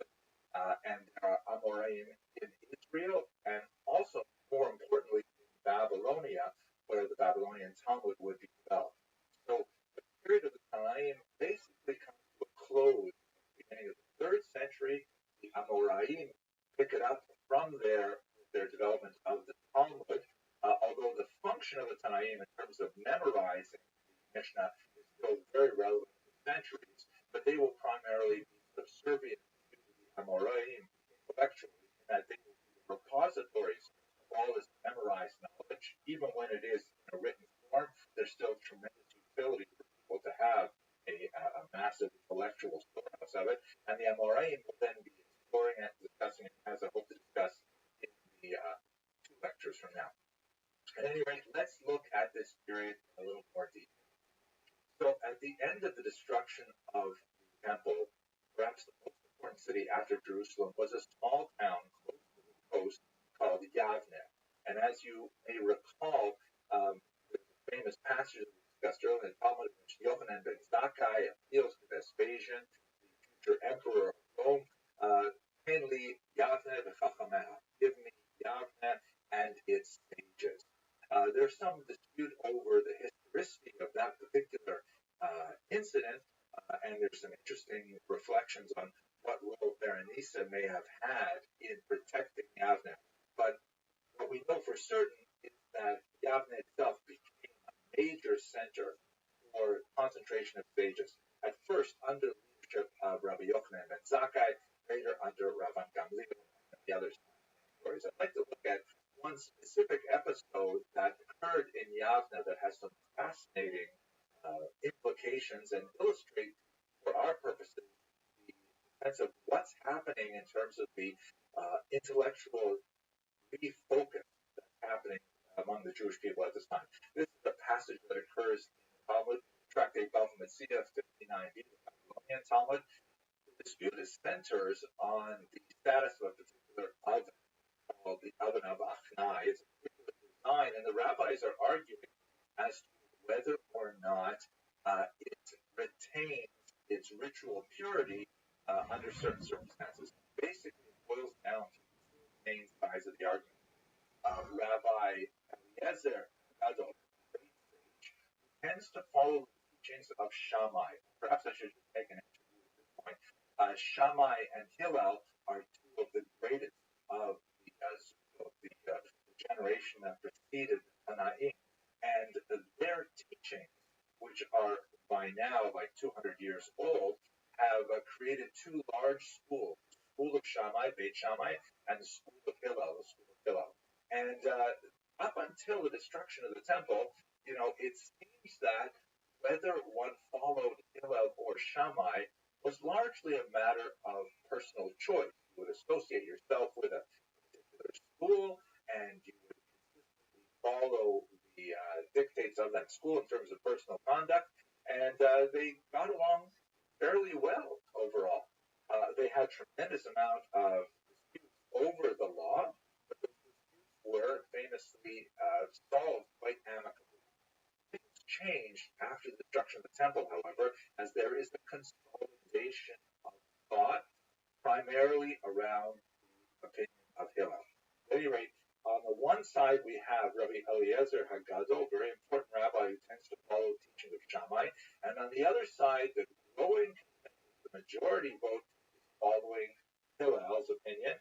A: and Amoraim in Israel, and also, more importantly, in Babylonia, where the Babylonian Talmud would be developed. So the period of the Tanaim basically comes to a close at the beginning of the 3rd century. The Amoraim pick it up from their development of the Talmud, although the function of the Tanaim in terms of memorizing the Mishnah is still very relevant to centuries, but they will primarily be subservient to the Amoraim intellectually, in that they will be repositories of all this memorized knowledge. Even when it is in a written form, there's still tremendous utility for people to have a massive intellectual storehouse of it, and the Amoraim will then be exploring and discussing it, as I hope to discuss in the 2 lectures from now. At any rate, let's look at this period in a little more detail. So at the end of the destruction of the temple, perhaps the most important city after Jerusalem was a small town close to the coast called Yavne. And as you may recall, the famous passage that we discussed earlier in the Talmud, in which Yochanan ben Zakkai appeals to Vespasian, the future emperor of Rome, "Ten li Yavne v'chachameha," give me Yavne and its sages. There's some dispute over the historicity of that particular incident, and there's some interesting reflections on what role Berenice may have had in protecting Yavne. But what we know for certain is that Yavne itself became a major center for concentration of sages, at first under the leadership of Rabbi Yochanan ben Zakkai, later under Rabban Gamliel and the other stories. I'd like to look at one specific episode that occurred in Yavne that has some fascinating implications and illustrate, for our purposes, the sense of what's happening in terms of the intellectual refocus that's happening among the Jewish people at this time. This is a passage that occurs in the Talmud, Tractate Bava Metzia 59b, the Babylonian Talmud. The dispute centers on the status of a particular oven called the oven of Achnai. It's a particular design, and the rabbis are arguing as to whether or not it retains its ritual purity under certain circumstances. Basically, it boils down to two main sides of the argument. Rabbi Eliezer Gadol, great sage, tends to follow the teachings of Shammai. Perhaps I should just make an interview at this point. Shammai and Hillel are two of the greatest of the generation that preceded the Tanaim, and their teachings, which are by now like 200 years old, have created 2 large schools: the school of Shammai, Beit Shammai, and the school of Hillel, the school of Hillel. And up until the destruction of the temple, it seems that whether one followed Hillel or Shammai was largely a matter of personal choice. You would associate yourself with a particular school, and you would consistently follow the dictates of that school in terms of personal conduct, and they got along fairly well overall. They had tremendous amount of disputes over the law, but the disputes were famously solved quite amicably. Things changed after the destruction of the temple, however, as there is the consolidation of thought, primarily around the opinion of Hillel. At any rate, on the one side, we have Rabbi Eliezer Hagadol, very important rabbi who tends to follow the teaching of Shammai, and on the other side, the growing consensus, the majority vote, is following Hillel's opinion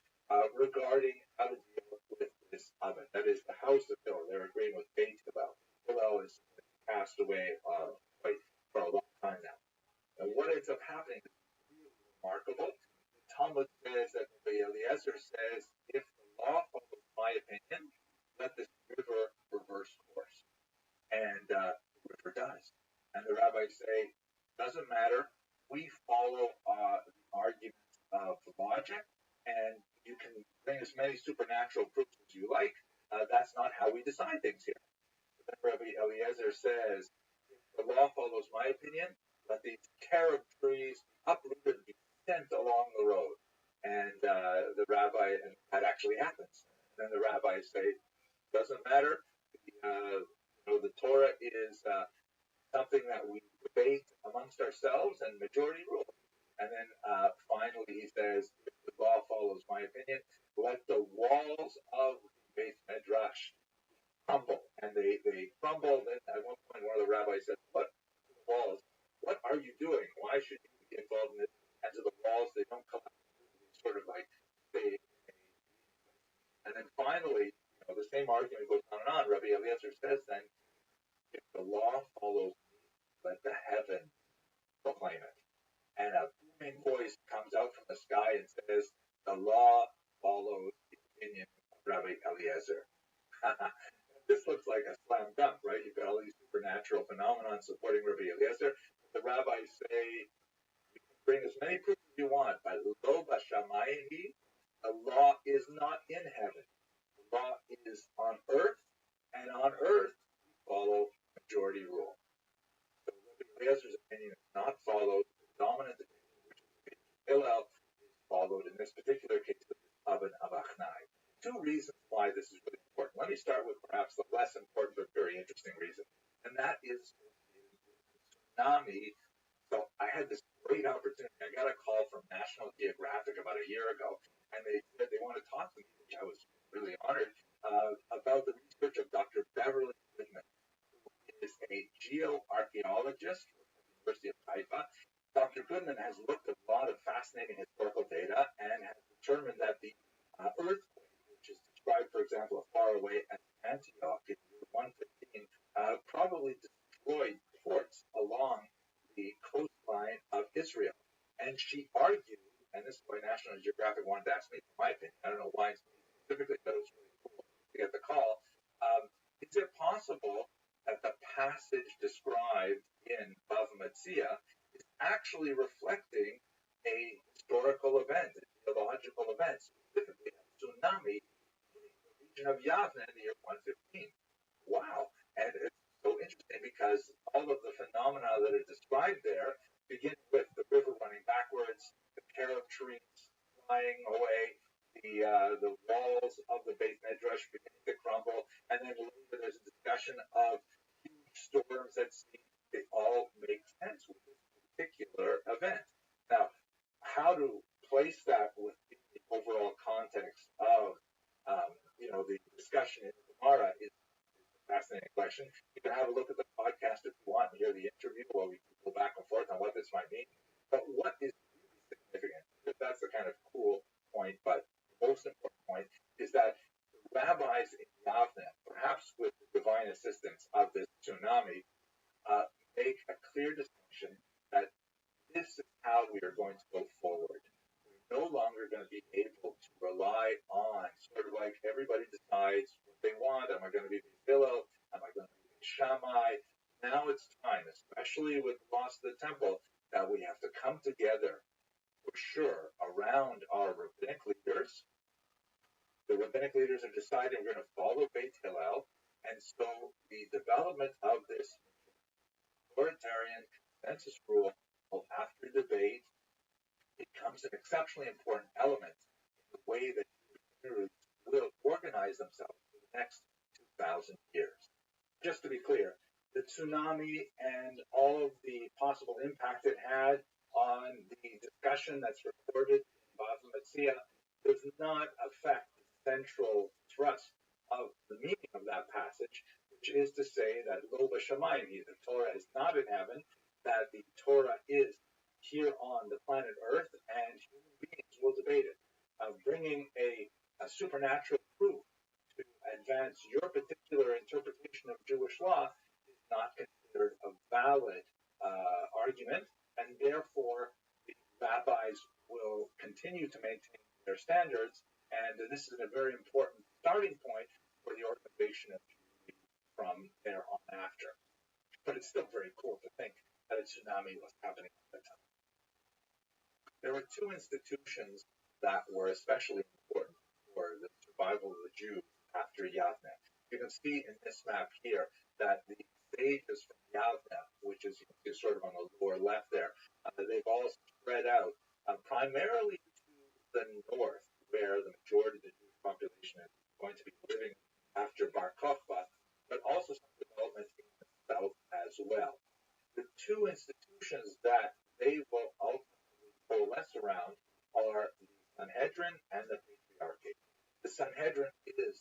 A: regarding how to deal with this oven. That is, the house of Hillel. They're agreeing with Beit Hillel. Hillel is passed away for a long time now. And what ends up happening is really remarkable. The Talmud says that Rabbi Eliezer says, if the law follows my opinion, let this river reverse course. And the river does. And the rabbis say, doesn't matter, we follow the argument of logic, and you can bring as many supernatural proofs as you like. That's not how we decide things here. But then Rabbi Eliezer says, if the law follows my opinion, let these carob trees uprooted and be sent along the road. And the rabbi, and that actually happens. And then the rabbis say, doesn't matter. The Torah is something that we debate amongst ourselves, and majority rule. And then finally he says, if the law follows my opinion, let the walls of the Beit Midrash crumble. And they crumble. Then at one point, one of the rabbis said, what walls? What are you doing? Why should you be involved in this? And to the walls, they don't collapse. Sort of like they. And then finally, the same argument goes on and on. Rabbi Eliezer says then, if the law follows me, let the heaven proclaim it. And a booming voice comes out from the sky and says, the law follows the opinion of Rabbi Eliezer. This looks like a slam dunk, right? You've got all these supernatural phenomena supporting Rabbi Eliezer. The rabbis say, you can bring as many proofs as you want, but lo b'shamayim, the law is not in heaven. The law is on earth, and on earth, we follow majority rule. So Rabbi Eliezer's opinion is not followed. The dominant opinion, which is Hillel, is followed in this particular case of Aben Avachnai. Two reasons why this is really important. Let me start with perhaps the less important but very interesting reason, and that is tsunami. So I had this great opportunity. I got a call from National Geographic about a year ago, and they said they want to talk to me, which I was really honored, about the research of Dr. Beverly Goodman, who is a geoarchaeologist from the University of Haifa. Dr. Goodman has looked at a lot of fascinating historical data and has determined that the earthquake, which is described, for example, far away at Antioch in 115, probably destroyed ports along the coastline of Israel. And she argued, and this is why National Geographic wanted to ask me for my opinion. I don't know why specifically, but it was really cool to get the call. Is it possible that the passage described in Bava Metzia is actually reflecting a historical event, a geological event, specifically a tsunami hitting the region of Yavne in the year 115? Wow. And it's so interesting because all of the phenomena that are described there begin with the river running backwards, the carob trees flying away, the walls of the Beit Midrash beginning to crumble, and then later there's a discussion of huge storms at sea. They all make sense with this particular event. Now, how to place that within the overall context of the discussion in Gemara is a fascinating question. You can have a look at the podcast if you want and hear the interview while we go back and forth on what this might mean. But what is really significant, that's the kind of cool point, but the most important point is that the rabbis in Yavne, perhaps with the divine assistance of this tsunami, make a clear distinction that this is how we are going to go forward. We're no longer going to be able to rely on sort of like everybody decides what they want. Am I going to be Hillel? Am I going to be Shammai? Now it's time, especially with the loss of the temple, that we have to come together for sure around our rabbinic leaders. The rabbinic leaders are deciding we're going to follow Beit Hillel, and so the development of this authoritarian consensus rule after debate becomes an exceptionally important element in the way that communities will organize themselves for the next 2,000 years. Just to be clear, the tsunami and all of the possible impact it had on the discussion that's recorded in Bava Metzia does not affect the central thrust of the meaning of that passage, which is to say that Lo B'Shamayim, the Torah is not in heaven, that the Torah is here on the planet Earth, and human beings will debate it. Bringing a supernatural proof to advance your particular interpretation of Jewish law is not considered a valid argument, and therefore the rabbis will continue to maintain their standards, and this is a very important starting point for the organization of Judaism from there on after. But it's still very cool to think that a tsunami was happening at the time. There were two institutions that were especially important for the survival of the Jews after Yavne. You can see in this map here that the sages from Yavne, which is sort of on the lower left there, they've all spread out primarily to the north, where the majority of the Jewish population is going to be living after Bar Kokhba, but also some development in the south as well. The two institutions that they will ultimately Sanhedrin and the Patriarchate. The Sanhedrin is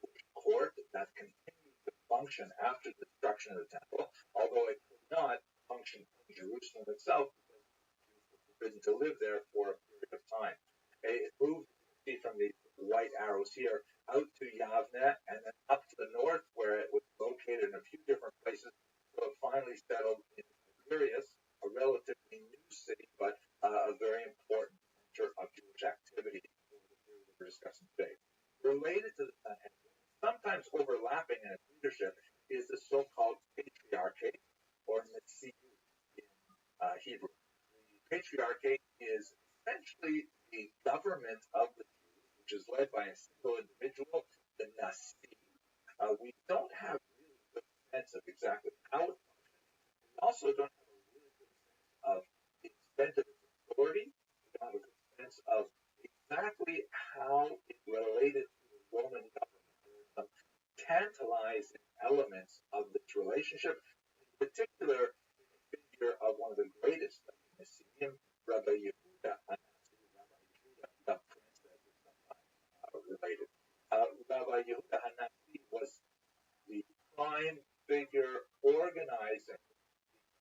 A: the Jewish court that continued to function after the destruction of the temple, although it could not function in Jerusalem itself because Jews were forbidden to live there for a period of time. It moved, you can see from these white arrows here, out to Yavne and then up to the north where it was located in a few different places. So it finally settled in Tiberias, a relatively new city, but a very important center of Jewish activity over the period that we're discussing today. Related to the Sanhedrin, sometimes overlapping in its leadership, is the so-called Patriarchate, or Netziut in Hebrew. The Patriarchate is essentially the government of the Jews, which is led by a single individual, the Nasi. We don't have really good sense of exactly how it functions. We also don't have a really good sense of the extent of its authority. We don't have a good sense of exactly how it related to the Roman government. There are some tantalizing elements of this relationship, in particular in the figure of one of the greatest of the Messianic, Rabbi Yehuda, the prince that is sometimes related. Rabbi Yehuda Hanasi was the prime figure organizing the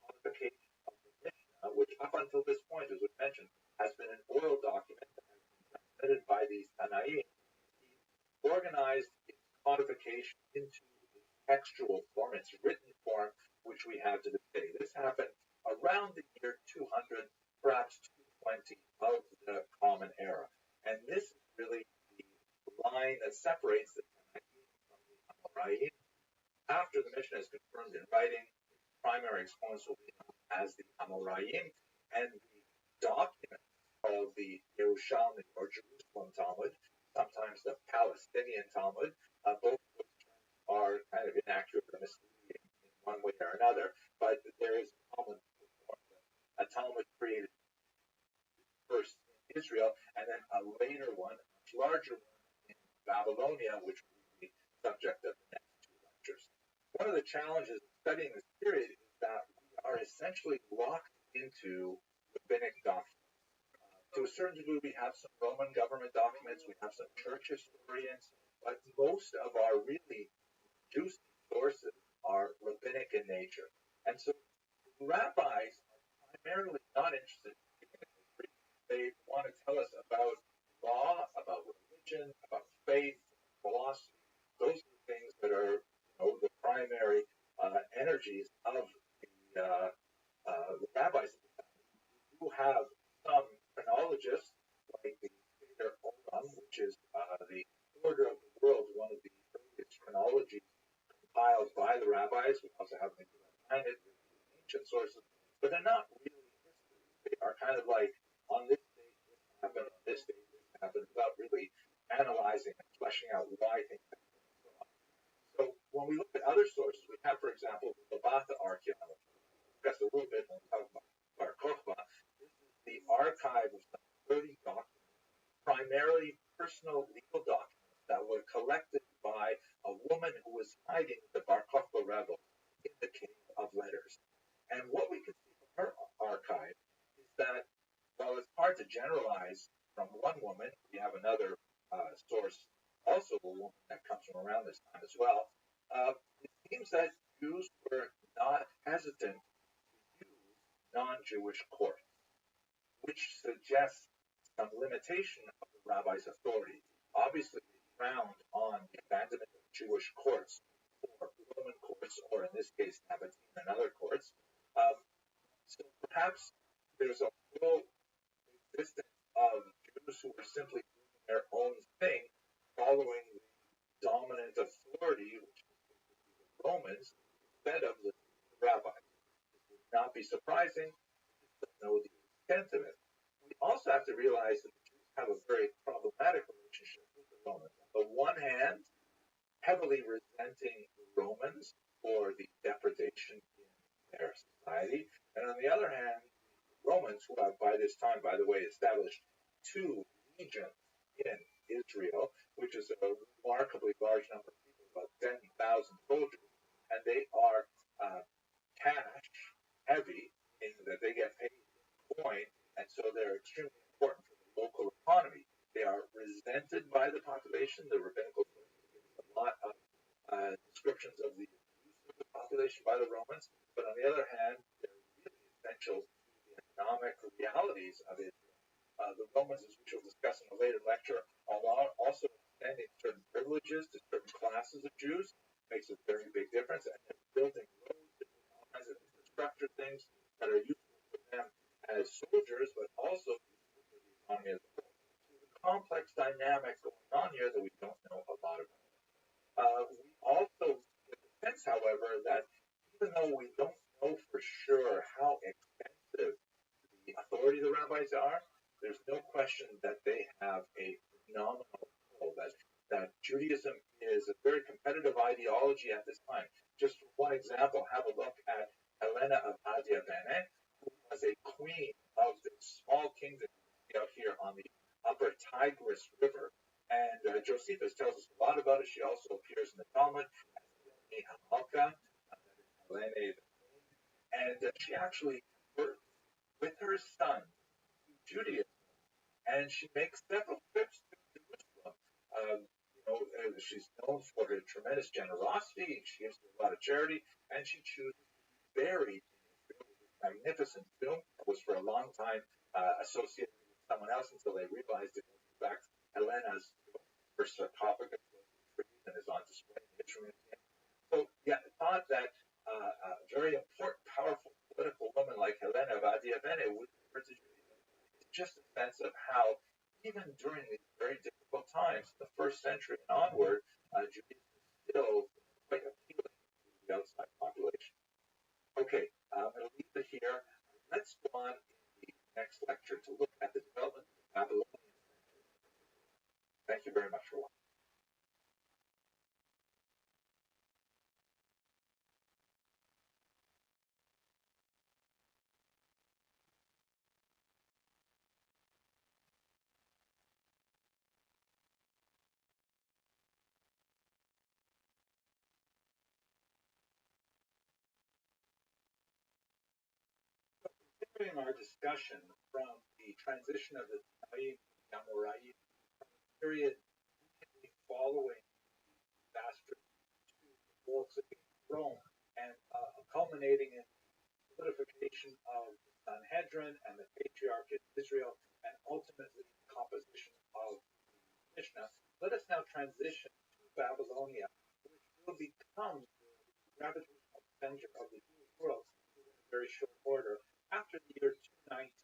A: codification of the Mishnah, which up until this point, as we mentioned, has been an oral document that has been transmitted by these Tanaim. He organized its codification into its textual form, its written form, which we have to this day. This happened around the year 200, perhaps 220 of the Common Era. And this is really the line that separates the Tanaim from the Amoraim. After the Mishnah is confirmed in writing, its primary exponents will be known as the Amoraim, and the document called the Yerushalmi or Jerusalem Talmud, sometimes the Palestinian Talmud. Both of those terms are kind of inaccurate or misleading in one way or another, but there is a Talmud, a Talmud created first in Israel, and then a later one, a much larger one in Babylonia, which will be the subject of the next two lectures. One of the challenges of studying this period is that we are essentially locked into rabbinic documents. To a certain degree, we have some Roman government documents, we have some church historians, but most of our really juicy sources are rabbinic in nature. And so rabbis are primarily not interested in history. They want to tell us about law, about religion, about faith, philosophy. Those are the things that are, the primary energies of the rabbis. We do have some chronologists, like the Seder Olam, which is the Order of the World, one of the earliest chronologies compiled by the rabbis. We also have the ancient sources, but they're not really history. They are kind of like, on this date, this happened, on this date, this happened, without really analyzing and fleshing out why things happen and so on. So when we look at other sources, we have, for example, the Labata archaeology. We discussed a little bit when we talk about Bar Kokhba. This is the archive of some 30 documents, primarily personal legal documents that were collected by a woman who was hiding the Bar Kokhba rebels in the Cave of Letters. And what we can see from her archive is that, while it's hard to generalize from one woman, we have another source, also a woman that comes from around this time as well. It seems that Jews were not hesitant to use non-Jewish courts, which suggests some limitation of the rabbi's authority. Obviously, they frowned on the abandonment of Jewish courts for Roman courts, or in this case, Nabatean and other courts. So perhaps there's a whole existence of Jews who were simply doing their own thing, following the dominant authority, which is the Romans, instead of the rabbis. It would not be surprising to know the extent of it. We also have to realize that the Jews have a very problematic relationship with the Romans. On the one hand, heavily resenting the Romans for the depredation in their society, and on the other hand, the Romans, who have by this time, by the way, established 2 legions in Israel, which is a remarkably large number of people, about 10,000 soldiers, and they are cash heavy, meaning that they get paid in coin, and so they're extremely important for the local economy. resented by the population. The rabbinical gives a lot of descriptions of the abuse of the population by the Romans, but on the other hand, they're really essential to the economic realities of Israel. The Romans, as we shall discuss in a later lecture, are also extending certain privileges to certain classes of Jews. Makes a very big difference, and they're building roads, different kinds of infrastructure things that are useful for them as soldiers, but also useful for the economy as a whole. So there's a complex dynamic going on here that we don't know a lot about. We also get the sense, however, that even though we don't know for sure how extensive the authority of the rabbis are, there's no question that they have a phenomenal role, that Judaism is a very competitive ideology at this time. Just for one example, have a look at Helena of Adiabene, who was a queen of this small kingdom out here on the upper Tigris River. And Josephus tells us a lot about it. She also appears in the Talmud as Helene Hamalka, Helene the queen, and she actually converts with her son to Judaism, and she makes several trips to Jerusalem. She's known for her tremendous generosity. She gives a lot of charity, and she chooses to be buried in this magnificent tomb. It was for a long time associated with someone else until they realized it was, in fact, Helena's tomb. Her sarcophagus was retrieved and is on display in the Israel Museum. So, yeah, I thought that a very important, powerful political woman like Helena of Adiabene would refer to Judaism. It's just a sense of how, even during these very difficult times, in the first century and onward, Judaism is still quite appealing to the outside population. Okay, I'm going to leave it here. Let's go on in the next lecture to look at the development of the Babylonian century. Thank you very much for watching. Continuing our discussion from the transition of the Tanaim to the Amoraim, period following the disaster to the revolts against Rome, and culminating in the solidification of the Sanhedrin and the Patriarch of Israel, and ultimately the composition of the Mishnah. Let us now transition to Babylonia, which will become the gravitational center of the Jewish world in a very short order. After the year 219,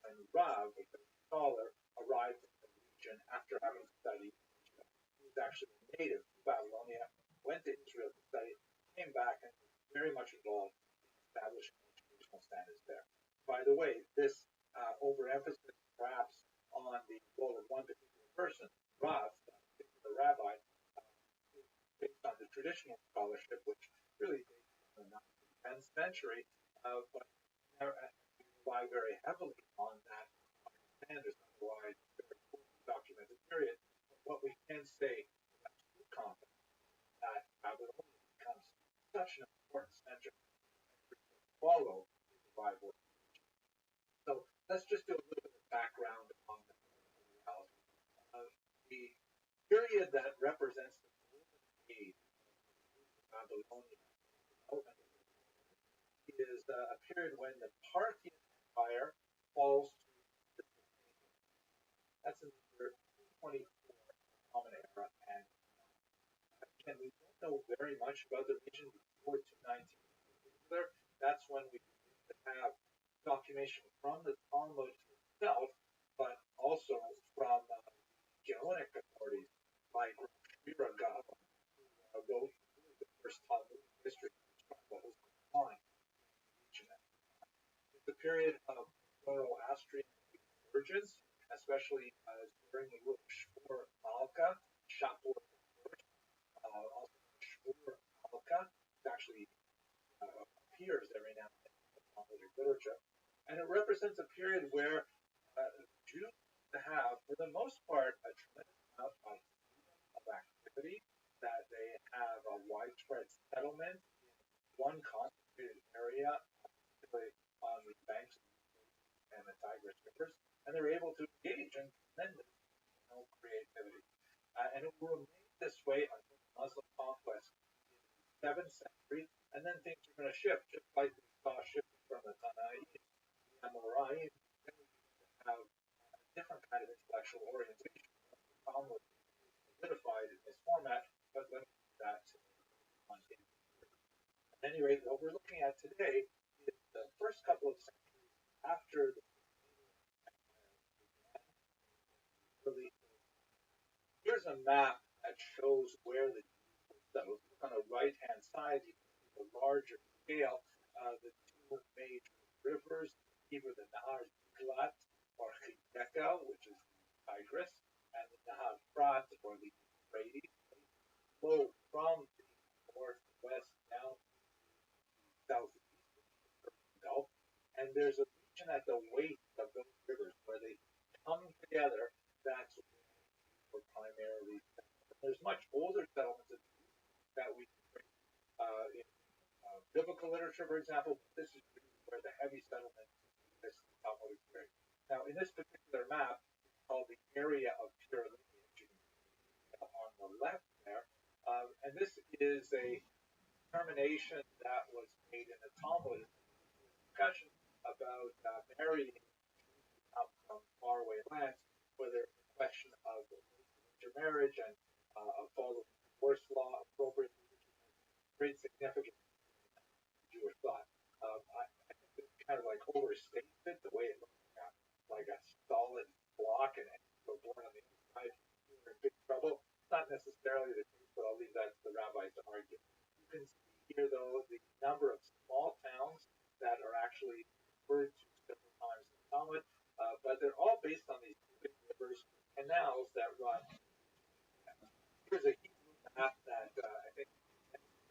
A: when Rav, a scholar, arrived in the region after having studied Israel. He was actually a native of Babylonia, went to Israel to study, came back, and was very much involved in establishing educational standards there. By the way, this overemphasis perhaps on the role of one particular person, Rav, a particular rabbi, is based on the traditional scholarship, which really dates from the 9th and 10th century, but we rely very heavily on that standards, otherwise very poorly documented period. But what we can say with absolute confidence that Babylonia becomes such an important center to follow the revival. So let's just do a little bit of background on the reality. The period that represents the golden age of Babylonia is a period when the Parthian Empire falls to the That's in the year 24 Common Era, and again, we don't know very much about the region before 219 in particular. That's when we begin to have documentation from the Talmud itself, but also from Gaonic authorities like Rabbi Rothschild, who wrote the first Talmudic history to describe what was going on in the region. It's a period of Zoroastrian convergence, especially during the rule of Shmur Malka, Shapur I, also Shmur Malka, which actually appears every now and then in the Talmudic literature. And it represents a period where Jews have, for the most part, a tremendous amount of freedom of activity, that they have a widespread settlement in one concentrated area, particularly on the banks of the Euphrates and the Tigris rivers, and they're able to engage in tremendous no creativity. And it will remain this way until Muslim conquest in the 7th century, and then things are going to shift, just like we saw shifting from the Tanaim to the Amoraim. Then we have a different kind of intellectual orientation. The Talmud is solidified in this format, but let me do that on in. At any rate, what we're looking at today is the first couple of centuries after the early. Here's a map that shows where the Jews were settled. On the right-hand side, you can see the larger scale, the two major rivers, either the Nahar Ziklat or Hideka, which is the Tigris, and the Nahar Prat or the Euphrates. They flow from the northwest down to the southeast, the Gulf, and there's a region at the waist of those rivers where they come together. That's were primarily settled. There's much older settlements that we bring in biblical literature, for example. This is where the heavy settlement is the Talmudic period. Now, in this particular map, it's called the area of pure lineage on the left there, and this is a determination that was made in the Talmud discussion about marrying up from faraway lands, whether it's a question of intermarriage and following divorce law appropriately, which has great significance in Jewish thought. I think it's kind of like overstated the way it looks like a solid block, and if you're born on the inside, you're in big trouble. It's not necessarily the case, but I'll leave that to the rabbis to argue. You can see here, though, the number of small towns that are actually referred to several times in the Talmud, but they're all based on these big rivers, canals that run. Here's a Hebrew map that I think is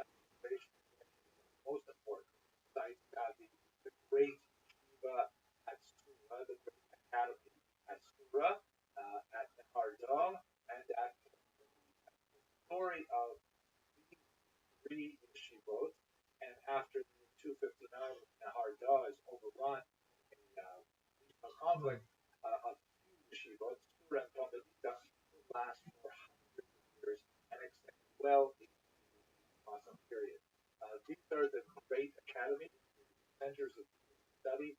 A: the most important site. The great Shiva at Sura, the great academy at Sura, at Nehardah, and at the story of these three yeshivot. And after the 259, Nehardah is overrun in regional conflict, a few yeshivot, Sura and Pombedita, last for hundreds of years and extend well into the awesome period. These are the great academies, centers of study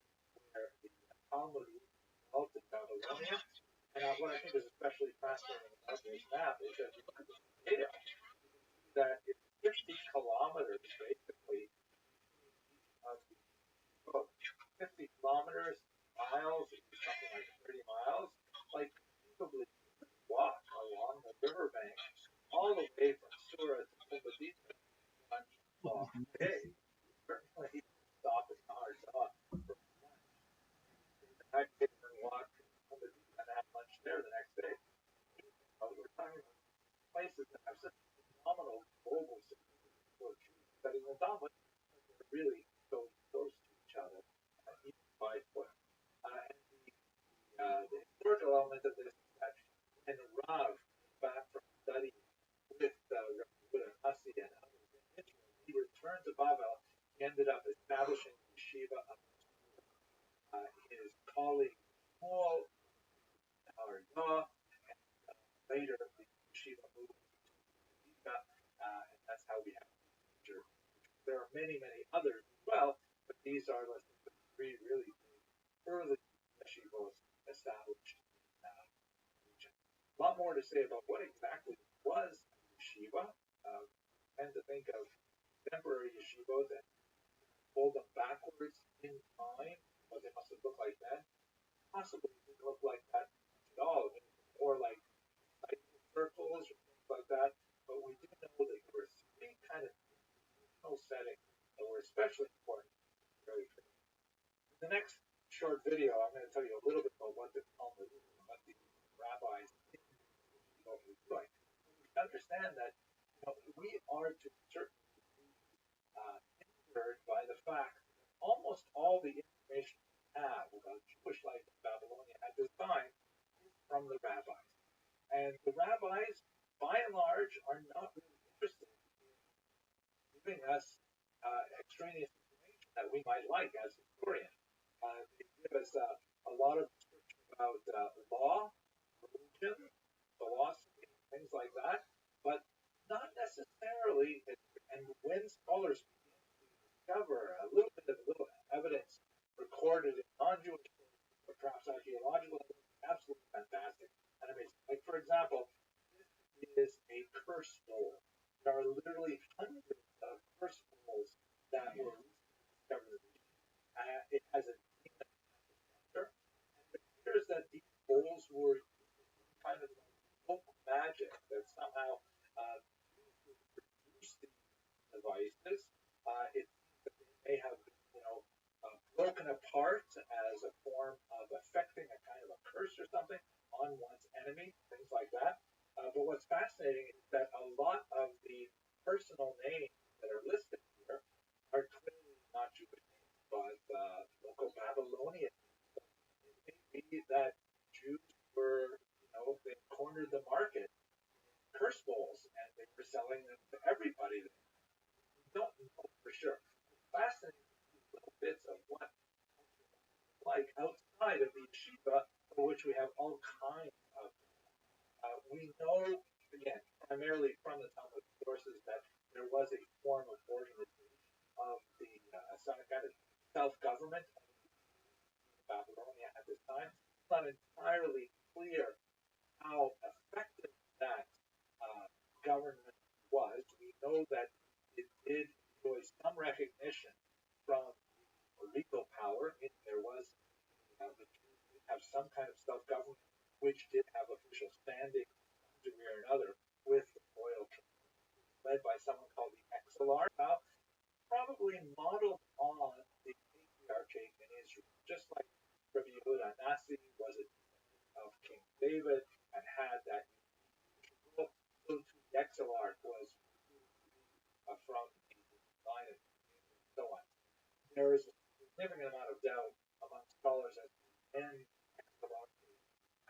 A: where the Talmud was developed in Babylonia. And what I think is especially fascinating about this map is that if you look at the data, you can see that it's 50 kilometers basically of the book. 50 kilometers, miles, something like 30 miles, like conceivably walk along the riverbank all the way from Sura to Pumbedita on long day. Certainly stop at Nahardah for lunch. The next day and walk to Pumbedita and have lunch there the next day. We're talking about places that have such phenomenal global significance for Jews studying the Talmud, they're really so close to each other, even by foot. And the historical element of this is that when Rav came back from studying with Rabbi Rothschild and others in Israel, he returned to Babel. He ended up establishing the yeshiva of his colleague Paul Nahardah, and later the yeshiva moved to Yeshiva, and that's how we have the major. There are many, many others as well, but these are the three really big early yeshivos established in the region. A lot more to say about what exactly was a yeshiva. Tend to think of contemporary yeshivos and hold them backwards in time, what they must have looked like then. Possibly didn't look like that at all. I mean, more like circles or things like that. But we do know that there were three kind of institutional settings that were especially important in the early period. In the next short video, I'm going to tell you a little bit about what the Talmud is and what the rabbis in the yeshiva were doing. We understand that we are to a certain degree hindered by the fact that almost all the information we have about Jewish life in Babylonia at this time is from the rabbis. And the rabbis, by and large, are not really interested in giving us extraneous information that we might like as historians. They give us a lot of description about law, religion, things like that, but not necessarily. And when scholars begin to discover a little bit of little evidence recorded in non-Jewish sources, or perhaps archaeological evidence, absolutely fantastic and amazing. Like, for example, this is a curse bowl. There are literally hundreds of curse bowls that were recently discovered in the region. It has a demon at the center, and it appears that these bowls were kind of like folk magic that somehow used to produce these devices. It seems that they may have been, broken apart as a form of affecting a kind of a curse or something on one's enemy, things like that. But what's fascinating is that a lot of the personal names that are listed here are clearly not Jewish names, but local Babylonian names. So it may be that Jews were, they cornered the market in curse bowls and they were selling them to everybody. We don't know for sure. It's fascinating to see little bits of what like outside of the yeshiva, for which we have all kinds of. We know, again, primarily from the Talmud sources, that there was a form of organization of the some kind of self-government of Babylonia at this time. It's not entirely clear how effective that government was. We know that it did enjoy some recognition from the legal power. There was the Jews did have some kind of self-government, which did have official standing to some degree or another with the royal king, led by someone called the Exilarch, probably modeled on the patriarchate in Israel, just like Rabbi Yehuda Nasi was a descendant of King David and had that role. So too the Exilarch was from the line of and so on. There is a significant amount of doubt among scholars as to when Exilarch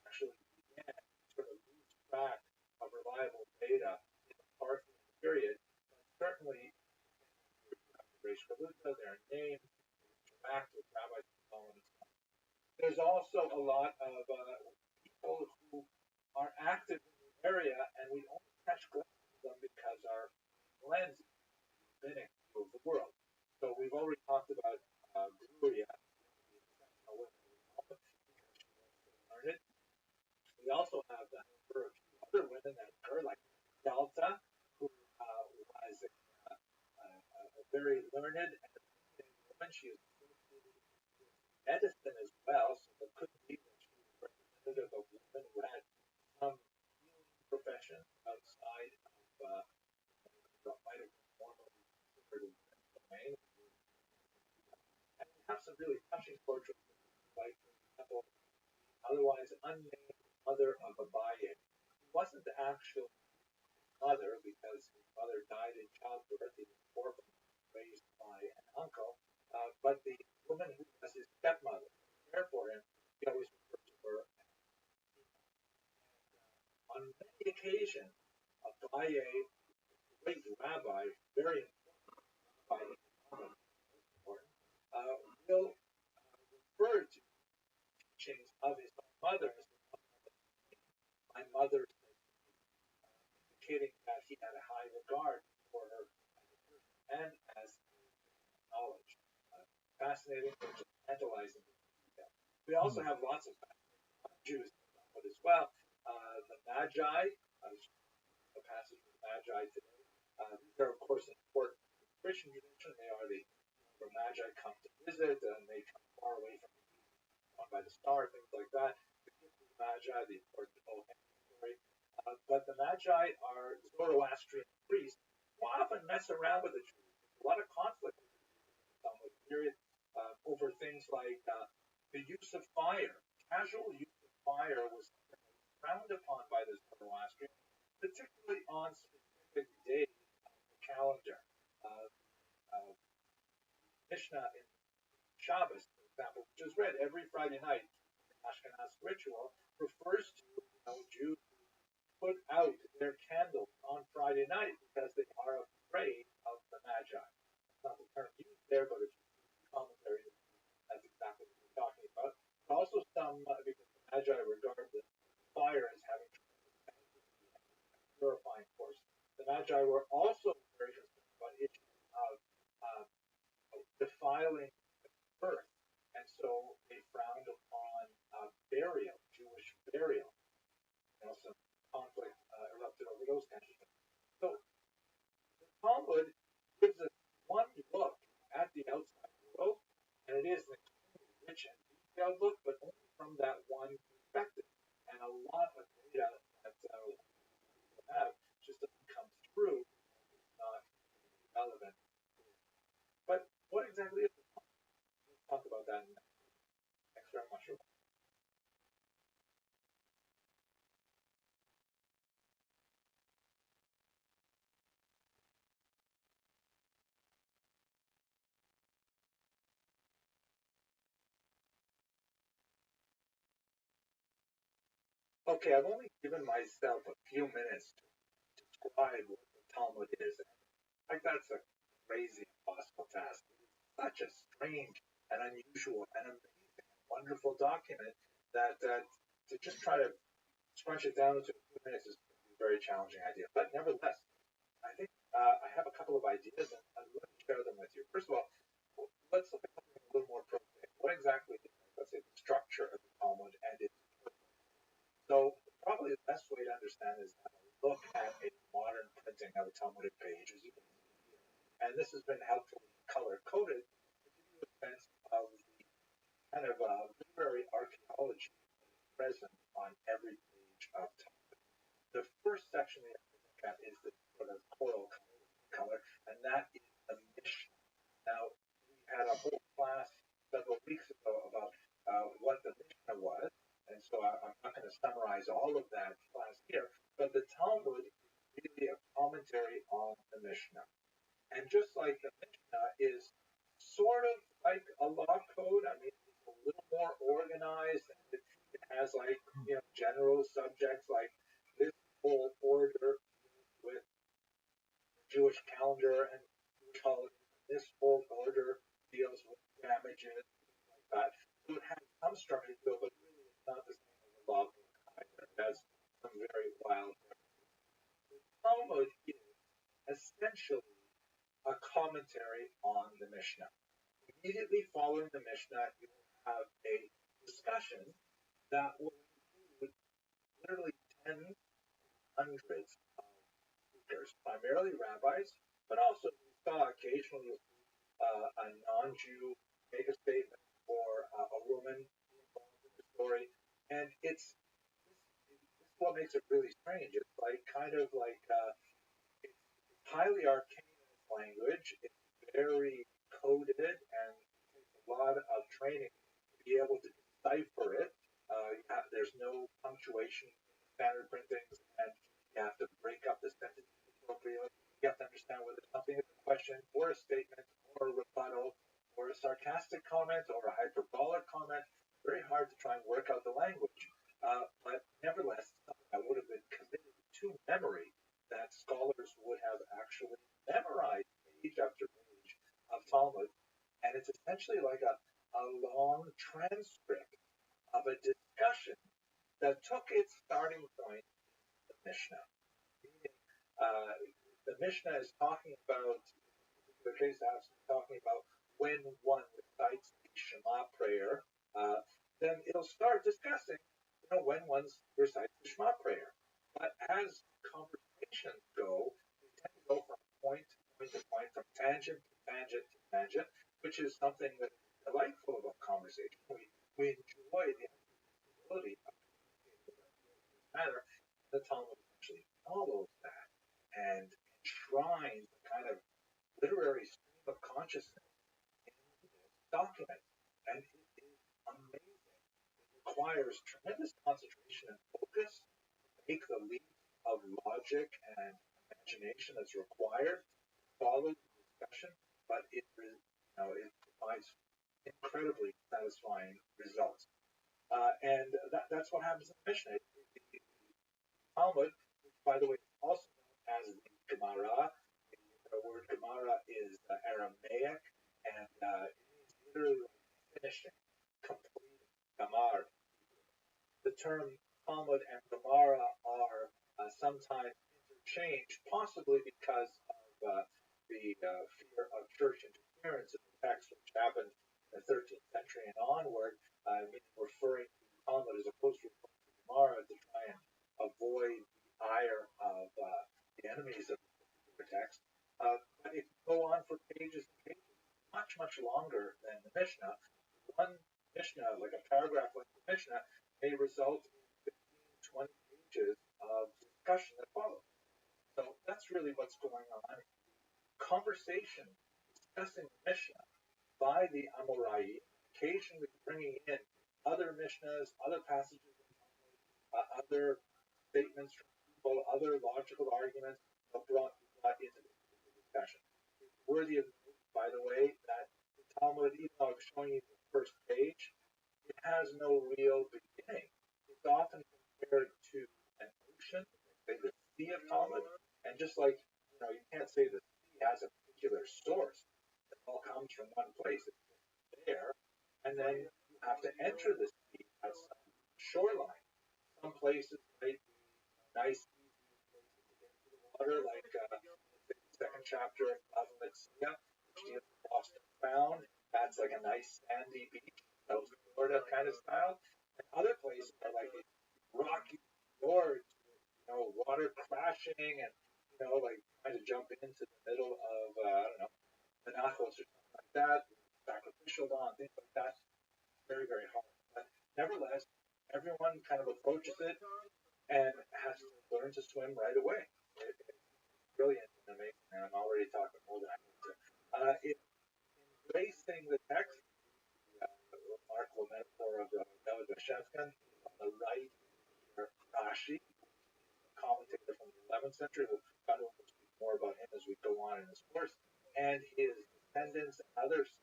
A: actually began to sort of lose track of reliable data in the Parthian period, but certainly their name, interact with rabbis and so on. There's also a lot of people who are active in the area, and we only catch glimpses of them because our lens is rabbinic view of the world. So we've already talked about Gloria, the exceptional women because she was so learned. We also have a number of other women that occur, like Delta, who was a very learned and amazing woman. She is associated with medicine as well, so it could be that she was representative of women who had some healing profession outside of what might have been normally considered a women's domain. And we have some really touching portraits, like, for example, the otherwise unnamed mother of Abaye, who wasn't the actual mother because his mother died in childbirth. He was orphaned, raised by an uncle, but the woman who was his stepmother, cared for him, he always referred to her as on many occasions, Abaye, the great rabbi, very important rabbi in the Talmud, most important, will refer to teachings of his own mother as my mother said, indicating that he had a high regard for her as a person and as knowledge. Fascinating, but just tantalizing. We also have lots of Jews as well. The Magi, the passage of the Magi today. These are, of course, important to Christian tradition. They are the Magi come to visit, and they come far away from the east, gone by the star, things like that. The gift of the Magi, the important story. But the Magi are Zoroastrian priests who often mess around with the Jews. There's a lot of conflict in the Talmud period over things like the use of fire. Casual use of fire was frowned upon by the Zoroastrians, particularly on specific days of the calendar. Mishnah in Shabbos, for example, which is read every Friday night in the Ashkenaz ritual, refers to Jews who put out their candles on Friday night because they are afraid of the Magi. That's not the term used there, but if you read the commentary, that's exactly what we're talking about. But also some, because the Magi regard the fire as having tremendous benefit Magi were also very concerned about issues of uh, defiling birth, and so they frowned upon burial, Jewish burial. Some conflict erupted over those kinds of things. So the Talmud gives us one look at the outside world, and it is an extremely rich and detailed look, but only from that one perspective. And a lot of data that we have just doesn't come through, it's not relevant. But what exactly is the Talmud? Let's talk about that next. Thanks very much. Okay, I've only given myself a few minutes to describe what the Talmud is. Like that's a crazy impossible task. It's such a strange and unusual and amazing and wonderful document that to just try to scrunch it down into a few minutes is a very challenging idea. But nevertheless, I think I have a couple of ideas and I'd like to share them with you. First of all, let's look at something a little more prosaic. What exactly is, let's say, the structure of the Talmud and its purpose? So probably the best way to understand is to look at a modern printing of a Talmudic page, as you can see here. And this has been helpfully color coded to give you a sense of the kind of literary archaeology present on every page of Talmud. The first section we have to look at is the sort of coral color, and that is the Mishnah. Now, we had a whole class several weeks ago about what the Mishnah was, and so I'm not going to summarize all of that class here, but the Talmud is really a commentary on the Mishnah. And just like the Mishnah is sort of like a law code, I mean, it's a little more organized, and it has like, general subjects like this whole order with Jewish calendar and Jewish holidays. This whole order deals with damages, things like that. So it has some structure to it, but really it's not the same as a law book either. It has some very wild differences. The Talmud is essentially a commentary on the Mishnah. Immediately following the Mishnah, you will have a discussion that will include literally tens, hundreds of speakers, primarily rabbis, but also we saw occasionally a non-Jew make a statement or a woman involved in the story, and it's this is what makes it really strange. It's like kind of like it's highly arcane in its language. It's very coded, and it takes a lot of training to be able to decipher it. There's no punctuation in standard printings, and you have to break up the sentences appropriately. You have to understand whether something is a question or a statement or a rebuttal or a sarcastic comment or a hyperbolic comment. Very hard to try and work out the language. But nevertheless, something that would have been committed to memory, that scholars would have actually memorized page after page of Talmud. And it's essentially like a long transcript of a discussion that took its starting point in the Mishnah. Meaning, the Mishnah is talking about, in this particular case, talking about when one recites the Shema prayer, then it'll start discussing, when one recites the Shema prayer. But as conversations go, they tend to go from point to point to point, from tangent to tangent to tangent, which is something that is delightful about conversation. We enjoy the ability of communicating in this manner. The Talmud essentially follows that and enshrines a kind of literary stream of consciousness in this document. And it is amazing. It requires tremendous concentration and focus to make the leap of logic and imagination that's required to follow the discussion, but it provides incredibly satisfying results. And that's what happens in the Mishnah. The Talmud, which, by the way, is also known as the Gemara. The word Gemara is Aramaic, and it means literally finishing, complete, Gamar. The term Talmud and Gemara are sometimes changed, possibly because of the fear of church interference in the text, which happened in the 13th century and onward, referring to the Talmud as opposed to the Gemara to try and avoid the ire of the enemies of the text. But it can go on for pages and pages, much, much longer than the Mishnah. One Mishnah, like a paragraph like the Mishnah, may result in 15, 20 pages of discussion that follows. So that's really what's going on. Conversation discussing the Mishnah by the Amorai, occasionally bringing in other Mishnahs, other passages, other statements from people, other logical arguments brought into the discussion. It's worthy of note, by the way, that the Talmud, even though I'm showing you the first page, it has no real beginning. It's often compared to an ocean, say the Sea of Talmud, and just like you can't say the sea has a particular source. It all comes from one place. It's there, and then you have to enter the sea at some shoreline. Some places might be nice, easy places to get into the water, like the second chapter of Bava Metzia, which deals with lost and found. That's like a nice sandy beach, South Florida kind of style. And other places are like rocky fjords, water crashing and like trying to jump into the middle of I don't know, the Nachos or something like that, sacrificial law and things like that. Very, very hard. But nevertheless, everyone kind of approaches it and has to learn to swim right away. It's brilliant and amazing, and I'm already talking more than I need to. It's embracing the text, the remarkable metaphor of Rabbi Rothschild. On the right, Rashi, commentator from the 11th century. We'll kind of speak more about him as we go on in this course, and his descendants and others,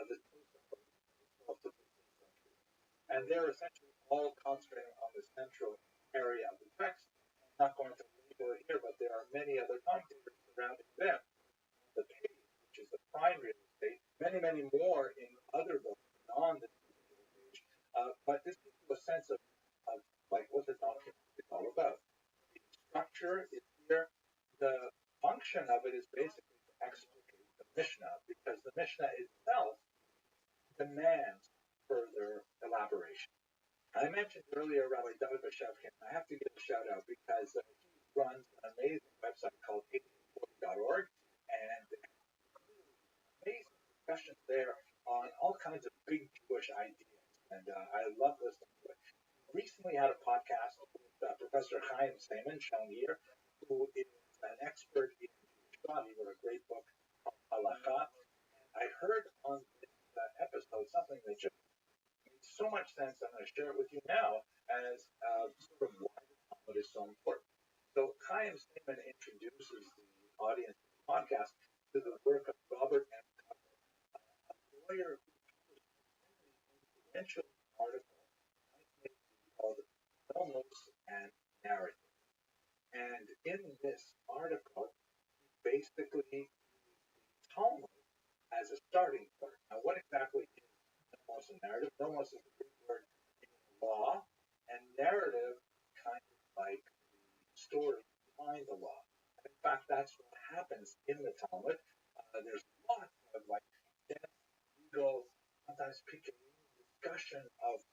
A: the 12th to 15th century. And they're essentially all concentrating on the central area of the text. I'm not going to label it here, but there are many other commentators surrounding them. The page, which is the prime real estate, many, many more in other books on this particular page. But this gives you a sense of like what the document is all about. The structure is here. The function of it is basically to explicate the Mishnah, because the Mishnah itself demands further elaboration. I mentioned earlier Rabbi Rothschild. I have to give a shout out because he runs an amazing website called 1840.org, and amazing discussions there on all kinds of big Jewish ideas, and I love listening to it. We recently had a podcast with Professor Chaim Saiman, shown here, who is an expert in Jewish law. He wrote a great book called Halacha. I heard on this episode something that just made so much sense. I'm going to share it with you now as sort of why the Talmud is so important. So Chaim Saiman introduces the audience of the podcast to the work of Robert M. Tucker, a lawyer who published an influential article called Nomos and Narrative. And in this article, he basically used the Talmud as a starting point. Now, what exactly is Nomos and Narrative? Nomos is a Greek word in law, and narrative kind of like the story behind the law. And in fact, that's what happens in the Talmud. There's lots of like dense, legal, sometimes picayune discussion of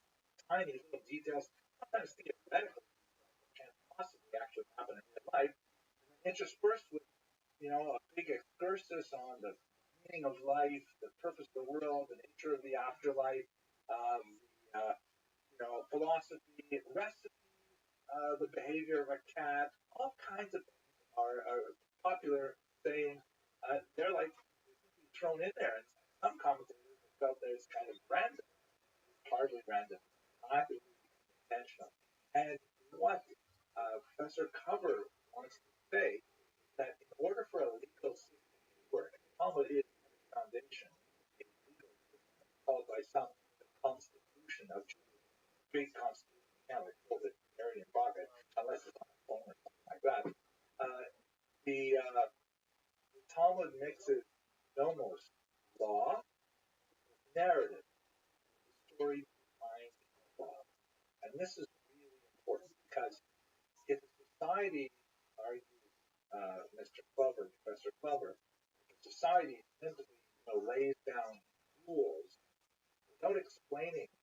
A: tiny little details, sometimes theoretically that can't possibly actually happen in real life, interspersed with a big excursus on the meaning of life, the purpose of the world, the nature of the afterlife, philosophy, recipes, the behavior of a cat, all kinds of things are popular sayings. They're like thrown in there, and some commentators have felt that it's kind of random, hardly random, not intentional. And what Professor Cover wants to say is that in order for a legal system to work, Talmud is the foundation of a legal system called by some the Constitution of Judaism. Greek Constitution, you can't like hold it very in pocket unless it's on a phone or something like that. The Talmud mixes nomos, law, narrative, the story behind the law. And this is really important because if a society, our Mr. Clover, Professor Clover, society simply lays down rules without explaining to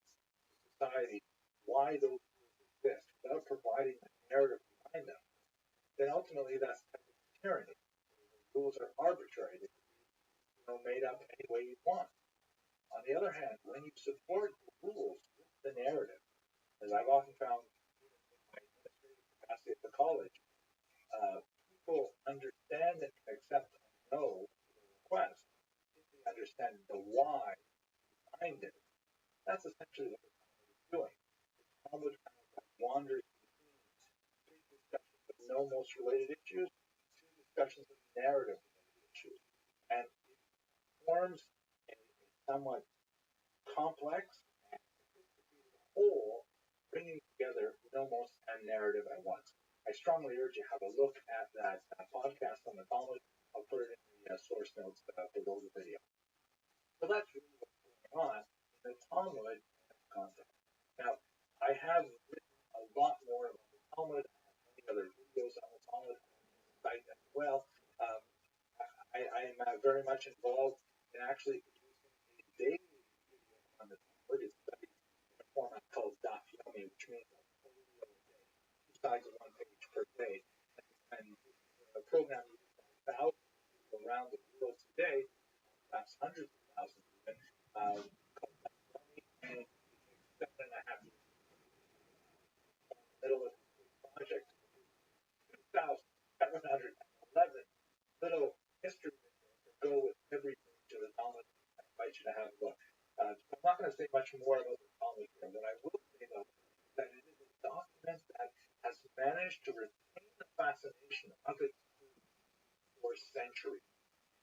A: society why those rules exist, without providing the narrative behind them, then ultimately that's tyranny. The rules are arbitrary. They're made up any way you want. On the other hand, when you support the rules with the narrative, as I've often found in my administrative capacity at the college, people understand and can accept and know the request. They understand the why behind it. That's essentially what the Talmud is doing. The Talmud kind of wanders between three discussions of nomos related issues, two discussions of narrative related issues, and it forms a somewhat complex and sophisticated whole, bringing together nomos and narrative at once. I strongly urge you to have a look at that podcast on the Talmud. I'll put it in the source notes below the video. So that's really what's going on in the Talmud context. Now, I have written a lot more about the Talmud. I have many other videos on the Talmud site as well. I am very much involved in actually producing a daily video on the Talmud. It's studied in a format called Daf Yomi, which means a full video a day, 2 sides of 1 page per day. And the program used by thousands of people around the world today, perhaps hundreds of thousands even, called Daf Yomi, and it takes 7.5 years. In the middle of this project, 2,711 little history videos that go with every page of the Talmud. I invite you to have a look. I'm not going to say much more about the Talmud here. What I will say, though, is that it is a document that has managed to retain the fascination of its students for centuries.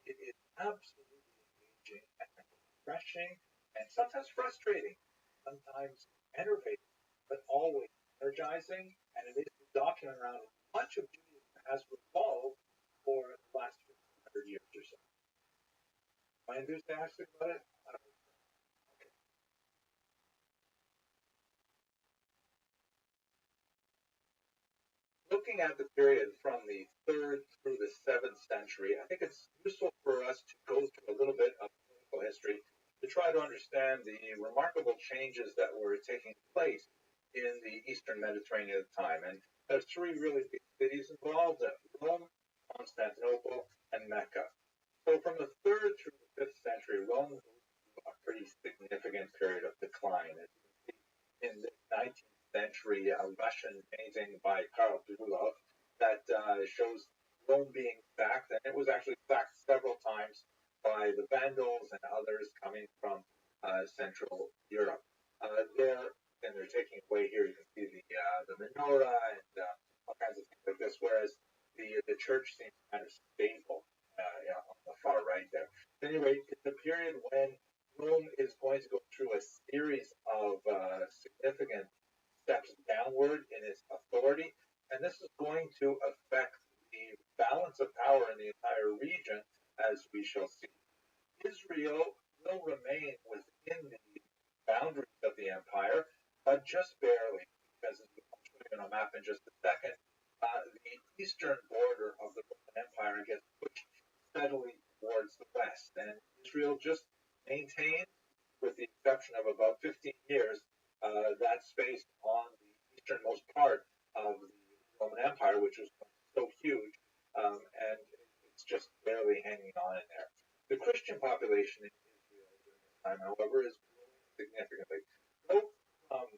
A: It is absolutely engaging and refreshing and sometimes frustrating, sometimes enervating, but always energizing. And it is a document around much of Judaism has revolved for the last 100 years or so. Am I enthusiastic about it? Okay. Looking at the period from the 3rd through the 7th century, I think it's useful for us to go through a little bit of political history to try to understand the remarkable changes that were taking place in the Eastern Mediterranean at the time. And there's 3 really big cities involved: Rome, Constantinople, and Mecca. So from the 3rd through the 5th century, Rome goes through a pretty significant period of decline. As you can see in the 19th century Russian painting by Karl Dulov that shows Rome being sacked, and it was actually sacked several times by the Vandals and others coming from Central Europe. They're taking away here. You can see the menorah and all kinds of things like this, whereas the church seems kind of stable on the far right there. Anyway, it's a period when Rome is going to go through a series of significant steps downward in its authority, and this is going to affect the balance of power in the entire region, as we shall see. Israel will remain within the boundaries of the empire, but just barely, because as we'll show you on a map in just a second, the eastern border of the Roman Empire gets pushed steadily towards the west, and Israel just maintains, with the exception of about 15 years, that space on the easternmost part of the Roman Empire, which was so huge, and it's just barely hanging on in there. The Christian population in Israel during this time, however, is growing significantly, both from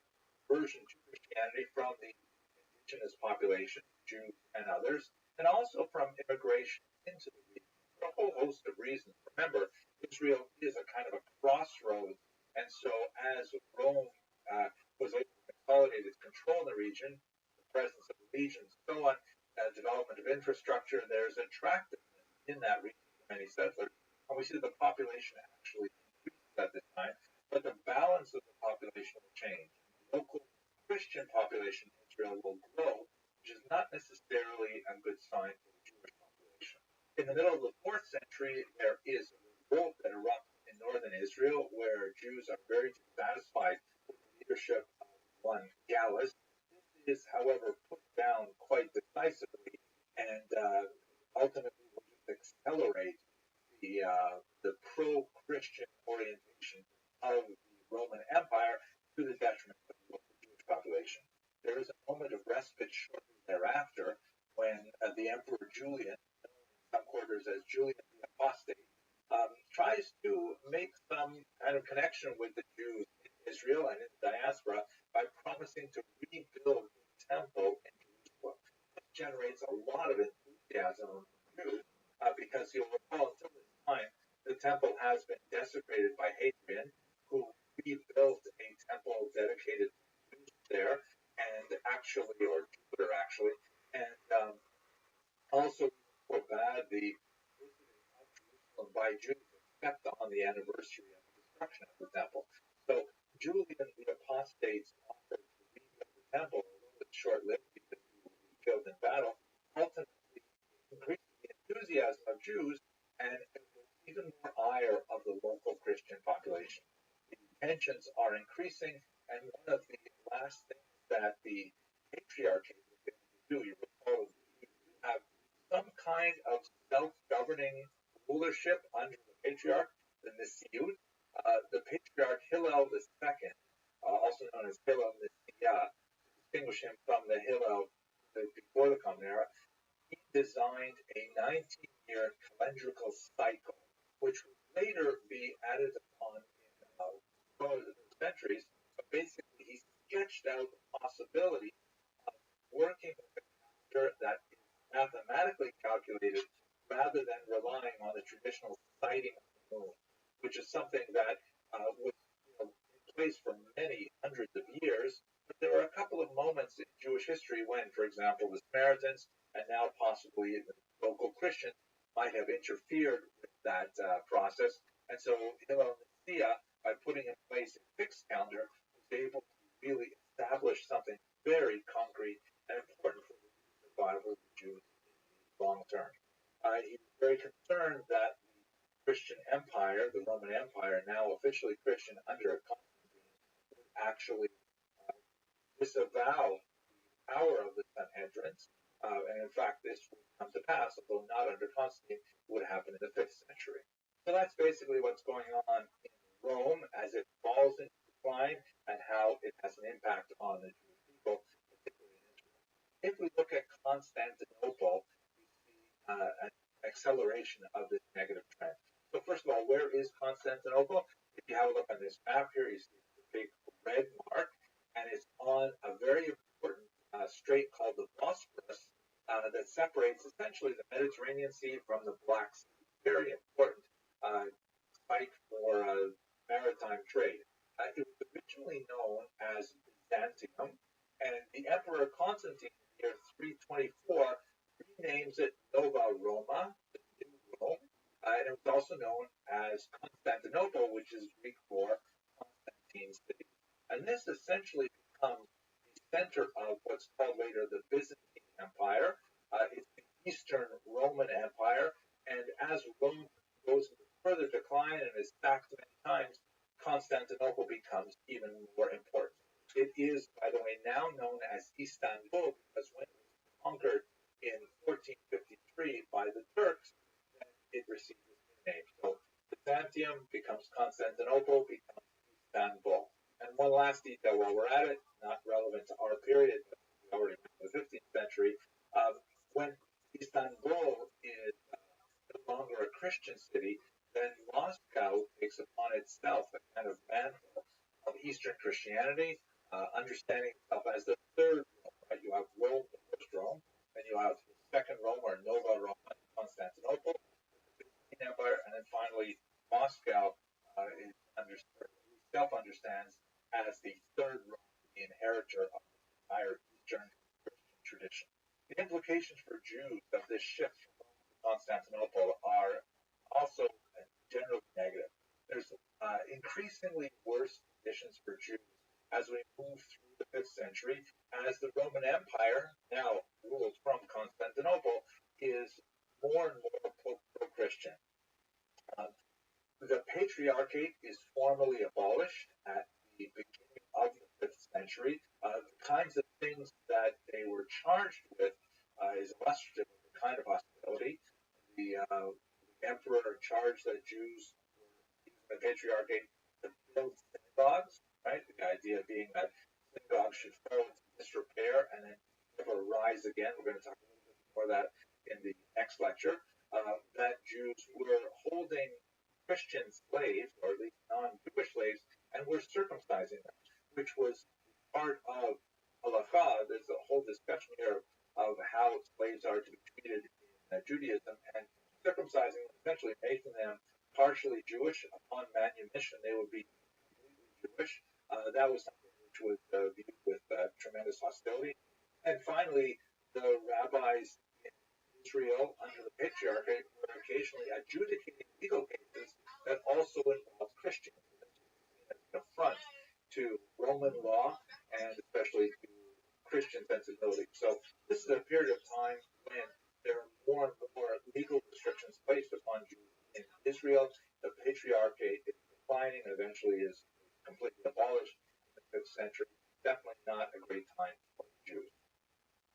A: conversion to Christianity from the indigenous population, Jews and others, and also from immigration into the region for a whole host of reasons. Remember, Israel is a kind of a crossroads, and so as Rome was able to consolidate its control in the region, the presence of legions, so on, development of infrastructure, there's attractiveness in that region for many settlers. And we see the population actually increases at this time, but the balance of the population will change. The local Christian population in Israel will grow, which is not necessarily a good sign for the Jewish population. In the middle of the 4th century, there is a revolt that erupts in northern Israel, where Jews are very dissatisfied with the leadership of one Gallus. This is, however, put down quite decisively, and ultimately will just accelerate the pro-Christian orientation of the Roman Empire to the detriment of the local Jewish population. There is a moment of respite shortly thereafter when the Emperor Julian, known in some quarters as Julian the Apostate, tries to make some kind of connection with the Jews in Israel and in the diaspora by promising to rebuild the temple in Jerusalem. This generates a lot of enthusiasm among Jews because you'll recall until this time the temple has been desecrated by Hadrian, who rebuilt a temple dedicated to Jews there, and actually, or Jupiter actually, and also forbade the visiting of Jerusalem by Jews except on the anniversary of the destruction of the temple. So Julian the Apostate's offer to rebuild the temple, although it's short-lived because he will be killed in battle, ultimately increased the enthusiasm of Jews and even more ire of the local Christian population. The tensions are increasing, and one of the last things that the patriarchate was able to do, you recall, you have some kind of self-governing rulership under the patriarch, the Nisiut. The patriarch Hillel II, also known as Hillel Nicaea, to distinguish him from the Hillel before the Common Era, he designed a 19-year calendrical cycle, which would later be added upon in centuries. But basically, he sketched out the possibility of working with a calendar that is mathematically calculated rather than relying on the traditional sighting of the moon, which is something that was in place for many hundreds of years. But there were a couple of moments in Jewish history when, for example, the Samaritans and now possibly the local Christians might have interfered with that process. And so Hillel Nicaea, by putting in place a fixed calendar, was able to really establish something very concrete and important for the survival of the Jews in the long term. He was very concerned that the Christian Empire, the Roman Empire, now officially Christian under Constantine, would actually disavow the power of the Sanhedrins. And in fact, this would come to pass, although not under Constantine, would happen in the 5th century. So that's basically what's going on in Rome as it falls into decline and how it has an impact on the Jewish people, particularly in Israel. If we look at Constantinople, we see an acceleration of this negative trend. So first of all, where is Constantinople? If you have a look on this map here, you see the big red mark, and it's on a very important strait called the Bosphorus that separates essentially the Mediterranean Sea from the Black Sea. Very important site for maritime trade. It was originally known as Byzantium, and the Emperor Constantine in the year 324 renames it Nova Roma, the New Rome, and it was also known as Constantinople, which is Greek for Constantine's city. And this essentially becomes the center of what's called later the Byzantine Empire. It's the Eastern Roman Empire, and as Rome goes into further decline and is sacked many times, Constantinople becomes even more important. It is, by the way, now known as Istanbul because when it was conquered in 1453 by the Turks, then it received its new name. So Byzantium becomes Constantinople, becomes Istanbul. And one last detail while we're at it, not relevant to our period, but we already went to the 15th century. When Istanbul is no longer a Christian city, then Moscow takes upon itself a kind of mantle of Eastern Christianity, understanding itself as the third Rome. Right? You have Rome, the first Rome, then you have the second Rome, or Nova Roma, Constantinople, the Byzantine Empire, and then finally Moscow is self-understands as the third Rome, the inheritor of the entire Eastern Christian tradition. The implications for Jews of this shift from Rome to Constantinople are also generally negative. There's increasingly worse conditions for Jews as we move through the 5th century, as the Roman Empire, now ruled from Constantinople, is more and more pro-Christian. The Patriarchate is formally abolished at the beginning of the 5th century. The kinds of things that they were charged with is illustrative of the kind of hostility the emperor charged that Jews were using the patriarchate to build synagogues, right? The idea being that synagogues should fall into disrepair and then never rise again. We're going to talk a little bit more of that in the next lecture. That Jews were holding Christian slaves, or at least non-Jewish slaves, and were circumcising them, which was part of halakha. There's a whole discussion here of how slaves are to be treated in Judaism, and circumcising them, essentially making them partially Jewish. Upon manumission, they would be completely Jewish. That was something which was viewed with tremendous hostility. And finally, the rabbis in Israel under the patriarchate were occasionally adjudicating legal cases that also involved Christians. As an affront to Roman law and especially to Christian sensibility. So this is a period of time when there are more and more legal restrictions placed upon Jews in Israel. The patriarchate is declining and eventually is completely abolished in the 5th century. Definitely not a great time for Jews.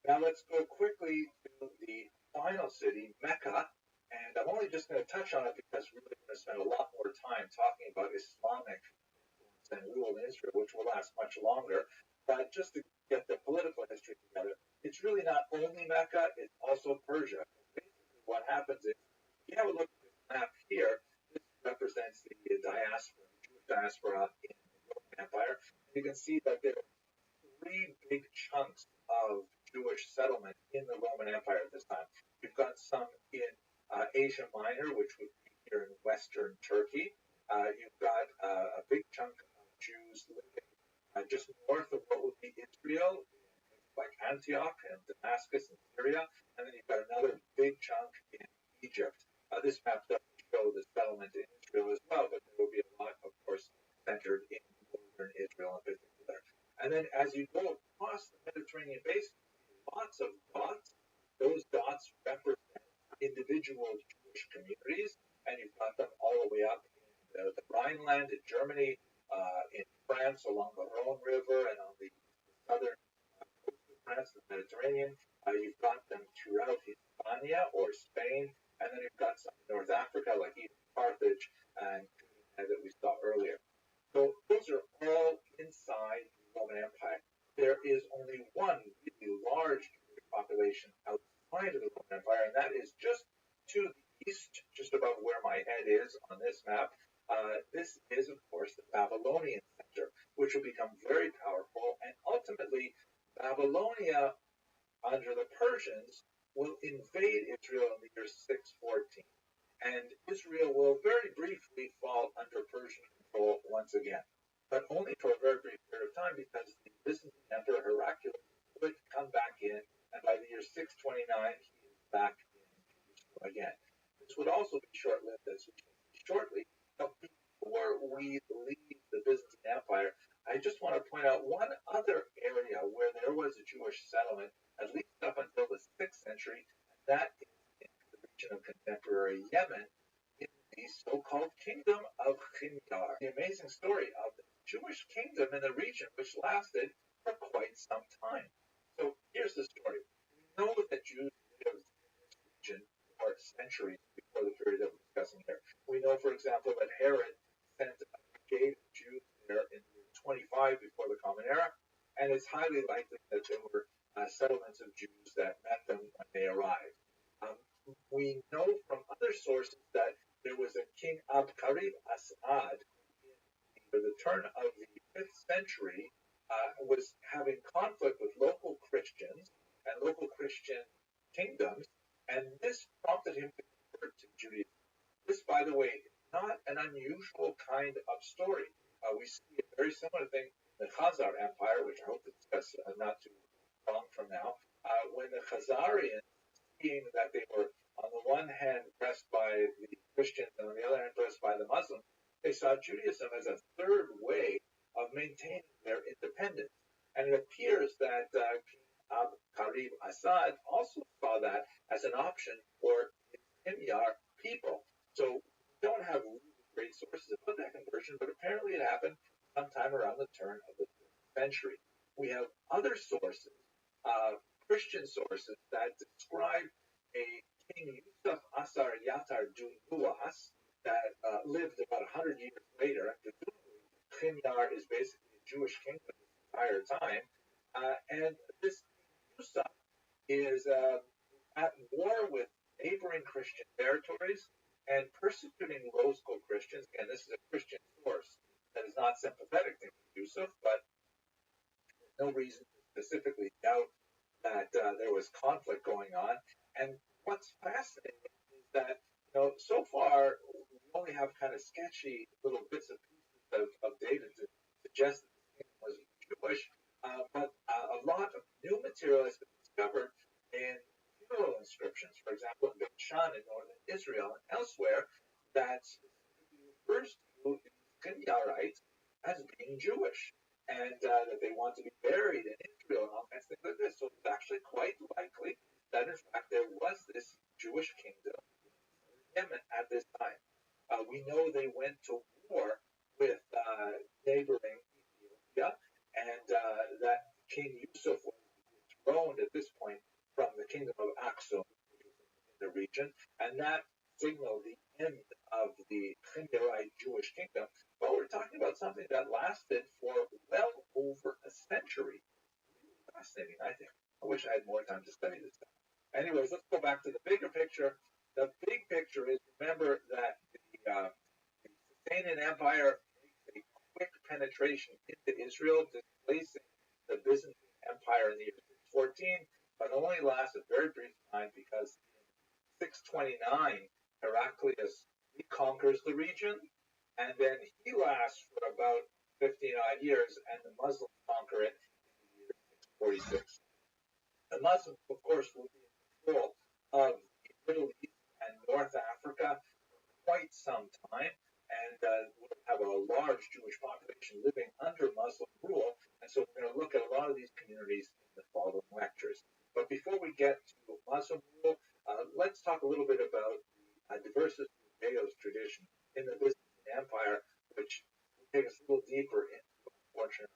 A: Now let's go quickly to the final city, Mecca. And I'm only just going to touch on it because we're really going to spend a lot more time talking about Islamic influence and rule in Israel, which will last much longer. But just to get the political history together, it's really not only Mecca, it's also Persia. Basically what happens is, if you have a look at this map here, this represents the diaspora, the Jewish diaspora in the Roman Empire. You can see that there are 3 big chunks of Jewish settlement in the Roman Empire at this time. You've got some in Asia Minor, which would be here in Western Turkey. You've got a big chunk of Jews living just north of what would be Israel, like Antioch and Damascus and Syria, and then you've got another big chunk in Egypt. This map doesn't show the settlement in Israel as well, but there will be a lot, of course, centered in northern Israel in particular. And then as you go across the Mediterranean basin, lots of dots. Those dots represent individual Jewish communities, and you've got them all the way up in the Rhineland in Germany, in France along the Rhone River, and on the southern coast of France, the Mediterranean. You've got them throughout Hispania or Spain, and then you've got some in North Africa, like even Carthage and that we saw earlier. So those are all inside the Roman Empire. There is only one really large Jewish population outside of the Roman Empire, and that is just to the east, just about where my head is on this map. This is, of course, the Babylonian center, which will become very powerful, and ultimately, Babylonia, under the Persians, will invade Israel in the year 614, and Israel will very briefly fall under Persian control once again, but only for a very brief period of time because the Byzantine Emperor Heraclius would come back in, and by the year 629, he is back in Jerusalem again. This would also be short-lived, as we can see shortly. Now, before we leave the Byzantine Empire, I just want to point out one other area where there was a Jewish settlement, at least up until the 6th century, and that is in the region of contemporary Yemen, in the so-called Kingdom of Himyar. The amazing story of the Jewish kingdom in the region, which lasted for quite some time. So here's the story. We know that Jews lived in this region for centuries before the period that we're discussing here. We know, for example, that Herod sent a brigade of Jews there in the year 25 before the Common Era, and it's highly likely that there were settlements of Jews that met them when they arrived. We know from other sources that there was a King Abkarib Asad in the turn of the 5th century, was having conflict with local Christians and local Christian kingdoms, and this prompted him to convert to Judaism. This, by the way, is not an unusual kind of story. We see a very similar thing in the Khazar Empire, which I hope to discuss not too long from now, when the Khazarians, seeing that they were on the one hand pressed by the Christians and on the other hand pressed by the Muslims, they saw Judaism as a third way of maintaining their independence. And it appears that King Abkarib Assad also saw that as an option for his Himyar people. So we don't have really great sources about that conversion, but apparently it happened sometime around the turn of the 5th century. We have other sources, Christian sources, that describe a King King Yusuf Asar Yatar Dunuas, that lived about 100 years later. Chinyar is basically a Jewish kingdom this entire time. And this Yusuf is at war with neighboring Christian territories and persecuting local Christians. Again, this is a Christian source that is not sympathetic to Yusuf, but no reason to specifically doubt that there was conflict going on. And what's fascinating is that, so far we only have kind of sketchy little bits and pieces of data to suggest that the kingdom was Jewish, but a lot of new material has been discovered in funeral inscriptions, for example, in Beit Shan in northern Israel and elsewhere, that refers to the Kenyarites as being Jewish, and that they want to be buried in Israel and all kinds of things like this. So it's actually quite likely that, in fact, there was this Jewish kingdom in Yemen at this time. We know they went to war with neighboring Ethiopia, and that King Yusuf was dethroned at this point from the kingdom of Aksum in the region, and that signaled the end of the Chimmerite Jewish kingdom. But we're talking about something that lasted for well over a century. Fascinating, I think. I wish I had more time to study this stuff. Anyways, let's go back to the bigger picture. The big picture is, remember that the Sasanian Empire makes a quick penetration into Israel, displacing the Byzantine Empire in the year 614, but only lasts a very brief time because in 629, Heraclius reconquers the region, and then he lasts for about 15 odd years, and the Muslims conquer it in the year 646. The Muslims, of course, will be in control of the Middle East and North Africa for quite some time, and we'll have a large Jewish population living under Muslim rule, and so we're going to look at a lot of these communities in the following lectures. But before we get to Muslim rule, let's talk a little bit about the Diversus Judaeos tradition in the Byzantine Empire, which will take us a little deeper into, unfortunately,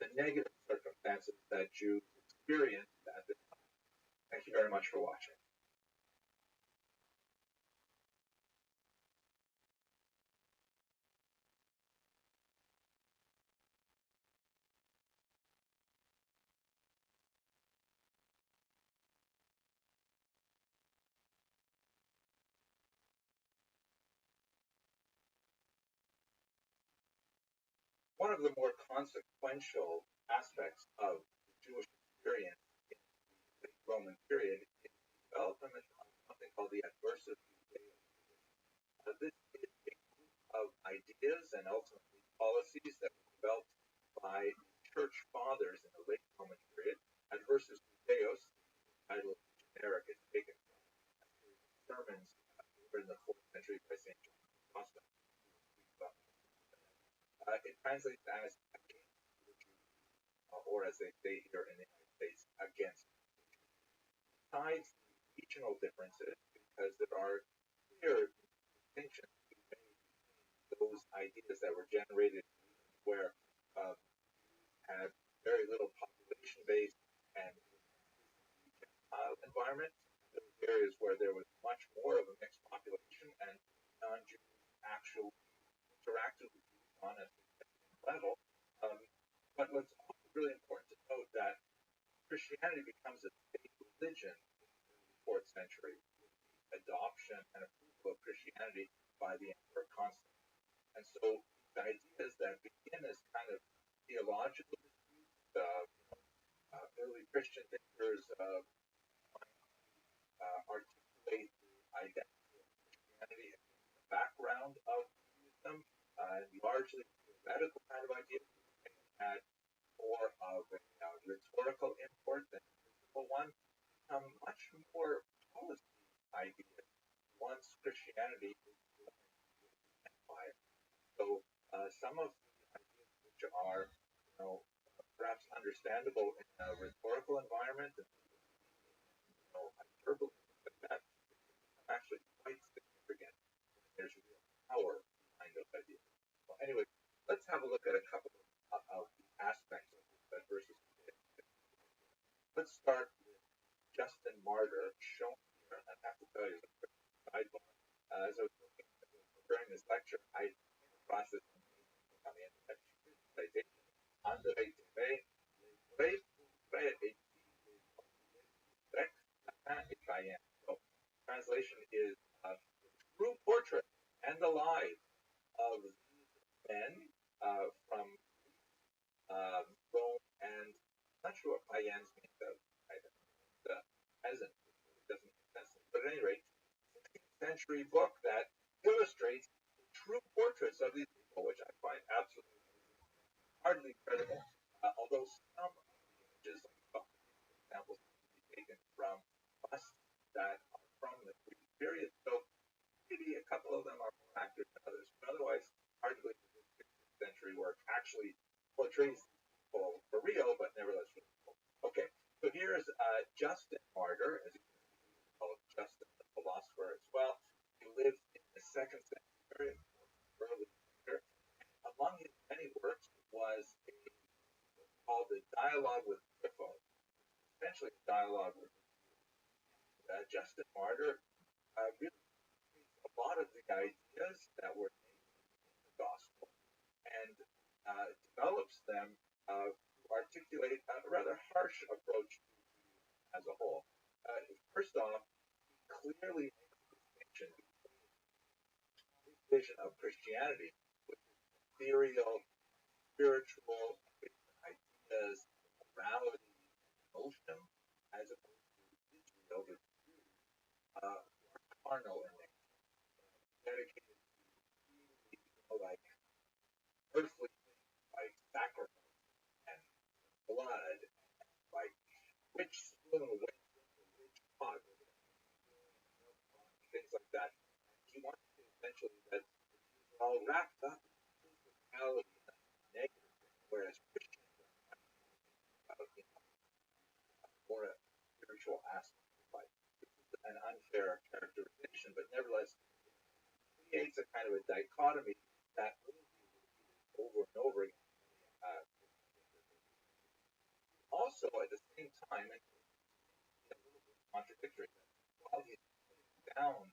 A: the negative circumstances that Jews experienced at this time. Thank you very much for watching. One of the more consequential aspects of the Jewish experience in the late Roman period is the development of something called the Adversus Judaeus. This is a group of ideas and ultimately policies that were developed by church fathers in the late Roman period. Adversus Judaeus, the title is generic, it's taken from a series of sermons in the 4th century by St. John Chrysostom. It translates as against the Jews, or as they say here in the United States, against the Jews. Besides the regional differences, because there are clear distinctions between those ideas that were generated where had very little population base and environment, those areas where there was much more of a mixed population and non-Jews actually interacted with Jews on a level. But what's also really important to note that Christianity becomes a state religion in the 4th century with the adoption and approval of Christianity by the Emperor Constantine. And so the ideas that begin as kind of theological disputes, early Christian thinkers articulate the identity of Christianity in the background of Judaism, largely theoretical kind of ideas had more of a rhetorical import than a physical one, become much more policy ideas once Christianity is an empire. So some of the ideas which are, perhaps understandable in a rhetorical environment, and hyperbole like that, actually quite significant. There's real power behind those ideas. Well, anyway, let's have a look at a couple of the aspects of this Adversus Judaeus. Let's start with Justin Martyr, shown here at have to tell you, sidebar, as I was preparing this lecture, I came across this on the internet citation. Andre Dubé, so translation is true portrait and the lives of these men from Rome, and I'm not sure what Payens means of peasant. It doesn't make sense. But at any rate, 16th century book that illustrates true portraits of these people, which I find absolutely hardly credible. Although some of the images, for example, can be taken from busts that are from the Greek period, so maybe a couple of them are more accurate than others. But otherwise, hard to believe that this 16th century work actually portrays people for real, but nevertheless really cool. Okay, so here's Justin Martyr, as you can see, he's called Justin the philosopher as well. He lived in the 2nd century, early later. Among his many works was called the Dialogue with Grifo, essentially a dialogue with Justin Martyr. Really a lot of the ideas that were in the gospel and develops them to articulate a rather harsh approach as a whole. First off, he clearly makes a distinction between his vision of Christianity, which is ethereal, spiritual, ideas, morality, emotion, as opposed to Israel, the Jews, carnal in nature, dedicated to like earthly things, like sacrifice and blood, like which spoon wins the which pot, things like that. He wants to say essentially that it's all wrapped up in physicality and negative, whereas Christians are about more a spiritual aspect of life. This is an unfair characterization, but nevertheless creates a kind of a dichotomy that will be repeated over and over again. Also, at the same time, and a little bit contradictory, while he's putting down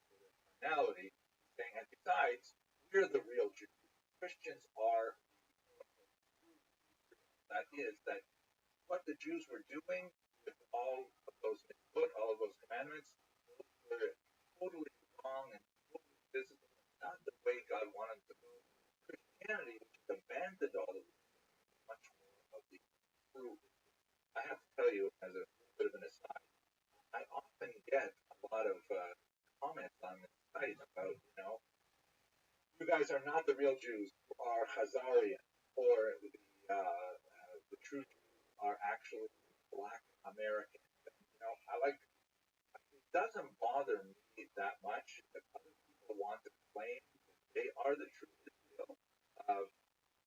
A: the carnality, he's saying, and besides, we're the real Jews. Christians are that is, that what the Jews were doing with all of those mitzvot, all of those commandments, were totally wrong and totally physical, not the way God wanted to go. Christianity, which abandoned all of this, much more of the true. I have to tell you, as a bit of an aside, I often get a lot of comments on this site about, you guys are not the real Jews, you are Khazarian, or the true Jews are actually Black Americans. It doesn't bother me that much if other people want to claim that they are the true Israel.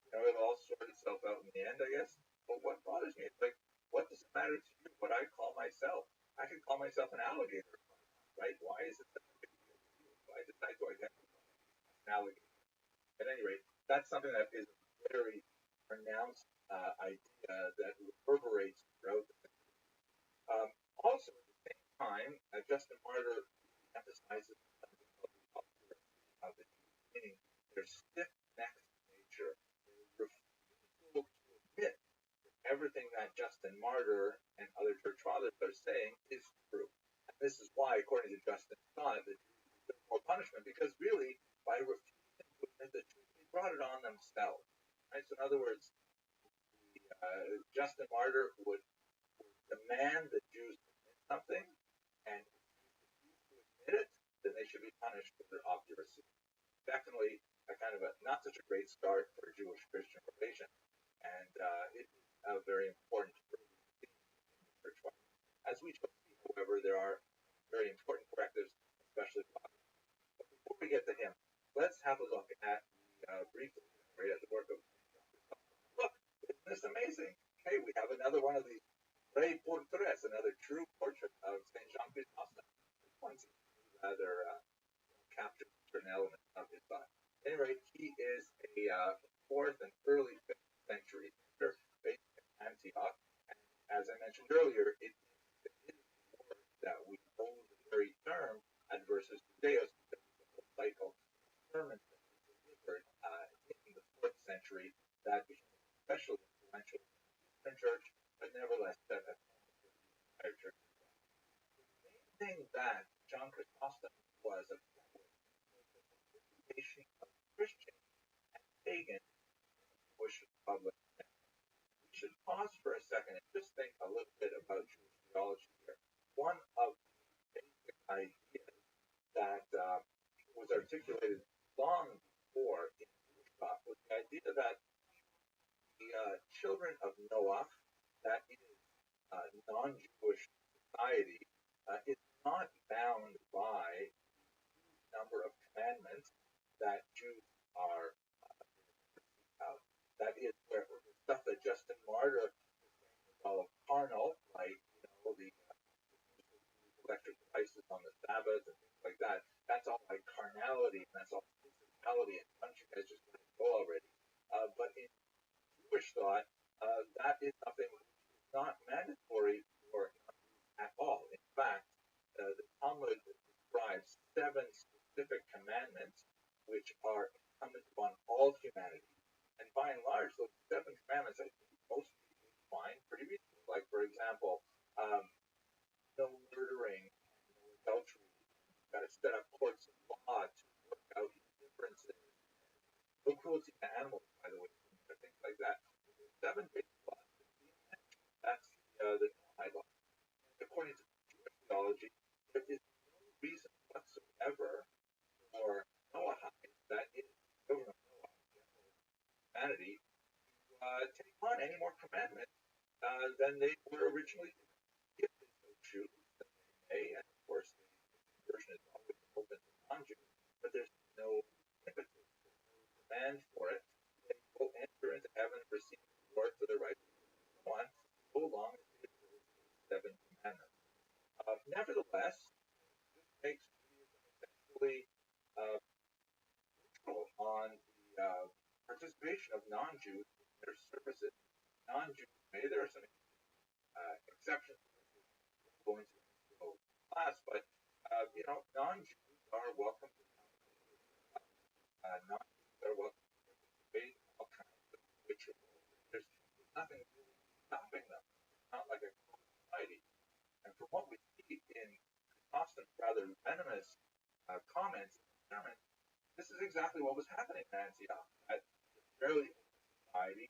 A: It all sorted itself out in the end, I guess. But what bothers me is what does it matter to you what I call myself? I can call myself an alligator, right? Why is it such a big deal to you? Why decide to identify as an alligator? At any rate, that's something that is a very pronounced idea that reverberates throughout the also, at the same time, Justin Martyr emphasizes something called the obduracy of the Jews, meaning their stiff-necked nature, their refusal to admit that everything that Justin Martyr and other church fathers are saying is true. And this is why, according to Justin Scott, the Jews deserve more punishment, because really, by refusing to admit the truth, they brought it on themselves. Right? So, in other words, Justin Martyr would demand that Jews admit something, and if Jews refuse to admit it, then they should be punished for their obduracy. Definitely a kind of a not such a great start for Jewish-Christian relations, and it is a very important theme in the church life. As we shall see, however, there are very important correctives, especially but before we get to him, let's have a look at briefly at the work of look, isn't this amazing? Hey, we have another one of these Ray Portraits, another true portrait of Saint Jean Chrysostom. This one's rather captures certain elements of his thought. At any rate, he is a 4th and early 5th century thinker based in Antioch. And as I mentioned earlier, it is his work that we owe the very term adversus Judaeus, because it's a whole cycle of sermons that were delivered in the 4th century that became especially influential in the Eastern Church, but nevertheless set a tone for the entire church. The main thing that John Chrysostom was upset with was the participation of Christians and pagans in the Jewish public. We should pause for a second and just think a little bit about Jewish theology here. One of the basic ideas that was articulated long before in Jewish thought was the idea that the children of Noah, that is non-Jewish society, is not bound by the number of commandments that Jews are out. That is where the stuff that Justin Martyr called carnal, like the electric devices on the Sabbath and things like that. That's all like carnality, and that's all physicality, and why don't you guys just let it go already? But in Jewish thought, that is something which is not mandatory for at all. In fact, the Talmud describes 7 specific commandments which are incumbent upon all humanity. And by and large, those 7 commandments, I think most people find pretty reasonable. Like, for example, no murdering, no adultery. You've got to set up courts of law to work out differences. No cruelty to animals, by the way, things like that. 7 basic laws. That's the Noahide law. According to Jewish theology, there is no reason whatsoever for Noahides, that is, children of Noah, humanity, to take on any more commandments than they were originally given. If they so choose, that they may, and of course the conversion is always open to non-Jews, but there's no impetus, there's no demand for it. They will enter into heaven, receive the reward for their righteousness, and so on, so long as they observe the 7 commandments. Nevertheless, this makes Judaism essentially neutral on the participation of non-Jews in their services. Non-Jews may, there are some exceptions go into the whole class, but non-Jews are welcome to come to non-Jews are welcome to participate in all kinds of rituals. There's nothing really stopping them. It's not like a closed society. And from what we see in Chrysostom's rather venomous comments in the sermon, this is exactly what was happening in Antioch. At a fairly open society,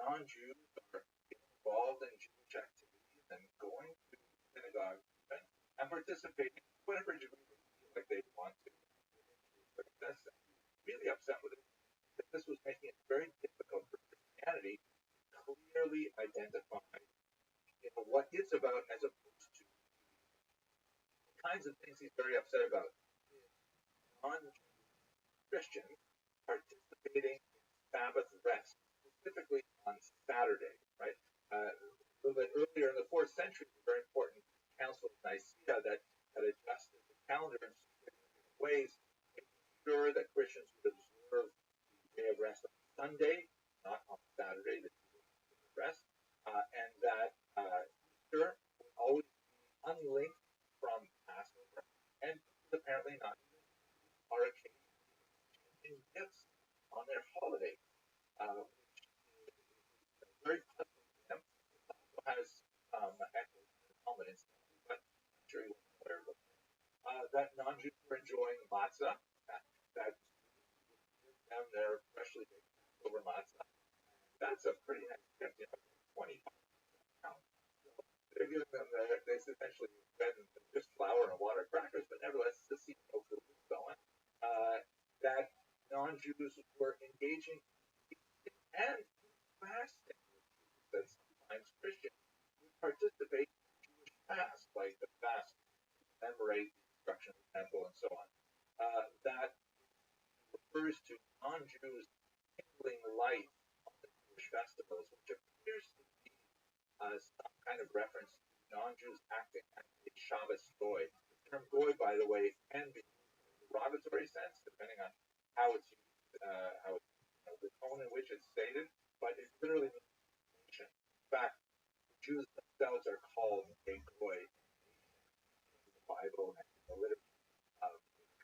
A: non-Jews are involved in Jewish activities and going to synagogue and participating in whatever degree they feel like they want to. That's really upset with it, because this was making it very difficult for Christianity to clearly identify what it's about as opposed to the kinds of things he's very upset about. Non-Christians participating in Sabbath rest, specifically on Saturday, right? A little bit earlier in the 4th century, a very important Council of Nicaea that adjusted the calendar in significant ways, making sure that Christians would observe the day of rest on Sunday, not on Saturday, the day of rest, and that Easter would always be unlinked from Passover, and apparently not even are occasionally exchanging gifts on their holiday, which is very puzzling to them. It also has echoes in the Talmud incidentally, but I'm sure you wasn't aware of it. That non-Jews were enjoying matzah, that gives them their freshly baked Passover matzah. That's a pretty nice gift, 25 pounds. So they're giving them they essentially fed them just flour and water crackers, but nevertheless, the seasonal food is going. That non-Jews were engaging and fasting, that sometimes Christians would participate in Jewish fasts, like the fast to commemorate the destruction of the temple and so on. That refers to non-Jews kindling light on the Jewish festivals, which appears to be some kind of reference to non-Jews acting as a Shabbos goy. The term goy, by the way, can be used in a derogatory sense, depending on how it's used, the tone in which it's stated, but it literally means nation. In fact, the Jews themselves are called a goy in the Bible and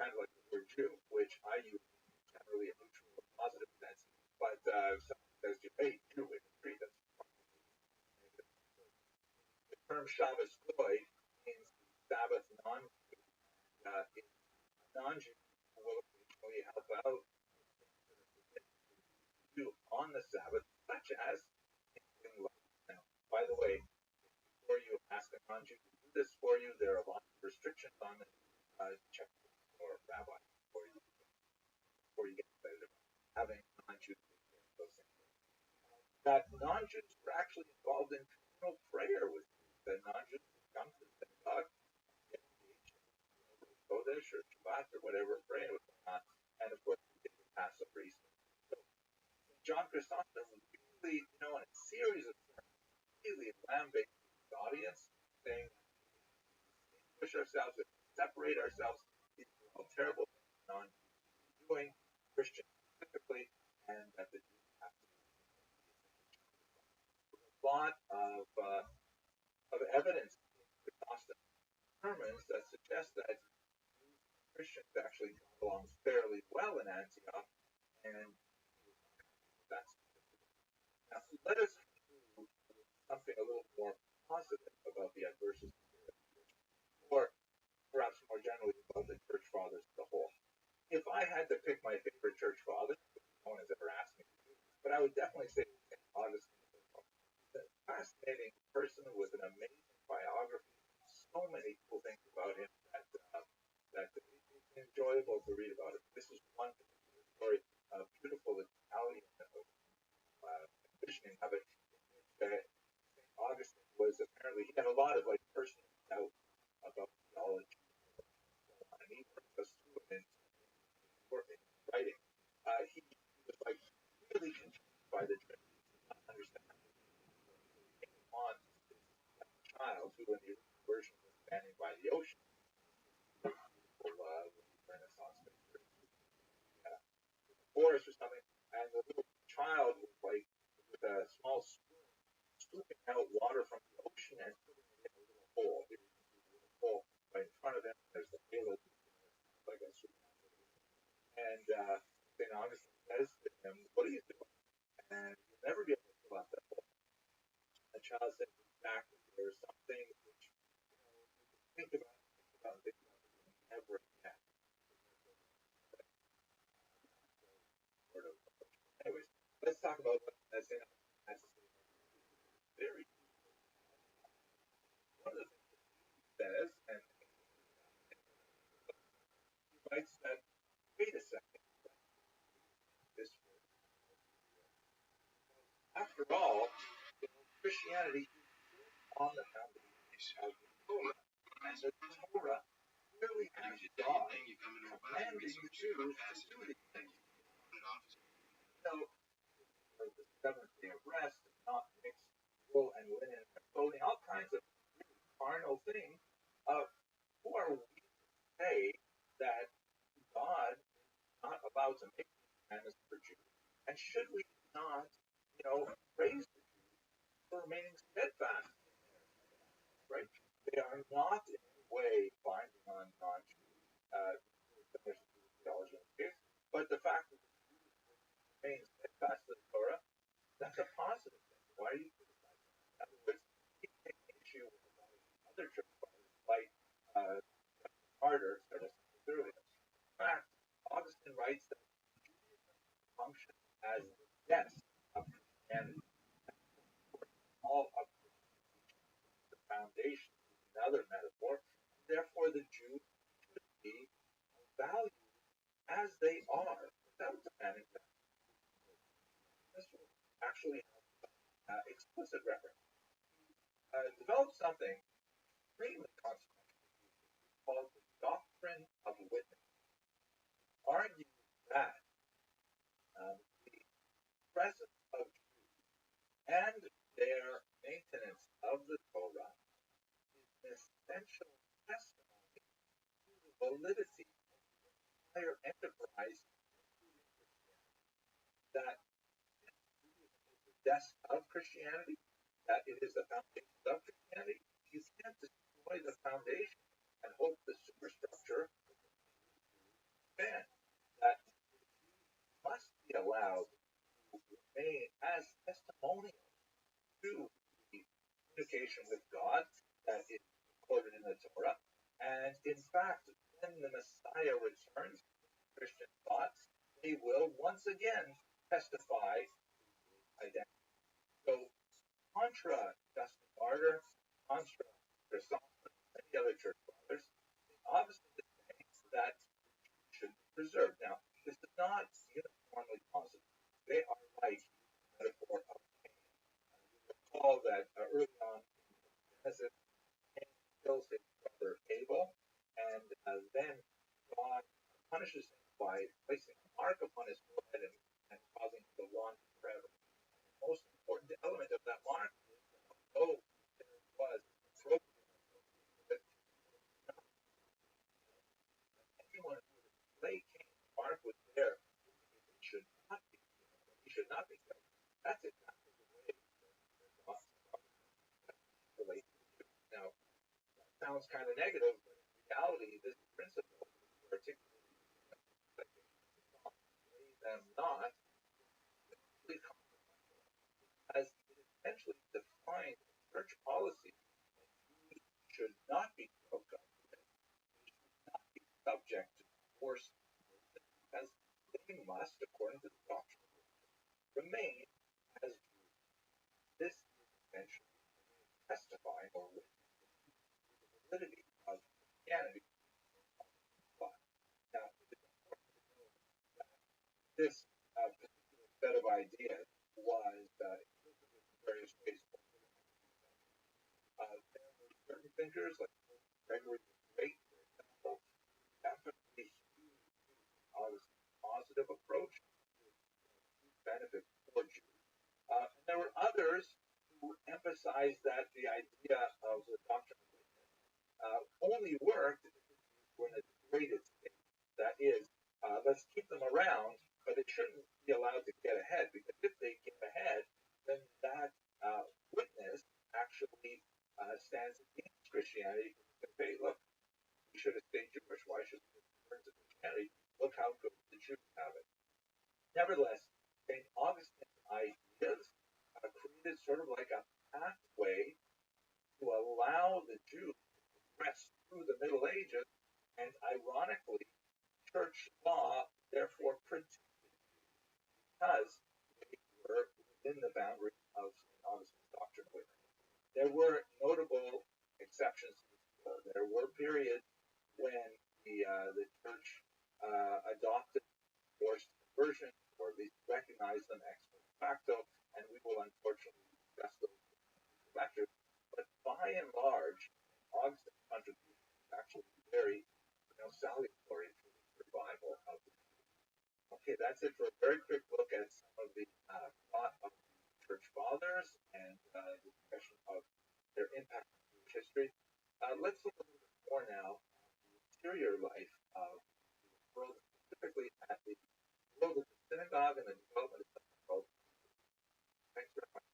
A: kind of like the word Jew, which I use generally a neutral or positive sense. But someone says to you, hey, Jew in the street, that's the term Shabbos Goy means Sabbath non-Jew. Non-Jew will occasionally help out on the Sabbath, such as now, by the way, before you ask a non-Jew to do this for you, there are a lot of restrictions on it. Check or rabbi before you get excited about having non-Jews take care of those things. That non-Jews were actually involved in communal prayer with the non-Jews would come to the synagogue, get engaged in Kodesh or Shabbat or whatever, pray with them, and of course we did the Passover Easter. So John Chrysostom was really, in a series of really lambasting the audience, saying push ourselves and separate ourselves. These are all terrible things non-doing, Christians specifically, and that the Jews have to be. A lot of evidence in Chrysostom sermons that suggest that Christians actually got along fairly well in Antioch, and that's now let us do something a little more positive about the adversity of the church, or perhaps more generally about the church fathers as a whole. If I had to pick my favorite church father, no one has ever asked me to do this, but I would definitely say St. Augustine. A fascinating person with an amazing biography. So many cool things about him that it's enjoyable to read about it. This is one particular story, a beautiful Italian envisioning of it. St. Augustine was apparently, he had a lot of personal doubt about theology, and he worked us through it in writing. He was really confused by the Trinity, did not understand on this child who in the original version was standing by the ocean. Renaissance picture, forest or something, and the little child was with a small spoon scooping out water from the ocean and putting it in a little hole. Here you can see the little hole right in front of him. There's the halo, like a supernatural. And St. Augustine says to him, "What are you doing?" And you'll never be able to fill out that hole. The child says, "Exactly. There are some things which think about, never can." Anyways, let's talk about what St. Augustine has to say. Very one of the things that he says, and he writes that, wait a second, this after all, Christianity is on the foundation of the Torah, and the Torah clearly has God commanding the Jews to do these things. So, the seventh day of rest, not mix wool and linen and clothing, all kinds of carnal things. Who are we to say that God is not allowed to make these commandments for Jews? And should we not, praise the Jews for remaining steadfast? Right? They are not in any way binding on non-Jews. There's theology in the case, but the fact that the Jews remain steadfast to the Torah, that's a positive thing. Why are you criticizing? In other words, he's taking issue with a lot of other church fathers, like Carter said us earlier. In fact, Augustine writes that Judaism functions as the desk of Christianity. All of the foundation is another metaphor. Therefore, the Jews should be valued as they are without demanding that. This will actually have explicit reference. Develop something extremely consequential called the doctrine of witness. Argue that the presence of Jews and their maintenance of the Torah is an essential testimony to the validity of the entire enterprise, that is the desk of Christianity, that it is the foundation of Christianity. You can't destroy the foundation and hope the superstructure communication with God that is recorded in the Torah. And in fact, when the Messiah returns, Christian thought, they will once again testify identity. So, contra Justin Martyr, contra Chrysostom, and many other church fathers, obviously saying that should be preserved. Now, this is not uniformly positive. They are like the metaphor of Cain. You recall that early on in Genesis, Cain kills his brother Abel, and then God punishes him by placing a mark upon his forehead and causing him to wander forever. The most important element of that mark is that although there was broken that anyone who would lay Cain's mark was there, he should not be killed. He should not be killed. That's exactly the way God relates to you. Now, that sounds kind of negative, but in reality, this principle, particularly them not, really consequential, as it essentially defines church policy. Jews should not be killed, should not be subject to forced as they must, according to the doctrine, remain as Jews. This is essentially testifying or witnessing the validity of Christianity. Now, it is important to know that this particular set of ideas was included in various ways. There were certain thinkers like Gregory the Great, for example, definitely a positive approach to benefit for Jews. And there were others who emphasized that the idea of the doctrine of witness only worked if the Jews were in a degraded state. That is, let's keep them around, but they shouldn't be allowed to get ahead, because if they get ahead, then that witness actually stands against Christianity. Say, look, we should have stayed Jewish. Why should we turn to Christianity? Look how good the Jews have it. Nevertheless, St. Augustine's ideas created sort of like a pathway to allow the Jews to progress through the Middle Ages, and ironically, church law therefore protected because they were within the boundaries of St. Augustine's doctrine of witness. There were notable exceptions to this rule. There were periods when the church adopted forced conversion, or at least recognized them ex post facto, and we will unfortunately discuss those in future lectures. But by and large, Augustine's contribution is actually very salutary to the revival of the church. Okay, that's it for a very quick look at some of the thought of the church fathers and the discussion of their impact on Jewish history. Let's look a little bit more now at the interior life of the world, specifically at the world of the synagogue and the development of the world. Thanks very much.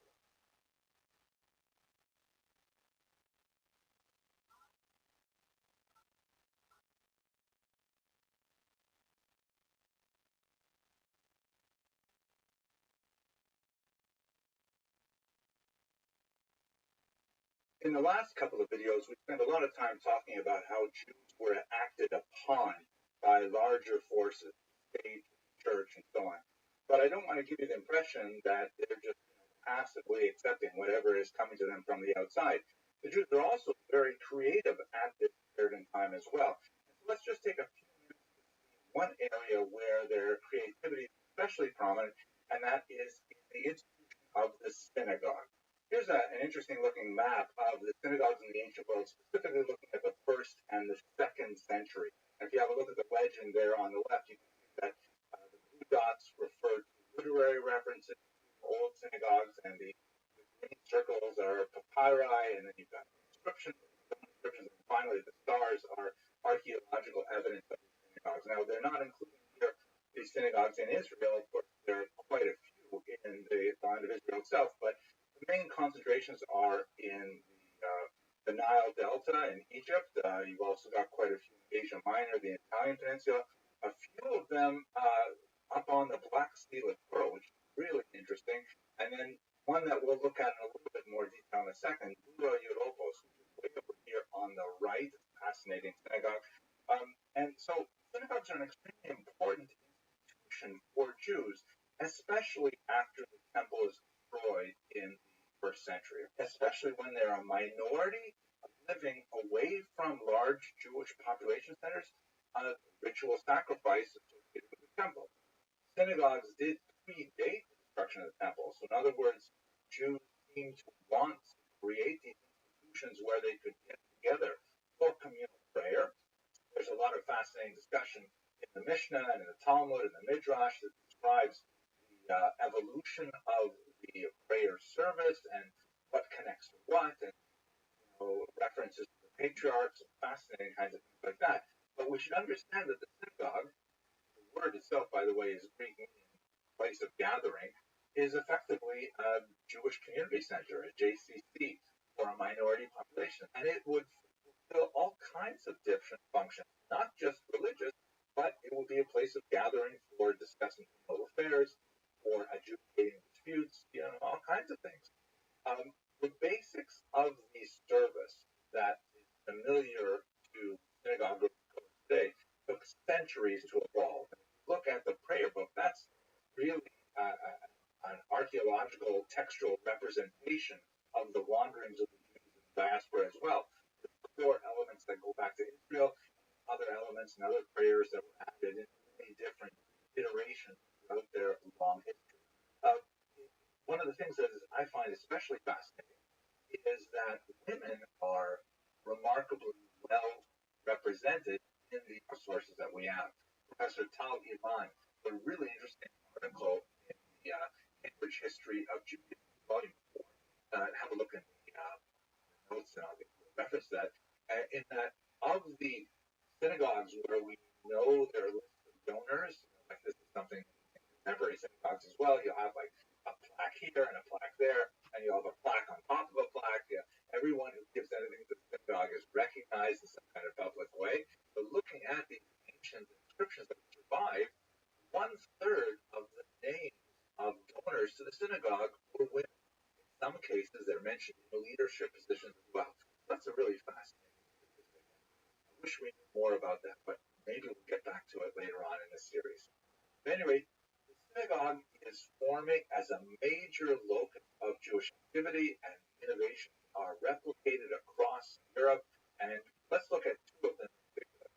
A: In the last couple of videos, we spent a lot of time talking about how Jews were acted upon by larger forces, state, church, and so on. But I don't want to give you the impression that they're just passively accepting whatever is coming to them from the outside. The Jews are also very creative at this period in time as well. So let's just take a few minutes to see one area where their creativity is especially prominent, and that is in the institution of the synagogue. Here's an interesting looking map of the synagogues in the ancient world, specifically looking at the 1st and the 2nd century. And if you have a look at the legend there on the left, you can see that the blue dots refer to literary references to old synagogues, and the green circles are papyri, and then you've got inscriptions, and finally the stars are archaeological evidence of the synagogues. Now, they're not including here the synagogues in Israel. Of course, there are quite a few in the land of Israel itself, but the main concentrations are in the Nile Delta in Egypt. You've also got quite a few in Asia Minor, the Italian Peninsula, a few of them up on the Black Sea littoral, which is really interesting. And then one that we'll look at in a little bit more detail in a second, Dura Europos, which is way over here on the right. It's a fascinating synagogue. And so synagogues are an extremely important institution for Jews, especially after the temple is destroyed in the first century, especially when they're a minority living away from large Jewish population centers, ritual sacrifice associated with the temple. Synagogues did predate the destruction of the temple. So in other words, Jews seem to want to create these institutions where they could get together for communal prayer. There's a lot of fascinating discussion in the Mishnah and in the Talmud and the Midrash that describes the evolution of the prayer service and what connects to what, and references to the patriarchs and fascinating kinds of things like that. But we should understand that the synagogue, the word itself, by the way, is Greek meaning place of gathering, is effectively a Jewish community center, a JCC, for a minority population. And it would fulfill all kinds of different functions, not just religious, but it would be a place of gathering for discussing communal affairs, for adjudicating disputes, all kinds of things. The basics of the service that is familiar to synagogue today took centuries to evolve. If you look at the prayer book, that's really an archaeological textual representation of the wanderings of the Jews in the diaspora as well. The core elements that go back to Israel, other elements and other prayers that were added in many different iterations throughout their long history. One of the things that I find especially fascinating is that women are remarkably well represented in the sources that we have. Professor Tal Ivan, a really interesting article in the Cambridge History of Judaism, Volume 4. Have a look in the notes, and I'll get reference to that. In that, of the synagogues where we know there are lists of donors, like this is something in contemporary synagogues as well, you'll have like a plaque here and a plaque there, and you'll have a plaque on top of a plaque. Everyone who gives anything to the synagogue is recognized in some kind of public way. But looking at these ancient inscriptions that survive, 1/3 of the names of donors to the synagogue were women. In some cases, they're mentioned in leadership positions as well. So that's a really fascinating statistic. I wish we knew more about that, but maybe we'll get back to it later on in this series. At any rate, the synagogue is forming as a major locus of Jewish activity, and innovations are replicated across Europe. And let's look at two of them in particular.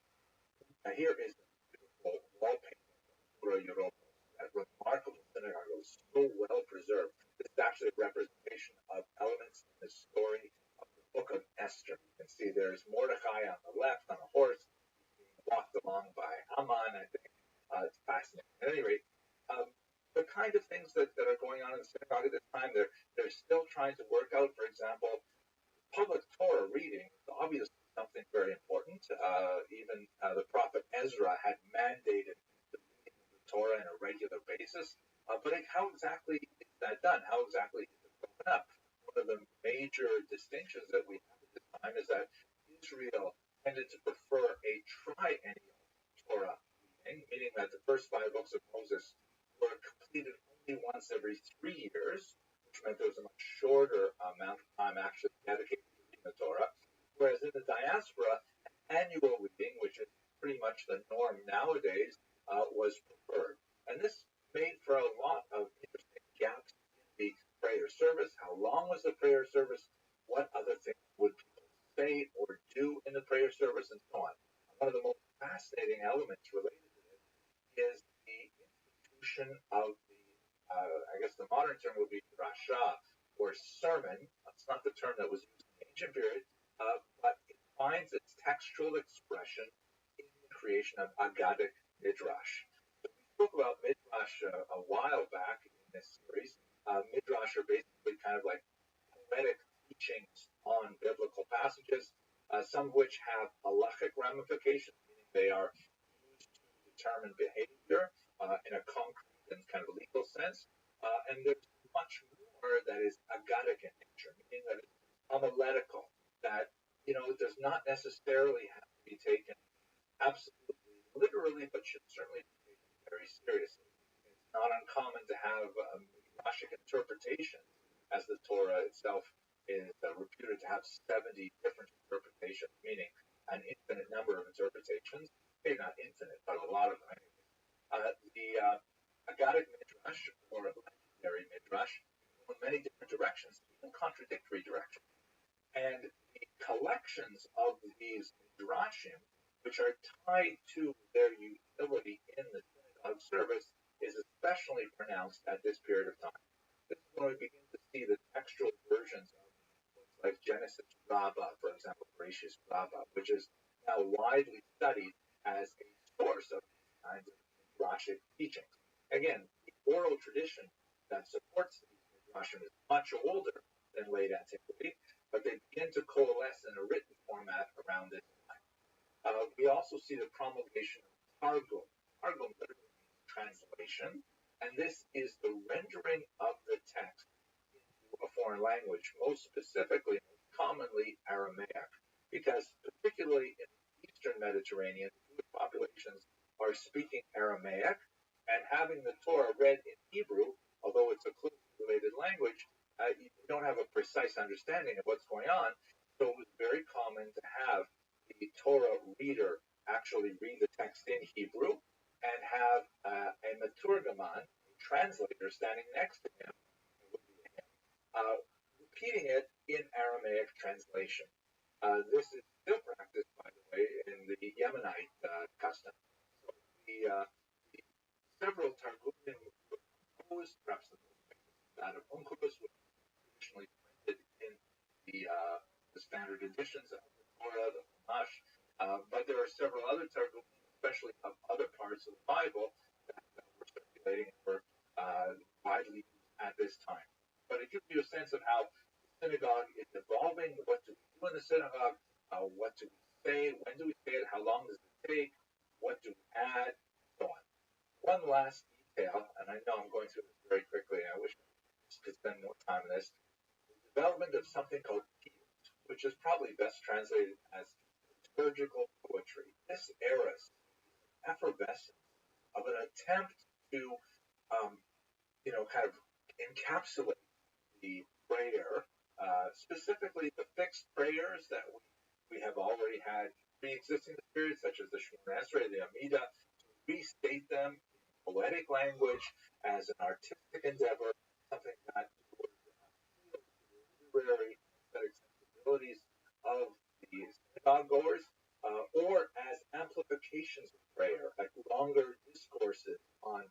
A: Now, here is a beautiful wall painting of Dura Europos, that remarkable synagogue that was so well preserved. This is actually a representation of elements in the story of the book of Esther. You can see there's Mordecai on the left on a horse, being walked along by Haman, I think. It's fascinating. At any rate, the kind of things that are going on in the synagogue at this time, they're still trying to work out. For example, public Torah reading is obviously something very important. Even the prophet Ezra had mandated the reading of the Torah on a regular basis. But how exactly is that done? How exactly is it broken up? One of the major distinctions that we have at this time is that Israel tended to prefer a triennial Torah reading, meaning that the first 5 books of Moses were completed only once every 3 years, which meant there was a much shorter amount of time actually dedicated to reading the Torah. Whereas in the diaspora, annual reading, which is pretty much the norm nowadays, was preferred. And this made for a lot of interesting gaps in the prayer service. How long was the prayer service? What other things would people say or do in the prayer service, and so on? One of the most fascinating elements related to this is the institution of the, I guess the modern term would be drasha, or sermon. That's not the term that was used in the ancient period, but it finds its textual expression in the creation of Aggadic Midrash. So we spoke about Midrash a while back in this series. Midrash are basically kind of like poetic teachings on biblical passages, some of which have halachic ramifications, meaning they are used to determine behavior in a concrete and kind of legal sense. And there's much more that is Aggadic in nature, meaning that it's homiletical, that does not necessarily have to be taken absolutely literally, but should certainly be taken very seriously. It's not uncommon to have midrashic interpretations as the Torah itself is reputed to have 70 different interpretations, meaning an infinite number of interpretations. Maybe not infinite, but a lot of them. The Aggadic Midrash, or legendary Midrash, in many different directions, even contradictory directions. And the collections of these Midrashim, which are tied to their utility in the synagogue service, is especially pronounced at this period of time. This is when we begin to see the textual versions of books like Genesis Rabbah, for example, Bereshit Rabbah, which is now widely studied as a source of these kinds of Midrashic teachings. Again, the oral tradition that supports these Midrashim is much older than late antiquity, but they begin to coalesce in a written format around this time. We also see the promulgation of Targum. Targum literally means translation, and this is the rendering of the text into a foreign language, most specifically, most commonly Aramaic, because particularly in the Eastern Mediterranean, Jewish populations are speaking Aramaic, and having the Torah read in Hebrew, although it's a closely related language, you don't have a precise understanding of what's going on. So it was very common to have the Torah reader actually read the text in Hebrew and have a Maturgaman, a translator, standing next to him, repeating it in Aramaic translation. This is still practiced, by the way, in the Yemenite custom. So the several Targumim were composed, perhaps the most famous is that of Onkelos, which was traditionally printed in the standard editions of the Torah, the Chumash, but there are several other Targumim, especially of other parts of the Bible, that were circulating and were widely used at this time. But it gives you a sense of how the synagogue is evolving. What do we do in the synagogue? What do we say? When do we say it? How long does it take? What do we add? So on. One last detail, and I know I'm going through this very quickly, and I wish I could spend more time on this. The development of something called piyut, which is probably best translated as liturgical poetry. This era is effervescence of an attempt to, kind of encapsulate the prayer, specifically the fixed prayers that we have already had pre-existing periods, such as the Shemona Esrei, the Amidah, to restate them in poetic language as an artistic endeavor, something that would appeal to the literary aesthetic sensibilities of the synagogue goers, or as amplifications of prayer, like longer discourses on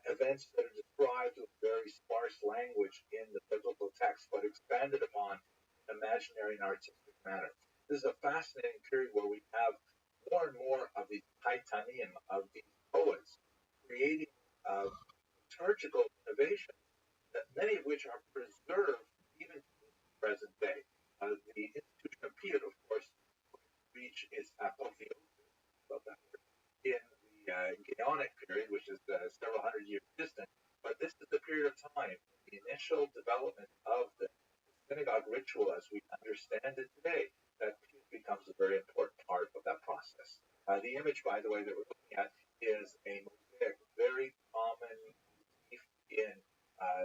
A: events that are described with very sparse language in the biblical text, but expanded upon in an imaginary and artistic manner. This is a fascinating period where we have more and more of these Haitanim, of these poets, creating liturgical innovations, that many of which are preserved even to the present day. The institution of piyut, of course, reach its apotheosis, in the Gaonic period, which is several hundred years distant, but this is the period of time, the initial development of the synagogue ritual as we understand it today, that becomes a very important part of that process. The image, by the way, that we're looking at is a mosaic, very common motif in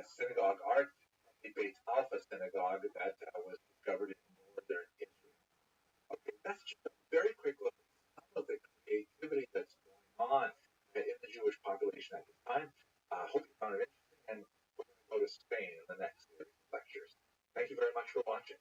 A: synagogue art, the Beit Alpha synagogue that was discovered in northern Israel. Okay, that's just a very quick look at some of the creativity that's going on in the Jewish population at the time. I hope you found it interesting, and we're going to go to Spain in the next series of lectures. Thank you very much for watching.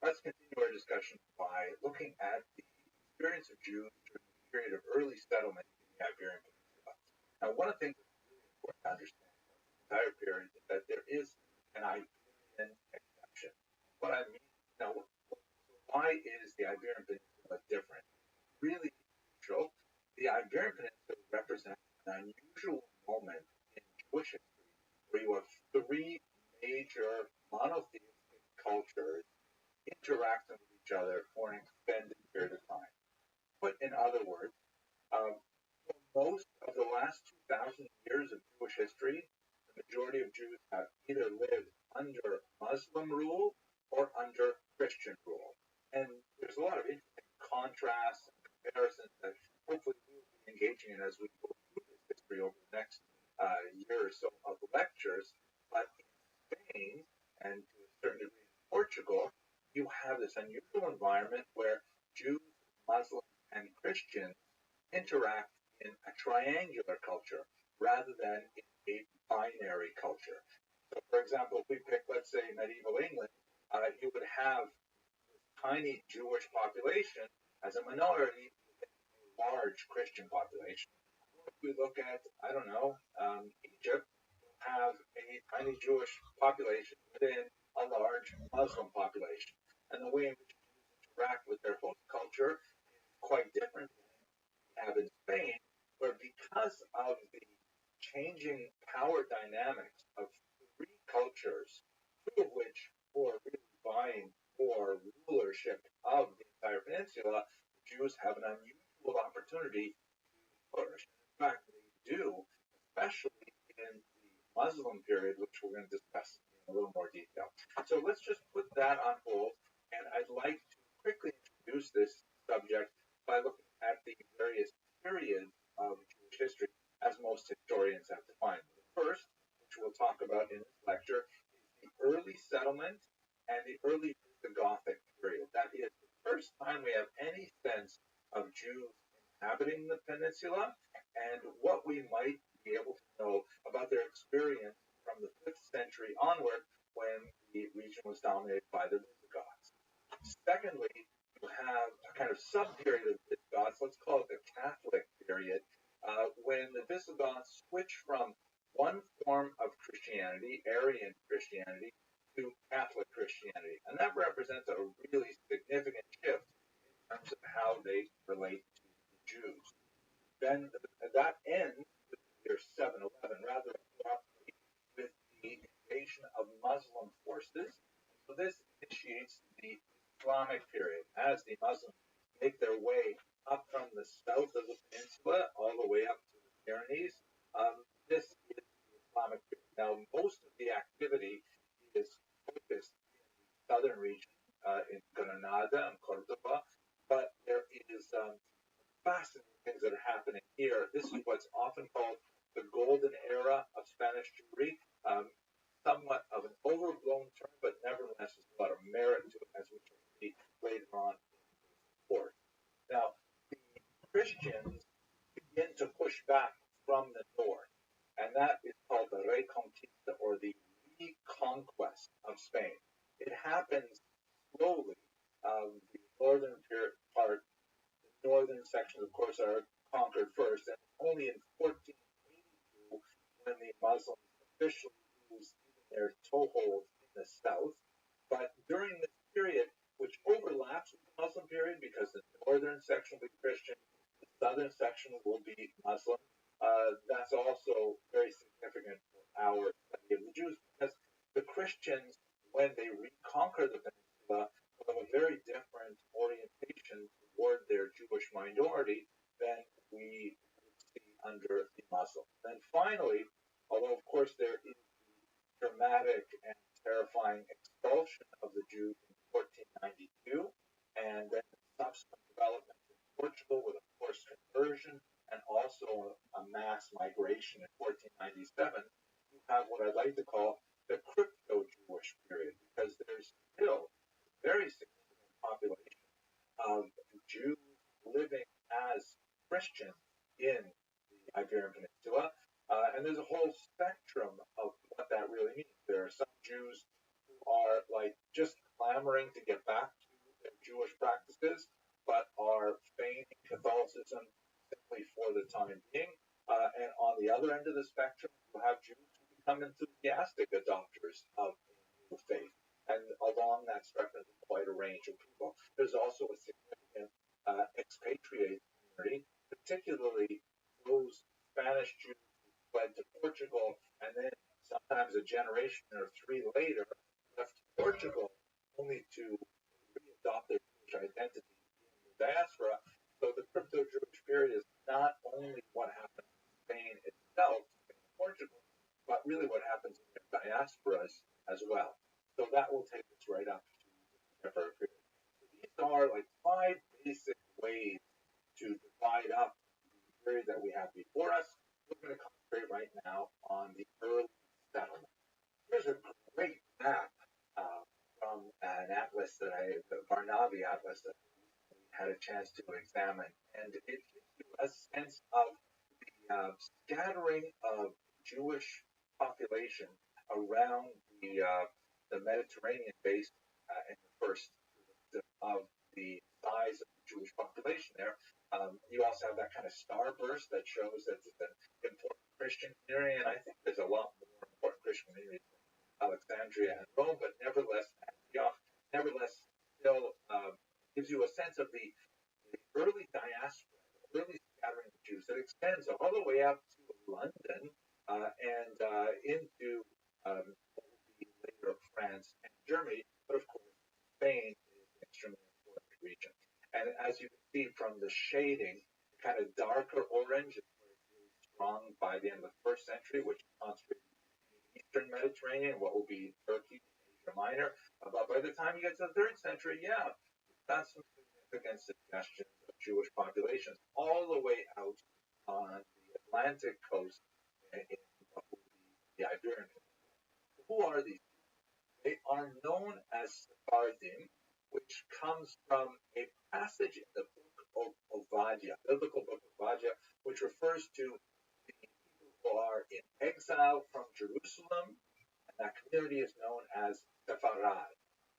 A: Let's continue our discussion by looking at the experience of Jews during the period of early settlement in the Iberian Peninsula. Now, one of the things that's really important to understand about this entire period is that there is an Iberian exception. What I mean, why is the Iberian Peninsula different? Really crucial. The Iberian Peninsula represents an unusual moment in Jewish history where you have three major monotheistic cultures interacting with each other for an extended period of time. Put in other words, for most of the last 2,000 years of Jewish history, the majority of Jews have either lived under Muslim rule or under Christian rule. And there's a lot of interesting contrasts and comparisons that hopefully we will be engaging in as we go through this history over the next year or so of lectures. But in Spain, and to a certain degree in Portugal, you have this unusual environment where Jews, Muslims, and Christians interact in a triangular culture rather than in a binary culture. So, for example, if we pick, let's say, medieval England, you would have this tiny Jewish population as a minority within a large Christian population. If we look at, I don't know, Egypt, have a tiny Jewish population within a large Muslim population. And the way in which Jews interact with their host culture is quite different than we have in Spain, where because of the changing power dynamics of three cultures, two of which were really vying for rulership of the entire peninsula, the Jews have an unusual opportunity to flourish. In fact, they do, especially in the Muslim period, which we're going to discuss in a little more detail. So let's just put that on hold, and I'd like to quickly introduce this subject by looking at the various periods of Jewish history as most historians have defined. The first, which we'll talk about in this lecture, is the early settlement and the early Gothic period. That is the first time we have any sense of Jews inhabiting the peninsula and what we might be able to know about their experience from the 5th century onward when the region was dominated by the Visigoths. Secondly, you have a kind of sub-period of the Visigoths, let's call it the Catholic period, when the Visigoths switch from one form of Christianity, Arian Christianity, to Catholic Christianity. And that represents a really significant shift in terms of how they relate to the Jews. Then that ends with the year 711 rather abruptly with the invasion of Muslim forces. So this initiates the Islamic period as the Muslims make their way up from the south of the peninsula all the way up to the Pyrenees. This is the Islamic period. Now, most of the activity is focused in the southern region, in Granada and Cordoba, but there is fascinating things that are happening here. This is what's often called the golden era of Spanish Jewry. Somewhat of an overblown term, but nevertheless, there's a lot of merit to it, as we shall see later on in this course. Now, the Christians begin to push back from the north, and that is called the Reconquista, or the reconquest of Spain. It happens slowly. The northern part, the northern sections, of course, are conquered first, and only in 1482 when the Muslims officially lose their toehold in the south. But during this period, which overlaps with the Muslim period because the northern section will be Christian, the southern section will be Muslim, that's also very significant for our study of the Jews because the Christians, when they reconquer the peninsula, will have a very different orientation toward their Jewish minority than we would see under the Muslims. Then finally, although of course there is dramatic and terrifying expulsion of the Jews in 1492, and then subsequent development in Portugal with a forced conversion and also a mass migration in 1497, you have what I'd like to call the crypto-Jewish period, because there's still a very significant population of Jews living as Christians in the Iberian Peninsula, and there's a whole spectrum of what that really means. There are some Jews who are like just clamoring to get back to their Jewish practices, but are feigning Catholicism simply for the time being. And on the other end of the spectrum, you have Jews who become enthusiastic adopters of the new faith. And along that spectrum, there's quite a range of people. There's also a significant expatriate community, particularly those Spanish Jews fled to Portugal, and then sometimes a generation or three later left Portugal only to re-adopt their Jewish identity in the diaspora. So the crypto-Jewish period is not only what happens in Spain itself, Spain and Portugal, but really what happens in their diasporas as well. So that will take us right up to the contemporary period. So these to divide up the period that we have before us. We're going to concentrate right now on the early settlement. Here's a great map from an atlas the Barnaby atlas that we had a chance to examine, and it gives you a sense of the scattering of Jewish population around the Mediterranean basin in the first of the size of the Jewish population there. You also have that kind of starburst that shows that it's an important Christian community, and I think there's a lot more important Christian communities than Alexandria and Rome, but nevertheless, Antioch, still gives you a sense of the early diaspora, the early scattering of Jews that extends all the way up to London and into what would be later France and Germany, but of course, Spain is an extremely important region. And as you can see from the shading, kind of darker orange is where it's really strong by the end of the first century, which is concentrated in the eastern Mediterranean, what will be Turkey, Asia Minor. But by the time you get to the third century, yeah, that's some significant suggestions of Jewish populations all the way out on the Atlantic coast in what will be the Iberian Peninsula. Who are these? They are known as Sephardim, which comes from a passage in the book of Obadiah, biblical book of Obadiah, which refers to the people who are in exile from Jerusalem, and that community is known as Sepharad.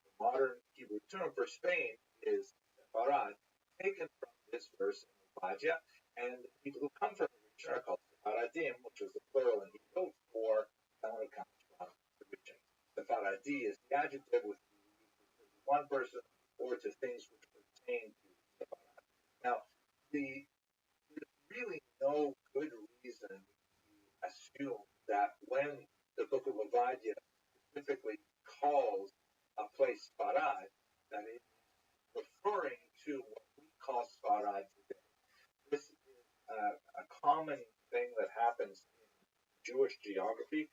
A: The modern Hebrew term for Spain is Sepharad, taken from this verse in Obadiah, and the people who come from the region are called Sepharadim, which is the plural in Hebrew for someone who comes from the region. Sepharadi is the adjective which we use to refer to one person or to things which pertain to Sepharad. Now, there's really no good reason to assume that when the book of Obadiah specifically calls a place Sepharad, that it is referring to what we call Sepharad today. This is a common thing that happens in Jewish geography,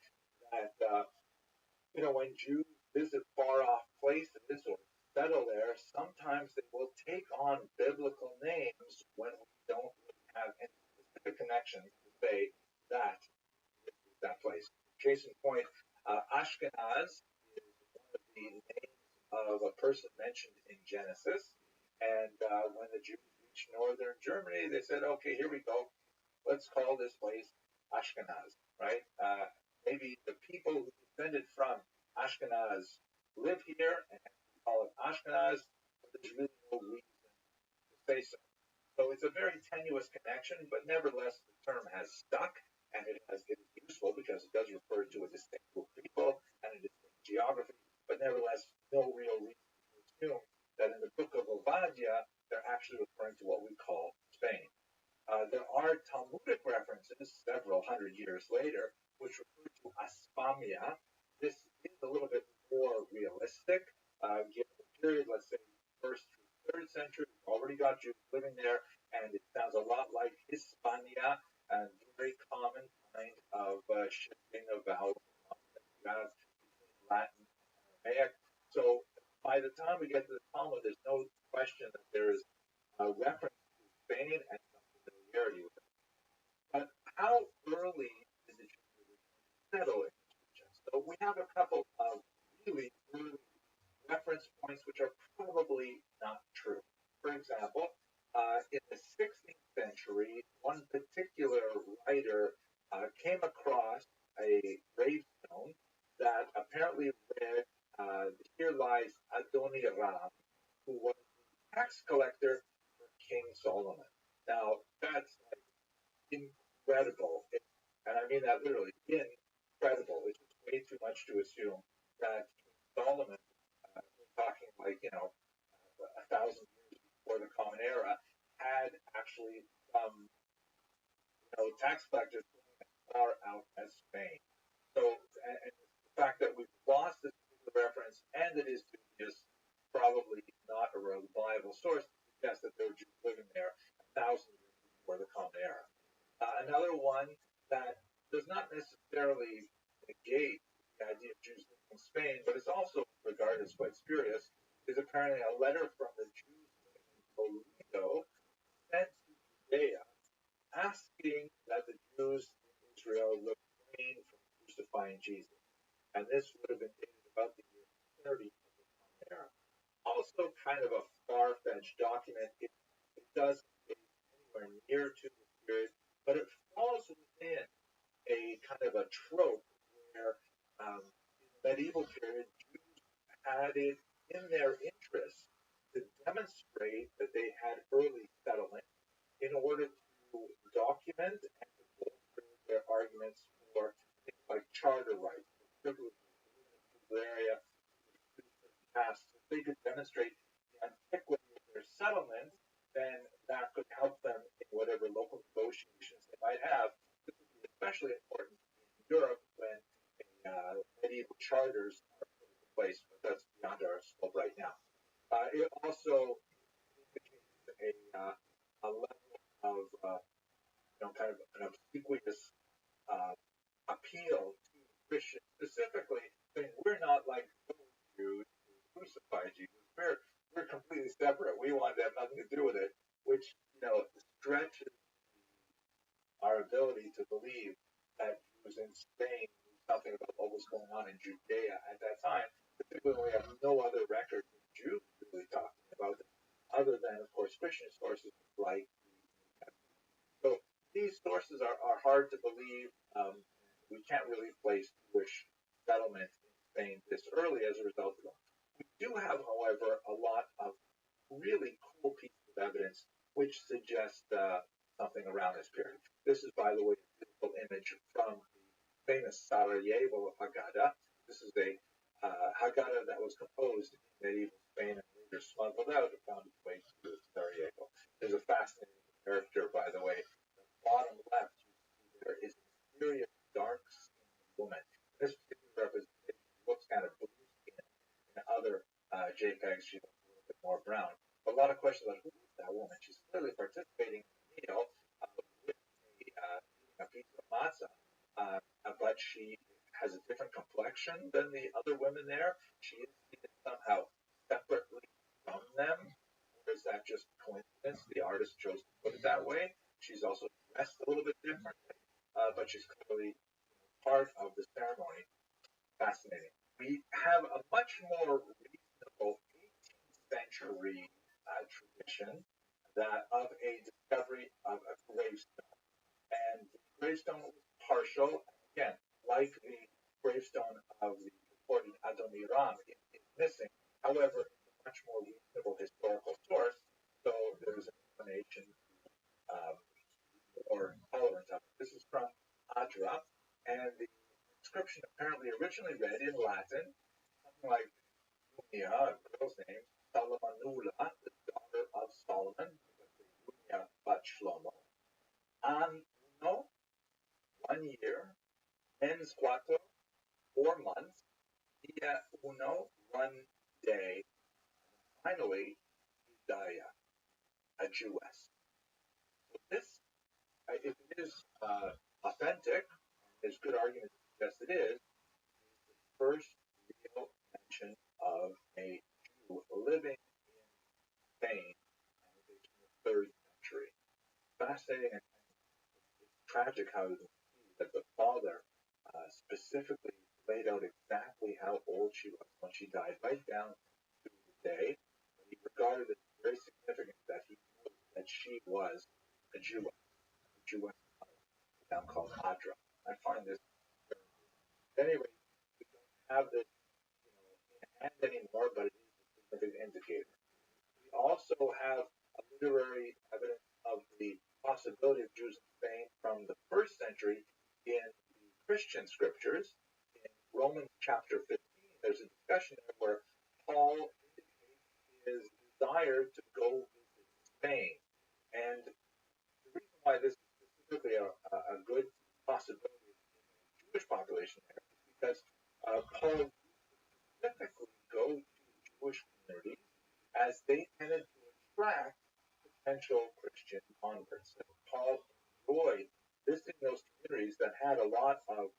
A: that when Jews visit far-off places or settle there, sometimes they will take on biblical names when we don't really have any specific connections to say that this is that place. Case in point, Ashkenaz is one of the names of a person mentioned in Genesis, and when the Jews reached northern Germany, they said, okay, here we go. Let's call this place Ashkenaz, right? Maybe the people who descended from Ashkenaz live here, and we call it Ashkenaz, but there's really no reason to say so. So it's a very tenuous connection, but nevertheless, the term has stuck, and it is useful because it does refer to a distinct group of people and a distinct geography, but nevertheless, no real reason to assume that in the book of Obadiah, they're actually referring to what we call Spain. There are Talmudic references several hundred years later, which refer to Aspamia. This is a little bit more realistic, given the period, let's say, first through third century. We've already got Jews living there, and it sounds a lot like Hispania, and very common kind of shifting of vowels that you have between Latin and Aramaic. So by the time we get to the Talmud, there's no question that there is a reference to Spain and some familiarity with it. But how early did the Jews settle in this region? So we have a couple of really early reference points which are probably not true. For example, in the 16th century, one particular writer came across a gravestone that apparently read, here lies Adoniram, who was the tax collector for King Solomon. Now, that's incredible. And I mean that literally, incredible. It's just way too much to assume that King Solomon, we're talking like, 1,000 years before the Common Era, had actually some, tax collectors as far out as Spain. So, and the fact that we've lost this particular reference and it is dubious, probably not a reliable source, suggests that there were Jews living there 1,000 years before the Common Era. Another one that does not necessarily negate the idea of Jews living in Spain, but is also regarded as quite spurious, is apparently a letter from the Jews living in Toledo sent to asking that the Jews in Israel refrain from crucifying Jesus. And this would have been dated about the year 30 of the Common Era. Also kind of a far-fetched document. It doesn't get anywhere near to the period, but it falls within a kind of a trope where in the medieval period, Jews had it in their interest to demonstrate that they had early settlement in order to document and to bolster their arguments for things like charter rights, privileges, area, tasks. If they could demonstrate the antiquity of their settlement, then that could help them in whatever local negotiations they might have. This would be especially important in Europe when medieval charters are put into place, but that's beyond our scope right now. It also indicates a level of kind of an obsequious appeal to Christians, specifically saying we're not like those Jews who crucified Jesus. We're completely separate. We want to have nothing to do with it, which stretches our ability to believe that Jews in Spain knew something about what was going on in Judea at that time, particularly when we have no other record of Jews really talking about it, other than, of course, Christian sources like so these sources are hard to believe. We can't really place Jewish settlement in Spain this early as a result of them. We do have, however, a lot of really cool pieces of evidence which suggest something around this period. This is, by the way, a beautiful image from the famous Sarajevo Haggadah. This is a Haggadah that was composed in medieval Spain and later smuggled out and found its way to Sarajevo. There's a fascinating character, by the way. The bottom left, there is a mysterious dark-skinned woman. This particular representation looks kind of blue skin. In other JPEGs, she looks a little bit more brown. A lot of questions about who is that woman. She's clearly participating in the meal with a piece of matzah, but she has a different complexion than the other women there. She is seated somehow separately from them. Or is that just coincidence? The artist chose to put it that way. She's also dressed a little bit differently, but she's clearly part of the ceremony. Fascinating. We have a much more reasonable 18th century tradition that of a discovery of a gravestone. And the gravestone was partial. Again, like the gravestone of the reported Adoniram, it is missing. However, it's a much more reasonable historical source, so there's an inclination or tolerance of it. This is from Adra, and the inscription apparently originally read in Latin, something like Dunia, a girl's name, Salomonula, the daughter of Solomon, Dunia bat Shlomo, Uno, 1 year, ens cuatro, 4 months, dia uno, 1 day, finally, Judea, a Jewess. So this, if it is authentic, there's good argument to suggest it is the first real mention of a Jew living in Spain in the 3rd century. Fascinating, and it's tragic how you see that the father specifically laid out exactly how old she was when she died, right down to the day. He regarded it as very significant that he knew that she was a Jewess town called Adra. I find this very at any rate, we don't have this in hand anymore, but it is a significant indicator. We also have a literary evidence of the possibility of Jews in Spain from the 1st century in the Christian scriptures. In Romans chapter 15, there's a discussion there where Paul indicates his desire to go visit Spain. And the reason why this is specifically a good possibility in the Jewish population there is because Paul specifically go to Jewish communities as they tended to attract potential Christian converts. And Paul enjoyed visiting those communities that had a lot of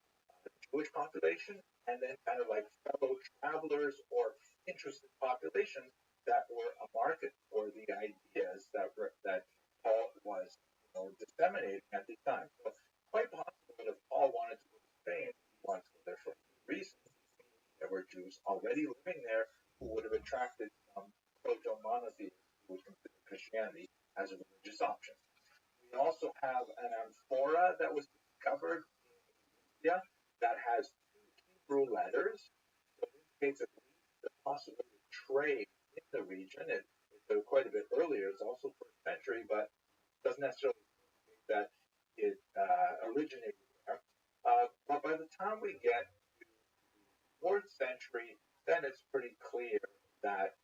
A: Jewish population and then kind of like fellow travelers or interested populations that were a market for the ideas that Paul was disseminating at the time. So quite possible that if Paul wanted to go to Spain, he wanted to go there for reasons. There were Jews already living there who would have attracted some proto-monotheists who would consider Christianity as a religious option. We also have an amphora that was discovered in India that has two Hebrew letters. So it indicates at least the possibility of trade in the region. It's quite a bit earlier. It's also first century, but doesn't necessarily indicate that it originated there. But by the time we get to the 4th century, then it's pretty clear that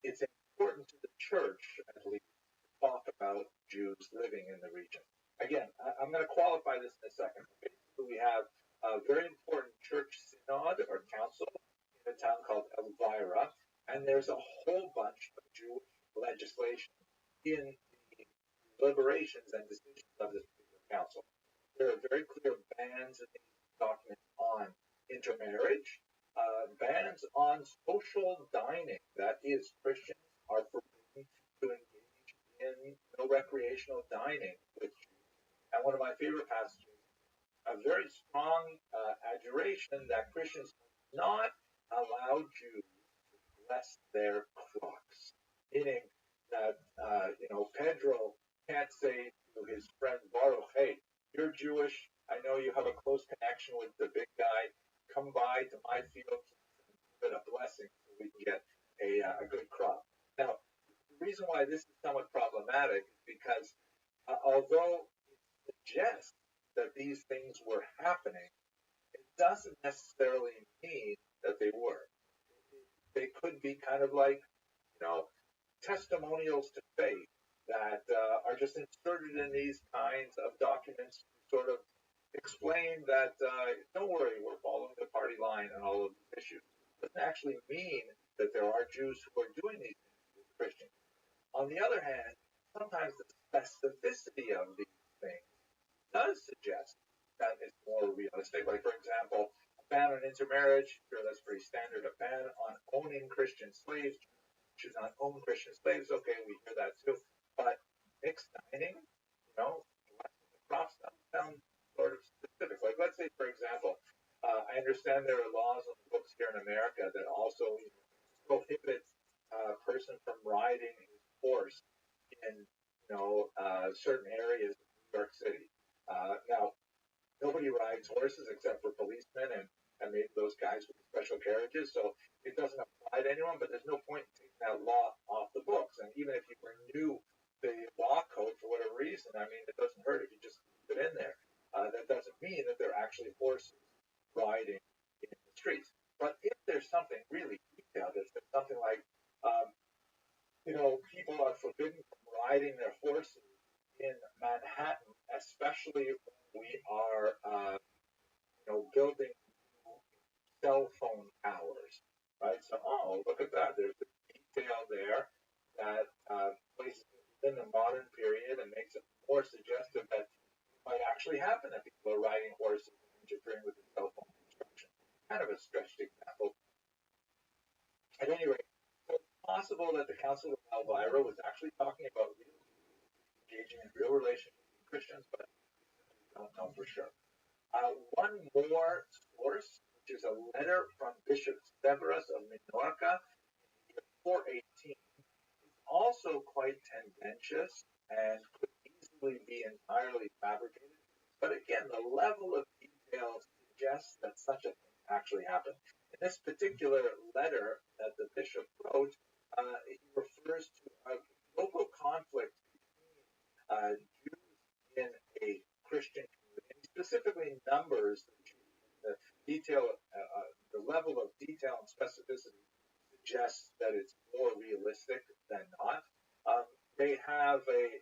A: it's important to the church, at least, to talk about Jews living in the region. Again, I'm going to qualify this in a second. Basically, we have a very important church synod or council in a town called Elvira, and there's a whole bunch of Jewish legislation in the deliberations and decisions of this particular council. There are very clear bans in these documents on intermarriage, bans on social dining. That is, Christians are forbidden to engage in recreational dining with Jews. And one of my favorite passages, a very strong adjuration that Christians not allow Jews to bless their crops, meaning that Pedro can't say to his friend Baruch, "Hey, you're Jewish. I know you have a close connection with the big guy. Come by to my field and give it a blessing so we can get a good crop." Now, the reason why this is somewhat problematic is because although it suggests that these things were happening, it doesn't necessarily mean that they were. They could be kind of like, testimonials to faith that are just inserted in these kinds of documents to sort of explain that, don't worry, we're following the party line on all of these issues. It doesn't actually mean that there are Jews who are doing these things with Christians. On the other hand, sometimes the specificity of these things does suggest that it's more realistic. Like, for example, a ban on intermarriage, sure, that's pretty standard. A ban on owning Christian slaves, choose not own Christian slaves, okay, we hear that too. But mixed dining, crops sound sort of specific. Like, let's say, for example, I understand there are laws on the books here in America that also prohibit a person from riding his horse in, certain areas of New York City. Now, nobody rides horses except for policemen and maybe those guys with special carriages, so it doesn't apply to anyone, but there's no point in taking that law off the books. And even if you renew the law code for whatever reason, I mean, it doesn't hurt if you just leave it in there. That doesn't mean that there are actually horses riding in the streets. But if there's something really detailed, if there's something like, people are forbidden from riding their horses in Manhattan, especially when we are, building cell phone towers, right? So, look at that. There's a detail there that places it in the modern period and makes it more suggestive that it might actually happen that people are riding horses and interfering with the cell phone construction. Kind of a stretched example. At any rate, so it's possible that the Council of Elvira was actually talking about engaging in real relationships with Christians, but we don't know for sure. One more source, which is a letter from Bishop Severus of Minorca in 418, is also quite tendentious and could easily be entirely fabricated. But again, the level of detail suggests that such a thing actually happened. In this particular letter that the bishop wrote, he refers to a local conflict between Jews in a Christian community, specifically numbers the detail, the level of detail and specificity suggests that it's more realistic than not. They have a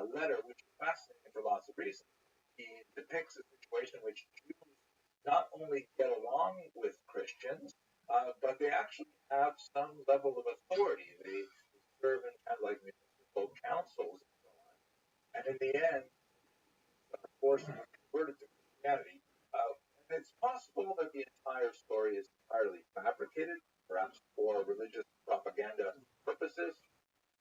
A: letter which is fascinating for lots of reasons. He depicts a situation in which Jews not only get along with Christians, but they actually have some level of authority. They serve in kind of like municipal councils and so on. And in the end, forced and converted to Christianity. And it's possible that the entire story is entirely fabricated, perhaps for religious propaganda purposes,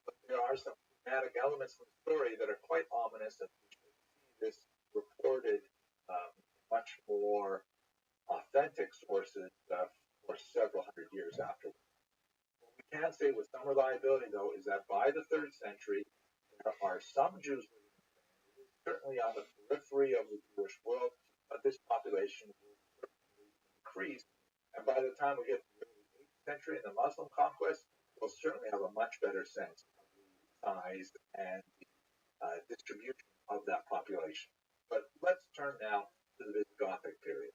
A: but there are some dramatic elements in the story that are quite ominous, and we should see this reported much more authentic sources for several hundred years afterwards. What we can say with some reliability, though, is that by the 3rd century, there are some Jews living in Spain, certainly on the periphery of the Jewish world, but this population will certainly increase. And by the time we get to the early 8th century and the Muslim conquest, we'll certainly have a much better sense of the size and the distribution of that population. But let's turn now to the Visigothic period.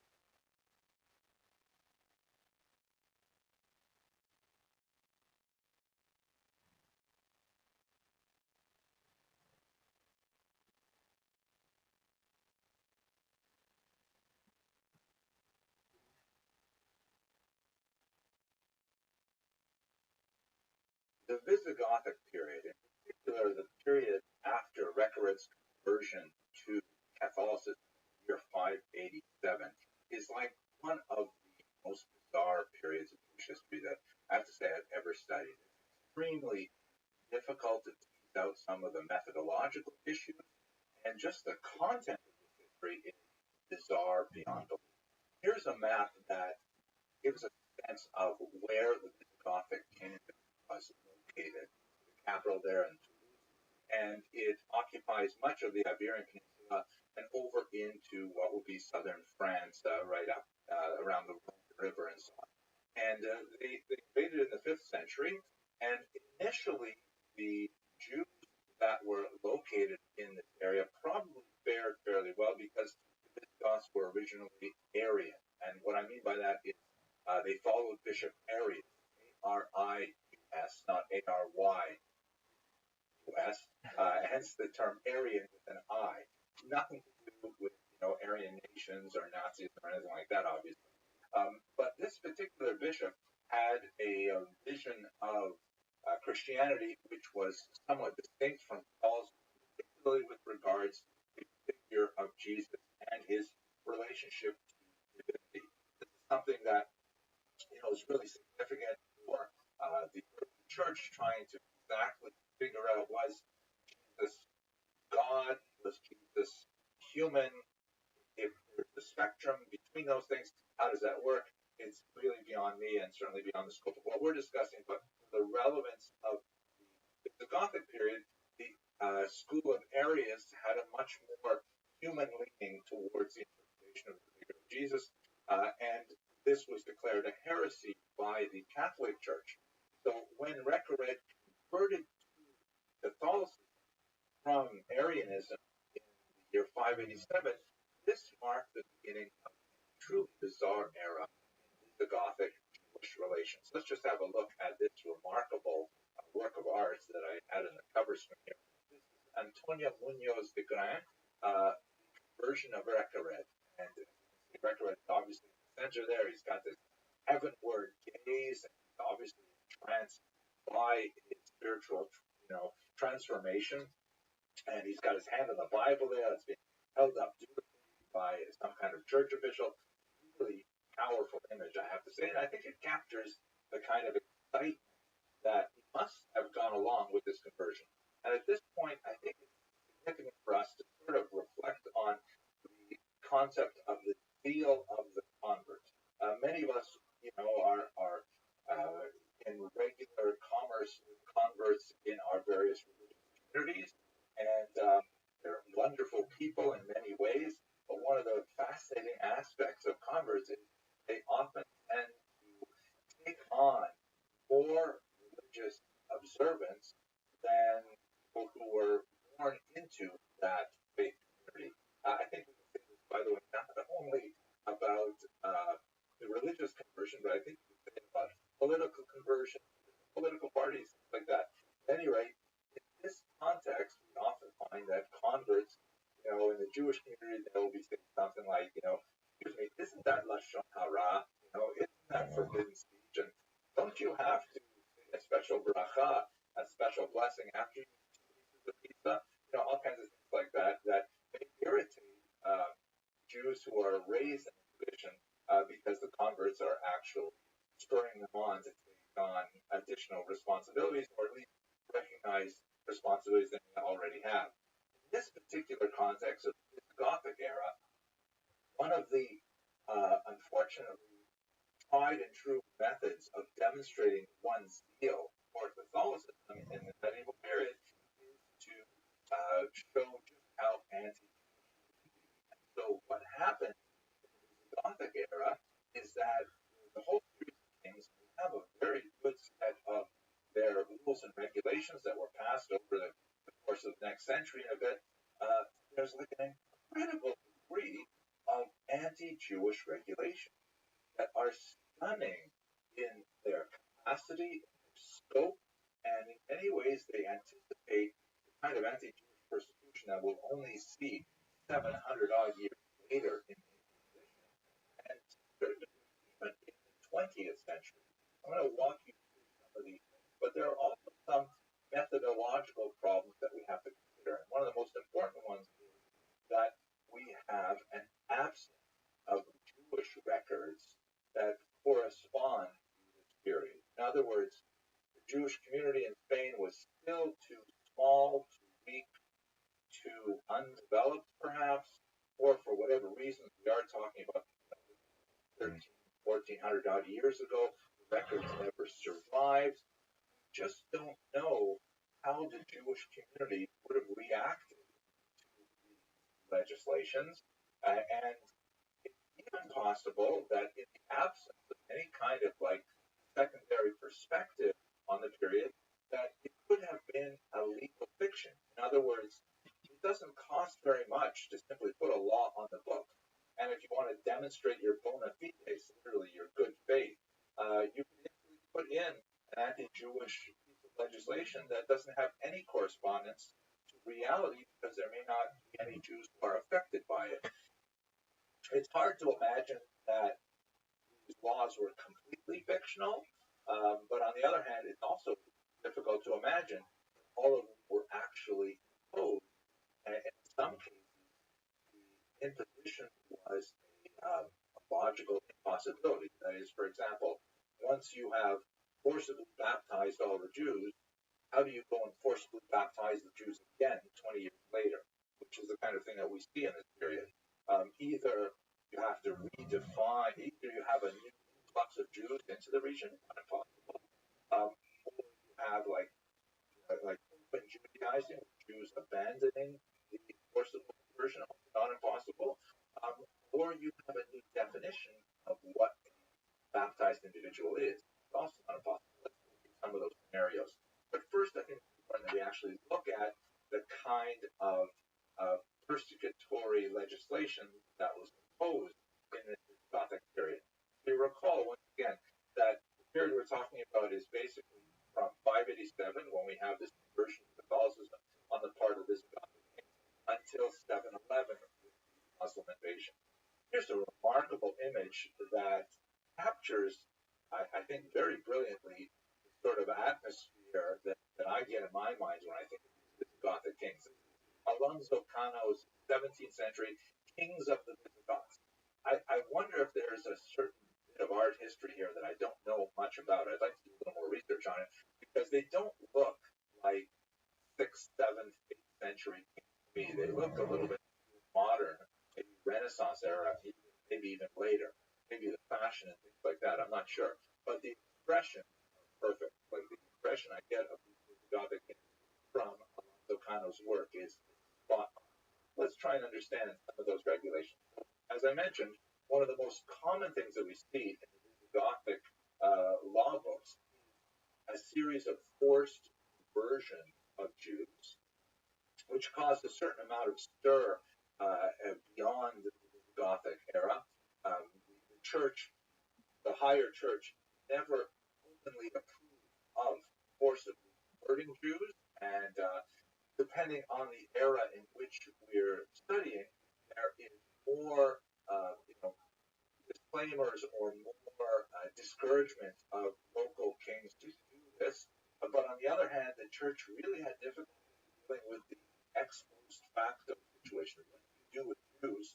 A: The Visigothic period, in particular the period after Recared's conversion to Catholicism in the year 587, is like one of the most bizarre periods of Jewish history that I have to say I've ever studied. It's extremely difficult to tease out some of the methodological issues, and just the content of this history is bizarre beyond belief. Here's a map that gives a sense of where the Visigothic kingdom was located. The capital there in Toulouse, and it occupies much of the Iberian Peninsula and over into what would be southern France, right up around the Rhone River and so on. And they invaded in the 5th century, and initially the Jews that were located in this area probably fared fairly well because the Visigoths were originally Arian. And what I mean by that is they followed Bishop Arius, Arius, not Arys, hence the term Arian with an I. Nothing to do with Aryan nations or Nazis or anything like that, obviously. But this particular bishop had a vision of Christianity which was somewhat distinct from Paul's, particularly with regards to the figure of Jesus and his relationship to divinity. This is something that is really significant for the church trying to exactly figure out, was Jesus God, was Jesus human? If there's a spectrum between those things, how does that work? It's really beyond me and certainly beyond the scope of what we're discussing, but the relevance of the Gothic period, the school of Arius had a much more human leaning towards the interpretation of the figure of Jesus, and this was declared a heresy by the Catholic Church. So when Recared converted to Catholicism from Arianism in the year 587, this marked the beginning of a truly bizarre era in the Gothic Jewish relations. Let's just have a look at this remarkable work of art that I had in the cover screen here. This is Antonio Munoz de Gran, version of Recared. And Recared is obviously in the center there. He's got this heavenward gaze, and he's obviously entranced by his spiritual transformation. And he's got his hand on the Bible there that's being held up dutifully by some kind of church official. Really powerful image, I have to say. And I think it captures the kind of excitement that must have gone along with this conversion. And at this point, I think it's significant for us to sort of reflect on the concept of the zeal of the convert. Many of us, are in regular commerce with converts in our various religious communities, and they're wonderful people in many ways. But one of the fascinating aspects of converts is they often tend to take on more religious observance than people who were born into that faith community. I think we can say this, by the way, not only about the religious conversion, but I think we can say about political conversion, political parties, things like that. At any rate, in this context, we often find that converts, in the Jewish community, they'll be saying something like, excuse me, isn't that Lashon Hara? Isn't that forbidden speech? And don't you have to say a special bracha, a special blessing after you eat the pizza? All kinds of things like that may irritate Jews who are raised in a tradition because the converts are actually spurring them on to take on additional responsibilities, or at least recognize responsibilities than we already have. In this particular context of the Gothic era, one of the unfortunately tried and true methods of demonstrating one's zeal for Catholicism in the medieval period is to show just how anti. So what happened in the Gothic era is that the whole series of kings have a very good set of their rules and regulations that were passed over the course of the next century and a bit. There's like an incredible degree of anti-Jewish regulation that are stunning in their capacity, their scope, and in many ways they anticipate the kind of anti-Jewish persecution that we'll only see 700 odd years later in the Inquisition, and even in the 20th century. I'm going to walk you through some of these things, but there are also some methodological problems that we have to consider. And one of the most important ones is that we have an absence of Jewish records that correspond to this period. In other words, the Jewish community in Spain was still too small, too weak, too undeveloped, perhaps, or for whatever reasons we are talking about 1,400 odd years ago. The records never survived. We just don't know how the Jewish community would have reacted to these legislations, and it's even possible that in the absence of any kind of like secondary perspective on the period, that it could have been a legal fiction. In other words, it doesn't cost very much to simply put a law on the books. And if you want to demonstrate your bona fides, literally your good faith, you can simply put in an anti-Jewish piece of legislation that doesn't have any correspondence to reality because there may not be any Jews who are affected by it. It's hard to imagine that these laws were completely fictional, but on the other hand, it's also difficult to imagine all of them were actually imposed. And in some cases, the imposition was a logical impossibility. That is, for example, once you have forcibly baptized all the Jews, how do you go and forcibly baptize the Jews again 20 years later, which is the kind of thing that we see in this period? Either you have to redefine, either you have a new influx of Jews into the region, not impossible, or you have like open Judaizing, Jews abandoning the forcible conversion, not impossible, or you have a new definition of what a baptized individual is, also not impossible. Let's look at some of those scenarios. But first, I think it's important that we actually look at the kind of persecutory legislation that was imposed in this Gothic period. We recall, once again, that the period we're talking about is basically from 587, when we have this conversion to Catholicism on the part of this Gothic king, until 711 with the Muslim invasion. Here's a remarkable image that captures, I think, very brilliantly the sort of atmosphere that I get in my mind when I think of these Gothic kings. Alonso Cano's 17th century Kings of the Visigoths. I wonder if there's a certain bit of art history here that I don't know much about. I'd like to do a little more research on it because they don't look like 6th, 7th, 8th century kings to me. They look a little bit modern, maybe Renaissance era, maybe even later. Maybe the fashion and things like that. I'm not sure. But the expression is perfect. Like the impression I get of these Gothic kings from Alonso Cano's work is spot on. Let's try and understand some of those regulations. As I mentioned, one of the most common things that we see in the Gothic law books is a series of forced conversion of Jews, which caused a certain amount of stir beyond the Gothic era. The church, the higher church, never openly approved of forcibly converting Jews, and depending on the era in which we're studying, there is more, disclaimers or more discouragement of local kings to do this. But on the other hand, the church really had difficulty dealing with the ex post facto situation. What do you do with Jews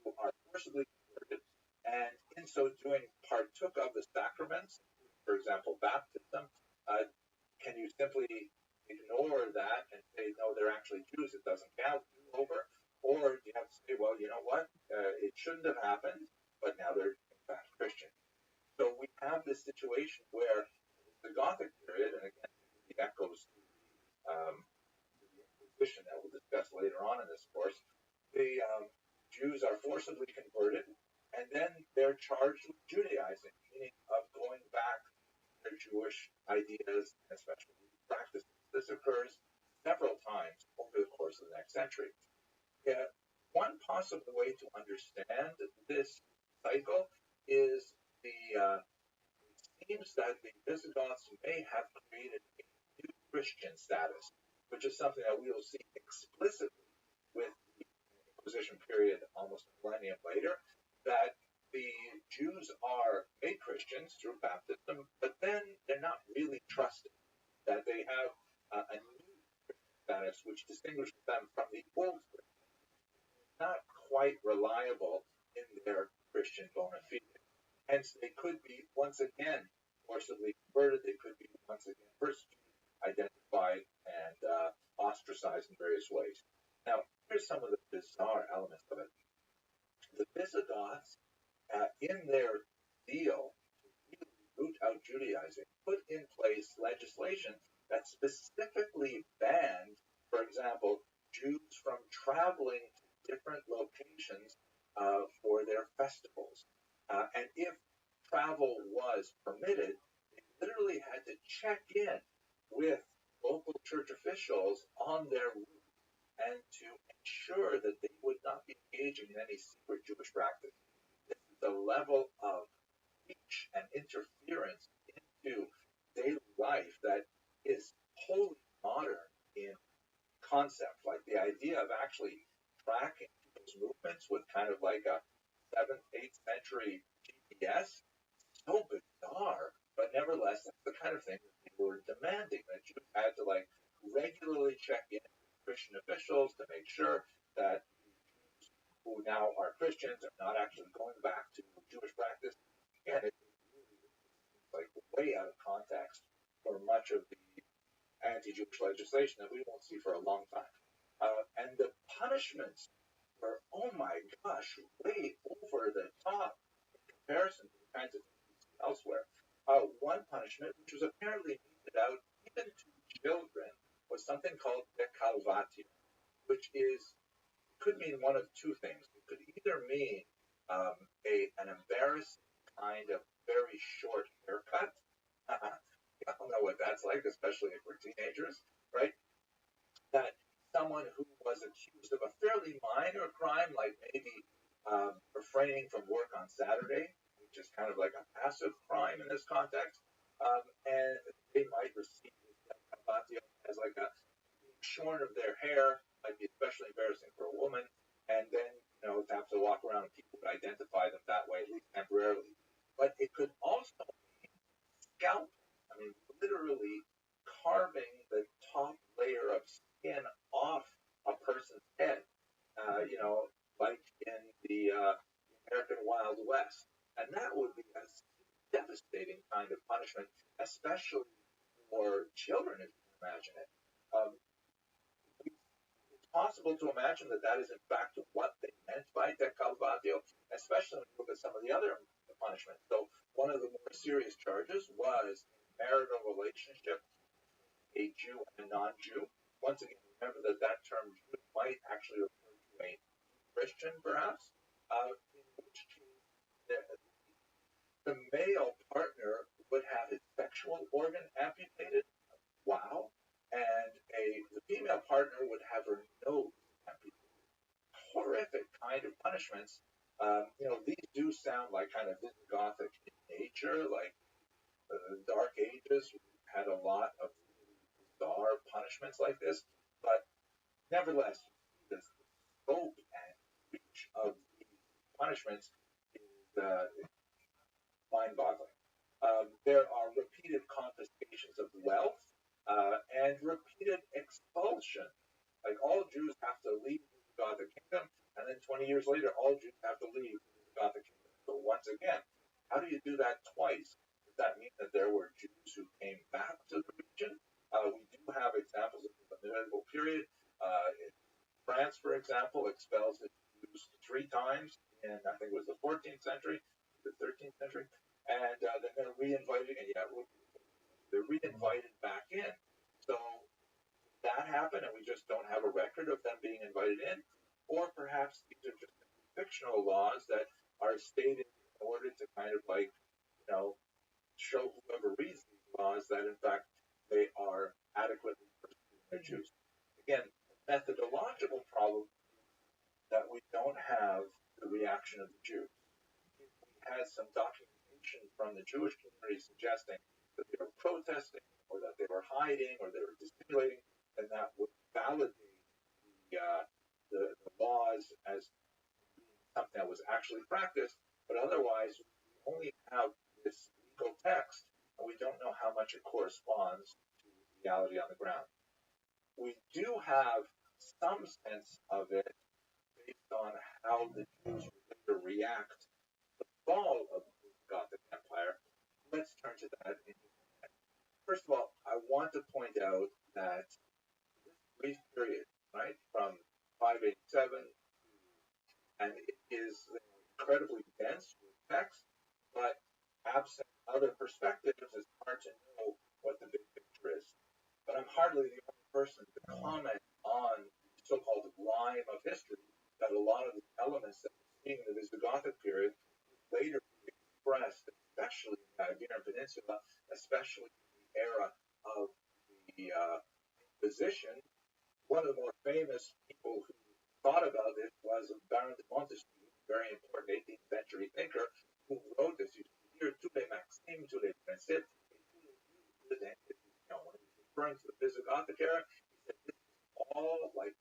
A: who are forcibly converted and in so doing partook of the sacraments, for example, baptism? Can you simply ignore that and say, no, they're actually Jews, it doesn't count, do over? Or do you have to say, well, you know what, it shouldn't have happened, but now they're in fact Christian. So we have this situation where the Gothic period, and again, the echoes to the Inquisition that we'll discuss later on in this course, the Jews are forcibly converted, and then they're charged with Judaizing, meaning of going back to their Jewish ideas and especially practices. This occurs several times over the course of the next century. One possible way to understand this cycle is it seems that the Visigoths may have created a new Christian status, which is something that we will see explicitly with the Inquisition period almost a millennium later, that the Jews are made Christians through baptism, but then they're not really trusted, that they have a new status which distinguishes them from the old Christians, not quite reliable in their Christian bona fide. Hence, they could be once again forcibly converted. They could be once again persecuted, identified, and ostracized in various ways. Now, here's some of the bizarre elements of it. The Visigoths, in their zeal to really root out Judaizing, put in place legislation that specifically banned, for example, Jews from traveling to different locations for their festivals. And if travel was permitted, they literally had to check in with local church officials on their route and to ensure that they would not be engaging in any secret Jewish practice. This is the level of reach and interference into daily life that is wholly modern in concept. Like the idea of actually tracking people's movements with kind of like a 7th, 8th century GPS, so bizarre, but nevertheless, that's the kind of thing that they were demanding, that Jews had to like regularly check in with Christian officials to make sure that Jews who now are Christians are not actually going back to Jewish practice. Again, it's really like way out of context for much of the anti-Jewish legislation that we won't see for a long time. And the punishments were, oh my gosh, way over the top in comparison to the kinds of things we see elsewhere. One punishment, which was apparently meted out even to children, was something called decalvatio, which could mean one of two things. It could either mean an embarrassing kind of very short haircut. I don't know what that's like, especially if we're teenagers, right? That someone who was accused of a fairly minor crime, like maybe refraining from work on Saturday, which is kind of like a passive crime in this context, and they might receive as like a shorn of their hair, might be especially embarrassing for a woman, and then to have to walk around and people would identify them that way, at least temporarily. But it could also mean scalping. I mean, literally carving the top layer of skin off a person's head, like in the American Wild West. And that would be a devastating kind of punishment, especially for children, if you can imagine it. It's possible to imagine that is in fact what they meant by decalvatio, especially when you look at some of the other punishments. So one of the more serious charges was marital relationship, a Jew and a non-Jew. Once again, remember that term Jew might actually refer to a Christian, perhaps, in which case the male partner would have his sexual organ amputated. Wow. And the female partner would have her nose amputated. Horrific kind of punishments. These do sound like kind of Gothic in nature, like the Dark Ages had a lot of bizarre punishments like this, but nevertheless, the scope and reach of these punishments is mind-boggling. There are repeated confiscations of wealth and repeated expulsion. Like all Jews have to leave the Gothic kingdom, and then 20 years later, all Jews have to leave the Gothic kingdom. So once again, how do you do that twice? Does that mean that there were Jews who came back to the region? We do have examples of the medieval period. France, for example, expels the Jews 3 times in, I think it was the 14th century, the 13th century, and then they're reinvited, and they're reinvited back in. So that happened, and we just don't have a record of them being invited in, or perhaps these are just fictional laws that are stated in order to kind of like, show whoever reads these laws that in fact they are adequately persecuting their Jews. Again, methodological problem that we don't have the reaction of the Jews. If we had some documentation from the Jewish community suggesting that they were protesting or that they were hiding or they were dissimulating, then that would validate the laws as being something that was actually practiced. But otherwise, we only have this legal text, and we don't know how much it corresponds to reality on the ground. We do have some sense of it based on how the Jews would later react to the fall of the Gothic Empire. Let's turn to that in a minute. First of all, I want to point out that this brief period, right, from 587, and it is incredibly dense with text, but absent other perspectives, it's hard to know what the big picture is. But I'm hardly the only person to comment on the so-called lime of history, that a lot of the elements that we're seeing in the Visigothic period later be expressed, especially in the Iberian Peninsula, especially in the era of the Inquisition. One of the more famous people who thought about this was Baron de Montesquieu, a very important 18th century thinker, who wrote this. You hear tous les maximes, tous les principes, et tous les vues de l'institution. When he was referring to the Visigothic era, he said this is all like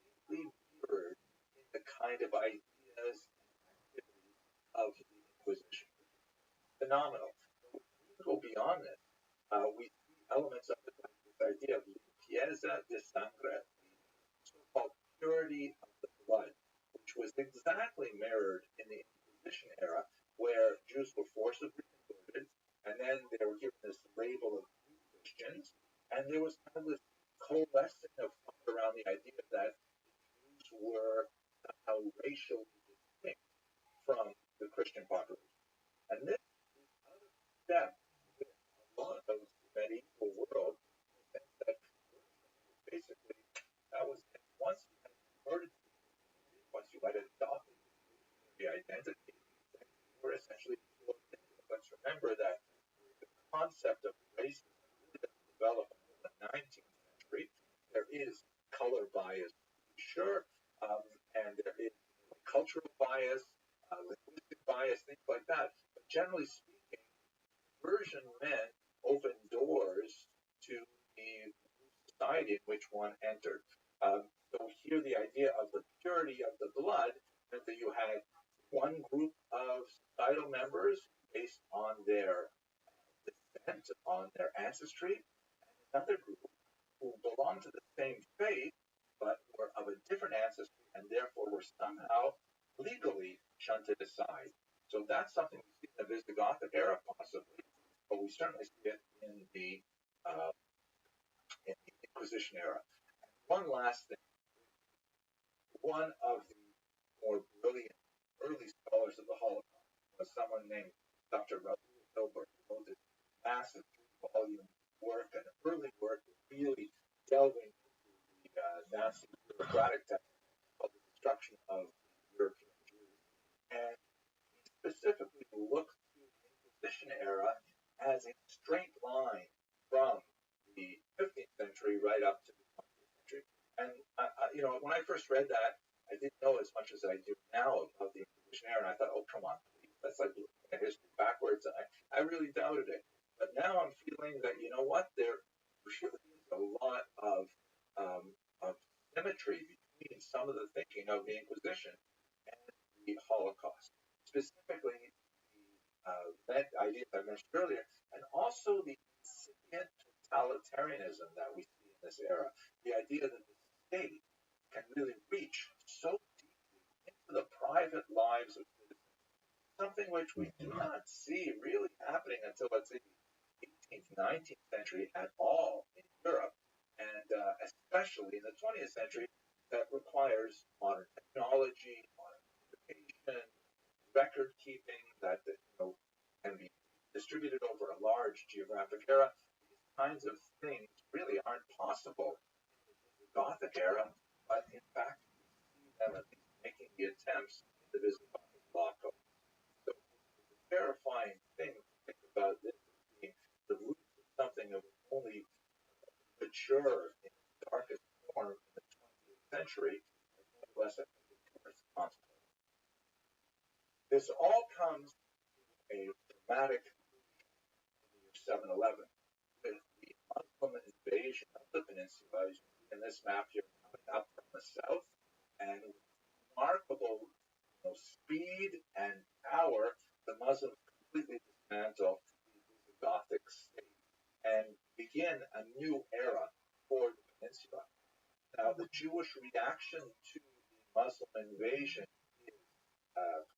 A: deeply mirrored in the kind of ideas and activities of the Inquisition. Phenomenal. But we go beyond this. We see elements of it, like this idea of limpieza de sangre, the so-called purity of the blood, which was exactly mirrored in the Inquisition era, where Jews were forcibly converted, and then they were given this label of Christians, and there was kind of this coalescing of thought around the idea that Jews were somehow racially distinct from the Christian population. And this is out of step with a lot of the medieval world, in the sense that basically that was it. Once you had converted to Christianity, once you had adopted the identity, then you were essentially absorbed into it. Let's remember that the concept of racism really doesn't develop until the 19th century. There is color bias, sure, and there is cultural bias, linguistic bias, things like that. But generally speaking, conversion meant open doors to the society in which one entered. So here the idea of the purity of the blood meant that you had one group of societal members based on their descent, on their ancestry, and another group who belonged to the same faith but were of a different ancestry and therefore were somehow legally shunted aside. So that's something we see in the Visigothic era, possibly, but we certainly see it in the Inquisition era. One last thing. One of the more brilliant early scholars of the Holocaust was someone named Dr. Rabbi Rothschild, who wrote this massive 3-volume work, an early work really delving into the Nazi bureaucratic technique called the destruction of the European Jews. And he specifically looked to the Inquisition era as a straight line from the 15th century right up to the 20th century. And when I first read that, I didn't know as much as I do now about the Inquisition era, and I thought, oh, come on, that's like looking at history backwards. And I really doubted it. But now I'm feeling that, you know what, there really is a lot of symmetry between some of the thinking of the Inquisition and the Holocaust. Specifically, the ideas I mentioned earlier, and also the incipient totalitarianism that we see in this era. The idea that the state can really reach so deeply into the private lives of citizens, something which we do not see really happening until, let's say, the 18th, 19th century at all in Europe, and especially in the 20th century, that requires modern technology, modern communication, record keeping that can be distributed over a large geographic area. These kinds of things really aren't possible in the Gothic era, but in fact, we see them at least making the attempts in the Visigothic block code. So the terrifying thing to think about this as being the roots of something that was only mature in its darkest form in the 20th century, and nevertheless, I think it's responsible. This all comes to a dramatic conclusion in the year 711 with the Muslim invasion of the peninsula. As you see in this map here, coming up from the south, and with remarkable speed and power, the Muslims completely dismantle the Visigothic state and begin a new era for the peninsula. Now, the Jewish reaction to the Muslim invasion is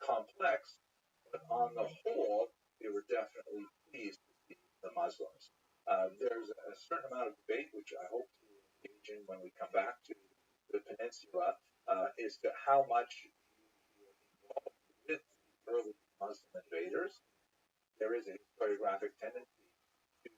A: complex, but on the whole, they were definitely pleased to see the Muslims. There's a certain amount of debate, which I hope to engage in when we come back to the peninsula, as to how much you were involved with the early Muslim invaders. There is a historiographic tendency to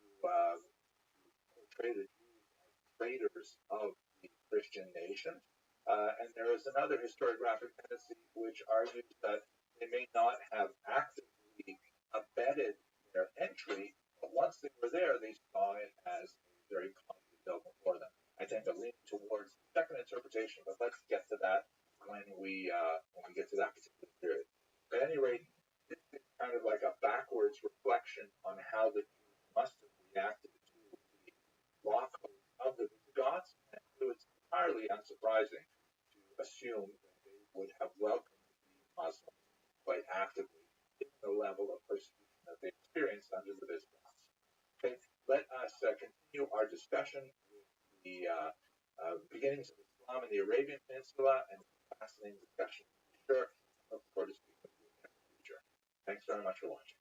A: portray the Jews as traitors of the Christian nation. And there is another historiographic tendency which argues that they may not have actively abetted their entry, but once they were there, they saw it as a very costly building for them. I tend to lean towards the second interpretation, but let's get to that when we get to that particular period. At any rate, this is kind of like a backwards reflection on how the Jews must have reacted to the blockade of the Visigoths, and so it's entirely unsurprising to assume that they would have welcomed the Muslims quite actively, given the level of persecution that they experienced under the Visigoths. Okay, let us continue our discussion with the beginnings of Islam in the Arabian Peninsula, and it's a fascinating discussion to be sure. I look forward to speaking with you in the future. Thanks very much for watching.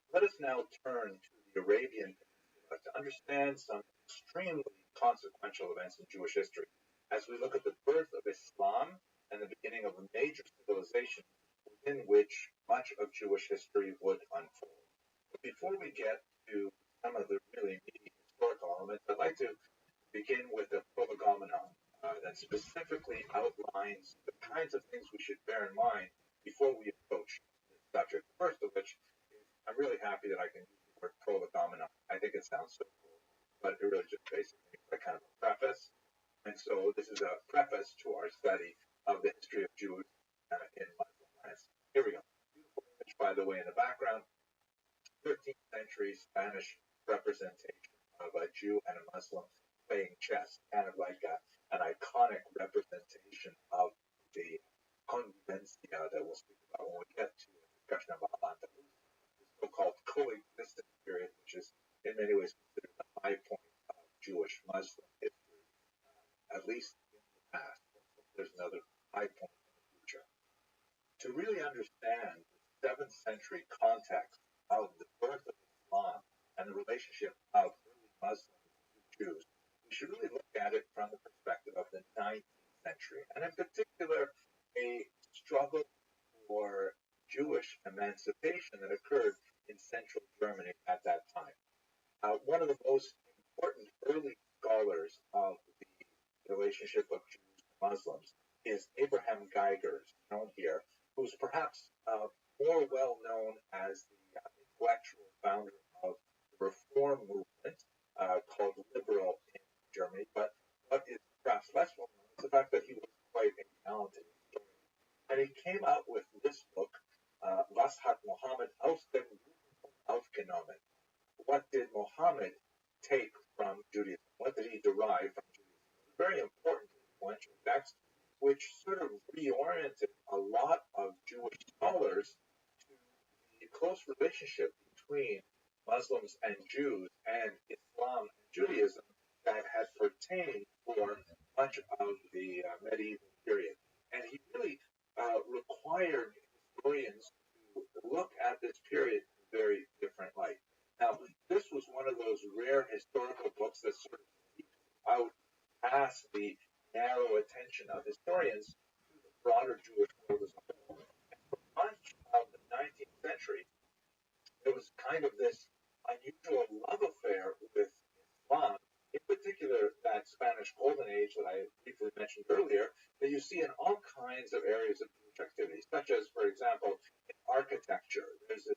A: Let us now turn to the Arabian Peninsula to understand some extremely consequential events in Jewish history as we look at the birth of Islam and the beginning of a major civilization within which much of Jewish history would unfold. But before we get to some of the really meaty historical elements, I'd like to begin with a prolegomenon that specifically outlines the kinds of things we should bear in mind before we approach this subject. First of which, I'm really happy that I can use the word prolegomenon. I think it sounds so cool, but it really just basically means like kind of a preface. And so this is a preface to our study of the history of Jews in Muslim lands. Here we go. Beautiful image, by the way, in the background. 13th century Spanish representation of a Jew and a Muslim playing chess, kind of like an iconic representation of the convivencia that we'll speak about when we get to a discussion of Al-Andalus, the so-called coexistence period, which is in many ways considered the high point of Jewish Muslim history, at least in the past. There's another high point in the future. To really understand the 7th century context of the birth of Islam and the relationship of early Muslims to Jews, we should really look at it from the perspective of the 19th century, and in particular, a struggle for Jewish emancipation that occurred in central Germany at that time. One of the most important early scholars of the relationship of Jews and Muslims is Abraham Geiger, known here, who's perhaps more well known as the intellectual founder of the reform movement called Liberal in Germany, but what is perhaps less well known is the fact that he was quite a talented historian. And he came out with this book, Was hat Mohammed aus dem Judentum aufgenommen? What did Mohammed take from Judaism? What did he derive from Judaism? It was a very important influential text, which sort of reoriented a lot of Jewish scholars to the close relationship between Muslims and Jews and Islam and Judaism that had pertained for much of the medieval period. And he really required historians to look at this period in a very different light. Now, this was one of those rare historical books that sort of seeks out past the narrow attention of historians to the broader Jewish world as a whole. And for much of the 19th century, there was kind of this unusual love affair with Islam, in particular that Spanish Golden Age that I briefly mentioned earlier, that you see in all kinds of areas of Jewish activity, such as, for example, in architecture. There's a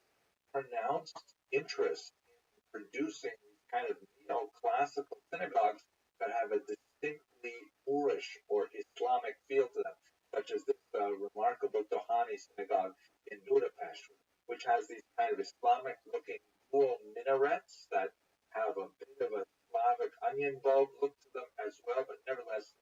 A: pronounced interest in producing these kind of neoclassical synagogues that have a distinctly Moorish or Islamic feel to them, such as this remarkable Dohani synagogue in Budapest, which has these kind of Islamic-looking dual minarets that have a bit of a Slavic onion bulb look to them as well, but nevertheless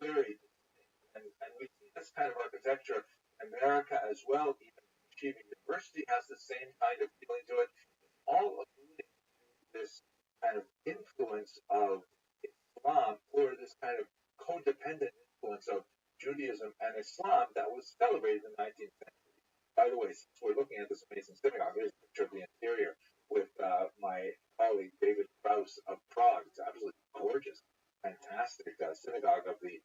A: very distinct. And we see this kind of architecture in America as well. Even Yeshiva University has the same kind of feeling to it. All alluding to this kind of influence of Islam, or this kind of codependent influence of Judaism and Islam that was celebrated in the 19th century. By the way, since we're looking at this amazing synagogue, here's a picture of the interior with my colleague David Krauss of Prague. It's absolutely gorgeous, fantastic synagogue of the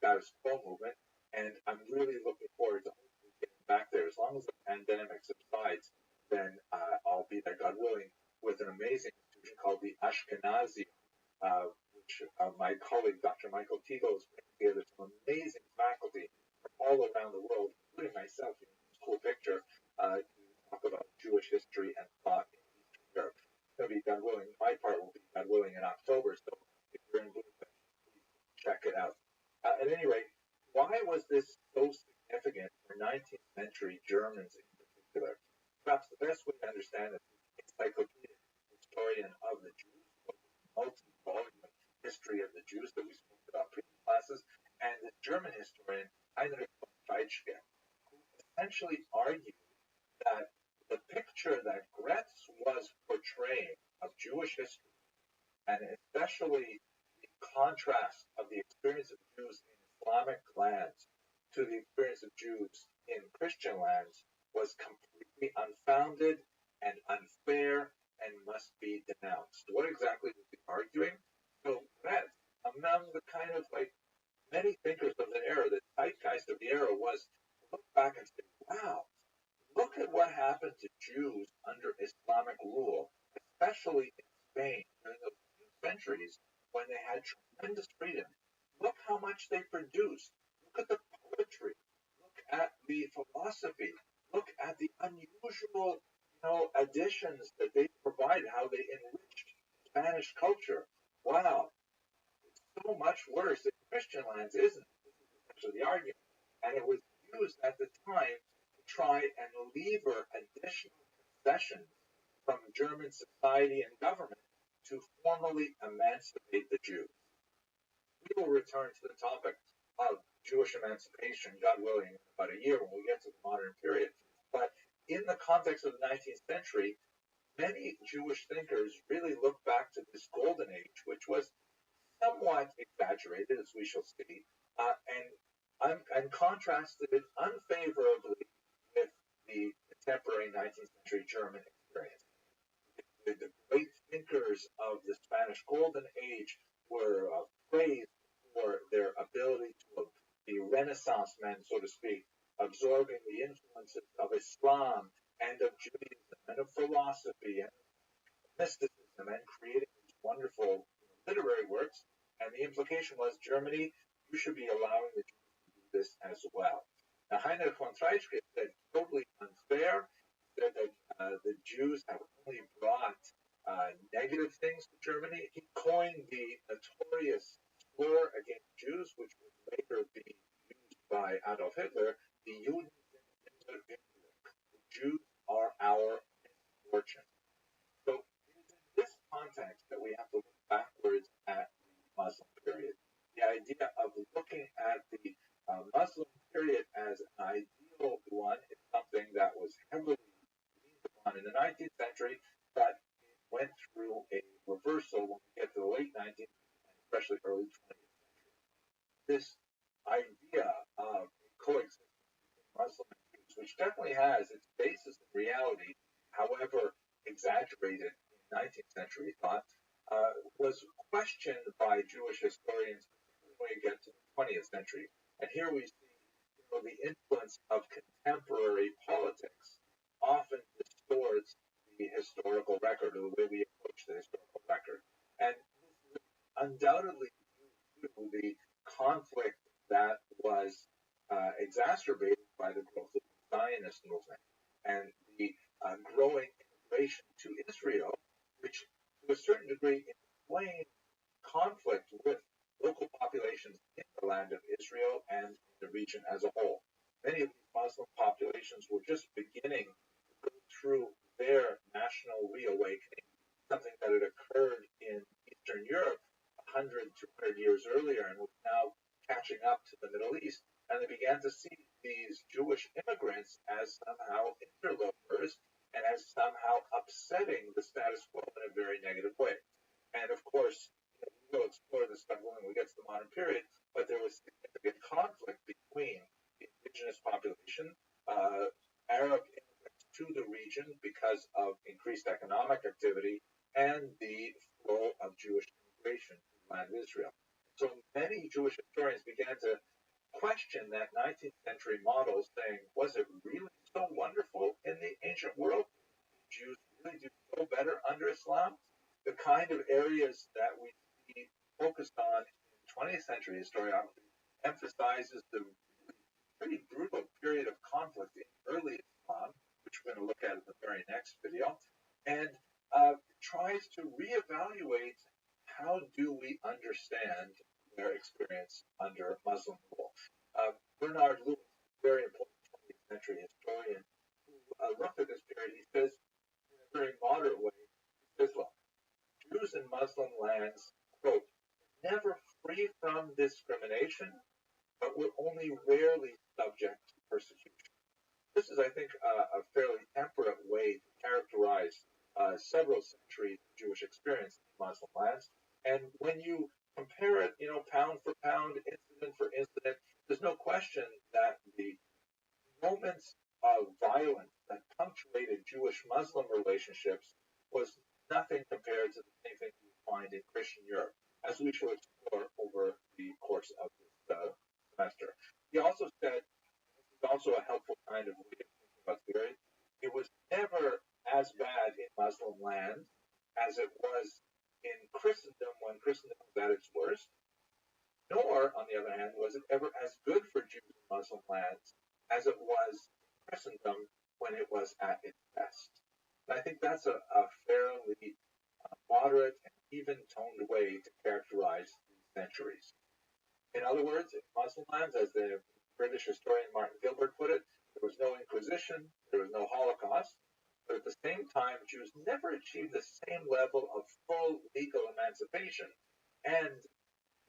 A: status quo movement, and I'm really looking forward to hopefully getting back there. As long as the pandemic subsides, then I'll be there, God willing, with an amazing institution called the Ashkenazi, which my colleague Dr. Michael Teagle is putting together some amazing faculty from all around the world, including myself. In this cool picture to talk about Jewish history and thought in Eastern Europe. It's going to be, God willing, my part will be, God willing, in October. So if you're in Budapest, please check it out. At any rate, why was this so significant for 19th century Germans in particular? Perhaps the best way to understand it is the encyclopedic historian of the Jews, multi-volume history of the Jews that we spoke about in previous classes, and the German historian Heinrich von Treitschke, who essentially argued that the picture that Gretz was portraying of Jewish history, and especially the contrast of the experience of Jews in Islamic lands to the experience of Jews in Christian lands, was completely unfounded and unfair and must be denounced. What exactly was he arguing? So Gretz, among the kind of like many thinkers of the era, the zeitgeist of the era was to look back and say, wow, look at what happened to Jews under Islamic rule, especially in Spain during those few centuries when they had tremendous freedom. Look how much they produced. Look at the poetry. Look at the philosophy. Look at the unusual, additions that they provided, how they enriched Spanish culture. Wow, it's so much worse in Christian lands, isn't it? This is essentially the argument. And it was used at the time to try and lever additional concessions from German society and government to formally emancipate the Jews. We will return to the topic of Jewish emancipation, God willing, in about a year when we get to the modern period. But in the context of the 19th century, many Jewish thinkers really look back to this golden age, which was somewhat exaggerated, as we shall see, and contrasted it unfavorably with the contemporary 19th century German experience. The great thinkers of the Spanish Golden Age were praised for their ability to be Renaissance men, so to speak, absorbing the influences of Islam and of Judaism and of philosophy and mysticism and creating these wonderful literary works. And the implication was, Germany, you should be allowing the Jews to do this as well. Now, Heinrich von Treitschke said totally unfair, said that the Jews have only brought negative things to Germany. He coined the notorious slur against Jews, which would later be used by Adolf Hitler, the Juden sind unser Unglück. The Jews are our misfortune. So it is in this context that we have to look backwards at the Muslim period. The idea of looking at the Muslim period as an ideal one is something that was heavily leaned upon on in the 19th century, but it went through a reversal when we get to the late 19th and especially early 20th century. This idea of coexistence between Muslim and Jews, which definitely has its basis in reality, however exaggerated in 19th century thought, was questioned by Jewish historians when we get to the 20th century. And here we see the influence of contemporary politics often distorts the historical record or the way we approach the historical record. And this is undoubtedly due to the conflict that was exacerbated by the growth of the Zionist movement and the growing immigration to Israel, which to a certain degree inflamed conflict with local populations in the land of Israel and the region as a whole. Many of these Muslim populations were just beginning to go through their national reawakening, something that had occurred in Eastern Europe 100, 200 years earlier and was now catching up to the Middle East. And they began to see these Jewish immigrants as somehow interlopers and as somehow upsetting the status quo in a very negative way. And of course, we'll explore this stuff when we get to the modern period, but there was significant conflict between the indigenous population, Arab immigrants to the region because of increased economic activity, and the flow of Jewish immigration to the land of Israel. So many Jewish historians began to question that 19th century model, saying, was it really so wonderful in the ancient world? Did Jews really do so better under Islam? The kind of areas that we see focused on in 20th century historiography emphasizes the pretty brutal period of conflict in early Islam, which we're going to look at in the very next video, and tries to reevaluate how do we understand their experience under Muslim rule. Bernard Lewis, a very important 20th century historian, who looked at this period, he says, in a very moderate way, he says, look, Jews in Muslim lands, quote, never free from discrimination, but were only rarely subject to persecution. This is, I think, a fairly temperate way to characterize several centuries of Jewish experience in Muslim lands. And when you compare it, pound for pound, incident for incident, there's no question that the moments of violence that punctuated Jewish-Muslim relationships was nothing compared to the same thing we find in Christian Europe, as we shall explore over the course of this semester. He also said, this is also a helpful kind of way of thinking about the period, it was never as bad in Muslim lands as it was in Christendom when Christendom was at its worst, nor, on the other hand, was it ever as good for Jews in Muslim lands as it was in Christendom when it was at its best. And I think that's a fairly moderate and even-toned way to characterize these centuries. In other words, in Muslim lands, as the British historian Martin Gilbert put it, there was no Inquisition, there was no Holocaust, but at the same time, Jews never achieved the same level of full legal emancipation and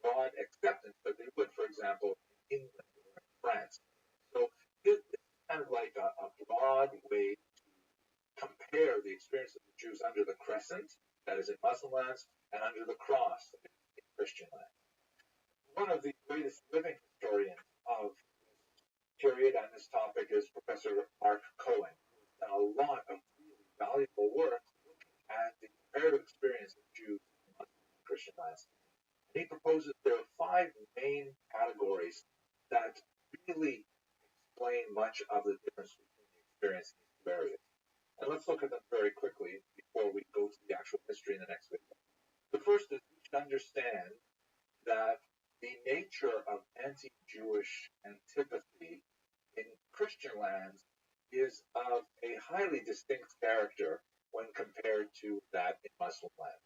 A: broad acceptance that they would, for example, in England or in France. So this is kind of like a broad way to compare the experience of the Jews under the crescent, that is in Muslim lands, and under the cross in Christian lands. One of the greatest living historians of this period on this topic is Professor Mark Cohen, who has done a lot of really valuable work looking at the comparative experience of Jews in Muslim and Christian lands. And he proposes there are 5 main categories that really explain much of the difference between the experience in these two areas. And let's look at them very quickly before we go to the actual history in the next video. The first is we should understand that the nature of anti-Jewish antipathy in Christian lands is of a highly distinct character when compared to that in Muslim lands.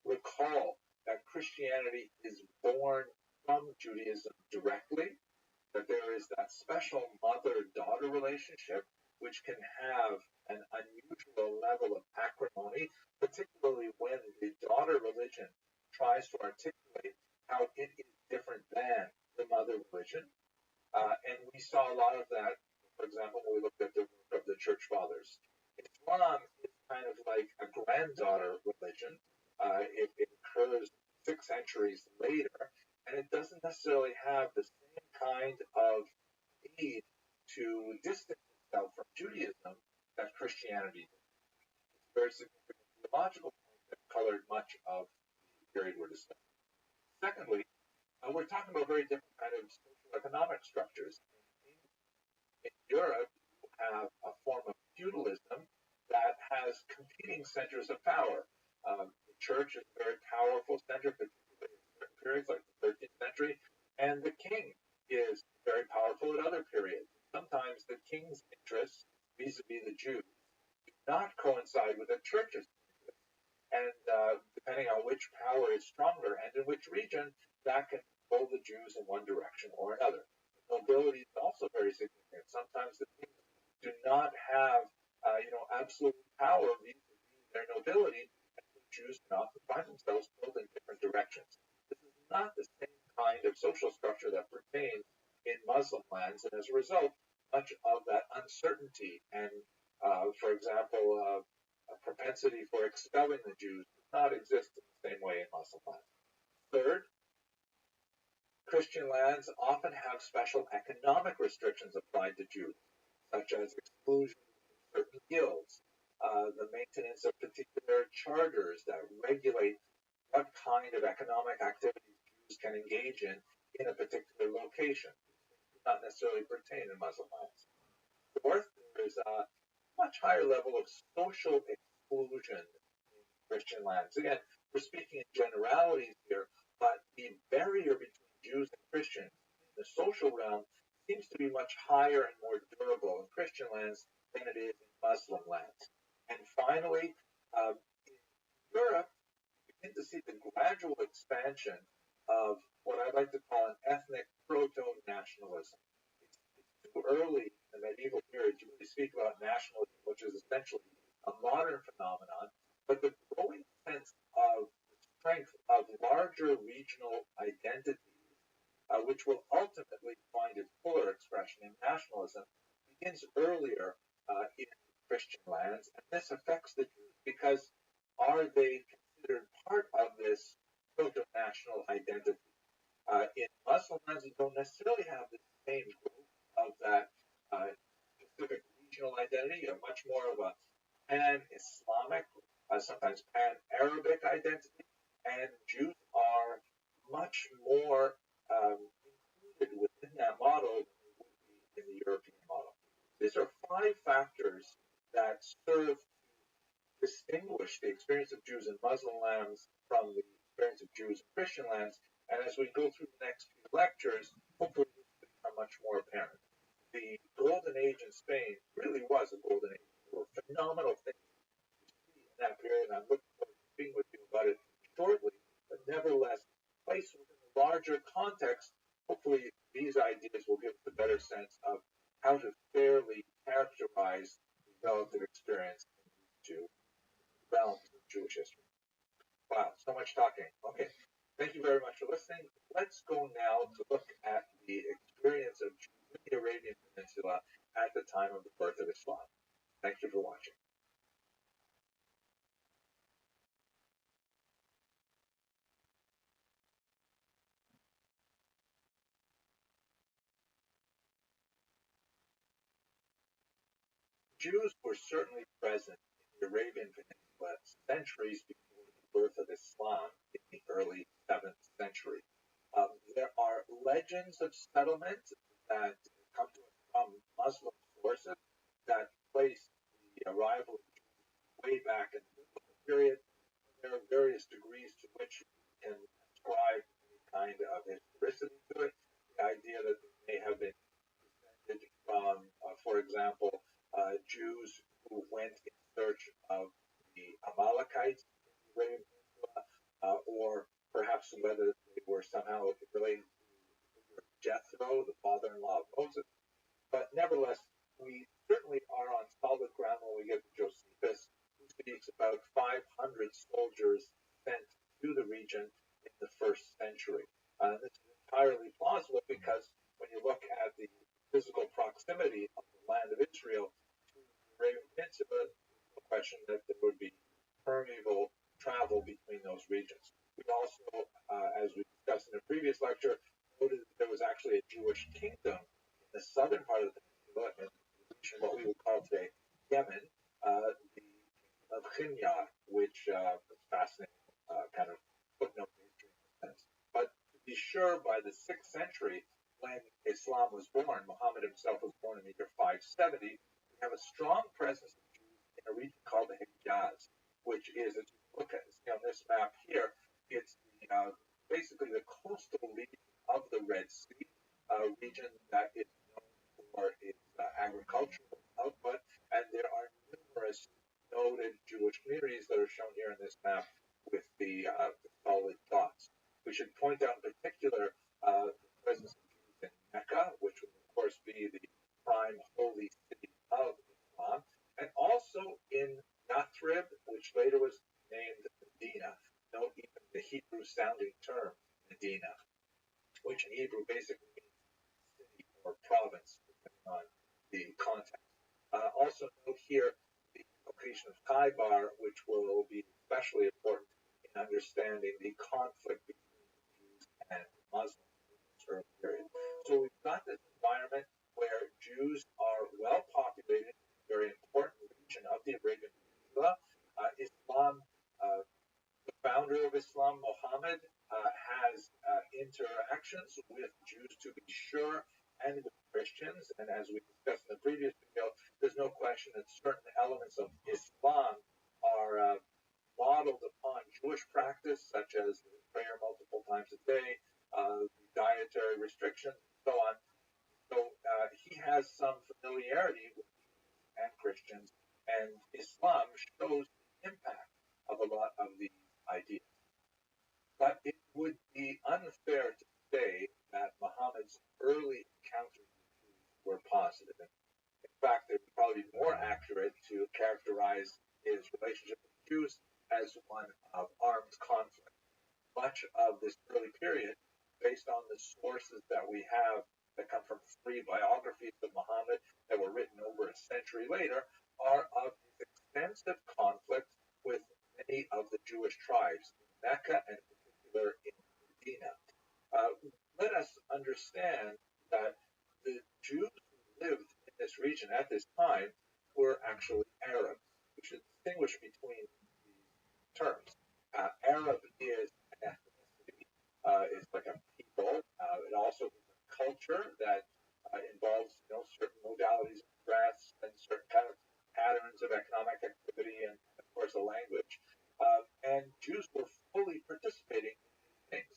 A: Recall that Christianity is born from Judaism directly, that there is that special mother-daughter relationship which can have an unusual level of acrimony, particularly when the daughter religion tries to articulate how it is different than the mother religion. And we saw a lot of that, for example, when we looked at the work of the church fathers. Islam kind of like a granddaughter religion. It occurs 6 centuries later, and it doesn't necessarily have the same kind of need to distance itself from Judaism that Christianity did. It's a very significant theological point that colored much of the period we're discussing. Secondly, we're talking about very different kind of social economic structures. In Europe, you have a form of feudalism that has competing centers of power. The church is a very powerful center, particularly in certain periods like the 13th century, and the king is very powerful at other periods. Sometimes the king's interests vis-a-vis the Jews do not coincide with the church's interests, and depending on which power is stronger and in which region, that can pull the Jews in one direction or another. Nobility is also very significant. Sometimes the kings do not have, absolute power vis-a-vis their nobility, and the Jews can often find themselves pulled in different directions. This is not the same kind of social structure that pertains in Muslim lands, and as a result, much of that uncertainty and, for example, a propensity for expelling the Jews does not exist in the same way in Muslim lands. Third, Christian lands often have special economic restrictions applied to Jews, such as exclusion of certain guilds, the maintenance of particular charters that regulate what kind of economic activities Jews can engage in a particular location. These do not necessarily pertain in Muslim lands. Fourth, there is a much higher level of social exclusion in Christian lands. Again, we're speaking in generalities here, but the barrier between Jews and Christians in the social realm seems to be much higher and more durable in Christian lands than it is in Muslim lands. And finally, in Europe, we begin to see the gradual expansion of what I'd like to call an ethnic proto-nationalism. It's too early in the medieval period to really speak about nationalism, which is essentially a modern phenomenon, but the growing sense of the strength of larger regional identities, which will ultimately find its fuller expression in nationalism, begins earlier in Christian lands, and this affects the Jews because are they considered part of this proto-national identity? In Muslim lands, you don't necessarily have the same growth of that specific regional identity. You have much more of a pan-Islamic, sometimes pan-Arabic identity, and Jews are much more included within that model than they would be in the European model. These are 5 factors that serve to distinguish the experience of Jews in Muslim lands from the experience of Jews in Christian lands. And as we go through the next few lectures, hopefully this will become much more apparent. The Golden Age in Spain really was a golden age. There were phenomenal things in that period, and I'm looking forward to speaking with you about it shortly, but nevertheless, placed within the larger context, hopefully these ideas will give us a better sense of how to fairly characterize the relative experience in these two realms of Jewish history. Wow, so much talking. Okay, thank you very much for listening. Let's go now to look at the experience of Jews in the Arabian Peninsula at the time of the birth of Islam. Thank you for watching. Jews were certainly present in the Arabian Peninsula centuries before the birth of Islam in the early 7th century. There are legends of settlement that come to us from Muslim sources that place the arrival of Jews way back in the biblical period. There are various degrees to which we can ascribe any kind of historicity to it. The idea that they may have been descended from, for example, Jews who went in search of the Amalekites in the Arabian Peninsula, or perhaps whether they were somehow related to Jethro, the father-in-law of Moses. But nevertheless, we certainly are on solid ground when we get to Josephus, who speaks about 500 soldiers sent to the region in the 1st century. This is entirely plausible because when you look at the physical proximity of the land of Israel to the Arabian Peninsula, question that there would be permeable travel between those regions. We also, as we discussed in a previous lecture, noted that there was actually a Jewish kingdom in the southern part of the peninsula, in the region what we would call today Yemen, the kingdom of Himyar, which was fascinating, kind of footnote history in a sense. But to be sure, by the 6th century, when Islam was born, Muhammad himself was born in the year 570, we have a strong presence of Jews in a region called the Hijaz, which is, as you look at see on this map here, it's basically the coastal region of the Red Sea, a region that is known for its agricultural output, and there are numerous noted Jewish communities that are shown here in this map with the solid dots. We should point out in particular the presence of Jews in Mecca, which would of course be the prime holy city of Islam, and also in Yathrib, which later was named Medina. Note even the Hebrew-sounding term Medina, which in Hebrew basically means city or province, depending on the context. Also note here the location of Khaybar, which will be especially important in understanding the conflict between Jews and Muslims in this early period. So we've got this environment where Jews are well populated, a very important region of the Arabian Peninsula. Islam, the founder of Islam, Muhammad, has interactions with Jews, to be sure, and with Christians. And as we discussed in the previous video, there's no question that certain elements of Islam are modeled upon Jewish practice, such as prayer multiple times a day, dietary restrictions, and so on. So he has some familiarity with Jews and Christians, and Islam shows the impact of a lot of these ideas. But it would be unfair to say that Muhammad's early encounters with Jews were positive. In fact, it would probably be more accurate to characterize his relationship with Jews as one of armed conflict. Much of this early period, based on the sources that we have that come from three biographies of Muhammad that were written over a century later, are of his extensive conflict with many of the Jewish tribes in Mecca and in particular in Medina. Let us understand that the Jews who lived in this region at this time were actually Arabs. We should distinguish between these terms. Arab is an ethnicity, it's like a people. It also is a culture that involves certain modalities of dress and certain kind of patterns of economic activity and, of course, a language. And Jews were fully participating in these things.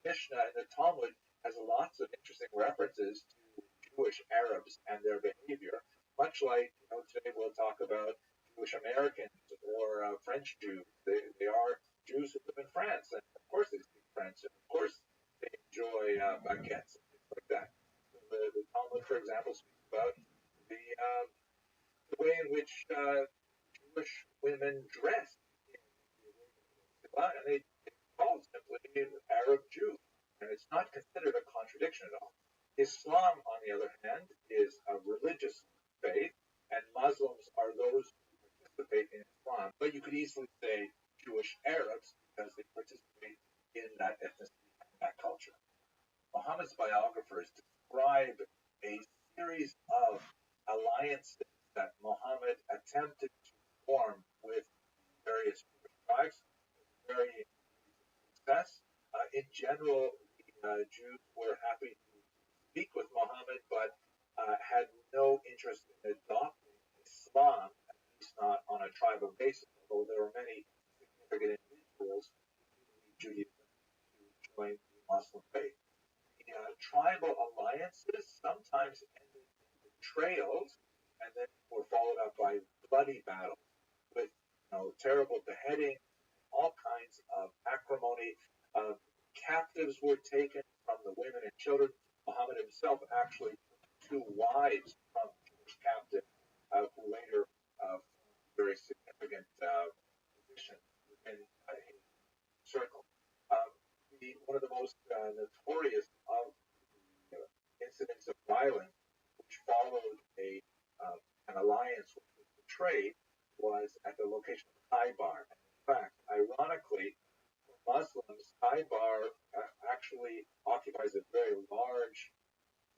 A: The Mishnah and the Talmud has lots of interesting references to Jewish Arabs and their behavior, much like today we'll talk about Jewish Americans or French Jews. They are Jews who live in France, and of course they speak French, and of course they enjoy baguettes and things like that. So the Talmud, for example, speaks about the way in which Jewish women dress in the Arabian Peninsula, and they call it simply Arab Jew, and it's not considered a contradiction at all. Islam, on the other hand, is a religious faith, and Muslims are those who participate in Islam. But you could easily say Jewish Arabs because they participate in that ethnicity and that culture. Muhammad's biographers describe a series of alliances that Muhammad attempted to form with various tribes with varying success. In general, the Jews were happy to speak with Muhammad, but had no interest in adopting Islam, at least not on a tribal basis, although there were many significant individuals, including Judaism, to join the Muslim faith. The tribal alliances sometimes ended in betrayals and then were followed up by bloody battles with terrible beheading, all kinds of acrimony. Captives were taken from the women and children. Muhammad himself actually took two wives from Jewish captives who later formed very significant positions within his circle. One of the most notorious of the incidents of violence which followed an alliance which was betrayed was location of Khaybar. In fact, ironically, for Muslims, Khaybar actually occupies a very large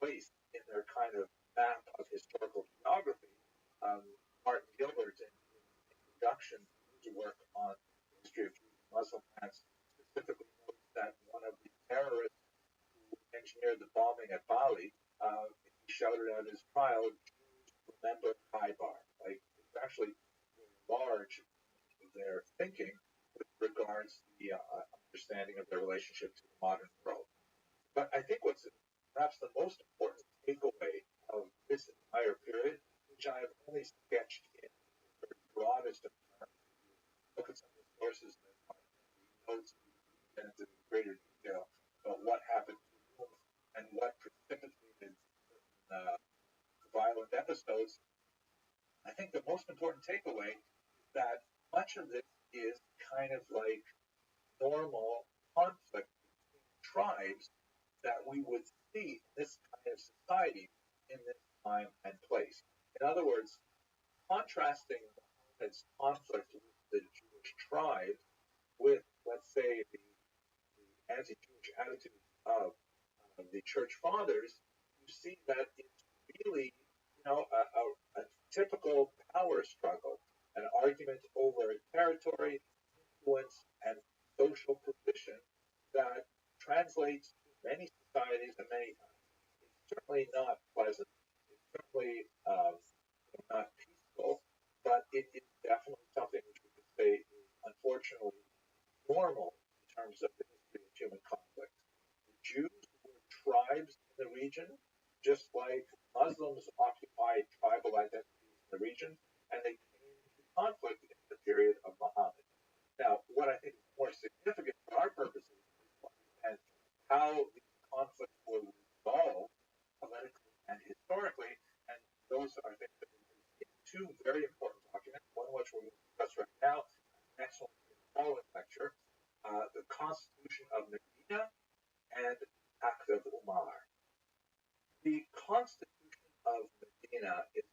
A: place in their kind of map of historical geography. Um, Martin Gilbert, in his introduction to his work on the history of Jewish and Muslim lands, specifically notes that one of the terrorists who engineered the bombing at Bali, he shouted out his trial, Jews remember Khaybar. Like, it's actually very large in their thinking with regards to the understanding of their relationship to the modern world. But I think what's perhaps the most important takeaway of this entire period, which I have only sketched in the very broadest of terms, look at some of the sources that are in the notes and into greater detail about what happened to whom and what precipitated certain violent episodes. I think the most important takeaway is that much of this is kind of like normal conflict between tribes that we would see in this kind of society in this time and place. In other words, contrasting Muhammad's conflict with the Jewish tribes with, let's say, the anti-Jewish attitudes of the church fathers, you see that it's really, a typical power struggle, an argument over territory, influence, and social position that translates to many societies and many times. It's certainly not pleasant. It's certainly not peaceful, but it is definitely something which we could say is unfortunately normal in terms of the history of human conflict. The Jews were tribes in the region, just like Muslims occupied tribal identities in the region, and they came into conflict in the period of Muhammad. Now, what I think is more significant for our purposes is to understand how these conflicts were resolved politically and historically, and those are things that we see in two very important documents, one of which we're going to discuss right now, the next one in the following lecture, the Constitution of Medina and Act of Umar. The Constitution of Medina is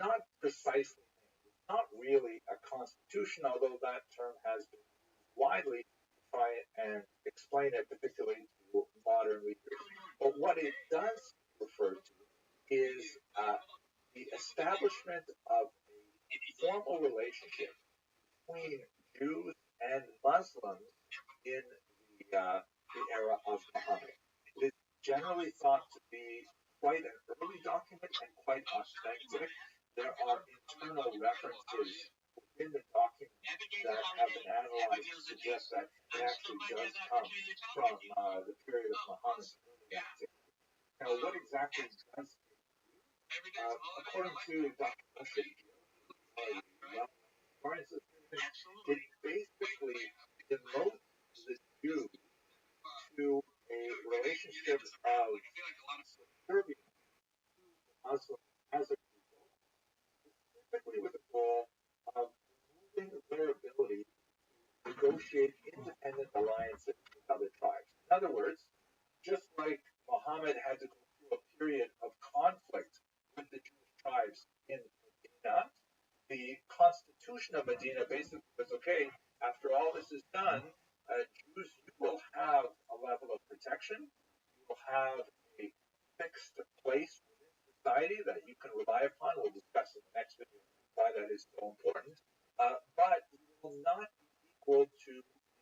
A: not precisely named. It's not really a constitution, although that term has been used widely to try and explain it, particularly to modern readers. But what it does refer to is the establishment of a formal relationship between Jews and Muslims in the era of Muhammad. It is generally thought to be quite an early document and quite authentic. There are internal references within the document that have been analyzed to suggest that it actually does come from the period of Muhammad's early activity. Now, what exactly does it do? According to Dr. Rothschild, it basically demotes the Jew to a relationship of subservience to the Muslims as a people, specifically with the goal of removing their ability to negotiate independent alliances with other tribes. In other words, just like Muhammad had to go through a period of conflict with the Jewish tribes in Medina, the Constitution of Medina basically was okay, after all this is done, Jews, you will have a level of protection, you will have a fixed place within society that you can rely upon. We'll discuss in the next video why that is so important. But you will not be equal to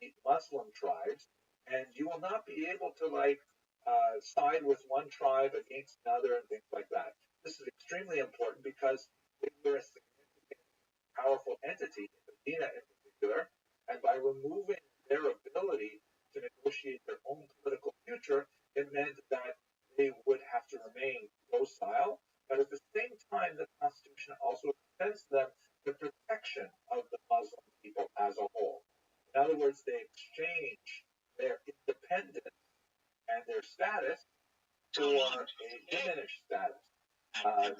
A: the Muslim tribes, and you will not be able to side with one tribe against another and things like that. This is extremely important because they were a significant, powerful entity, Medina in particular, and by removing their ability to negotiate their own political future, it meant that they would have to remain docile, but at the same time, the Constitution also extends to them the protection of the Muslim people as a whole. In other words, they exchange their independence and their status for a diminished status.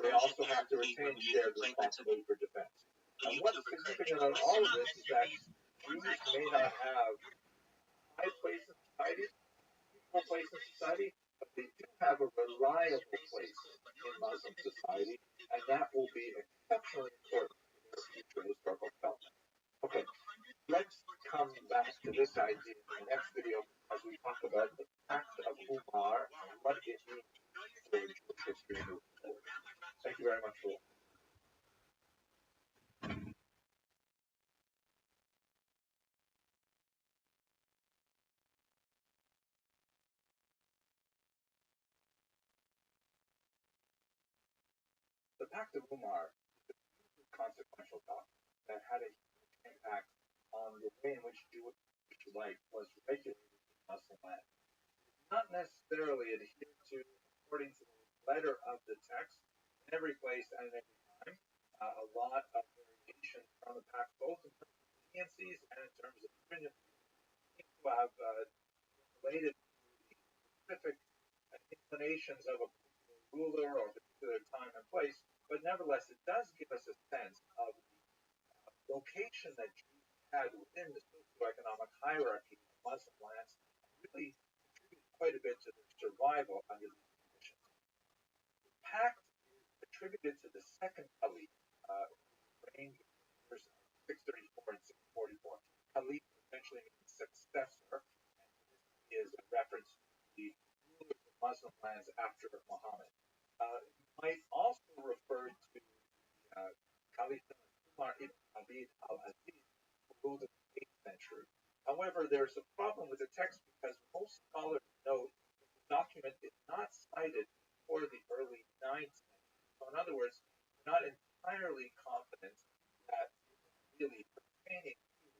A: They also have to retain shared responsibility for defense. And what's significant about all of this is that Jews may not have a high place in society, equal place in society, but they do have a reliable place in Muslim society, and that will be exceptionally important in their future historical development. Okay, let's come back to this idea in the next video as we talk about the Pact of Umar and what it means for Jewish history moving forward. Thank you very much for watching. The Pact of Umar is a consequential document that had a huge impact on the way in which Jewish life was regulated in Muslim land. Not necessarily adhered to according to the letter of the text in every place and at every time. A lot of variation from the pact, both in terms of leniencies and in terms of stringency, seem to have related to the specific inclinations of a particular ruler or a particular time and place. But nevertheless, it does give us a sense of the location that Jews had within the socioeconomic hierarchy of Muslim lands, and really contributed quite a bit to their survival under these conditions. The pact is attributed to the second caliph, who reigned in the years 634 and 644. Caliph essentially means successor, and this is a reference to the rulers of Muslim lands after Muhammad. It might also refer to Caliph Umar ibn Abd al-Aziz, who ruled in the 8th century. However, there's a problem with the text because most scholars note that the document is not cited before the early 9th century. So, in other words, we're not entirely confident that it was really pertaining to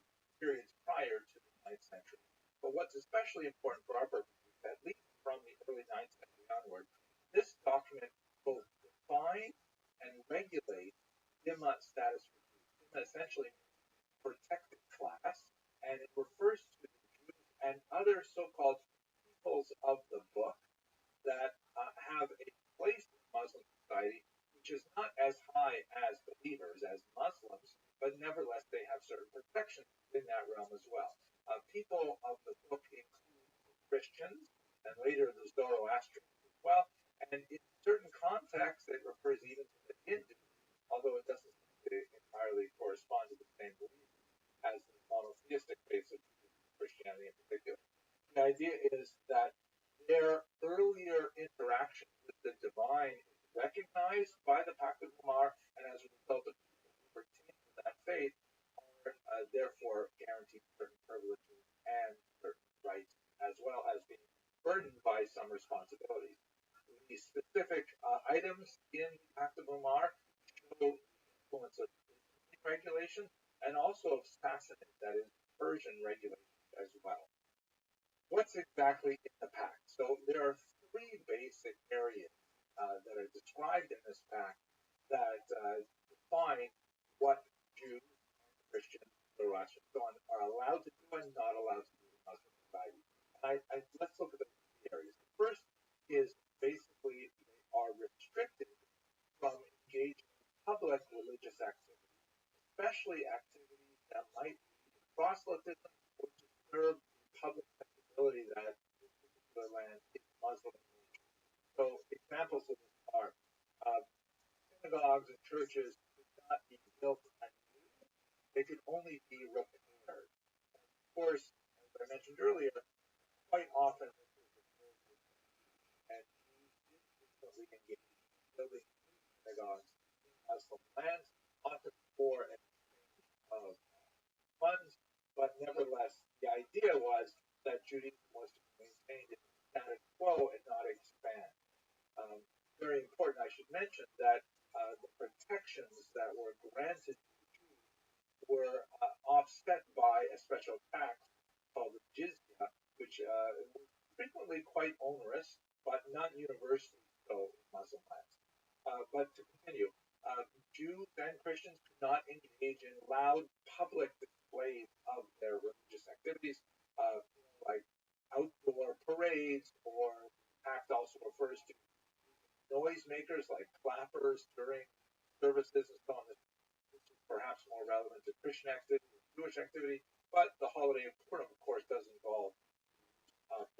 A: periods prior to the 9th century. But what's especially important for our purposes, at least from the early 9th century onward, this document both defines and regulates Dhimma status for Jews. Dhimma essentially means protected class, and it refers to the Jews and other so-called peoples of the book that have a place in Muslim society which is not as high as believers, as Muslims, but nevertheless they have certain protections in that realm as well. People of the book include Christians and later the Zoroastrians as well, and in certain contexts it refers even to the Hindus, although it doesn't entirely correspond to the same beliefs as the monotheistic faiths of Christianity in particular. The idea is that their earlier interaction with the divine is recognized by the Pact of Umar, and as a result, the people who pertain to that faith are therefore guaranteed certain privileges and certain rights, as well as being burdened by some responsibilities. The specific items in the Pact of Umar show the influence of Byzantine regulation and also of Sassanid, that is, Persian regulation as well. What's exactly in the pact? So there are three basic areas that are described in this pact that define what Jews, Christians, Zoroastrians, so on are allowed to do and not allowed to do in Muslim society. And let's look at the three areas. The first is basically they are restricted from engaging in public religious activities, especially activities that might be proselytism or disturb the public sensibility that this particular land is Muslim in nature. So examples of this are synagogues and churches could not be built anew; they could only be repaired. Of course, as I mentioned earlier, quite often this is the case and Jews did frequently engage in building synagogues in Muslim lands, often for an exchange of funds, but nevertheless, the idea was that Judaism was to be maintained in the status quo and not expand. Very important, I should mention that the protections that were granted to the Jews were offset by a special tax called the jizya, which was frequently quite onerous, but not universally so in Muslim lands. But to continue, Jews and Christians could not engage in loud public displays of their religious activities, like outdoor parades, or the act also refers to noisemakers like clappers during services and so on. This is perhaps more relevant to Christian activity than Jewish activity, but the holiday of Purim, of course, does involve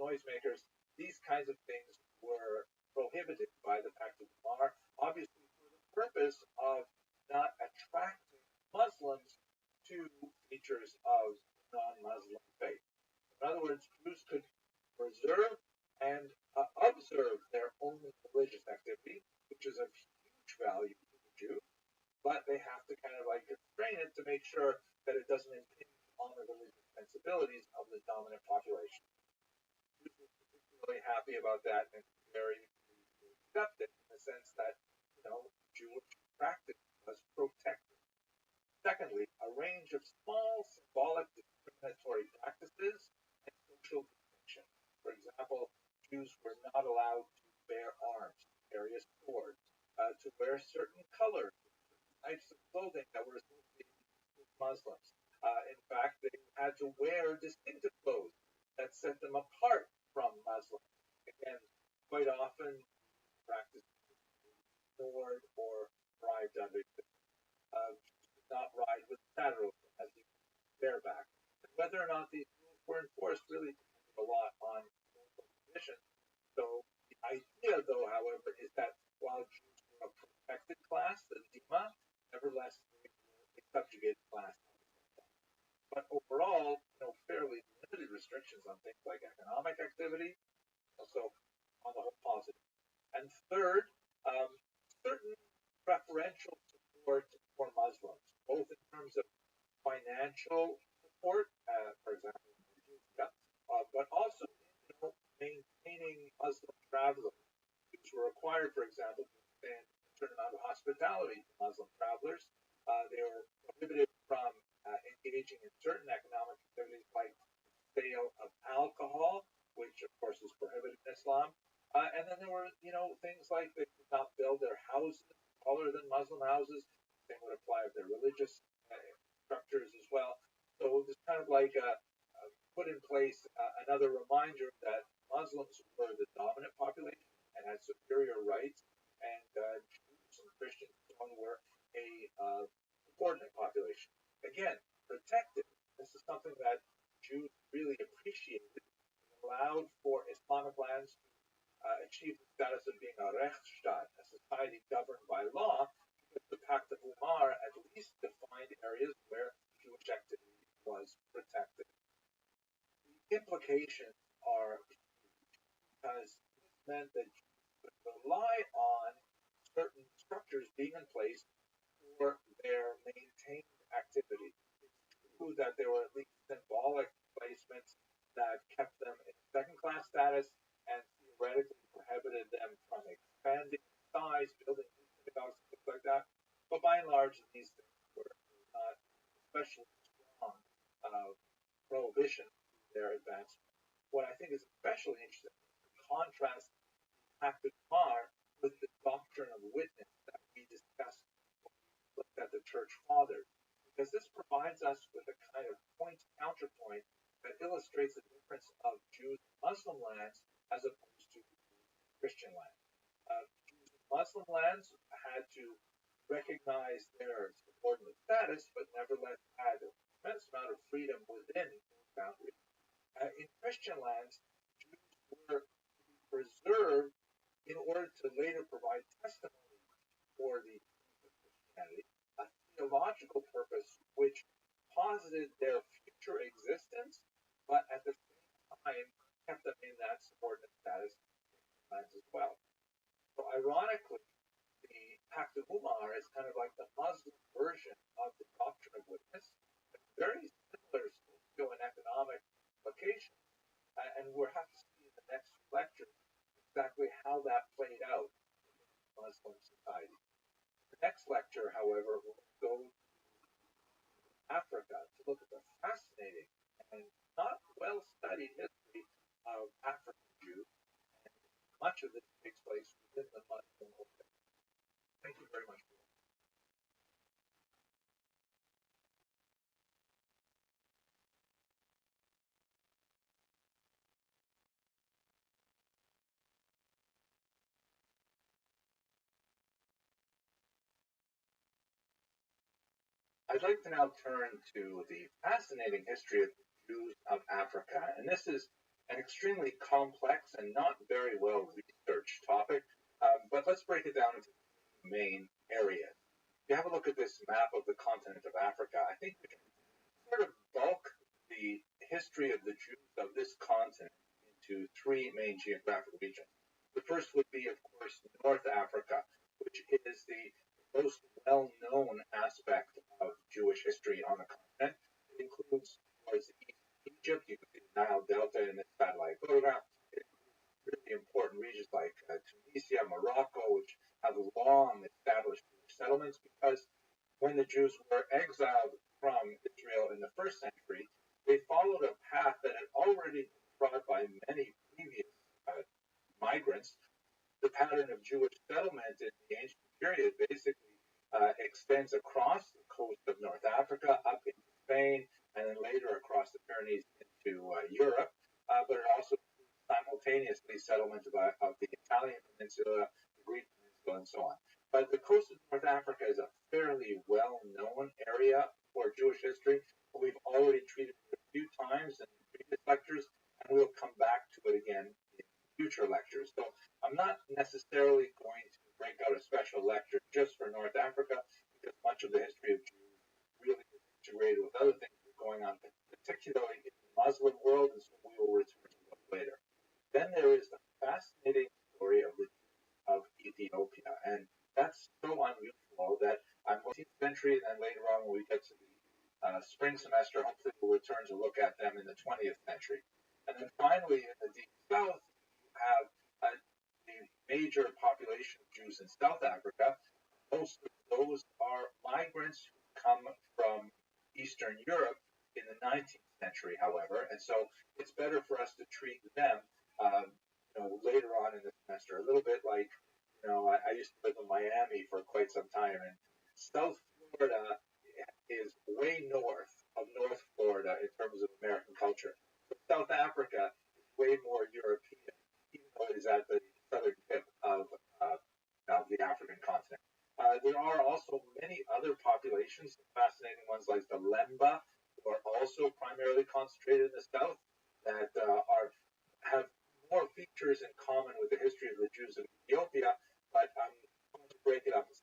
A: noisemakers. These kinds of things were prohibited by the Pact of Umar, obviously for the purpose of not attracting Muslims to the preserve their own religious activity, which is of huge value to the Jew, but they have to kind of like constrain it to make sure that it doesn't impinge on the religious sensibilities of the dominant population. Jews were particularly happy about that and very accepted in the sense that, Jewish practice was protected. Secondly, a range of small symbolic discriminatory practices and social distinctions. For example, Jews were not allowed to bear arms, carry a sword, to wear certain colors, types of clothing that were associated with Muslims. In fact, they had to wear distinctive clothes that set them apart from Muslims. Again, quite often practice ignored or bribed under. Not ride with saddle as you bareback. And whether or not these rules were enforced really depended a lot on local conditions. So the idea, though, however, is that while Jews were a protected class, the Dima, nevertheless they were a subjugated class. But overall, fairly limited restrictions on things like economic activity, also on the whole positive. And third, certain preferential support for Muslims, both in terms of financial support, for example, but also maintaining Muslim travelers, which were required, for example, to extend a certain amount of hospitality to Muslim travelers. They were prohibited from engaging in certain economic activities like sale of alcohol, which of course is prohibited in Islam. And then there were, things like they could not build their houses taller than Muslim houses. Same would apply of their religious structures as well. So it was kind of like put in place another reminder that Muslims were the dominant population and had superior rights, and Jews and Christians were a subordinate population. Again, protected. This is something that Jews really appreciated. It allowed for Islamic lands to achieve the status of being a Rechtsstaat, a society governed by law, because the Pact of Umar at least defined areas where Jewish activity was protected. The implications are because this meant that Jews could rely on certain structures being in place for their maintained activity. It's true that there were at least symbolic placements that kept them in second-class status and theoretically prohibited them from expanding in size, building new synagogues, things like that. But by and large, these things were not especially strong prohibition to their advancement. What I think is especially interesting is to contrast Pact of Umar with the doctrine of witness that we discussed when we looked at the Church Fathers, because this provides us with a kind of counterpoint that illustrates the difference of Jews and Muslim lands as opposed to Christian lands. Jews and Muslim lands had to recognize their subordinate status, but nevertheless had a immense amount of freedom within those boundaries. In Christian lands, Jews were preserved in order to later provide testimony for the Christianity, a theological purpose which posited their future existence, but at the same time kept them in that subordinate status as well. So ironically, the Pact of Umar is kind of like the Muslim version of the doctrine of witness, with very similar socio and economic implications, and we'll have to see in the next lecture exactly how that played out in Muslim society. The next lecture, however, will go to Africa to look at the fascinating and not well studied history of African Jews, and much of this takes place within the Muslim world. Thank you very much. I'd like to now turn to the fascinating history of the Jews of Africa, and this is an extremely complex and not very well researched topic, but let's break it down into main areas. If you have a look at this map of the continent of Africa, I think we can sort of bulk the history of the Jews of this continent into three main geographic regions. The first would be, of course, North Africa, which is the most well-known aspect of Jewish history on the continent. It includes towards the east Egypt. You can see the Nile Delta in this satellite photograph. It includes really important regions like Tunisia, Morocco, which have long established Jewish settlements, because when the Jews were exiled from Israel in the first century, they followed a path that had already been trod by many previous migrants. The pattern of Jewish settlement in the ancient period basically extends across the coast of North Africa up into Spain, and then later across the Pyrenees into Europe. But it also includes simultaneously settlement of the Italian peninsula, the Greek peninsula, and so on. But the coast of North Africa is a fairly well-known area for Jewish history. We've already treated it a few times in previous lectures, and we'll come back to it again in future lectures. So I'm not necessarily going to break out a special lecture just for North Africa, because much of the history of Jews really is integrated with other things that are going on, particularly in the Muslim world, and so we will return to those later. Then there is the fascinating story of Ethiopia, and that's so unusual that I'm going to 19th century, and then later on when we get to the spring semester, hopefully we'll return to look at them in the 20th century. And then finally, in the deep south, you have the major population of Jews in South Africa. Most of those are migrants who come from Eastern Europe in the 19th century, however, and so it's better for us to treat them later on in the semester. A little bit like, I used to live in Miami for quite some time, and South Florida is way north of North Florida in terms of American culture. But South Africa is way more European, even though it is at the southern tip of the African continent. There are also many other populations, fascinating ones like the Lemba, who are also primarily concentrated in the south, that have more features in common with the history of the Jews of Ethiopia, but I'm going to break it up into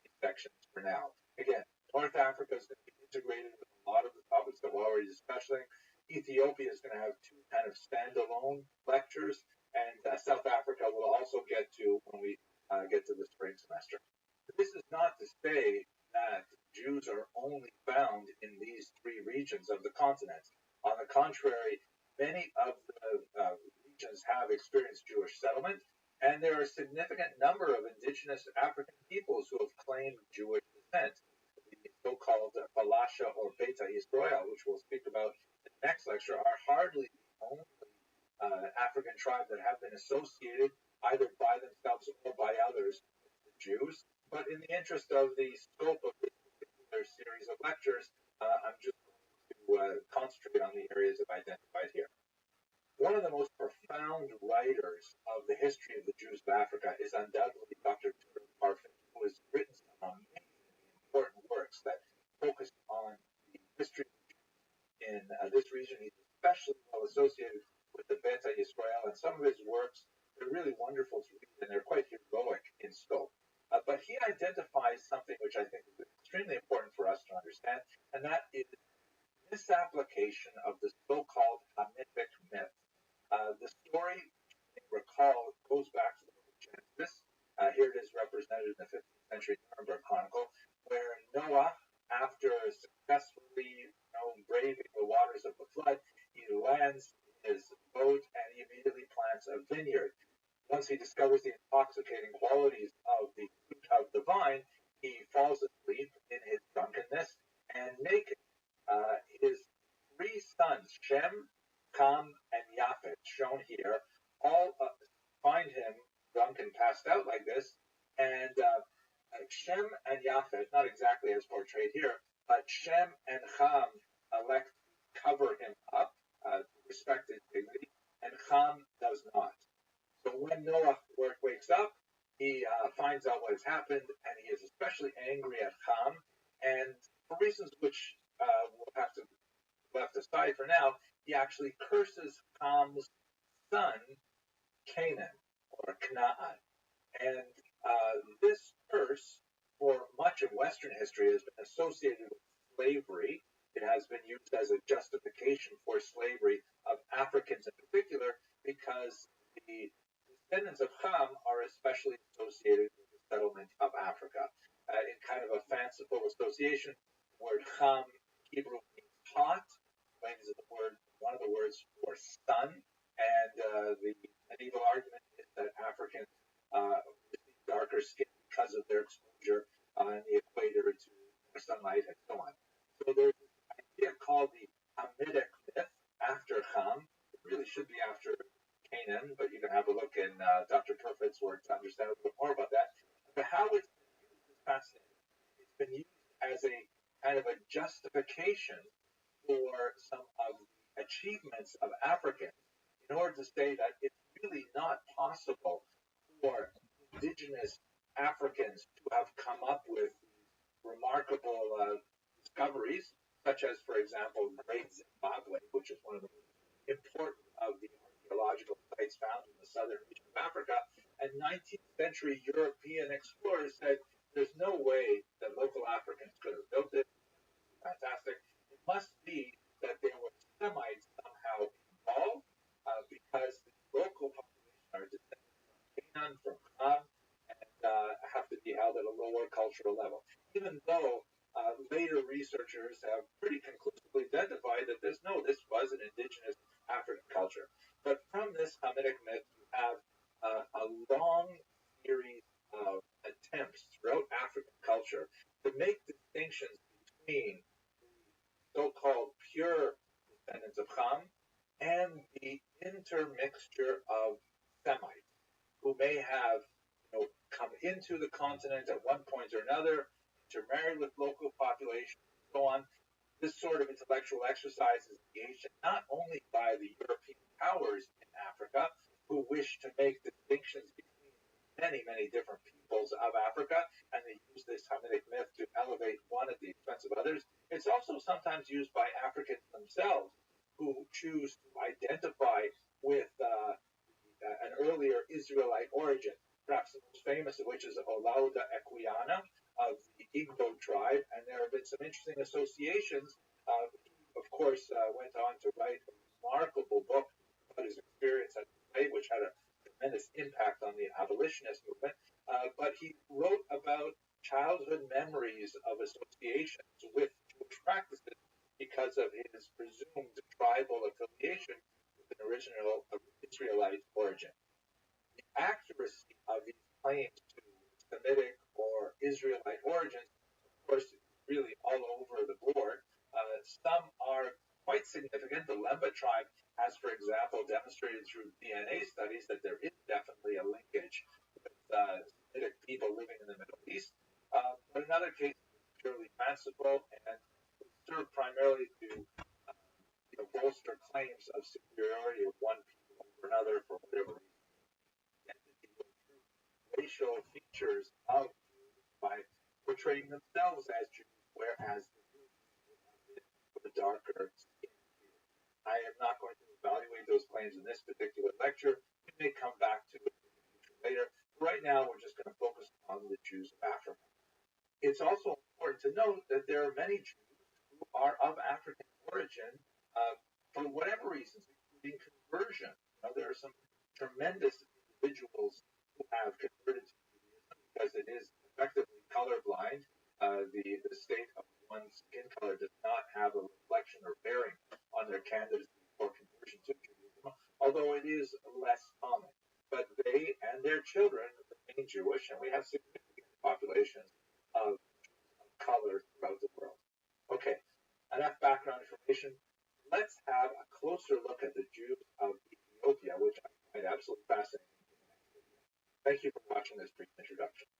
A: these sections for now. Again, North Africa is going to be integrated with a lot of the topics that we're already discussing. Ethiopia is going to have two kind of standalone lectures, and South Africa will also get to when we get to the spring semester. This is not to say that Jews are only found in these three regions of the continent. On the contrary, many of the regions have experienced Jewish settlement, and there are a significant number of indigenous African peoples who have claimed Jewish descent. The so-called Falasha or Beta Israel, which we'll speak about in the next lecture, are hardly the only African tribe that have been associated either by themselves or by others with the Jews. But in the interest of the scope of this particular series of lectures, I'm just going to concentrate on the areas I've identified here. One of the most profound writers of the history of the Jews of Africa is undoubtedly Dr. Turin Parfit, who has written some amazingly important works that focus on the history of the Jews in this region. He's especially well associated with the Beta Israel, and some of his works are really wonderful to read, and they're quite heroic in scope. But he identifies something which I think is extremely important for us to understand, and that is misapplication of the so-called Hamitic myth. The story, you may recall, goes back to the book of Genesis. Here it is represented in the 15th century Nuremberg Chronicle, where Noah, after successfully braving the waters of the flood, he lands his boat and he immediately plants a vineyard. Once he discovers the intoxicating qualities of the fruit of the vine, he falls asleep in his drunkenness and naked. His three sons, Shem, Ham, and Yafet, shown here, all find him drunk and passed out like this, and Shem and Yafet, not exactly as portrayed here, but Shem and Ham elect to cover him up to respect his dignity, and Ham does not. So when Noah wakes up, he finds out what has happened, and he is especially angry at Ham, and for reasons which we'll have to left aside for now, he actually curses Ham's son, Canaan, or Canaan. And this curse, for much of Western history, has been associated with slavery. It has been used as a justification for slavery of Africans in particular, because the descendants of Ham especially associated with the settlement of Africa. In kind of a fanciful association, the word Cham Hebrew means hot. Flame is one of the words for sun, and the medieval argument is that Africans receive darker skin because of their exposure on the equator to more sunlight and so on. So there's this idea called the Hamitic myth after Ham. It really should be after Canaan, but you can have a look in Dr. Perfett's work to understand a little bit more about that. But how it's been used is fascinating. It's been used as a kind of a justification for some of the achievements of Africans in order to say that it's really not possible for indigenous Africans to have come up with these remarkable discoveries, such as, for example, Great Zimbabwe, which is one of the most important of the archaeological sites found in the southern region of Africa. And 19th century European explorers said there's no way that local Africans could have built it. Fantastic. It must be that there were Semites somehow involved because the local population are descended from Canaan, from Ham, and have to be held at a lower cultural level. Even though later researchers have pretty conclusively identified that this was an indigenous African culture. But from this Hamitic myth, you have a long series of attempts throughout African culture to make distinctions between so-called pure descendants of Ham and the intermixture of Semites who may have come into the continent at one point or another, intermarried with local population, and so on. This sort of intellectual exercise is engaged in not only by the European powers in Africa, who wish to make distinctions between many, many different peoples of Africa, and they use this Hamitic myth to elevate one at the expense of others. It's also sometimes used by Africans themselves who choose to identify with an earlier Israelite origin, perhaps the most famous of which is Olaudah Equiana of the Igbo tribe, and there have been some interesting associations. He, of course, went on to write a remarkable book about his experience at the slave, which had a tremendous impact on the abolitionist movement. But he wrote about childhood memories of associations with Jewish practices because of his presumed tribal affiliation with an original Israelite origin. The accuracy of these claims to Semitic or Israelite origins, of course, is really all over the board. Some are quite significant. The Lemba tribe has, for example, demonstrated through DNA studies that there is definitely a linkage with Semitic people living in the Middle East. But in other cases, it's purely fanciful and serve primarily to bolster claims of superiority of one people over another for whatever reason. Identity or true racial features of Jews by portraying themselves as Jews, whereas the Jews with a darker skin. I am not going to evaluate those claims in this particular lecture. We may come back to it in the future later. Right now, we're just going to focus on the Jews of Africa. It's also important to note that there are many Jews who are of African origin for whatever reasons, including conversion. There are some tremendous individuals who have converted to Judaism because it is effectively colorblind. The state of one's skin color does not have a reflection or bearing on their candidacy for conversion to Judaism, although it is less common. But they and their children remain Jewish, and we have significant populations of color throughout the world. Okay, enough background information. Let's have a closer look at the Jews of Ethiopia, which I find absolutely fascinating. Thank you for watching this brief introduction.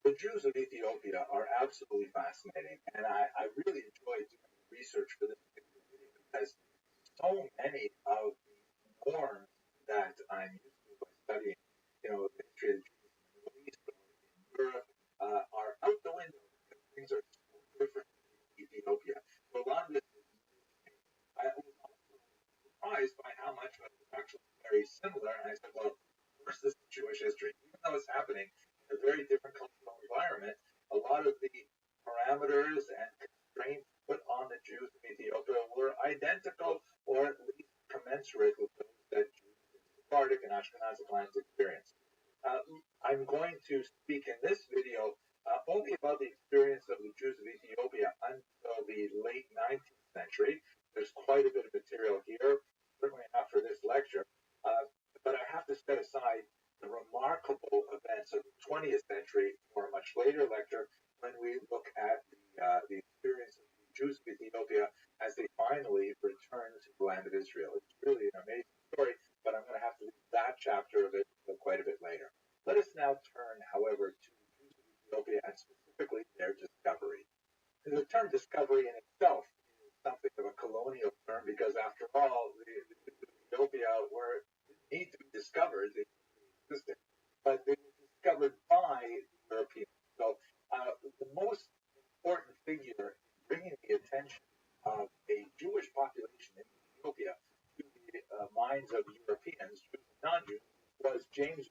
A: The Jews of Ethiopia are absolutely fascinating, and I really enjoyed doing research for this particular video because so many of the norms that I'm used to by studying, the history of the Jews in the Middle East or in Europe are out the window because things are so different in Ethiopia. So a lot of this is new to me. I was also surprised by how much of it was actually very similar, and I said, well, of course this is Jewish history. Even though it's happening in a very different cultural environment, a lot of the Ethiopia as they finally return to the land of Israel. It's really an amazing story, but I'm going to have to leave that chapter of it quite a bit later. Let us now turn, however, to the Jews of Ethiopia and specifically their discovery. The term discovery in itself is something of a colonial term because, after all, the Jews of Ethiopia didn't need to be discovered; they existed, but they were discovered by the Europeans. So, the most important figure in bringing the attention of a Jewish population in Ethiopia to the minds of Europeans, Jews and non-Jews, was James